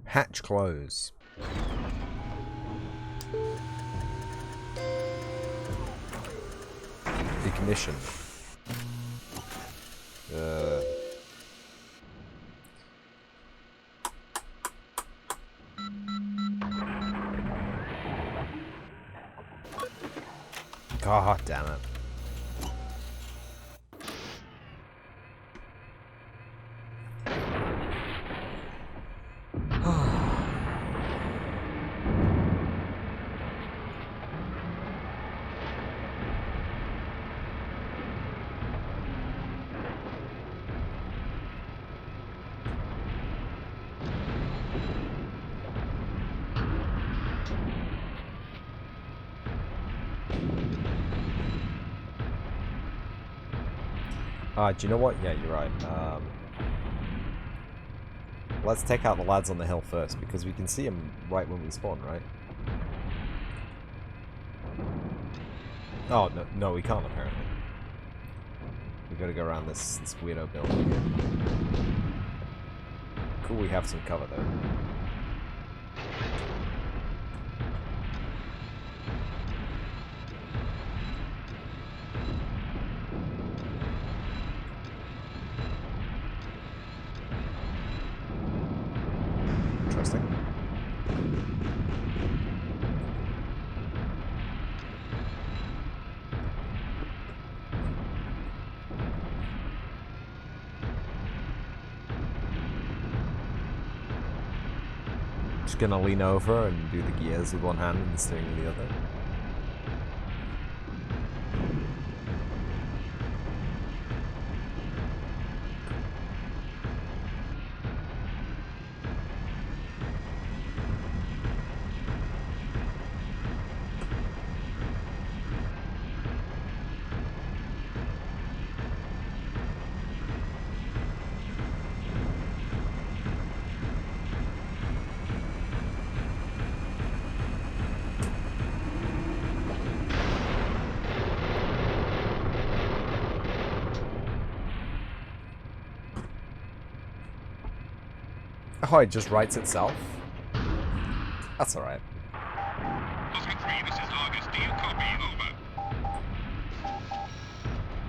Hatch close. Ignition. God damn it. Do you know what? Yeah, you're right. Let's take out the lads on the hill first, because we can see them right when we spawn, right? Oh, no, we can't, apparently. We gotta go around this weirdo building here. Cool, we have some cover, though. Just gonna lean over and do the gears with one hand and the steering with the other. Oh, it just writes itself? That's alright. Oscar 3, this is Argus. Do you copy? Over.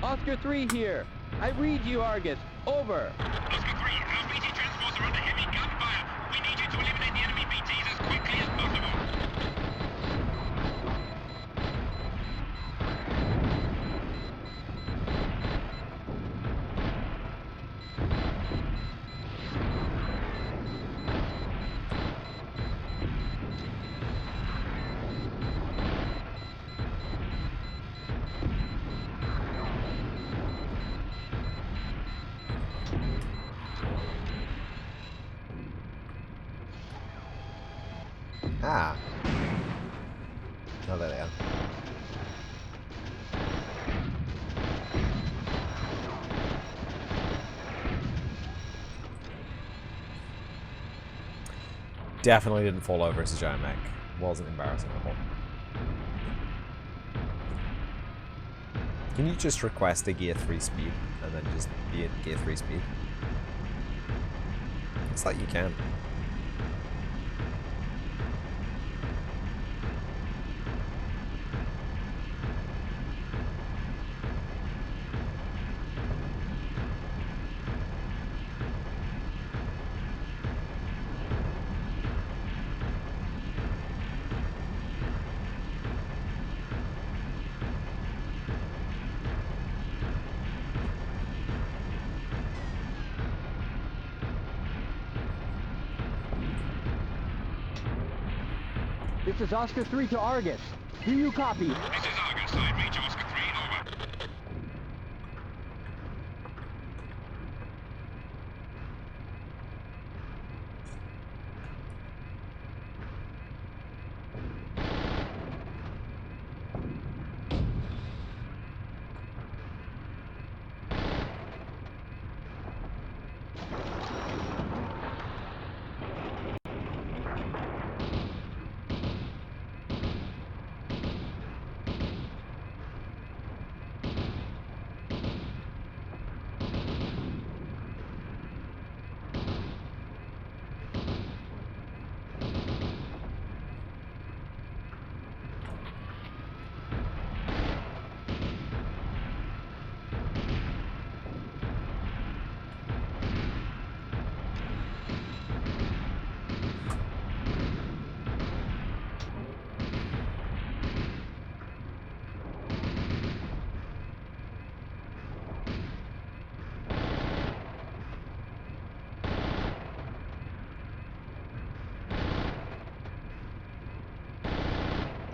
Oscar 3 here. I read you, Argus. Over. Oscar 3, our BT transports are under heavy gunfire. We need you to eliminate the enemy BTs as quickly as possible. Ah. Oh, there they are. Definitely didn't fall over as a giant mech. Wasn't embarrassing at all. Can you just request a gear 3 speed and then just be at gear 3 speed? It's like you can. This is Oscar 3 to Argus. Do you copy? This is Argus. I read you, Oscar 3. Over.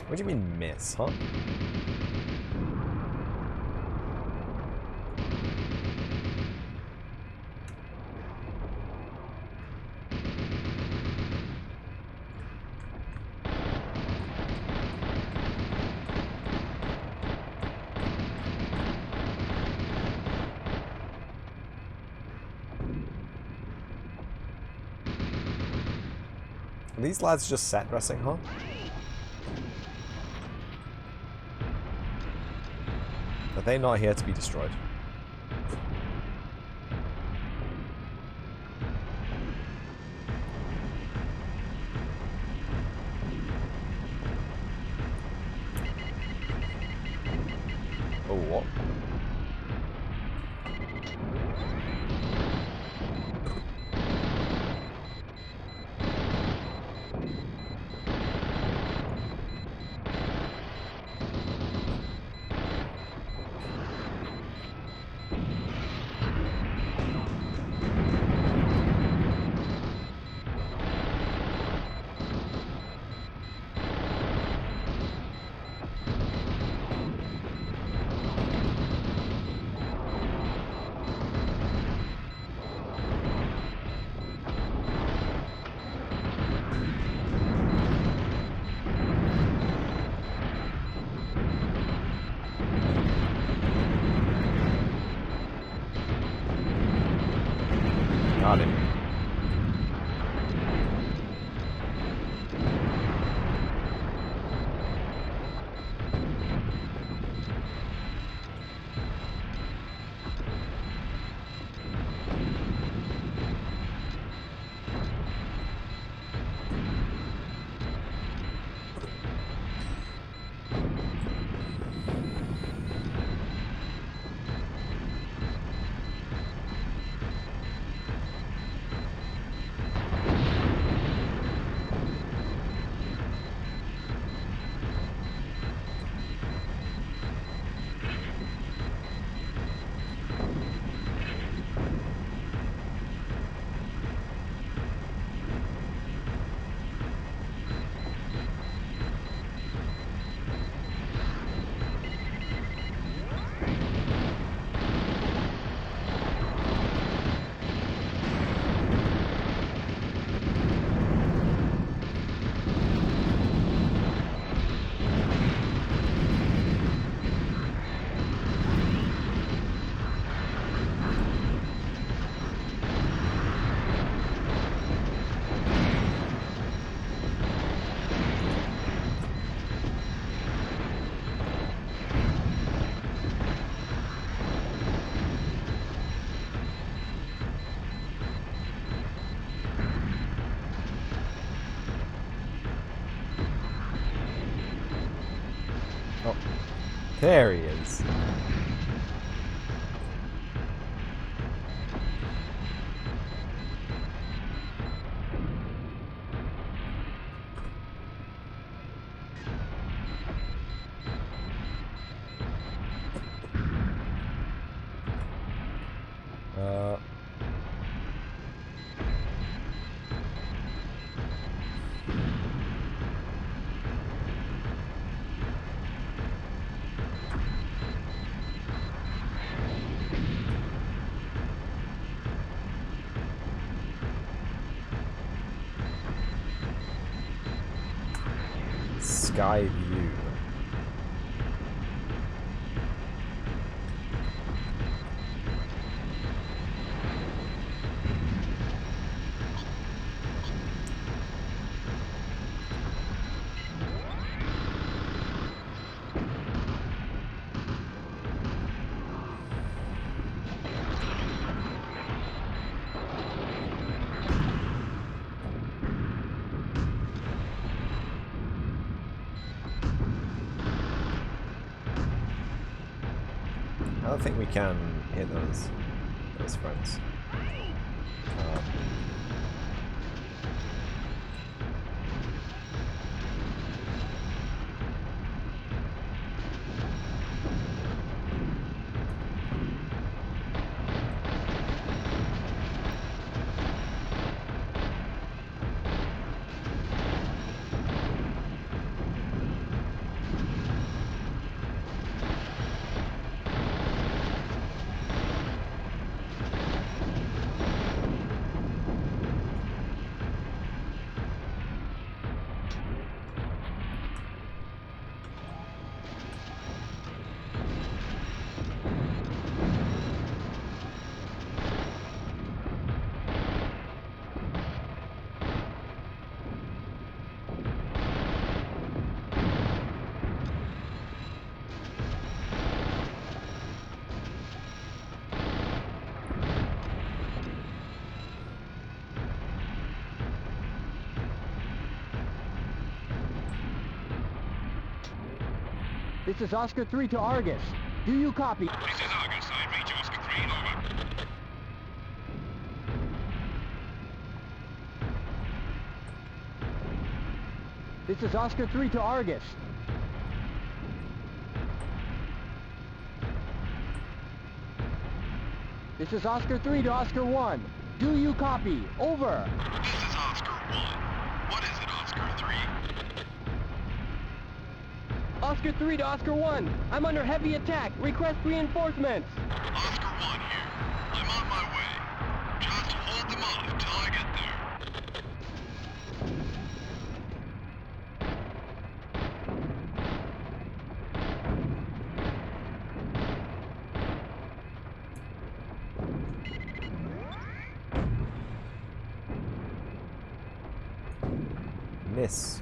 What do you mean miss, huh? Are these lads just set dressing, huh? Are they not here to be destroyed? Oh, what? Got him. There he is. Sky view. I don't think we can hit those fronts. This is Oscar 3 to Argus. Do you copy? This is Argus. I read Oscar 3. Over. This is Oscar 3 to Argus. This is Oscar 3 to Oscar 1. Do you copy? Over. This is Oscar 1. What is it, Oscar 3? Oscar 3 to Oscar 1. I'm under heavy attack. Request reinforcements. Oscar 1 here. I'm on my way. Just hold them off till I get there. Miss.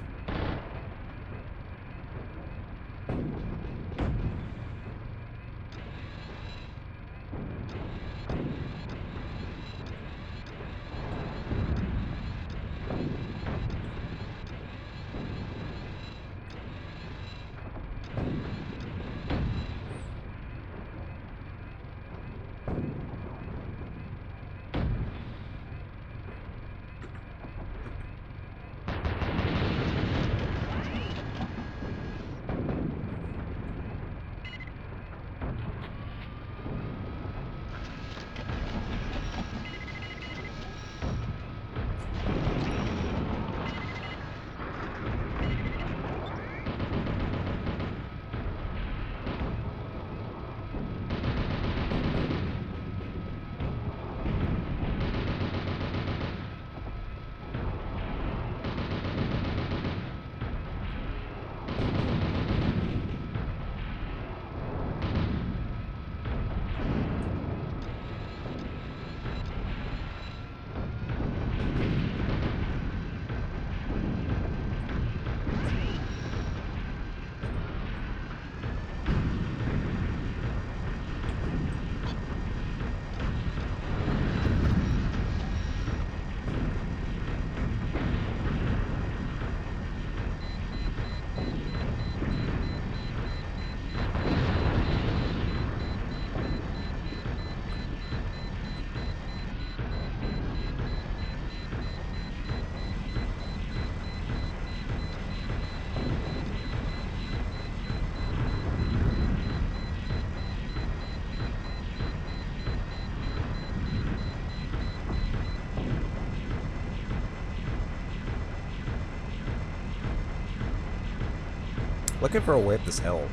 Looking for a way up this hill.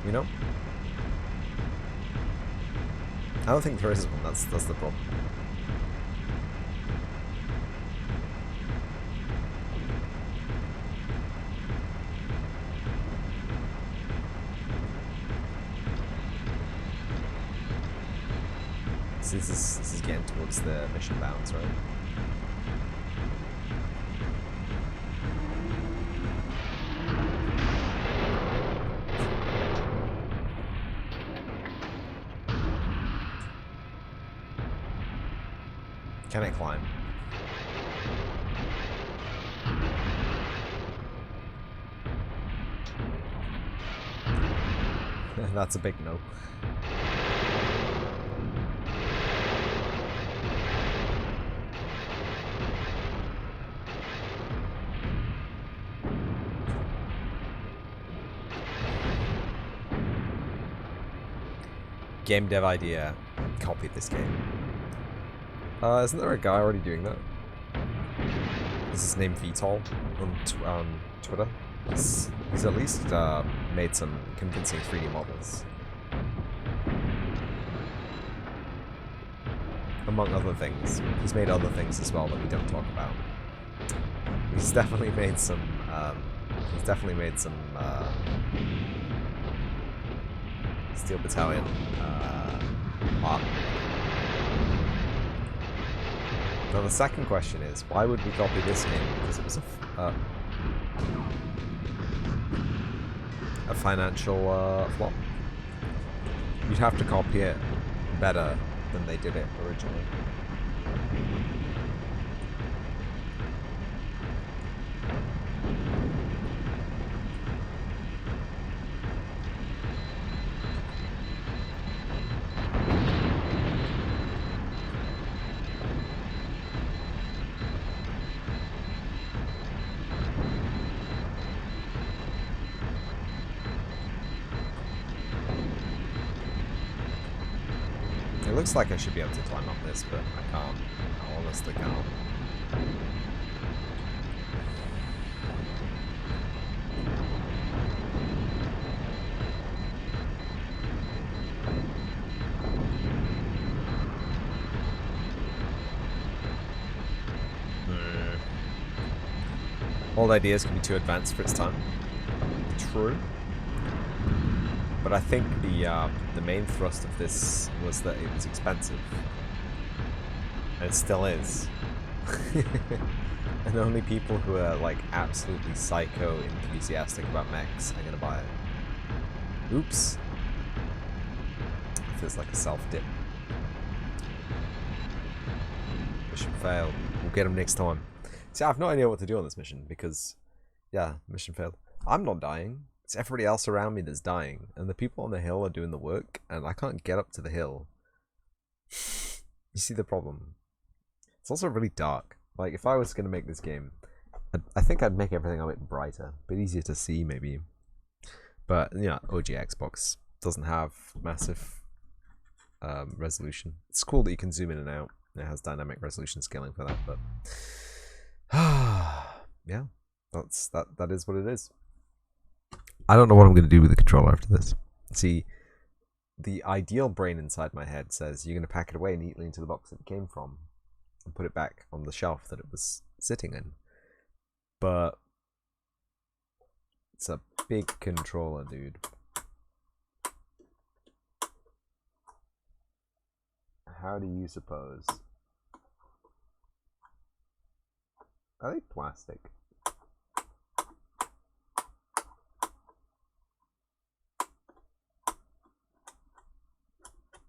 You know? I don't think there is one, that's the problem. This is getting towards the mission bounds, right? Can it climb? That's a big no. Game dev idea. Copy this game. Isn't there a guy already doing that? Is his name VTOL on Twitter? He's at least made some convincing 3D models. Among other things. He's made other things as well that we don't talk about. He's definitely made some Steel Battalion art. Now the second question is, why would we copy this game? Because it was a financial flop. You'd have to copy it better than they did it originally. It looks like I should be able to climb up this, but I can't. I honestly can't. Old ideas can be too advanced for its time. True. But I think the main thrust of this was that it was expensive. And it still is. And only people who are like absolutely psycho enthusiastic about mechs are gonna buy it. Oops. Feels like a self-dip. Mission failed. We'll get him next time. See, I have no idea what to do on this mission because, yeah, mission failed. I'm not dying. It's everybody else around me that's dying, and the people on the hill are doing the work, and I can't get up to the hill. You see the problem? It's also really dark. Like, if I was going to make this game, I think I'd make everything a bit brighter, a bit easier to see, maybe. But, yeah, OG Xbox doesn't have massive resolution. It's cool that you can zoom in and out. It has dynamic resolution scaling for that, but... yeah, that is what it is. I don't know what I'm going to do with the controller after this. See, the ideal brain inside my head says you're going to pack it away neatly into the box that it came from and put it back on the shelf that it was sitting in. But it's a big controller, dude. How do you suppose? Are they plastic?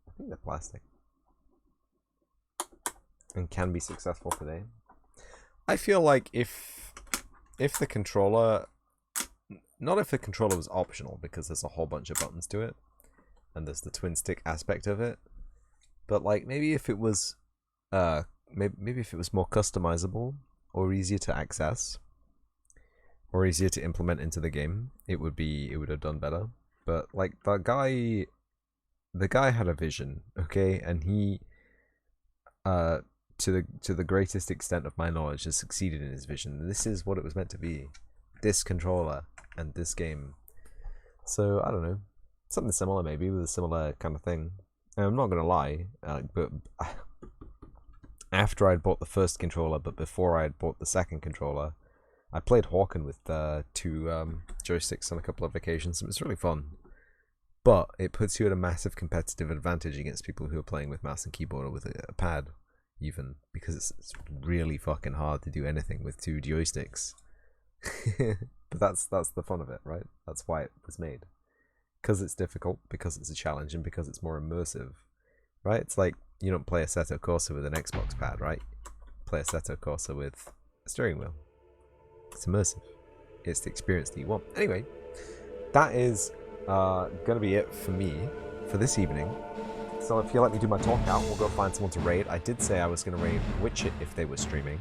I think they're plastic. And can be successful today. I feel like if the controller... Not if the controller was optional, because there's a whole bunch of buttons to it. And there's the twin stick aspect of it. But like, maybe if it was... maybe if it was more customizable, or easier to access, or easier to implement into the game, it would have done better. But like, the guy had a vision, okay, and he to the greatest extent of my knowledge has succeeded in his vision. This is what it was meant to be. this controller and this game. So I don't know, something similar maybe with a similar kind of thing. And I'm not gonna lie, but after I'd bought the first controller, but before I'd bought the second controller, I played Hawken with 2 joysticks on a couple of occasions. It was really fun. But it puts you at a massive competitive advantage against people who are playing with mouse and keyboard or with a pad, even, because it's really fucking hard to do anything with 2 joysticks. But that's the fun of it, right? That's why it was made. Because it's difficult, because it's a challenge, and because it's more immersive, right? It's like you don't play Assetto Corsa with an Xbox pad, right? Play Assetto Corsa with a steering wheel. It's immersive. It's the experience that you want. Anyway, that is gonna be it for me for this evening. So if you let me do my talk out, we'll go find someone to raid. I did say I was gonna raid Witchit if they were streaming.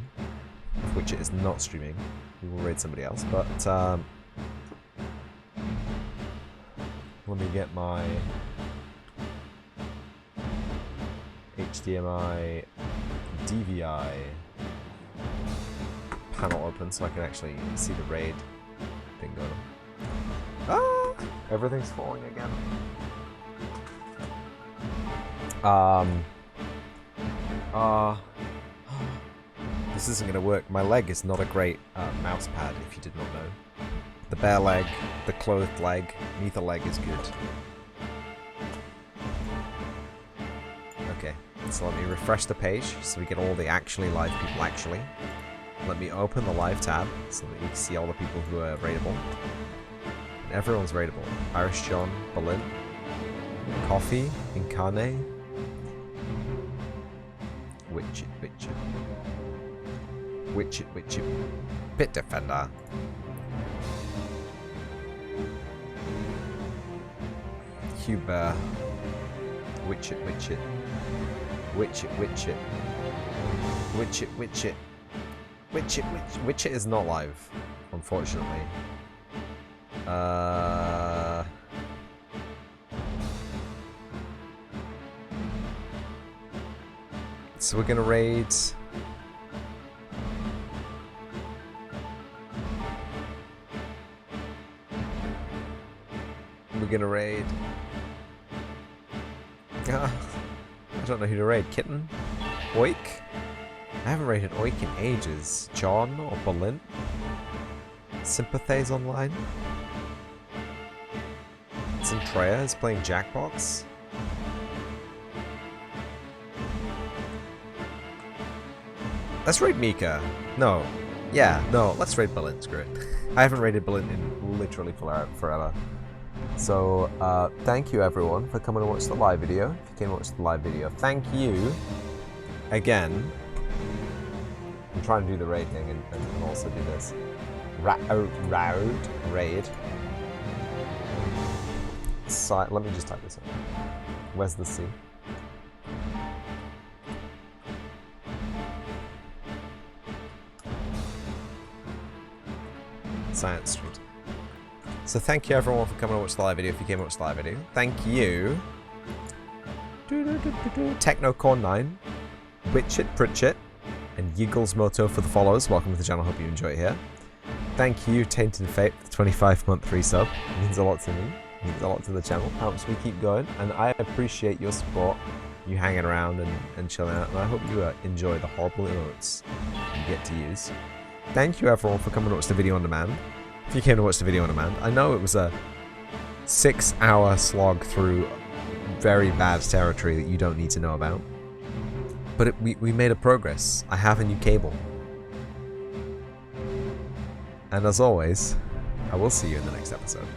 If Witchit is not streaming, we will raid somebody else. But let me get my HDMI DVI panel open so I can actually see the raid thing going on. Ah! Everything's falling again. This isn't gonna work. My leg is not a great mouse pad, if you did not know. The bare leg, the clothed leg, neither leg is good. Okay, so let me refresh the page so we get all the actually live people actually. Let me open the live tab so that you can see all the people who are rateable. And everyone's rateable. Irish John, Berlin, Coffee, Incarne, Witchit, Bit Defender, Huber, Witchit, Witchit is not live, unfortunately. So we're gonna raid. We're gonna raid. I don't know who to raid. Kitten? Oik? I haven't raided Oik in ages. John or Berlin? Sympathize online? Centrea is playing Jackbox? Let's raid Mika. No. Yeah, no, let's raid Berlin. Screw it. I haven't raided Berlin in literally forever. So, thank you everyone for coming and watch the live video. If you came and watch the live video, thank you again. I'm trying to do the raid thing and also do this. Raid. Let me just type this in. Where's the C? Science Street. So thank you everyone for coming to watch the live video if you came to watch the live video. Thank you. Technocore9, Witchit, Pritchit, and Yiggles Moto for the follows. Welcome to the channel, hope you enjoy it here. Thank you, Tainted Fate, for the 25-month resub. It means a lot to me. It means a lot to the channel. Helps me keep going. And I appreciate your support, you hanging around and chilling out. And I hope you enjoy the horrible emotes you get to use. Thank you everyone for coming to watch the video on demand. If you came to watch the video on demand, I know it was a 6-hour slog through very bad territory that you don't need to know about. But we made a progress. I have a new cable. And as always, I will see you in the next episode.